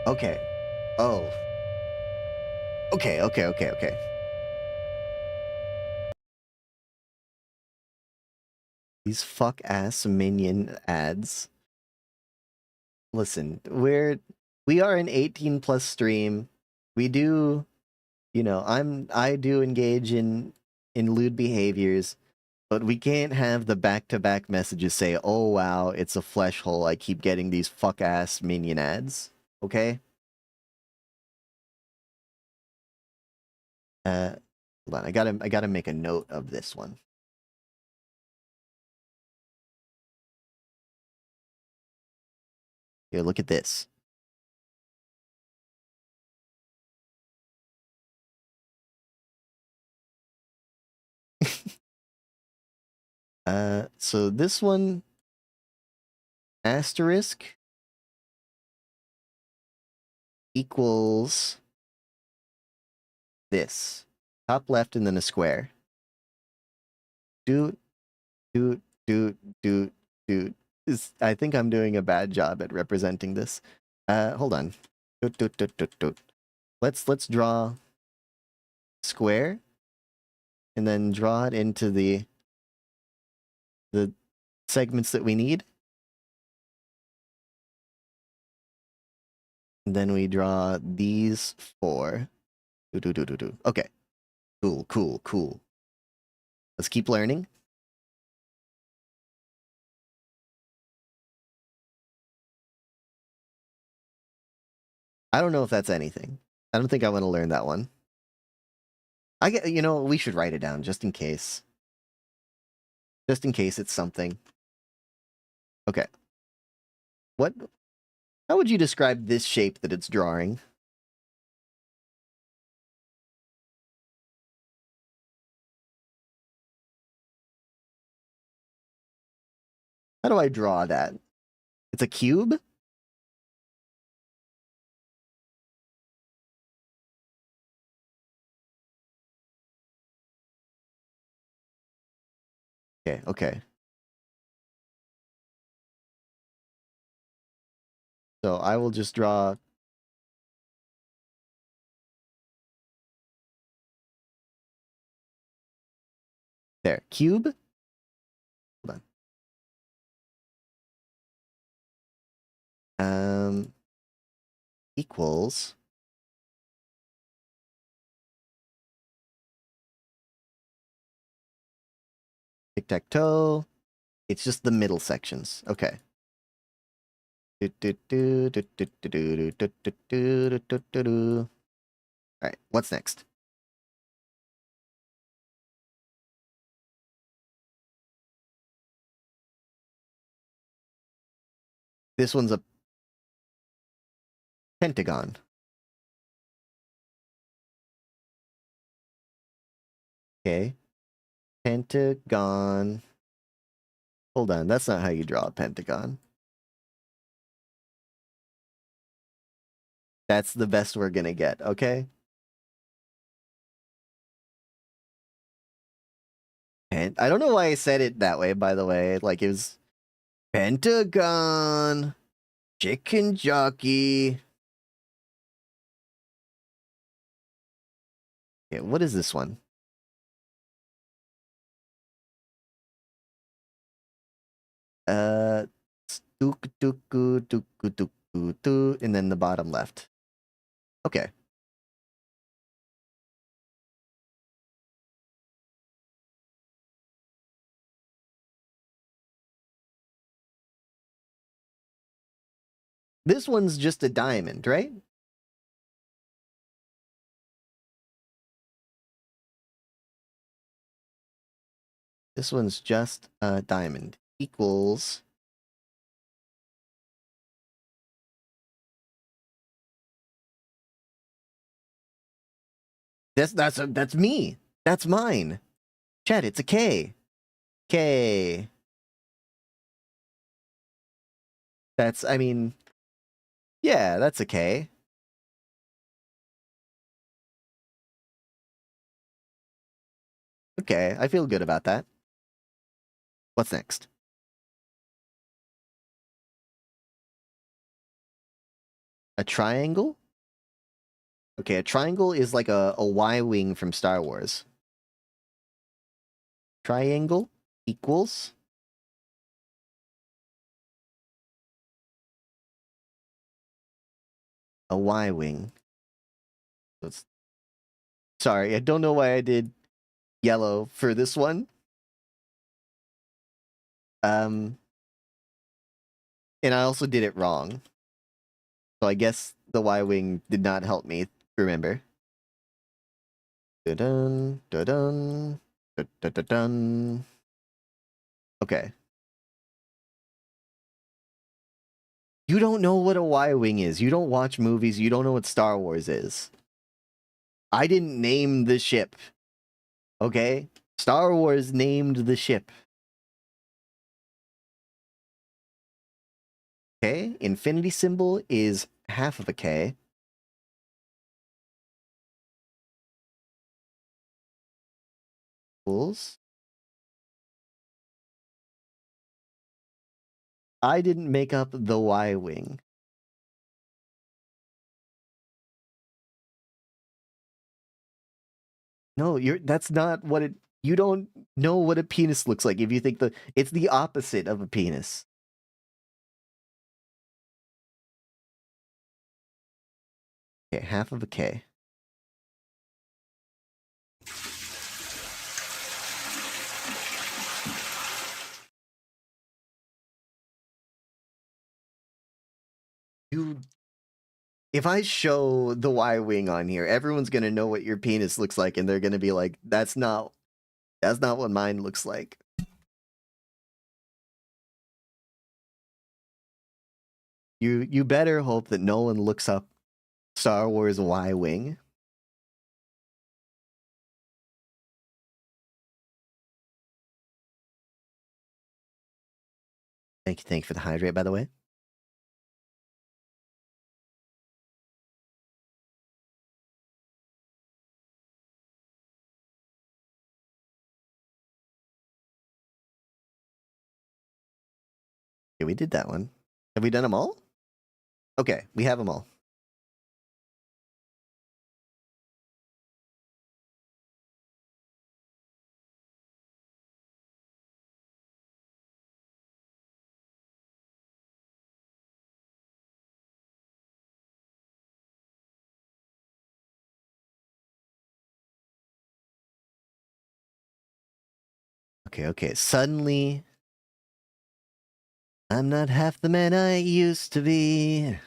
Okay. Oh. Okay. These fuck-ass minion ads. Listen, we are an 18-plus stream. We do, I do engage in lewd behaviors, but we can't have the back-to-back messages say, "Oh wow, it's a flesh hole. I keep getting these fuck-ass minion ads." Okay? Hold on. I gotta make a note of this one. Here, look at this. So this one, asterisk equals this. Top left and then a square. Doot. I think I'm doing a bad job at representing this. Hold on. Doot. Let's draw square and then draw it into the segments that we need. And then we draw these four. Okay. Cool. Let's keep learning. I don't know if that's anything. I don't think I want to learn that one. We should write it down just in case. Just in case it's something. Okay. How would you describe this shape that it's drawing? How do I draw that? It's a cube? Okay, okay. So I will just draw... There, cube? Hold on. Equals... Tic-tac-toe. It's just the middle sections. Okay. Alright, what's next? This one's a pentagon. Okay. Pentagon. Hold on, that's not how you draw a pentagon. That's the best we're gonna get, okay? And I don't know why I said it that way, by the way. Like, it was pentagon, chicken jockey. Okay, what is this one? And then the bottom left. Okay. This one's just a diamond, right? This one's just a diamond. Equals... That's me. That's mine. Chat, it's a K. K. That's, I mean, yeah, that's a K. Okay, I feel good about that. What's next? A triangle? Okay, a triangle is like a Y-wing from Star Wars. Triangle equals... a Y-wing. Sorry, I don't know why I did yellow for this one. And I also did it wrong. So I guess the Y-wing did not help me remember. Dun dun dun dun dun dun dun. Okay. You don't know what a Y-wing is. You don't watch movies. You don't know what Star Wars is. I didn't name the ship. Okay? Star Wars named the ship. Okay? Infinity symbol is half of a K. Equals. I didn't make up the Y-wing. No, that's not what it... You don't know what a penis looks like if you think it's the opposite of a penis. Okay, half of a K. If I show the Y-wing on here, everyone's gonna know what your penis looks like, and they're gonna be like, that's not what mine looks like. You better hope that no one looks up Star Wars Y-wing. Thank you for the hydrate, by the way. Okay, we did that one. Have we done them all? Okay, we have them all. Okay. Suddenly, I'm not half the man I used to be.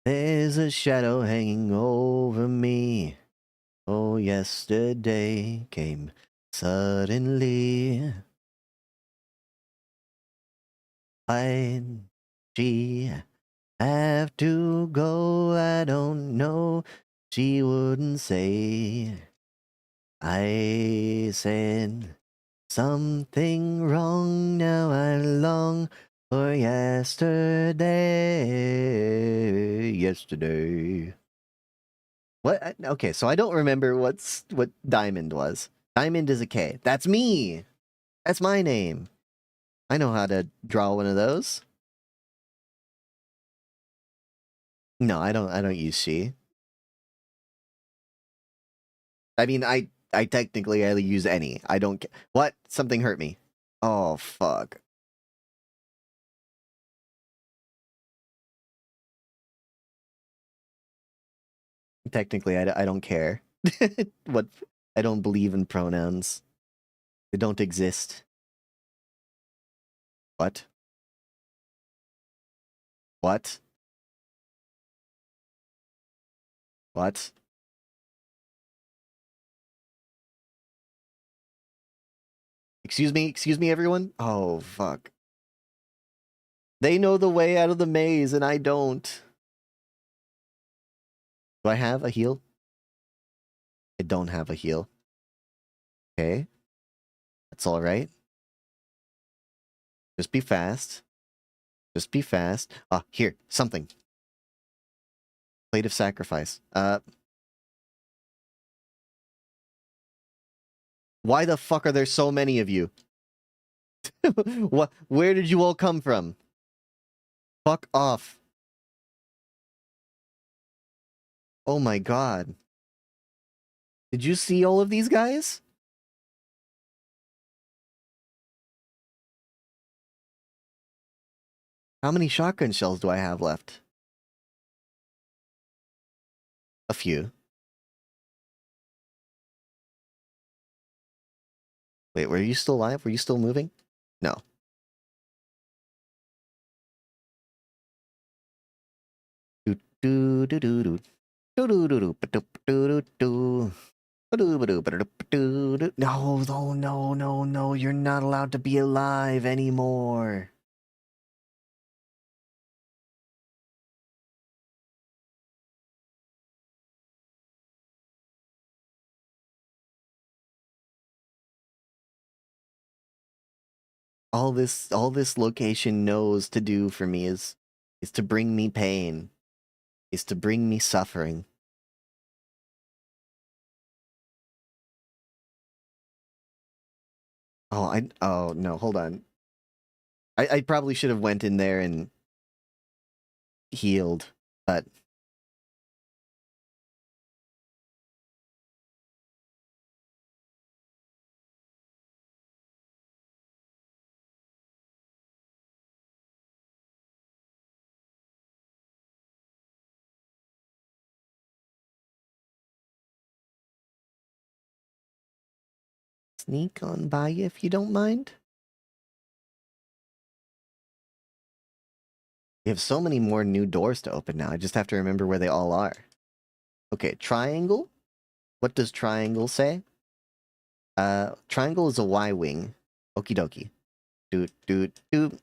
There's a shadow hanging over me. Oh, yesterday came suddenly. Why'd she have to go? I don't know. She wouldn't say. I said something wrong. Now I long for yesterday. Yesterday. What? Okay, so I don't remember what Diamond was. Diamond is a K. That's me. That's my name. I know how to draw one of those. No, I don't. I don't use she. I mean, I technically I use any. I don't. What? Something hurt me. Oh fuck. Technically, I don't care. What? I don't believe in pronouns. They don't exist. What? What? What? Excuse me, everyone? Oh, fuck. They know the way out of the maze, and I don't. Do I have a heal? I don't have a heal. Okay. That's alright. Just be fast. Just be fast. Ah, here. Something. Plate of sacrifice. Why the fuck are there so many of you? What? Where did you all come from? Fuck off. Oh my god. Did you see all of these guys? How many shotgun shells do I have left? A few. Wait, were you still alive? Were you still moving? No. Do do do do do. Do do do do do do do. No, you're not allowed to be alive anymore. All this location knows to do for me is to bring me pain, is to bring me suffering. Oh no, hold on. I probably should have went in there and healed, but sneak on by you if you don't mind. We have so many more new doors to open now. I just have to remember where they all are. Okay, triangle. What does triangle say? Triangle is a Y wing. Okie dokie. Doot doot doot.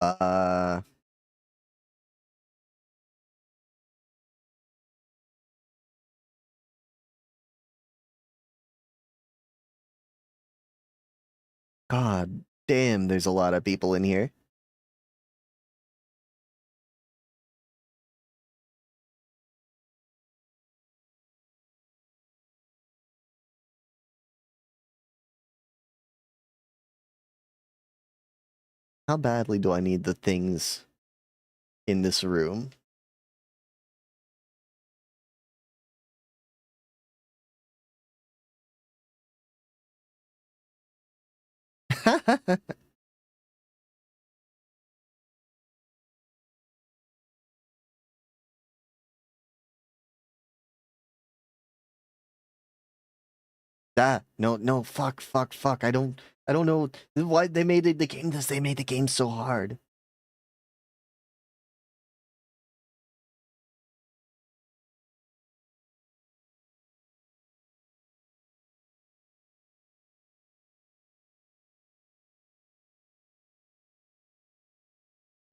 Uh, God damn, there's a lot of people in here. How badly do I need the things in this room? Ah, no, fuck. I don't know why they made it, the game this. They made the game so hard.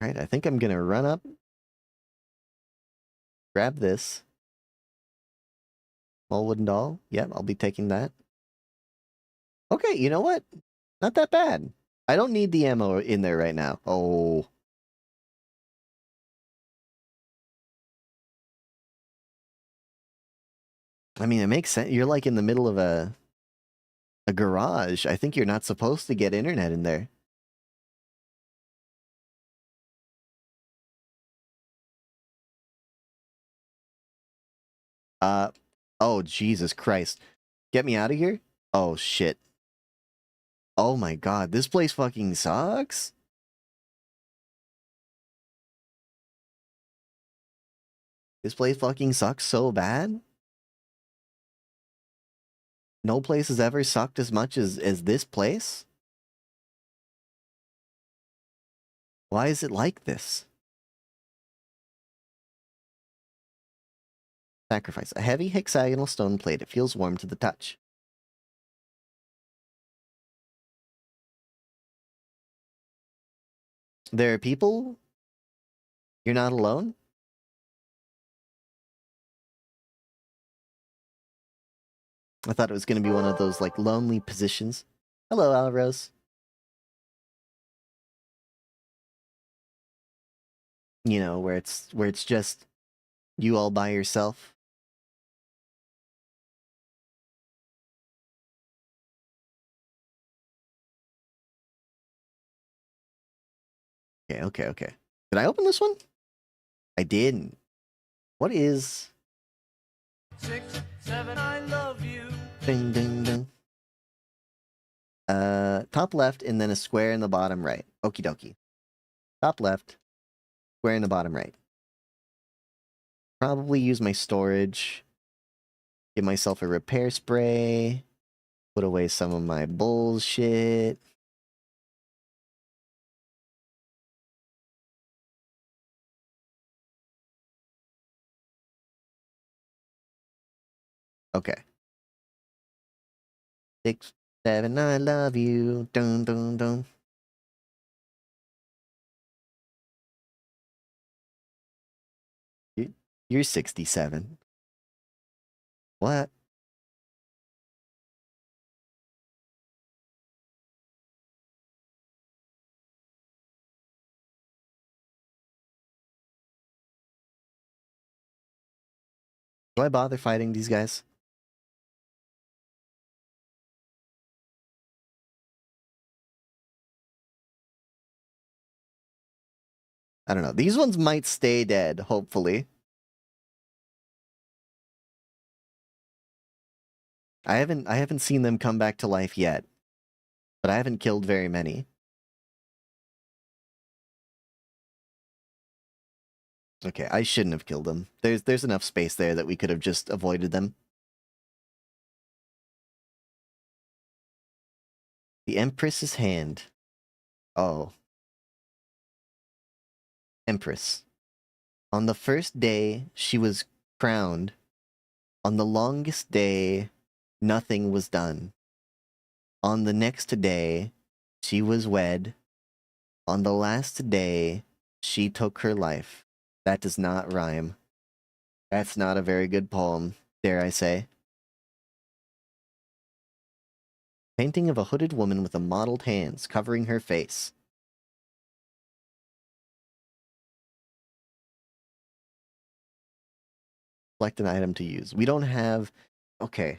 Right, I think I'm gonna run up, grab this. Small wooden doll. Yep, I'll be taking that. Okay, you know what? Not that bad. I don't need the ammo in there right now. Oh. I mean, it makes sense. You're like in the middle of a garage. I think you're not supposed to get internet in there. Uh, oh, Jesus Christ. Get me out of here? Oh, shit. Oh my god, this place fucking sucks? This place fucking sucks so bad? No place has ever sucked as much as this place? Why is it like this? Sacrifice. A heavy hexagonal stone plate. It feels warm to the touch. There are people? You're not alone? I thought it was going to be one of those, like, lonely positions. Hello, Alrose. You know, where it's just you all by yourself. Okay. Did I open this one? I didn't. What is... 6, 7, I love you. Ding, ding, ding. Top left and then a square in the bottom right. Okie dokie. Top left, square in the bottom right. Probably use my storage. Give myself a repair spray. Put away some of my bullshit. Okay. 6, 7, I love you. Dun, dun, dun. You're 67. What? Do I bother fighting these guys? I don't know. These ones might stay dead, hopefully. I haven't seen them come back to life yet. But I haven't killed very many. Okay, I shouldn't have killed them. There's enough space there that we could have just avoided them. The Empress's hand. Oh. Empress. On the first day, she was crowned. On the longest day, nothing was done. On the next day, she was wed. On the last day, she took her life. That does not rhyme. That's not a very good poem, dare I say. Painting of a hooded woman with a mottled hands covering her face. Select an item to use. We don't have... Okay.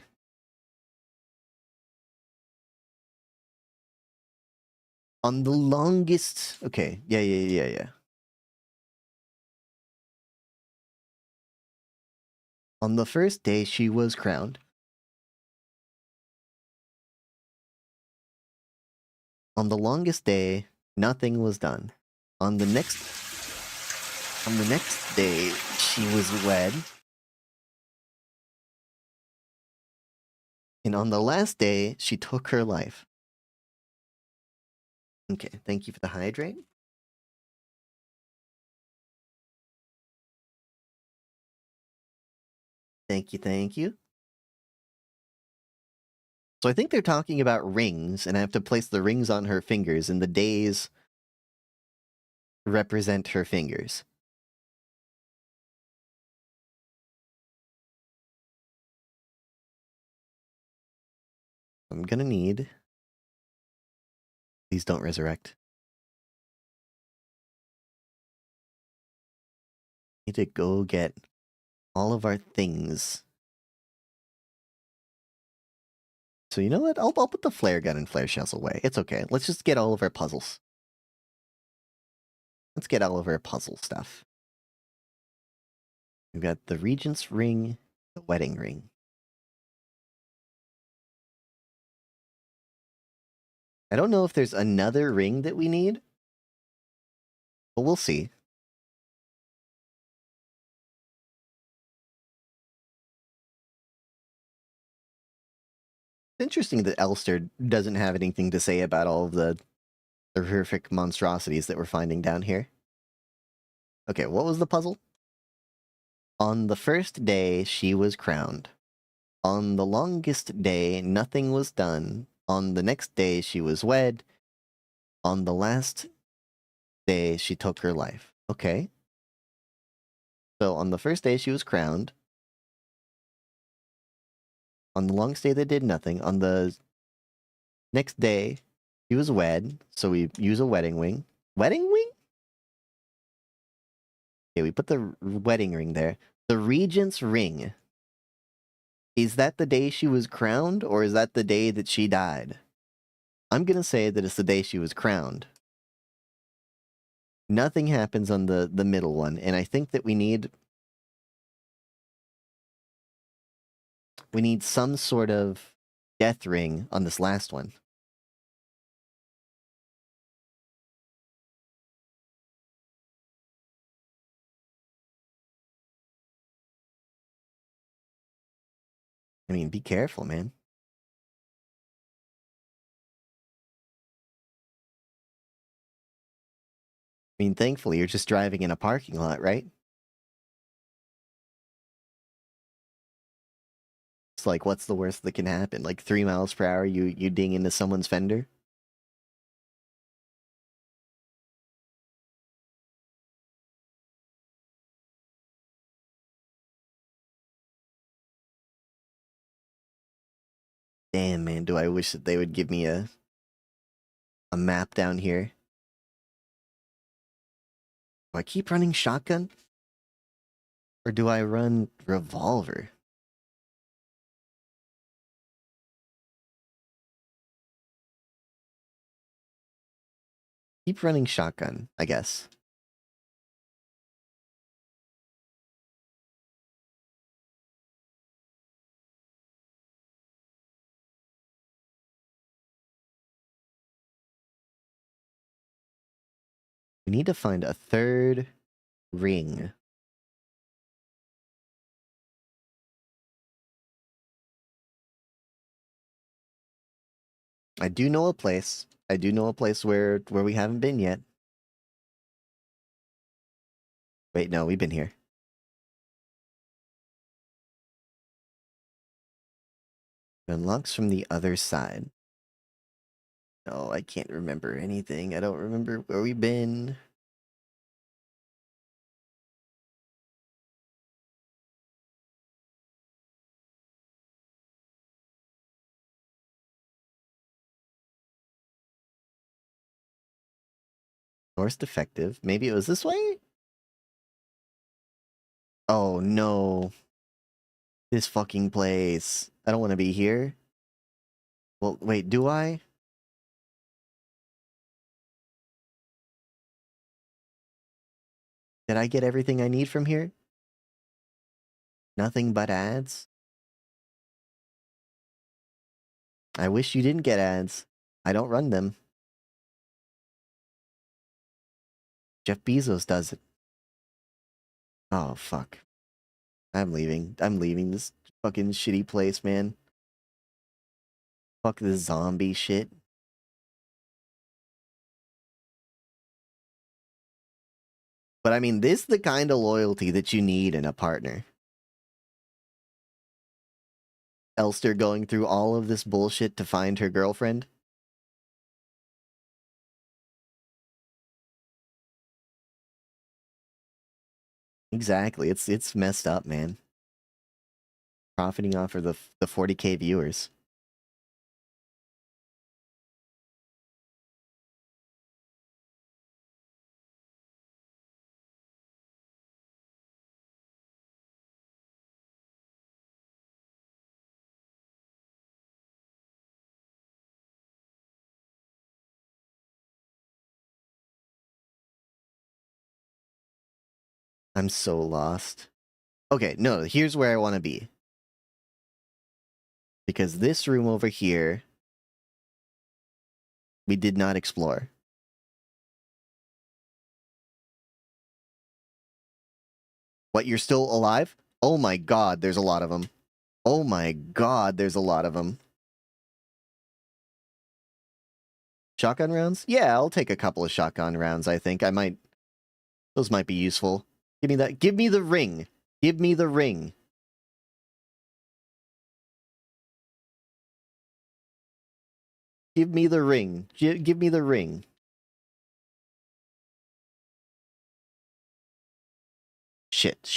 On the longest... Okay, yeah. On the first day, she was crowned. On the longest day, nothing was done. On the next day, she was wed. And on the last day, she took her life. Okay, thank you for the hydrate. Thank you. So I think they're talking about rings, and I have to place the rings on her fingers, and the days represent her fingers. I'm gonna need... Please don't resurrect. Need to go get all of our things. So you know what? I'll put the flare gun and flare shells away. It's okay. Let's just get all of our puzzles. Let's get all of our puzzle stuff. We've got the Regent's ring, the wedding ring. I don't know if there's another ring that we need, but we'll see. It's interesting that Elster doesn't have anything to say about all of the horrific monstrosities that we're finding down here. Okay, what was the puzzle? On the first day, she was crowned. On the longest day, nothing was done. On the next day, she was wed. On the last day, she took her life. Okay. So on the first day, she was crowned. On the longest day, they did nothing. On the next day, she was wed. So we use a wedding ring. Wedding ring? Okay, we put the wedding ring there. The Regent's ring. Is that the day she was crowned, or is that the day that she died? I'm gonna say that it's the day she was crowned. Nothing happens on the middle one, and I think that we need some sort of death ring on this last one. I mean, be careful, man. I mean, thankfully, you're just driving in a parking lot, right? It's like, what's the worst that can happen? Like 3 miles per hour, you ding into someone's fender? Damn, man, do I wish that they would give me a map down here. Do I keep running shotgun? Or do I run revolver? Keep running shotgun, I guess. We need to find a third ring. I do know a place. I do know a place where we haven't been yet. Wait, no, we've been here. It unlocks from the other side. No, I can't remember anything. I don't remember where we've been. Norse defective. Maybe it was this way? Oh no. This fucking place. I don't want to be here. Well, wait, do I? Did I get everything I need from here? Nothing but ads? I wish you didn't get ads. I don't run them. Jeff Bezos does it. Oh, fuck. I'm leaving. I'm leaving this fucking shitty place, man. Fuck this zombie shit. But I mean, this is the kind of loyalty that you need in a partner. Elster going through all of this bullshit to find her girlfriend. Exactly. It's messed up, man. Profiting off of the 40K viewers. I'm so lost. Okay, no, here's where I want to be. Because this room over here, we did not explore. What, you're still alive? Oh my god, there's a lot of them. Oh my god, there's a lot of them. Shotgun rounds? Yeah, I'll take a couple of shotgun rounds, I think. Those might be useful. Give me that. Give me the ring. Give me the ring. Give me the ring. Give me the ring. Shit.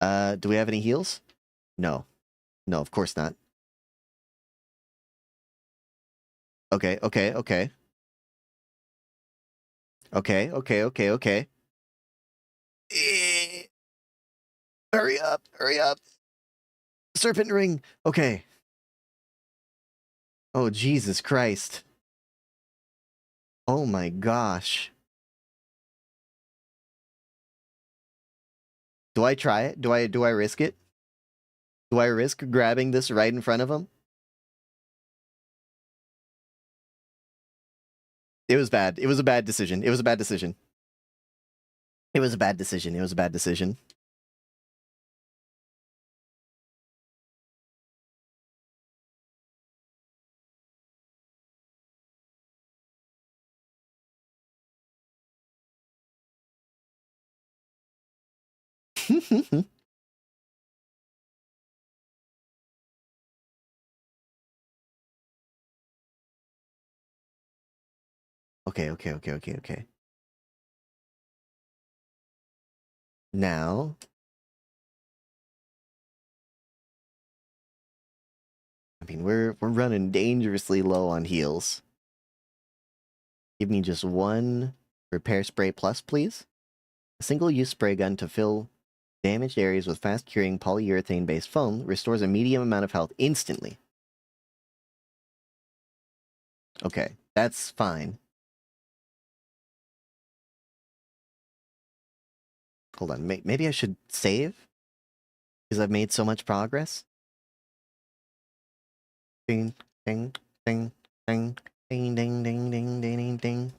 Do we have any heals? No. No, of course not. Okay. Hurry up. Serpent ring. Okay. Oh, Jesus Christ. Oh my gosh. Do I try it? Do I risk it? Do I risk grabbing this right in front of him? It was bad. It was a bad decision. It was a bad decision. It was a bad decision. It was a bad decision. Okay. Now, I mean, we're running dangerously low on heals. Give me just one repair spray plus, please. A single-use spray gun to fill damaged areas with fast-curing polyurethane-based foam restores a medium amount of health instantly. Okay, that's fine. Hold on, maybe I should save? Because I've made so much progress? Ding, ding, ding, ding, ding, ding, ding, ding, ding, ding,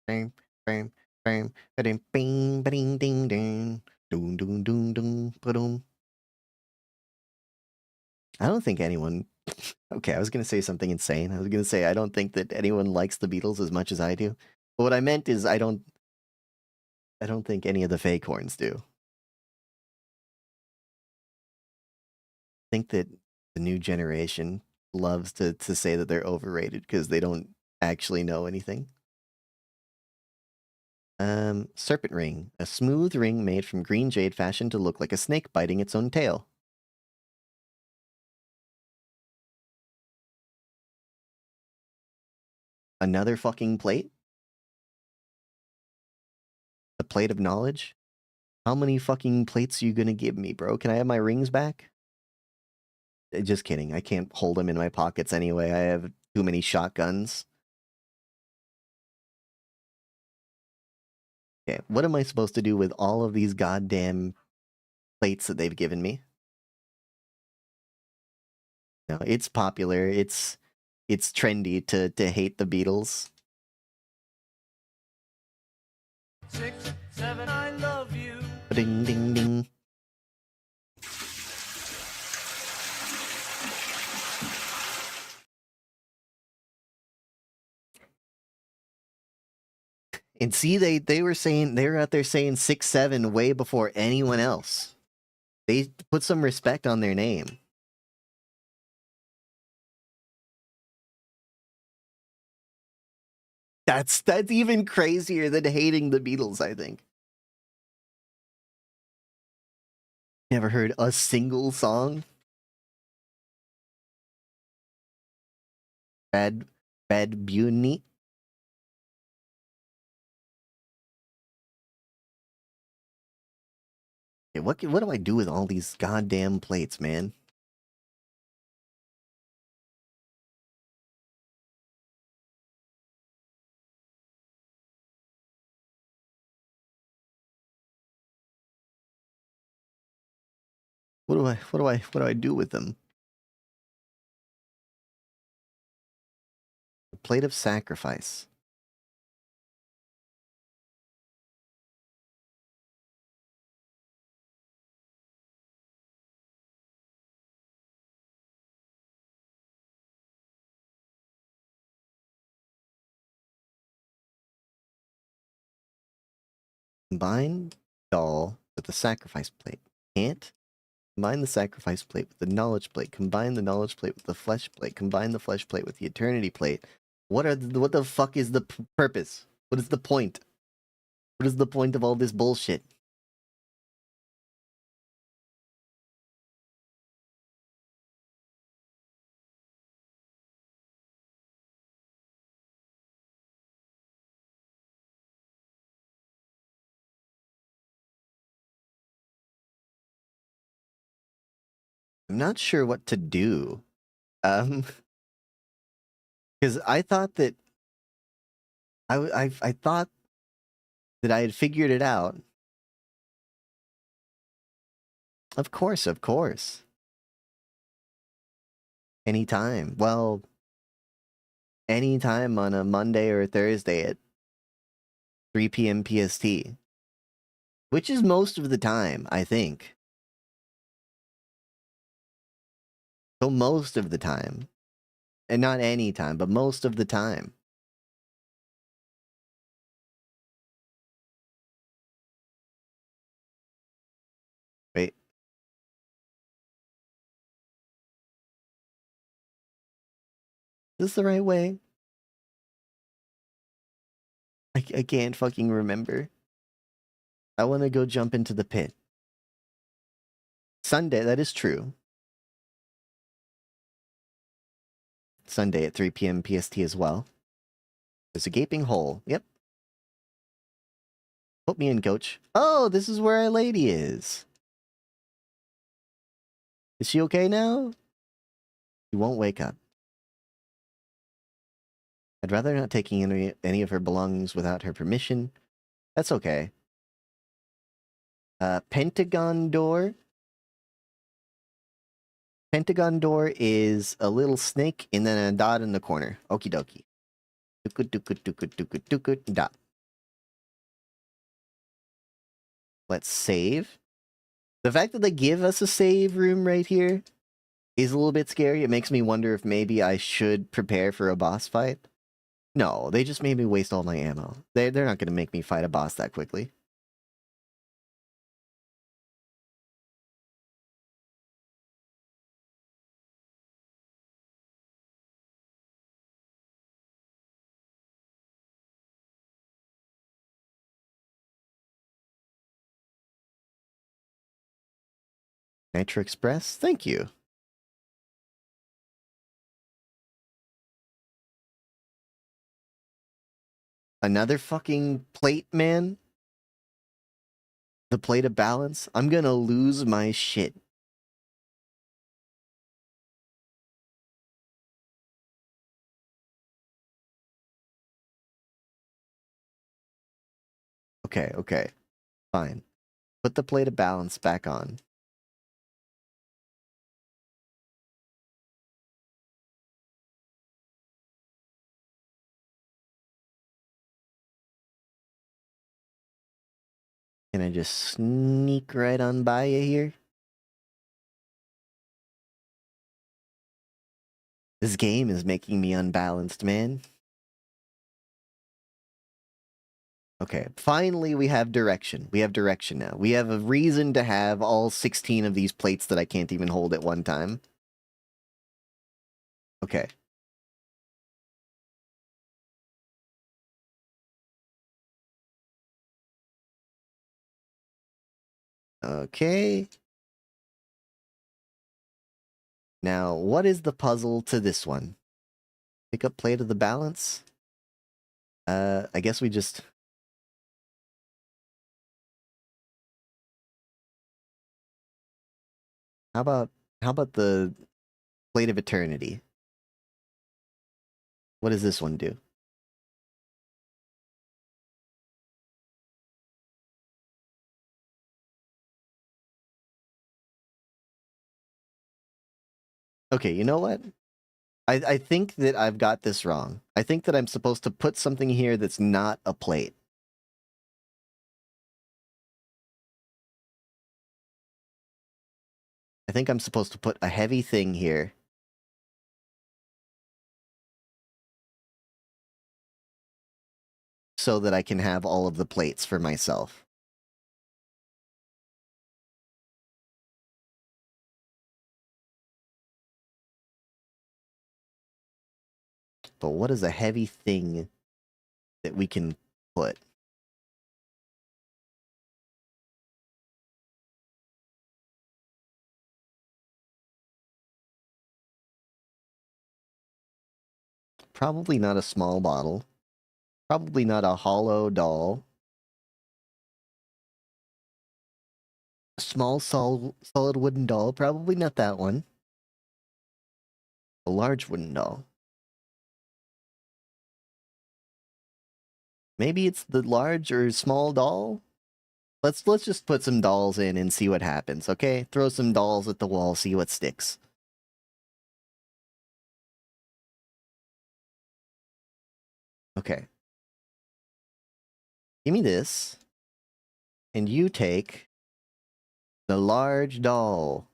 ding, bam, bam, ba-ding, bing, ba-ding, ding, ding, doom, doom, doom, doom, ba-doom. I don't think anyone... Okay, I was going to say something insane. I was going to say I don't think that anyone likes the Beatles as much as I do. But what I meant is I don't think any of the fake horns do. I think that the new generation loves to say that they're overrated because they don't actually know anything. Serpent ring. A smooth ring made from green jade fashioned to look like a snake biting its own tail. Another fucking plate? plate of knowledge? How many fucking plates are you gonna give me, bro? Can I have my rings back? Just kidding. I can't hold them in my pockets anyway. I have too many shotguns. Okay, what am I supposed to do with all of these goddamn plates that they've given me? No, it's popular. It's trendy to hate the Beatles. 6, 7, I love you. Ding ding ding. And see, they were out there saying 6, 7 way before anyone else. They put some respect on their name. That's even crazier than hating the Beatles, I think. Never heard a single song? Bad Bunny? Okay, what do I do with all these goddamn plates, man? What do I do with them? A plate of sacrifice. Combine doll with the sacrifice plate. Can't? Combine the sacrifice plate with the knowledge plate. Combine the knowledge plate with the flesh plate. Combine the flesh plate with the eternity plate. What the fuck is the purpose? What is the point? What is the point of all this bullshit? I'm not sure what to do. Because I thought that I thought that I had figured it out. Of course, of course. Anytime. Well, anytime on a Monday or a Thursday at 3 p.m. PST. Which is most of the time, I think. So most of the time. And not any time, but most of the time. Wait. Is this the right way? I can't fucking remember. I want to go jump into the pit. Sunday, that is true. Sunday at 3 p.m. PST as well. There's a gaping hole. Yep. Put me in, coach. Oh, this is where our lady is. Is she okay now? She won't wake up. I'd rather not taking any of her belongings without her permission. That's okay. Pentagon door. Pentagon door is a little snake and then a dot in the corner. Okie dokie. Dot. Let's save. The fact that they give us a save room right here is a little bit scary. It makes me wonder if maybe I should prepare for a boss fight. No, they just made me waste all my ammo. They're not going to make me fight a boss that quickly. Nitro Express, thank you. Another fucking plate, man? The plate of balance? I'm gonna lose my shit. Okay, okay. Fine. Put the plate of balance back on. Can I just sneak right on by you here? This game is making me unbalanced, man. Okay, finally we have direction. We have direction now. We have a reason to have all 16 of these plates that I can't even hold at one time. Okay. Okay. Now, what is the puzzle to this one? Pick up plate of the balance? I guess we just... How about the plate of eternity? What does this one do? Okay, you know what? I think that I've got this wrong. I think that I'm supposed to put something here that's not a plate. I think I'm supposed to put a heavy thing here. So that I can have all of the plates for myself. But what is a heavy thing that we can put? Probably not a small bottle. Probably not a hollow doll. A small solid wooden doll. Probably not that one. A large wooden doll. Maybe it's the large or small doll? Let's just put some dolls in and see what happens, okay? Throw some dolls at the wall, see what sticks. Okay. Give me this. And you take the large doll.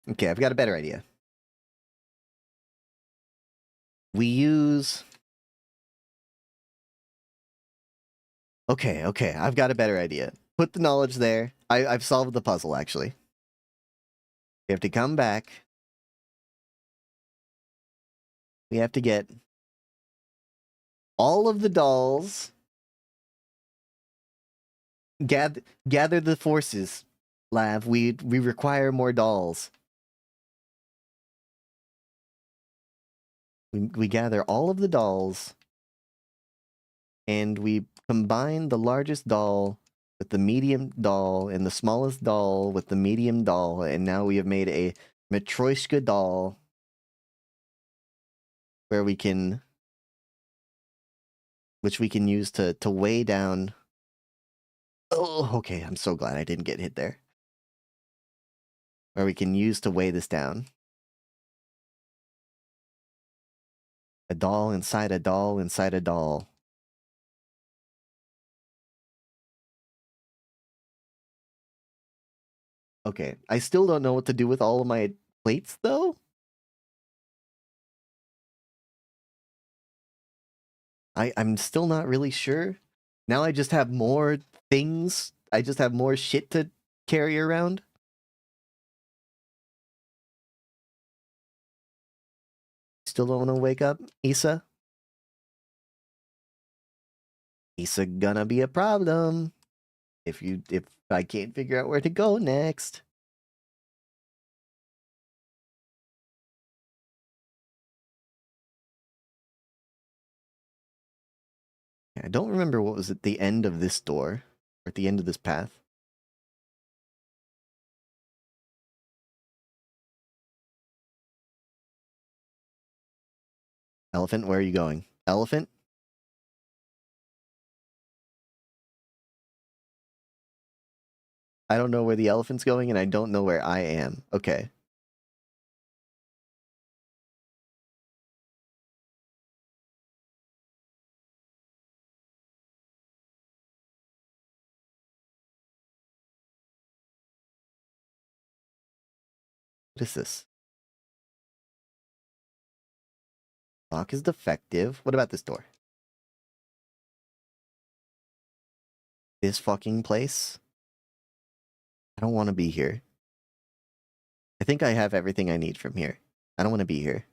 Okay, I've got a better idea. We use... Okay, I've got a better idea. Put the knowledge there. I've solved the puzzle, actually. We have to come back. We have to get all of the dolls. Gather the forces, Lav. We require more dolls. We gather all of the dolls. And we combine the largest doll with the medium doll and the smallest doll with the medium doll, and now we have made a Matryoshka doll where we can, which we can use to weigh down. Oh, okay, I'm so glad I didn't get hit there. Where we can use to weigh this down. A doll inside a doll inside a doll. Okay, I still don't know what to do with all of my plates, though. I'm still not really sure. Now I just have more things. I just have more shit to carry around. Still don't want to wake up, Issa? Issa gonna be a problem if I can't figure out where to go next. I don't remember what was at the end of this door, or at the end of this path. Elephant, where are you going? Elephant? I don't know where the elephant's going, and I don't know where I am. Okay. What is this? Lock is defective. What about this door? This fucking place? I don't want to be here. I think I have everything I need from here. I don't want to be here.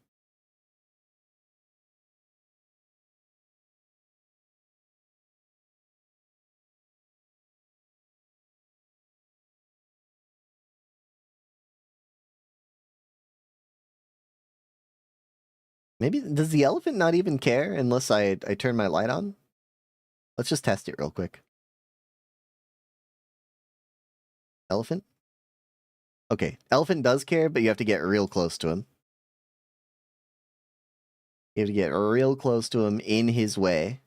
Maybe, does the elephant not even care unless I turn my light on? Let's just test it real quick. Elephant? Okay, elephant does care, but you have to get real close to him. You have to get real close to him in his way.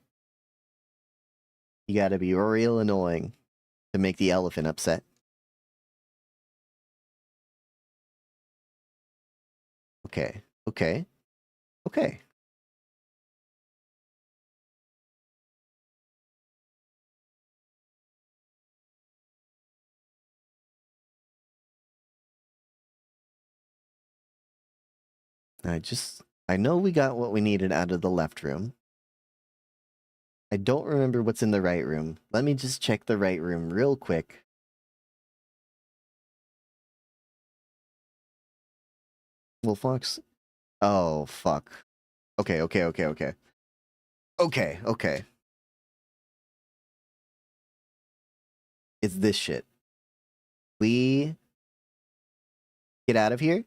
You gotta be real annoying to make the elephant upset. Okay, okay, okay. I know we got what we needed out of the left room. I don't remember what's in the right room. Let me just check the right room real quick. Well, Fox. Oh, fuck. Okay, okay, okay, okay. Okay, okay. It's this shit. We get out of here.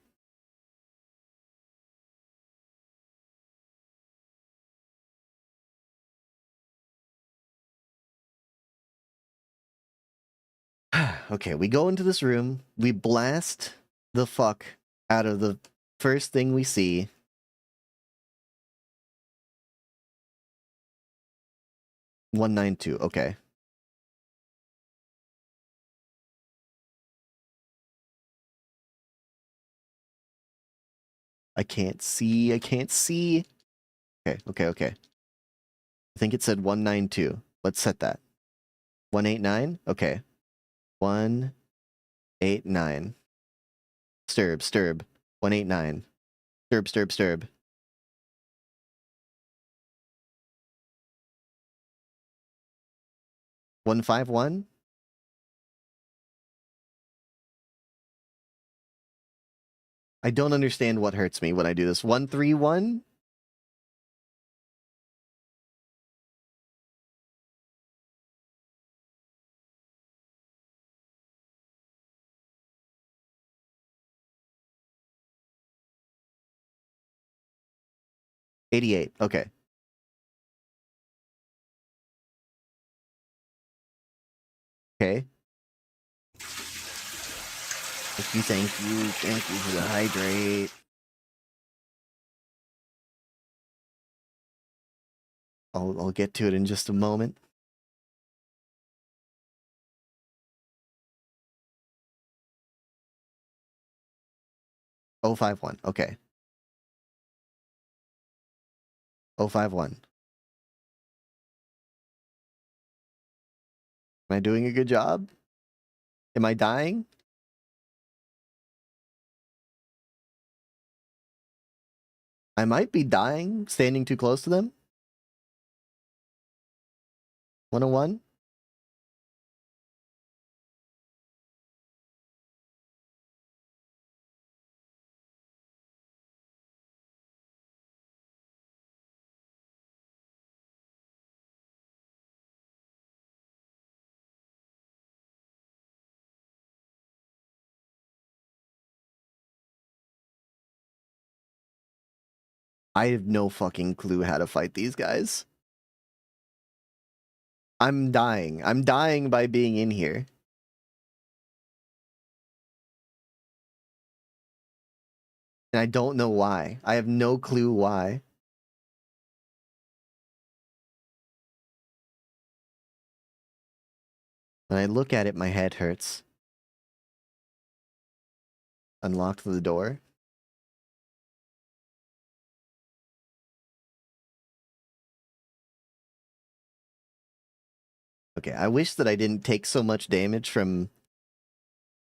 Okay, we go into this room. We blast the fuck out of the first thing we see. $192. Okay. I can't see. I can't see. Okay, okay, okay. I think it said 192. Let's set that. 189? Okay. 189. Stirb, stirb. 189. Stirb, stirb, stirb. 151? I don't understand what hurts me when I do this. 131? $88. Okay. Okay. Thank you, thank you. Thank you for the hydrate. I'll get to it in just a moment. Oh 51. Okay. 051. Am I doing a good job? Am I dying? I might be dying standing too close to them. 101. I have no fucking clue how to fight these guys. I'm dying. I'm dying by being in here. And I don't know why. I have no clue why. When I look at it, my head hurts. Unlocked the door. Okay, I wish that I didn't take so much damage from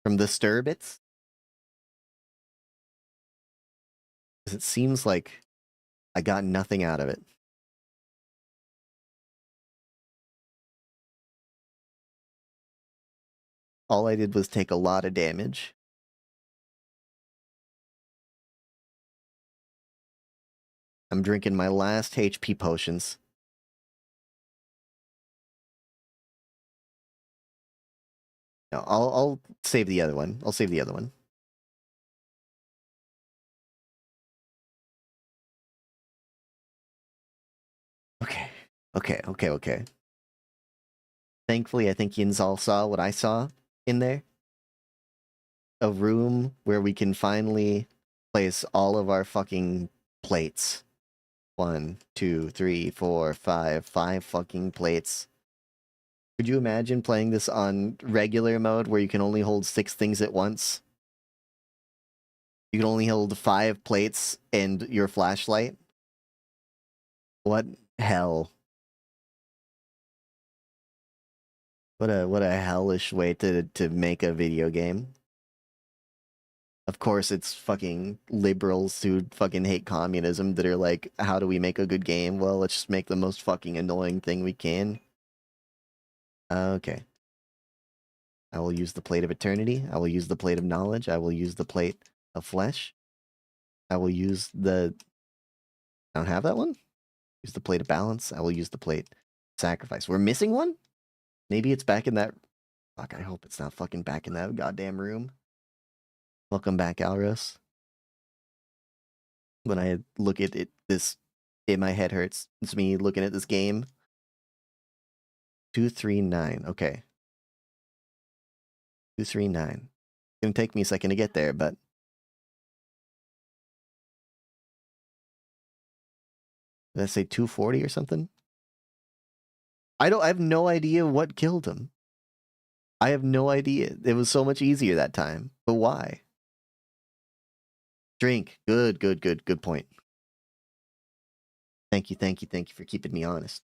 the stir bits. Because it seems like I got nothing out of it. All I did was take a lot of damage. I'm drinking my last HP potions. No, I'll save the other one. I'll save the other one. Okay. Okay. Thankfully, I think Yinzal saw what I saw in there. A room where we can finally place all of our fucking plates. 1, 2, 3, 4, 5 fucking plates. Could you imagine playing this on regular mode where you can only hold 6 things at once? You can only hold 5 plates and your flashlight? What hell? What a hellish way to make a video game. Of course, it's fucking liberals who fucking hate communism that are like, how do we make a good game? Well, let's just make the most fucking annoying thing we can. Okay. I will use the plate of eternity. I will use the plate of knowledge. I will use the plate of flesh. I will use the... I don't have that one? Use the plate of balance. I will use the plate of sacrifice. We're missing one? Maybe it's back in that... Fuck, I hope it's not fucking back in that goddamn room. Welcome back, Alros. When I look at it, my head hurts. It's me looking at this game. 239. Okay. 239. It's gonna take me a second to get there, but did I say 240 or something? I have no idea what killed him. I have no idea. It was so much easier that time. But why? Drink. Good point. Thank you for keeping me honest.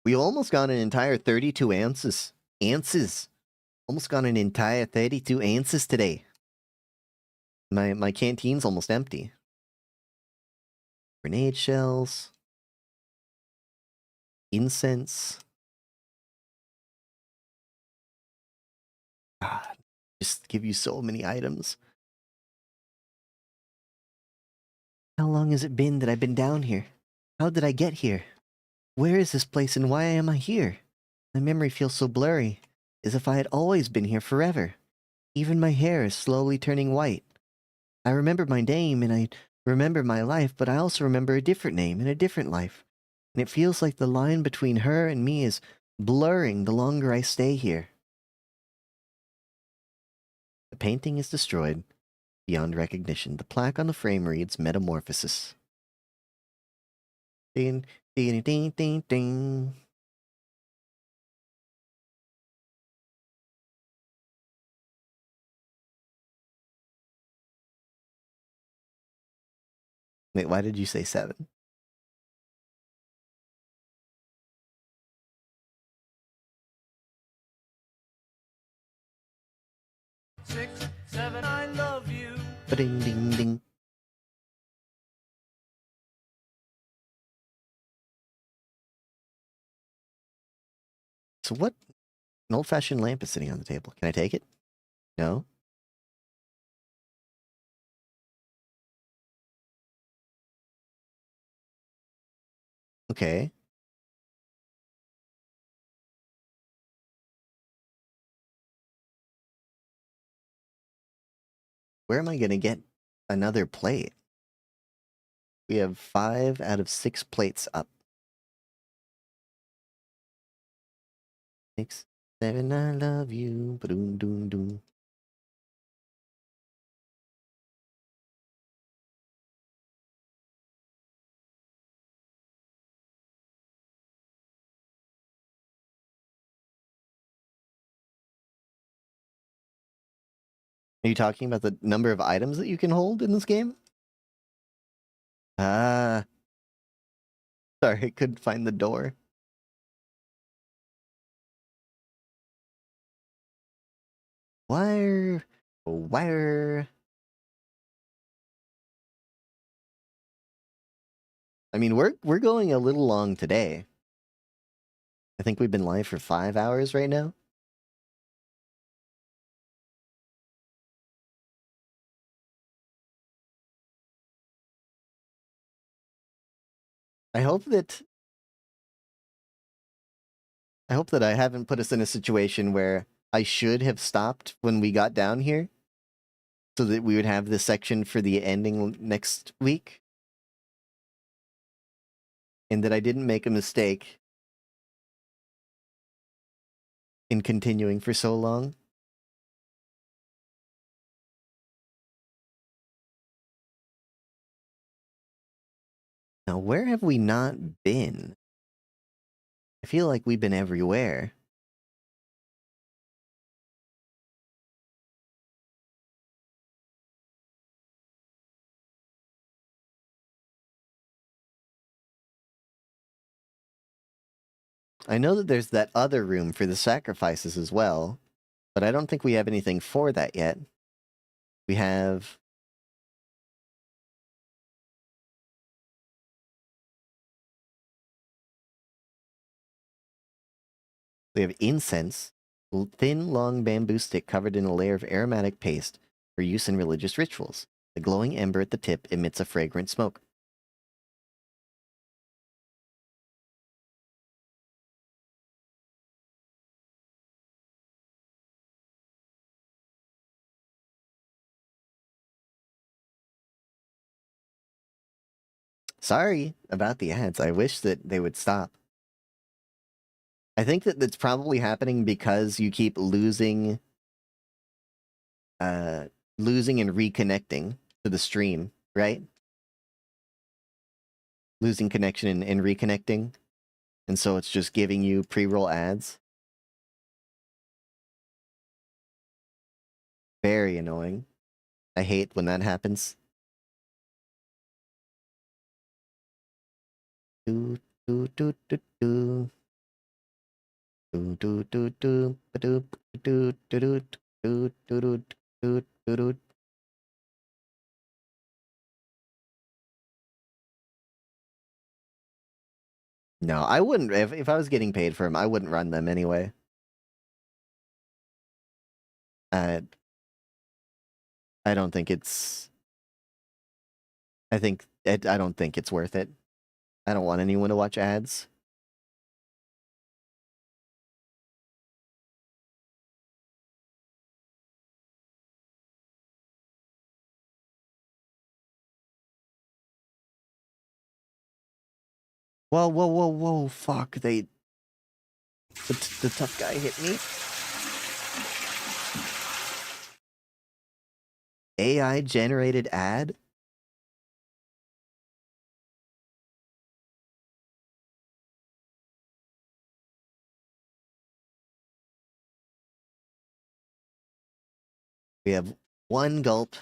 We almost got an entire 32 ounces. Almost got an entire 32 ounces today. My canteen's almost empty. Grenade shells. Incense. God, just give you so many items. How long has it been that I've been down here? How did I get here? Where is this place and why am I here? My memory feels so blurry, as if I had always been here forever. Even my hair is slowly turning white. I remember my name and I remember my life, but I also remember a different name and a different life. And it feels like the line between her and me is blurring the longer I stay here. The painting is destroyed beyond recognition. The plaque on the frame reads Metamorphosis. Ding, ding, ding, ding, ding. Wait, why did you say 7? Six, seven, I love you. Ding, ding, ding. So what? An old-fashioned lamp is sitting on the table. Can I take it? No? Okay. Where am I gonna get another plate? We have 5 out of 6 plates up. 6, 7, I love you. Ba-doom, doom, doom. Are you talking about the number of items that you can hold in this game? Ah. Sorry, I couldn't find the door. Wire. Wire. I mean, we're going a little long today. I think we've been live for 5 hours right now. I hope that I haven't put us in a situation where I should have stopped when we got down here so that we would have this section for the ending next week. And that I didn't make a mistake in continuing for so long. Now, where have we not been? I feel like we've been everywhere. I know that there's that other room for the sacrifices as well, but I don't think we have anything for that yet. We have... We have incense, thin, long bamboo stick covered in a layer of aromatic paste for use in religious rituals. The glowing ember at the tip emits a fragrant smoke. Sorry about the ads. I wish that they would stop. I think that that's probably happening because you keep losing and reconnecting to the stream, right? Losing connection and reconnecting. And so it's just giving you pre-roll ads. Very annoying. I hate when that happens. Do do do do do. Do do do do do do do do do do do do do. No, I wouldn't. If I was getting paid for them, I wouldn't run them anyway. I don't think it's. I don't think it's worth it. I don't want anyone to watch ads. Whoa, whoa, whoa, whoa! Fuck! The tough guy hit me. AI generated ad. We have one gulp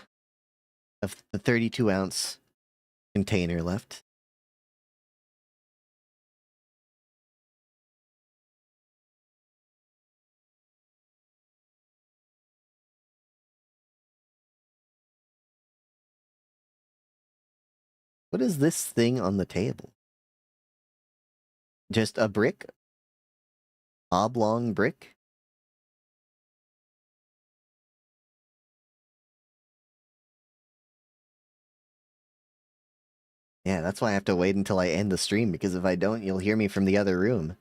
of the 32-ounce container left. What is this thing on the table? Just a brick? Oblong brick? Yeah, that's why I have to wait until I end the stream, because if I don't, you'll hear me from the other room.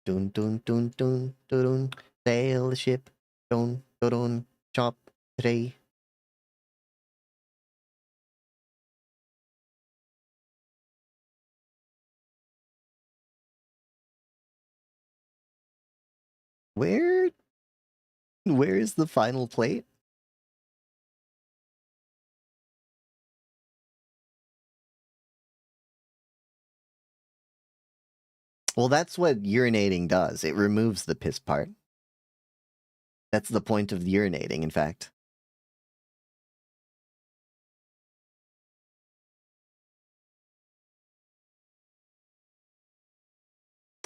Dun dun dun dun dun dun. Sail the ship. Dun dun dun. Chop today. Where is the final plate? Well, that's what urinating does. It removes the piss part. That's the point of urinating, in fact.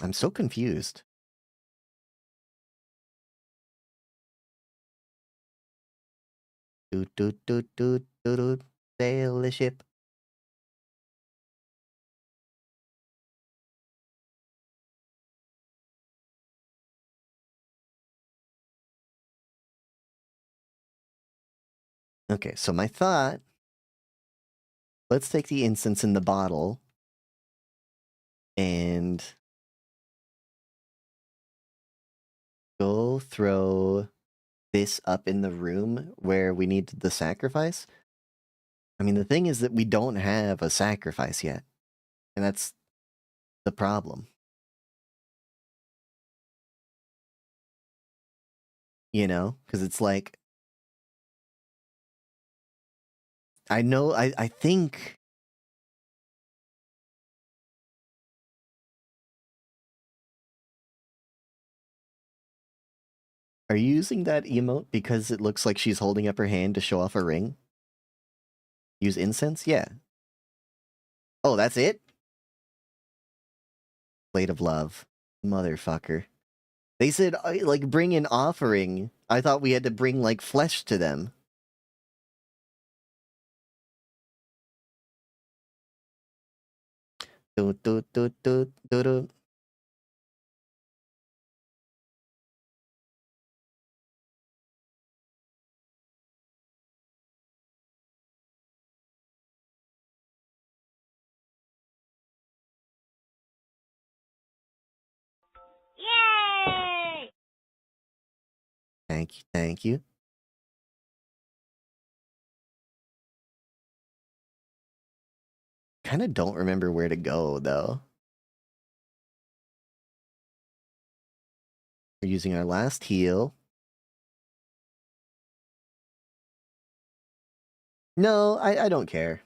I'm so confused. Doot doot doot doot doot doot. Sail the ship. Okay, so my thought. Let's take the incense in the bottle and go throw this up in the room where we need the sacrifice. I mean, the thing is that we don't have a sacrifice yet, and that's the problem. You know, because it's like I know I think are you using that emote because it looks like she's holding up her hand to show off a ring? Use incense? Yeah. Oh, that's it? Plate of love. Motherfucker. They said, like, bring an offering. I thought we had to bring, like, flesh to them. Doot, doot, doot, doot, doot, doot. Yay! Thank you, thank you. Kind of don't remember where to go, though. We're using our last heal. No, I don't care.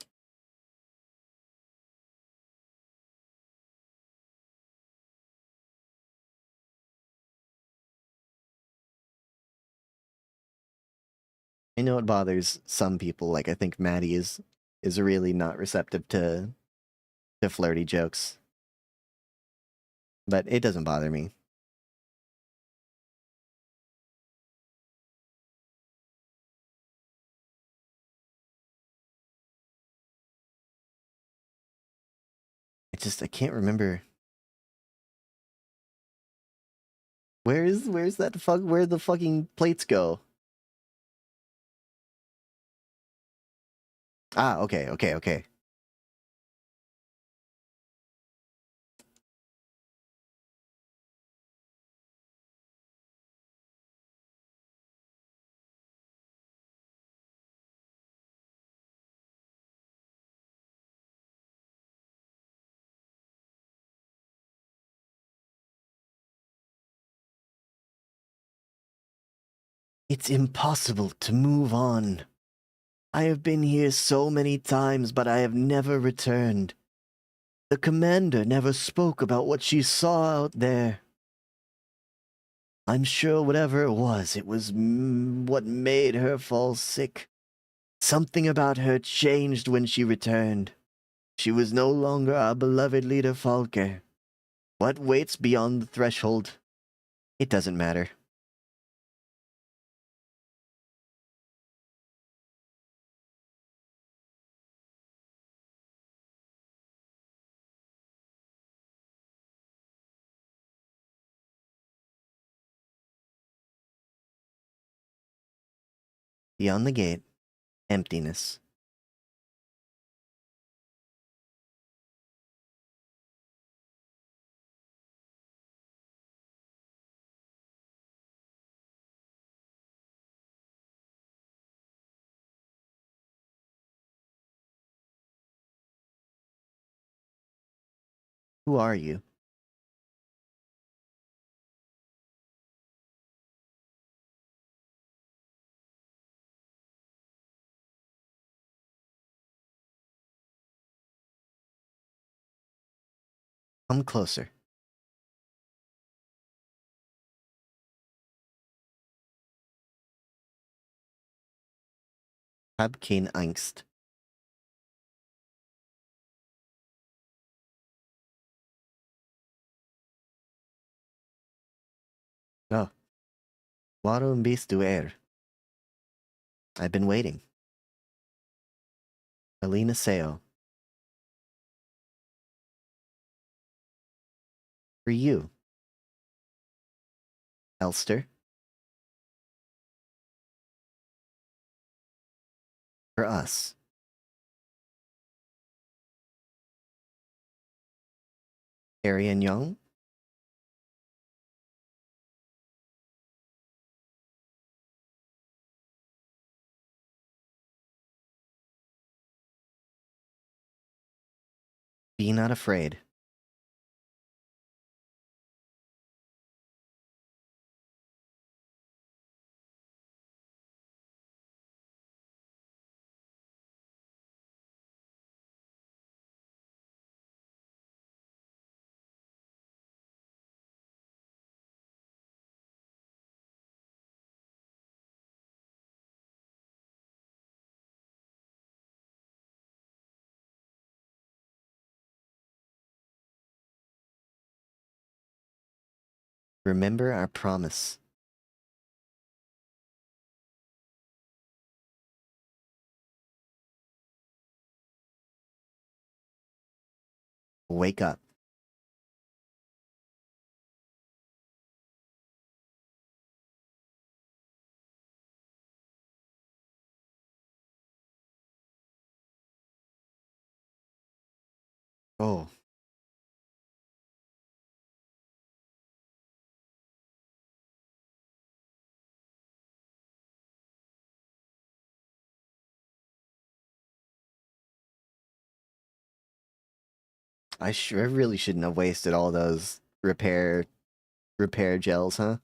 I know it bothers some people. Like, I think Maddie is really not receptive to flirty jokes. But it doesn't bother me. I can't remember. Where's that where the fucking plates go? Ah, okay, okay, okay. It's impossible to move on. I have been here so many times, but I have never returned. The commander never spoke about what she saw out there. I'm sure whatever it was what made her fall sick. Something about her changed when she returned. She was no longer our beloved leader Falke. What waits beyond the threshold? It doesn't matter. Beyond the gate, emptiness. Who are you? Come closer. Hab kein Angst. Oh. Warum bist du er? I've been waiting. Alina Seo. For you. Elster. For us. Arian Young. Be not afraid. Remember our promise. Wake up. Oh. I really shouldn't have wasted all those repair gels, huh?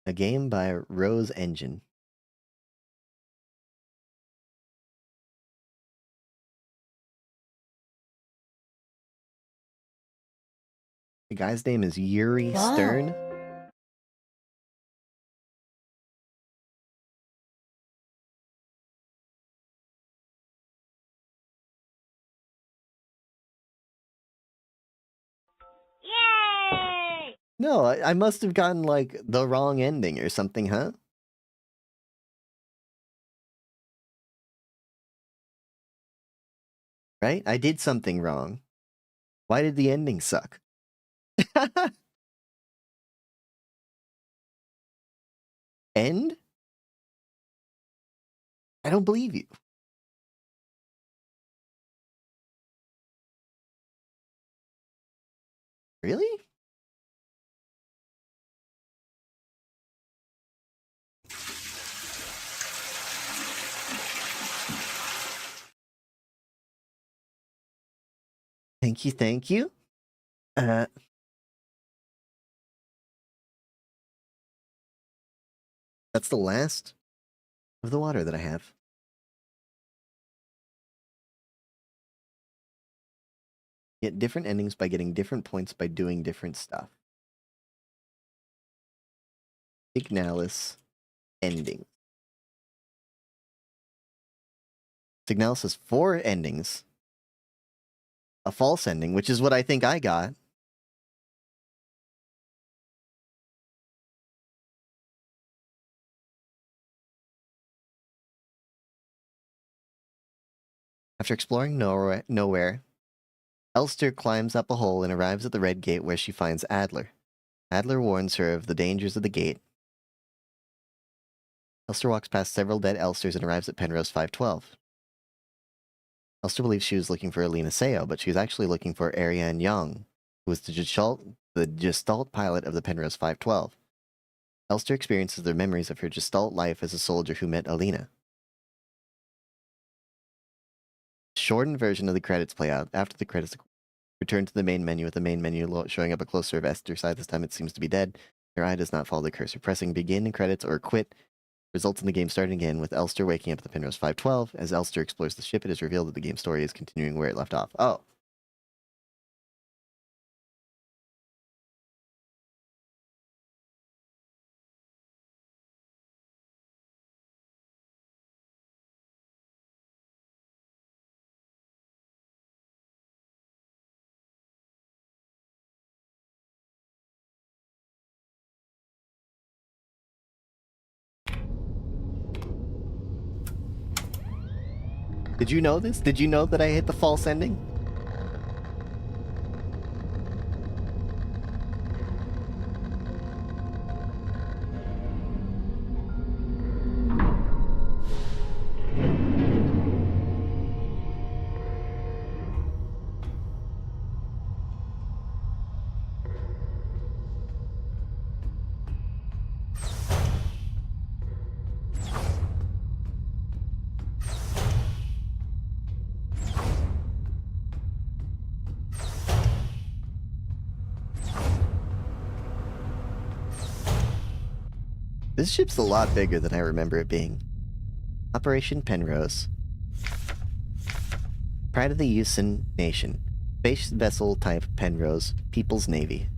A game by Rose Engine. The guy's name is Yuri Stern. Yay! No, I must have gotten like the wrong ending or something, huh? Right? I did something wrong. Why did the ending suck? End? I don't believe you. Really? Thank you, thank you. That's the last of the water that I have. Get different endings by getting different points by doing different stuff. Signalis ending. Signalis has 4 endings. A false ending, which is what I think I got. After exploring nowhere, Elster climbs up a hole and arrives at the Red Gate where she finds Adler. Adler warns her of the dangers of the gate. Elster walks past several dead Elsters and arrives at Penrose 512. Elster believes she was looking for Alina Seo, but she was actually looking for Ariane Young, who was the Gestalt pilot of the Penrose 512. Elster experiences the memories of her Gestalt life as a soldier who met Alina. shortened version of the credits play out. After the credits, return to the main menu with the main menu showing up a closer of Esther's side. This time it seems to be dead. Your eye does not follow the cursor. Pressing begin in credits or quit results in the game starting again with Elster waking up at the Penrose 512. As Elster explores the ship, it is revealed that the game story is continuing where it left off. Oh. Did you know this? Did you know that I hit the false ending? This ship's a lot bigger than I remember it being. Operation Penrose. Pride of the Usan Nation. Space vessel type Penrose. People's Navy.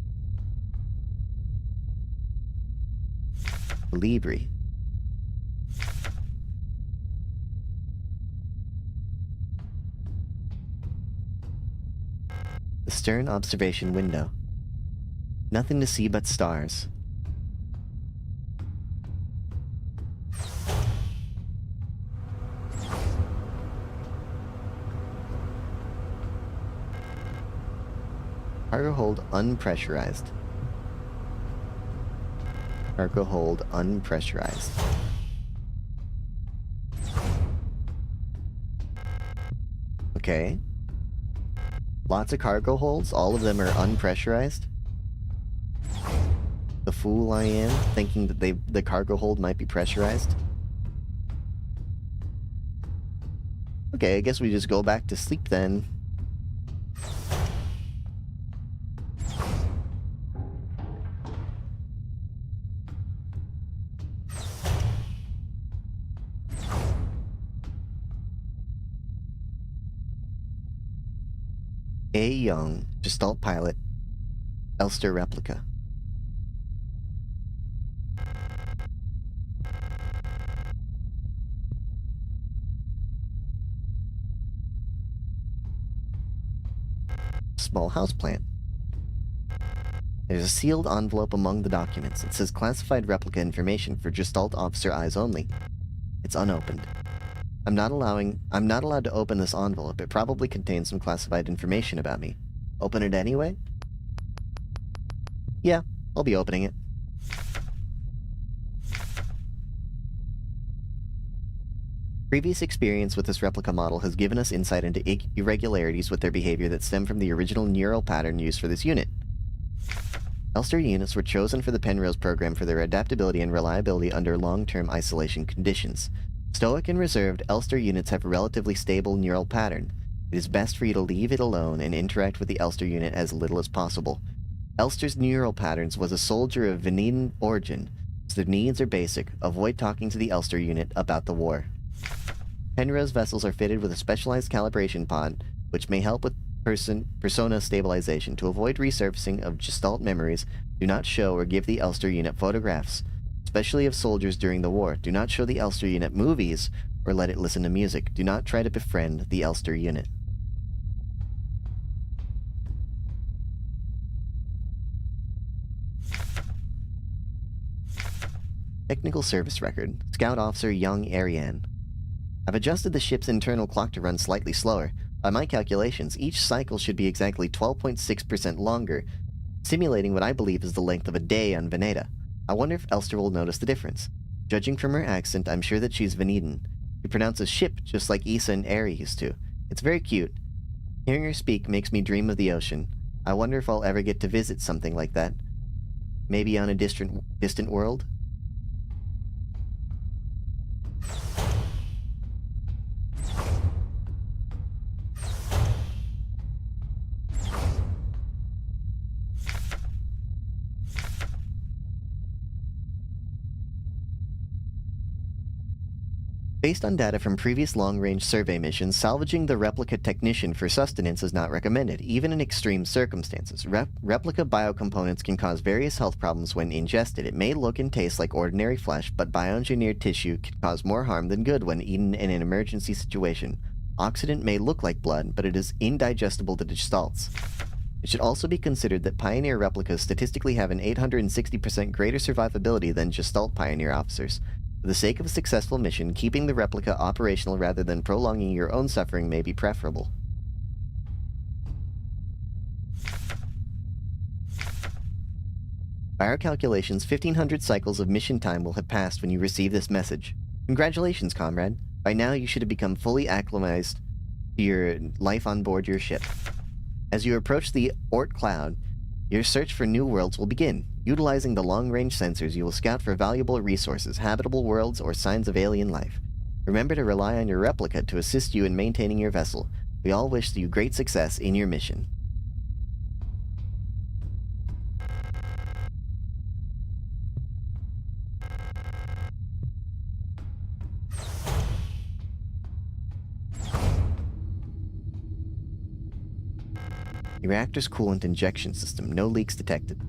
Libri. The stern observation window. Nothing to see but stars. Cargo hold unpressurized. Cargo hold unpressurized. Okay. Lots of cargo holds, all of them are unpressurized. The fool I am, thinking that the cargo hold might be pressurized. Okay, I guess we just go back to sleep then. A. Young, Gestalt pilot, Elster replica. Small houseplant. There's a sealed envelope among the documents. It says classified replica information for Gestalt officer eyes only. It's unopened. I'm not allowed to open this envelope. It probably contains some classified information about me. Open it anyway? Yeah, I'll be opening it. Previous experience with this replica model has given us insight into irregularities with their behavior that stem from the original neural pattern used for this unit. Elster units were chosen for the Penrose program for their adaptability and reliability under long-term isolation conditions. Stoic and reserved, Elster units have a relatively stable neural pattern. It is best for you to leave it alone and interact with the Elster unit as little as possible. Elster's neural patterns was a soldier of Venetian origin, so their needs are basic. Avoid talking to the Elster unit about the war. Penrose vessels are fitted with a specialized calibration pod, which may help with persona stabilization. To avoid resurfacing of Gestalt memories, do not show or give the Elster unit photographs, especially of soldiers during the war. Do not show the Elster unit movies or let it listen to music. Do not try to befriend the Elster unit. Technical service record. Scout Officer Young Ariane. I've adjusted the ship's internal clock to run slightly slower. By my calculations, each cycle should be exactly 12.6% longer, simulating what I believe is the length of a day on Veneta. I wonder if Elster will notice the difference. Judging from her accent, I'm sure that she's Venetian. She pronounces ship just like Issa and Ari used to. It's very cute. Hearing her speak makes me dream of the ocean. I wonder if I'll ever get to visit something like that. Maybe on a distant world? Based on data from previous long-range survey missions, salvaging the replica technician for sustenance is not recommended, even in extreme circumstances. Replica biocomponents can cause various health problems when ingested. It may look and taste like ordinary flesh, but bioengineered tissue can cause more harm than good when eaten in an emergency situation. Oxidant may look like blood, but it is indigestible to gestalts. It should also be considered that Pioneer replicas statistically have an 860% greater survivability than Gestalt Pioneer officers. For the sake of a successful mission, keeping the replica operational rather than prolonging your own suffering may be preferable. By our calculations, 1,500 cycles of mission time will have passed when you receive this message. Congratulations, comrade. By now, you should have become fully acclimatized to your life on board your ship. As you approach the Oort Cloud, your search for new worlds will begin. Utilizing the long-range sensors, you will scout for valuable resources, habitable worlds, or signs of alien life. Remember to rely on your replica to assist you in maintaining your vessel. We all wish you great success in your mission. The reactor's coolant injection system. No leaks detected.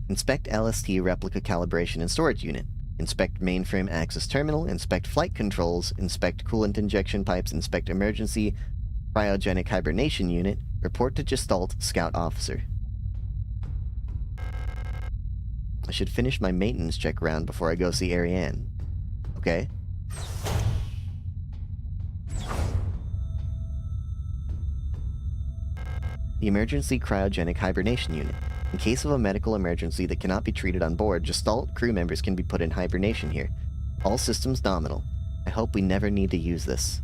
Inspect LST replica calibration and storage unit. Inspect mainframe access terminal. Inspect flight controls. Inspect coolant injection pipes. Inspect emergency cryogenic hibernation unit. Report to Gestalt Scout Officer. I should finish my maintenance check round before I go see Ariane. Okay. The emergency cryogenic hibernation unit. In case of a medical emergency that cannot be treated on board, Gestalt crew members can be put in hibernation here. All systems nominal. I hope we never need to use this.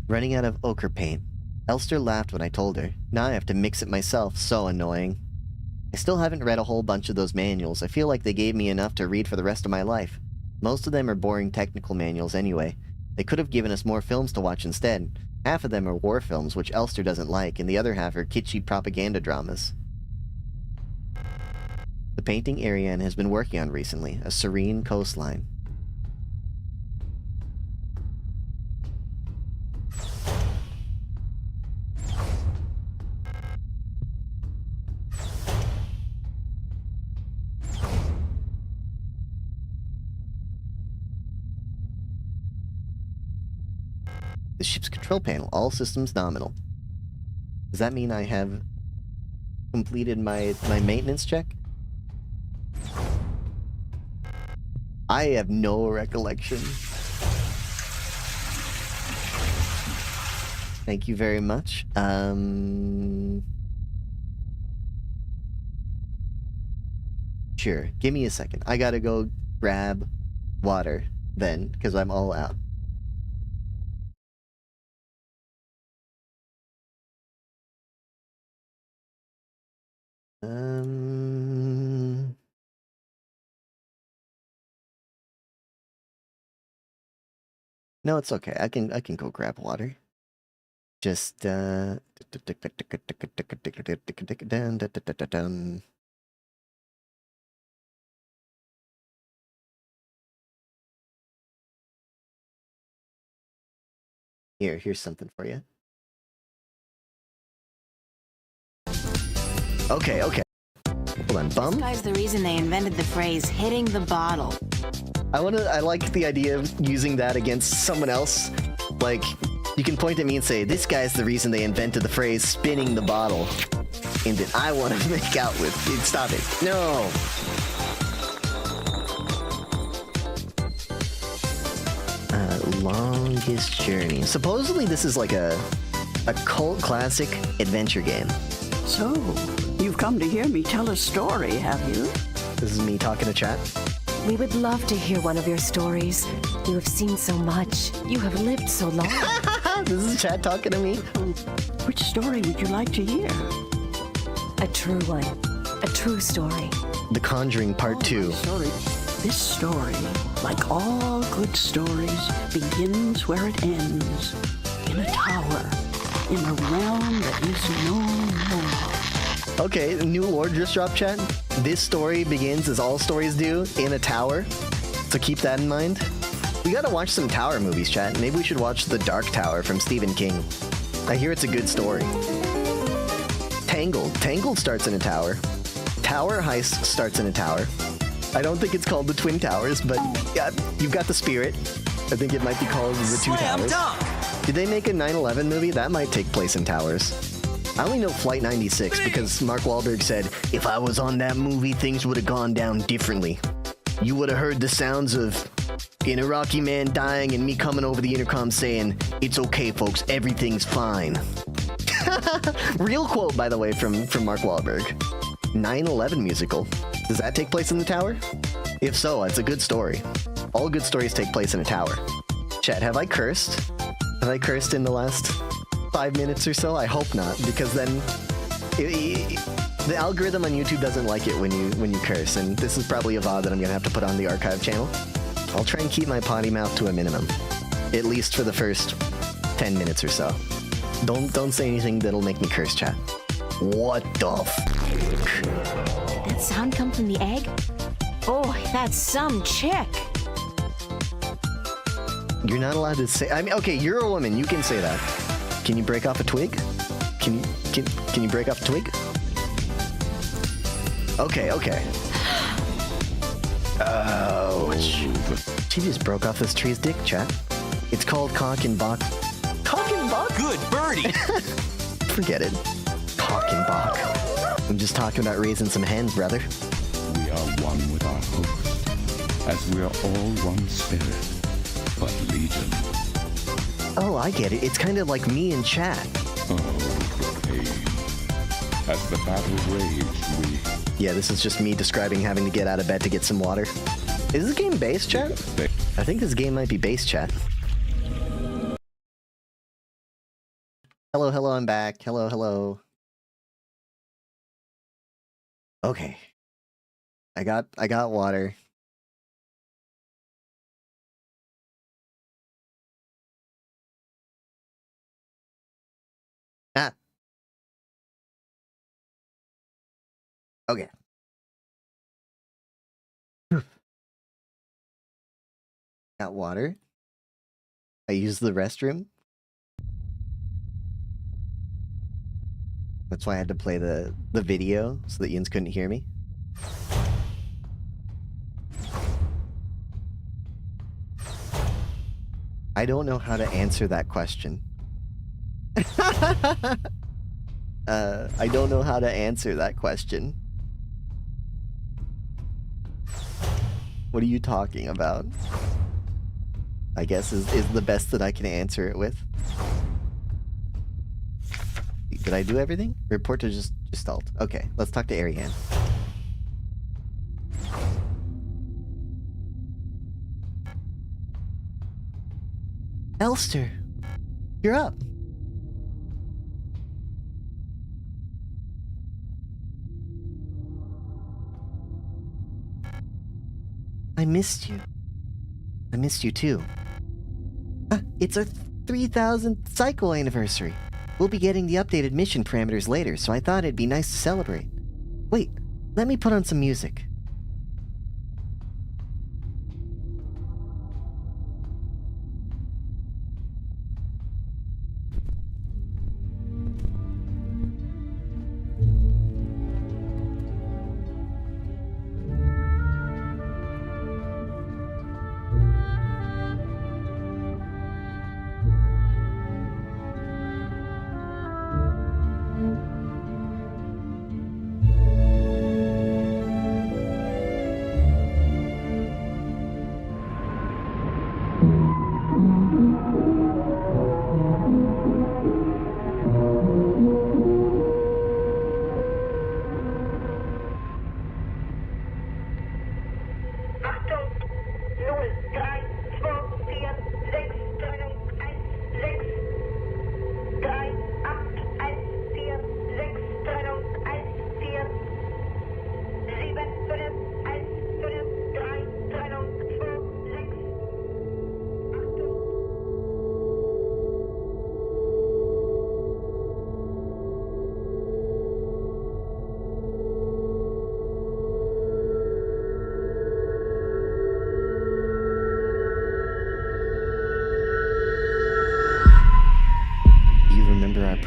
Running out of ochre paint. Elster laughed when I told her. Now I have to mix it myself, so annoying. I still haven't read a whole bunch of those manuals. I feel like they gave me enough to read for the rest of my life. Most of them are boring technical manuals anyway. They could have given us more films to watch instead. Half of them are war films, which Elster doesn't like, and the other half are kitschy propaganda dramas. The painting Ariane has been working on recently, a serene coastline. The ship's control panel, all systems nominal. Does that mean I have completed my maintenance check? I have no recollection. Thank you very much. Sure, give me a second. I gotta go grab water then, because I'm all out. No, it's okay. I can go grab water. Just here's something for you. Okay. Hold on, This bum. guy's the reason they invented the phrase hitting the bottle. I like the idea of using that against someone else. Like, you can point at me and say, this guy's the reason they invented the phrase spinning the bottle. And that I want to make out with. Stop it. No! Longest journey. Supposedly this is like a cult classic adventure game. So, you've come to hear me tell a story, have you? This is me talking to chat. We would love to hear one of your stories. You have seen so much. You have lived so long. This is chat talking to me. Which story would you like to hear? A true one. A true story. The Conjuring Part 2. Sorry. This story, like all good stories, begins where it ends. In a tower. In a realm that is no more. Okay, new lore just dropped, chat. This story begins, as all stories do, in a tower. So keep that in mind. We gotta watch some tower movies, chat. Maybe we should watch The Dark Tower from Stephen King. I hear it's a good story. Tangled. Tangled starts in a tower. Tower Heist starts in a tower. I don't think it's called the Twin Towers, but yeah, you've got the spirit. I think it might be called the Two Towers. Did they make a 9/11 movie? That might take place in towers. I only know Flight 96 because Mark Wahlberg said, if I was on that movie, things would have gone down differently. You would have heard the sounds of an Iraqi man dying and me coming over the intercom saying, it's okay, folks, everything's fine. Real quote, by the way, from Mark Wahlberg. 9/11 musical. Does that take place in the tower? If so, it's a good story. All good stories take place in a tower. Chat, have I cursed? Have I cursed in the last 5 minutes or so? I hope not, because then the algorithm on YouTube doesn't like it when you curse, and this is probably a VOD that I'm gonna have to put on the archive channel. I'll try and keep my potty mouth to a minimum, at least for the first 10 minutes or so. Don't say anything that'll make me curse, chat. What the f? Did that sound come from the egg? Oh, that's some chick. You're not allowed to say. I mean, okay, you're a woman. You can say that. Can you break off a twig? Can you break off a twig? Okay. Oh, she just broke off this tree's dick, chat. It's called cock and bok. Cock and bok? Good birdie. Forget it. Cock and bok. I'm just talking about raising some hens, brother. We are one with our host, as we are all one spirit, but legion. Oh, I get it. It's kind of like me and chat. Oh, the pain. As the battle raged, we... Yeah, this is just me describing having to get out of bed to get some water. Is this game based, chat? I think this game might be based, chat. Hello, I'm back. Hello. Okay. I got water. Ah. Okay. Got water. I used the restroom. That's why I had to play the video so that Yins couldn't hear me. I don't know how to answer that question. I don't know how to answer that question. What are you talking about? I guess is the best that I can answer it with. Did I do everything? Report to Gestalt. Okay, let's talk to Ariane. Elster, you're up. I missed you. I missed you too. It's our 3000th cycle anniversary. We'll be getting the updated mission parameters later, so I thought it'd be nice to celebrate. Wait, let me put on some music.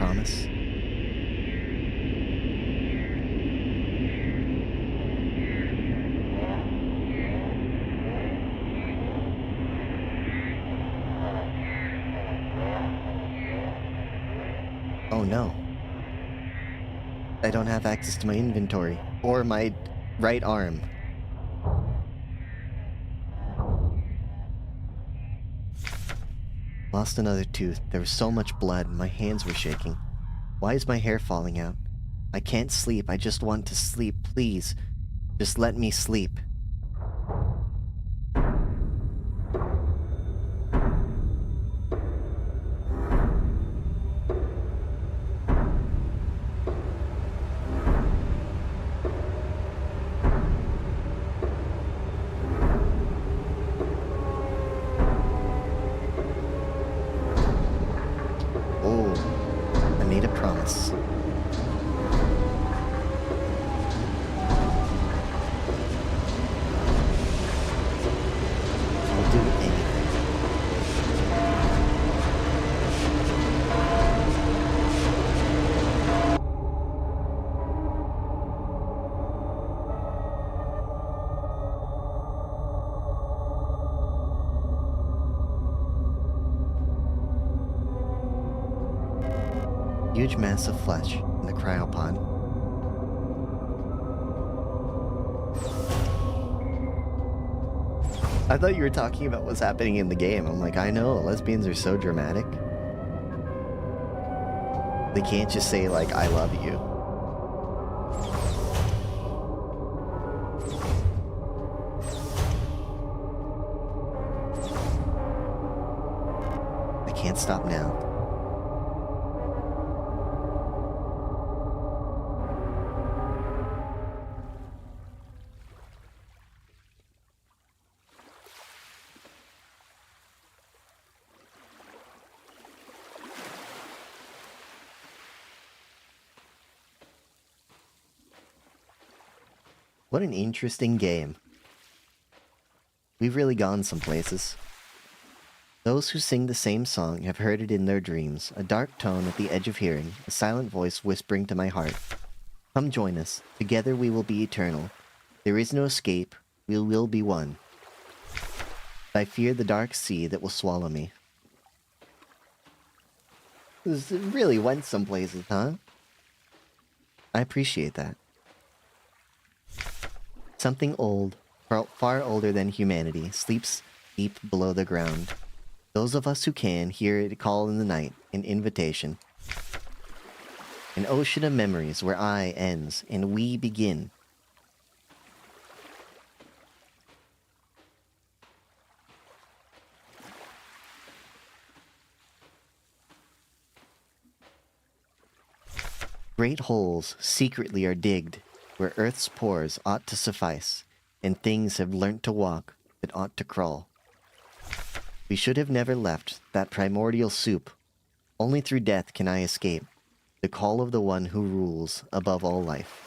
promise? Oh no. I don't have access to my inventory or my right arm. Lost another tooth. There was so much blood. My hands were shaking. Why is my hair falling out? I can't sleep. I just want to sleep. Please. Just let me sleep. Oh, I made a promise. I'll do anything. Huge mass of flesh in the cryopod. I thought you were talking about what's happening in the game. I'm like, I know, lesbians are so dramatic. They can't just say, like, I love you. I can't stop now. What an interesting game. We've really gone some places. Those who sing the same song have heard it in their dreams, a dark tone at the edge of hearing, a silent voice whispering to my heart. Come join us. Together we will be eternal. There is no escape. We will be one. I fear the dark sea that will swallow me. This really went some places, huh? I appreciate that. Something old, far older than humanity, sleeps deep below the ground. Those of us who can hear it call in the night, an invitation. An ocean of memories where I ends and we begin. Great holes secretly are digged where earth's pores ought to suffice, and things have learnt to walk that ought to crawl. We should have never left that primordial soup. Only through death can I escape the call of the one who rules above all life.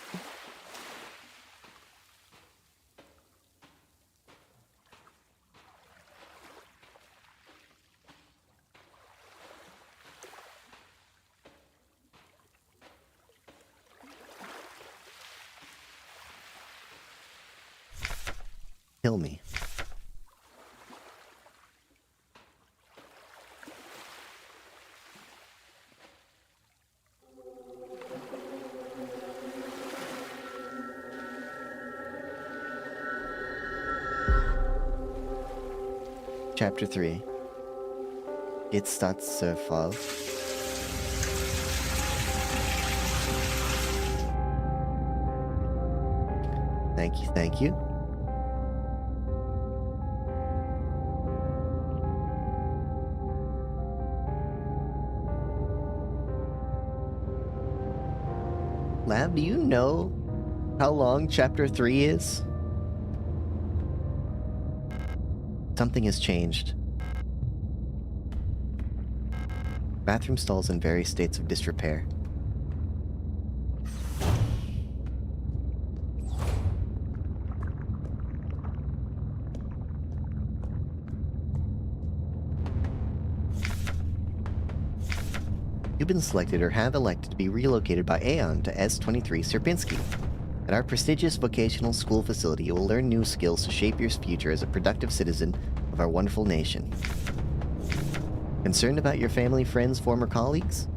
Kill me. Chapter 3. It starts so fall. Thank you, thank you. Lab, do you know how long Chapter 3 is? Something has changed. Bathroom stalls in various states of disrepair. You've been selected or have elected to be relocated by Aeon to S23 Sierpinski. At our prestigious vocational school facility, you will learn new skills to shape your future as a productive citizen of our wonderful nation. Concerned about your family, friends, former colleagues?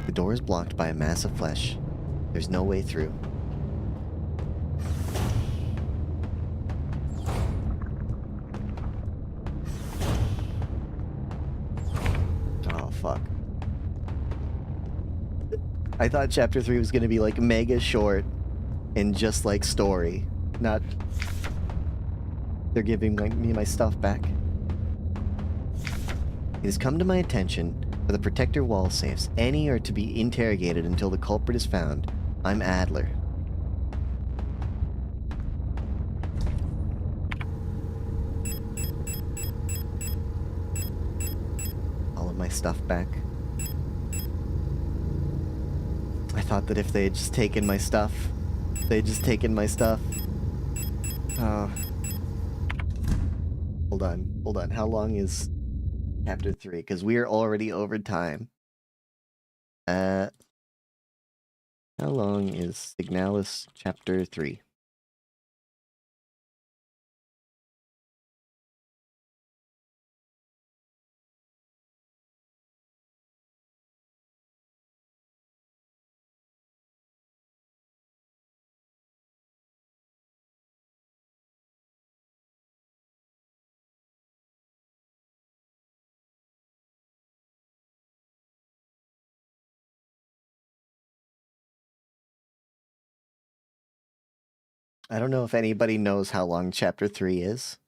The door is blocked by a mass of flesh. There's no way through. Oh, fuck. I thought chapter 3 was going to be like mega short and just like story. Not... They're giving me my stuff back. It has come to my attention for the protector wall safes. Any are to be interrogated until the culprit is found. I'm Adler. All of my stuff back. I thought that if they had just taken my stuff, they'd just taken my stuff. Oh. Hold on. How long is chapter 3? Because we are already over time. How long is Signalis chapter 3? I don't know if anybody knows how long chapter 3 is.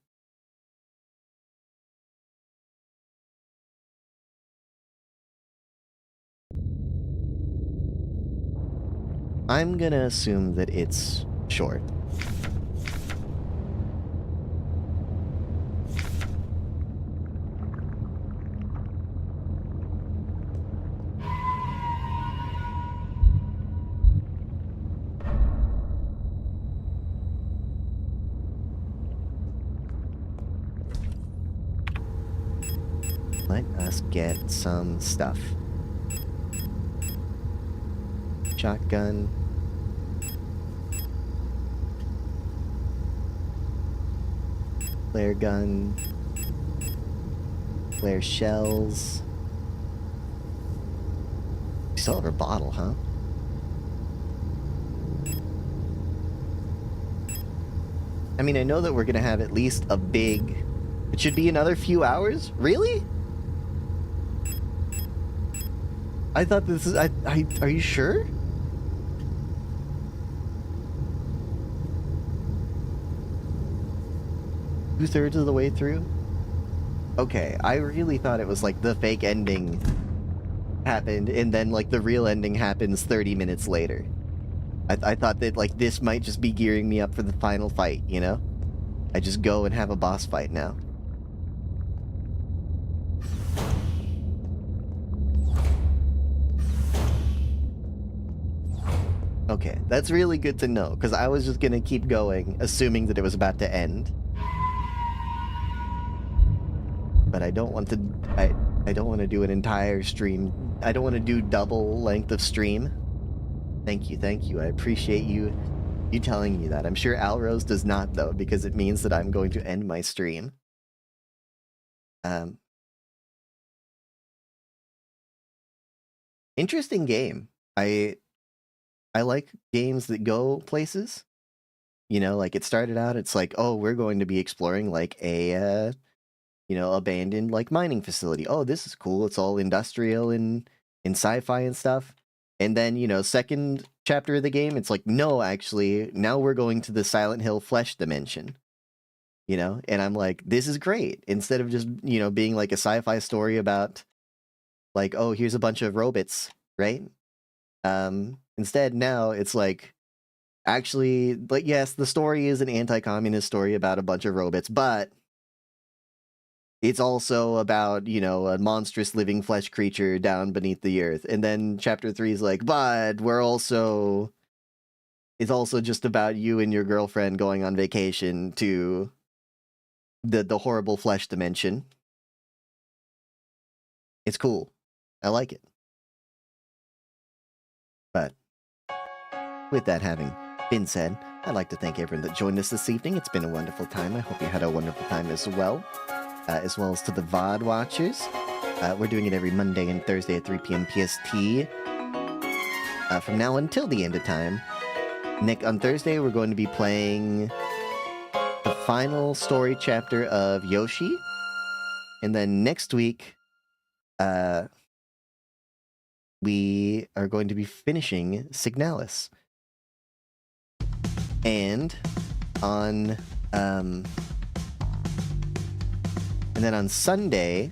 I'm gonna assume that it's short. Let us get some stuff. Shotgun. Flare gun. Flare shells. We still have our bottle, huh? I mean, I know that we're gonna have at least a big... It should be another few hours? Really? I thought this is... are you sure? Two-thirds of the way through? Okay, I really thought it was like the fake ending happened and then like the real ending happens 30 minutes later. I thought that like this might just be gearing me up for the final fight, you know? I just go and have a boss fight now. Okay, that's really good to know, because I was just gonna keep going, assuming that it was about to end. But I don't want to... I don't want to do an entire stream. I don't want to do double length of stream. Thank you. I appreciate you telling me that. I'm sure Alrose does not, though, because it means that I'm going to end my stream. Interesting game. I like games that go places. You know, like it started out, it's like, oh, we're going to be exploring like a, you know, abandoned like mining facility. Oh, this is cool. It's all industrial and sci-fi and stuff. And then, you know, second chapter of the game, it's like, no, actually, now we're going to the Silent Hill flesh dimension. You know, and I'm like, this is great. Instead of just, you know, being like a sci-fi story about like, oh, here's a bunch of robots, right? Instead, now it's like, actually, but yes, the story is an anti-communist story about a bunch of robots, but it's also about, you know, a monstrous living flesh creature down beneath the earth. And then chapter 3 is like, but we're also It's also just about you and your girlfriend going on vacation to the horrible flesh dimension. It's cool. I like it. But with that having been said, I'd like to thank everyone that joined us this evening. It's been a wonderful time. I hope you had a wonderful time as well as to the VOD watchers. We're doing it every Monday and Thursday at 3 p.m. PST. From now until the end of time. Nick, on Thursday, we're going to be playing the final story chapter of Yoshi. And then next week, we are going to be finishing Signalis. And on and then on Sunday,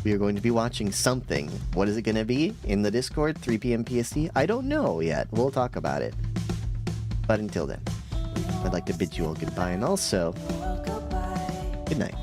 we are going to be watching something. What is it going to be? In the Discord, 3 p.m. PST? I don't know yet. We'll talk about it. But until then, I'd like to bid you all goodbye and also good night.